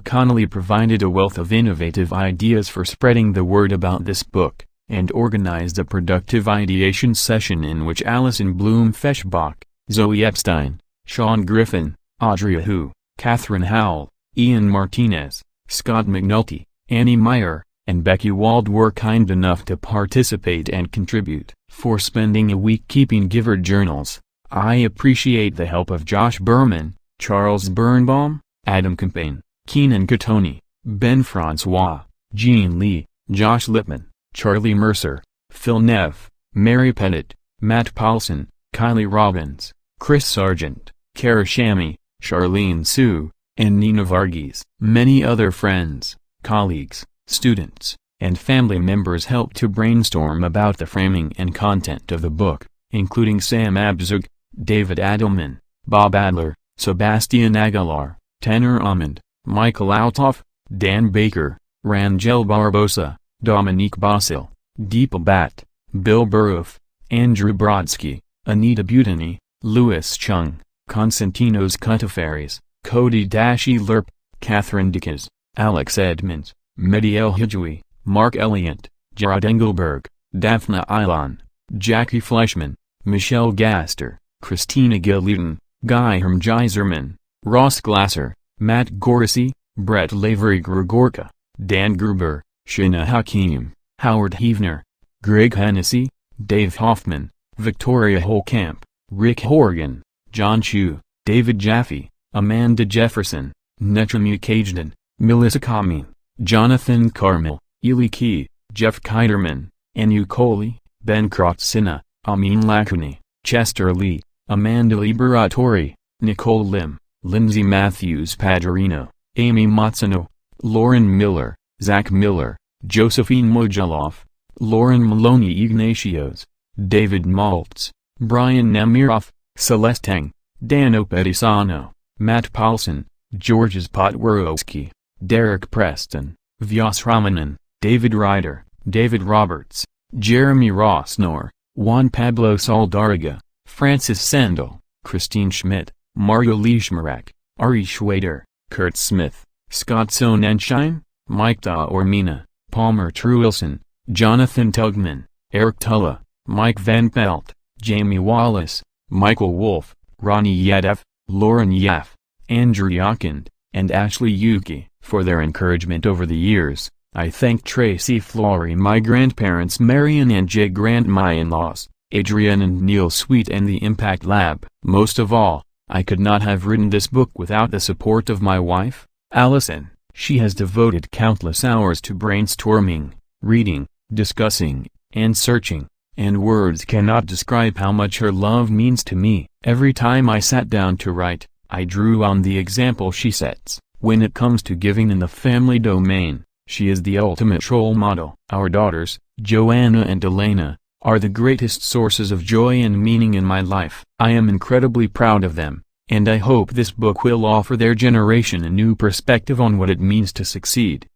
Connolly provided a wealth of innovative ideas for spreading the word about this book, and organized a productive ideation session in which Alison Bloom-Feschbach, Zoe Epstein, Sean Griffin, Audrey Hu, Catherine Howell, Ian Martinez, Scott McNulty, Annie Meyer, and Becky Wald were kind enough to participate and contribute. For spending a week keeping Giver journals, I appreciate the help of Josh Berman, Charles Birnbaum, Adam Campaign, Keenan Catoni, Ben Francois, Jean Lee, Josh Lippman, Charlie Mercer, Phil Neff, Mary Pettit, Matt Paulson, Kylie Robbins, Chris Sargent, Kara Shami, Charlene Sue, and Nina Varghese. Many other friends, colleagues, students, and family members helped to brainstorm about the framing and content of the book, including Sam Abzug, David Adelman, Bob Adler, Sebastian Aguilar, Tanner Almond, Michael Altoff, Dan Baker, Rangel Barbosa, Dominique Basil, Deepa Bhatt, Bill Burrouf, Andrew Brodsky, Anita Butany, Louis Chung, Konstantinos Kutafaris, Cody Dashi Lerp, Catherine Dickes, Alex Edmonds, Mehdi El Hijwi, Mark Elliott, Gerard Engelberg, Daphna Ilan, Jackie Fleischman, Michelle Gaster, Christina Gillutin, Guy Hermgeiserman, Ross Glasser, Matt Gorissy, Brett Lavery Gregorka, Dan Gruber, Shina Hakim, Howard Heavner, Greg Hennessy, Dave Hoffman, Victoria Holcamp, Rick Horgan, John Chu, David Jaffe, Amanda Jefferson, Netrami Kajdan, Melissa Kamin, Jonathan Carmel, Ely Key, Jeff Kiderman, Anu Coley, Ben Krotzina, Amin Lakuni, Chester Lee, Amanda Liberatori, Nicole Lim, Lindsay Matthews Pagerino, Amy Mazzano, Lauren Miller, Zach Miller, Josephine Mojaloff, Lauren Maloney Ignatios, David Maltz, Brian Nemiroff, Celeste Teng, Dano Pedisano, Matt Paulson, Georges Potworowski, Derek Preston, Vyas Ramanan, David Ryder, David Roberts, Jeremy Rossnor, Juan Pablo Saldariga, Francis Sandel, Christine Schmidt, Mario Leishmarak, Ari Schwader, Kurt Smith, Scott Sonnenschein, Mike Ormina, Palmer Truilson, Jonathan Tugman, Eric Tulla, Mike Van Pelt, Jamie Wallace, Michael Wolf, Ronnie Yadev, Lauren Yaff, Andrew Yakind, and Ashley Yuki. For their encouragement over the years, I thank Tracy Flory, my grandparents Marion and Jay grandma-in-laws, Adrian and Neil Sweet, and the Impact Lab. Most of all, I could not have written this book without the support of my wife, Allison. She has devoted countless hours to brainstorming, reading, discussing, and searching, and words cannot describe how much her love means to me. Every time I sat down to write, I drew on the example she sets. When it comes to giving in the family domain, she is the ultimate role model. Our daughters, Joanna and Elena, are the greatest sources of joy and meaning in my life. I am incredibly proud of them, and I hope this book will offer their generation a new perspective on what it means to succeed.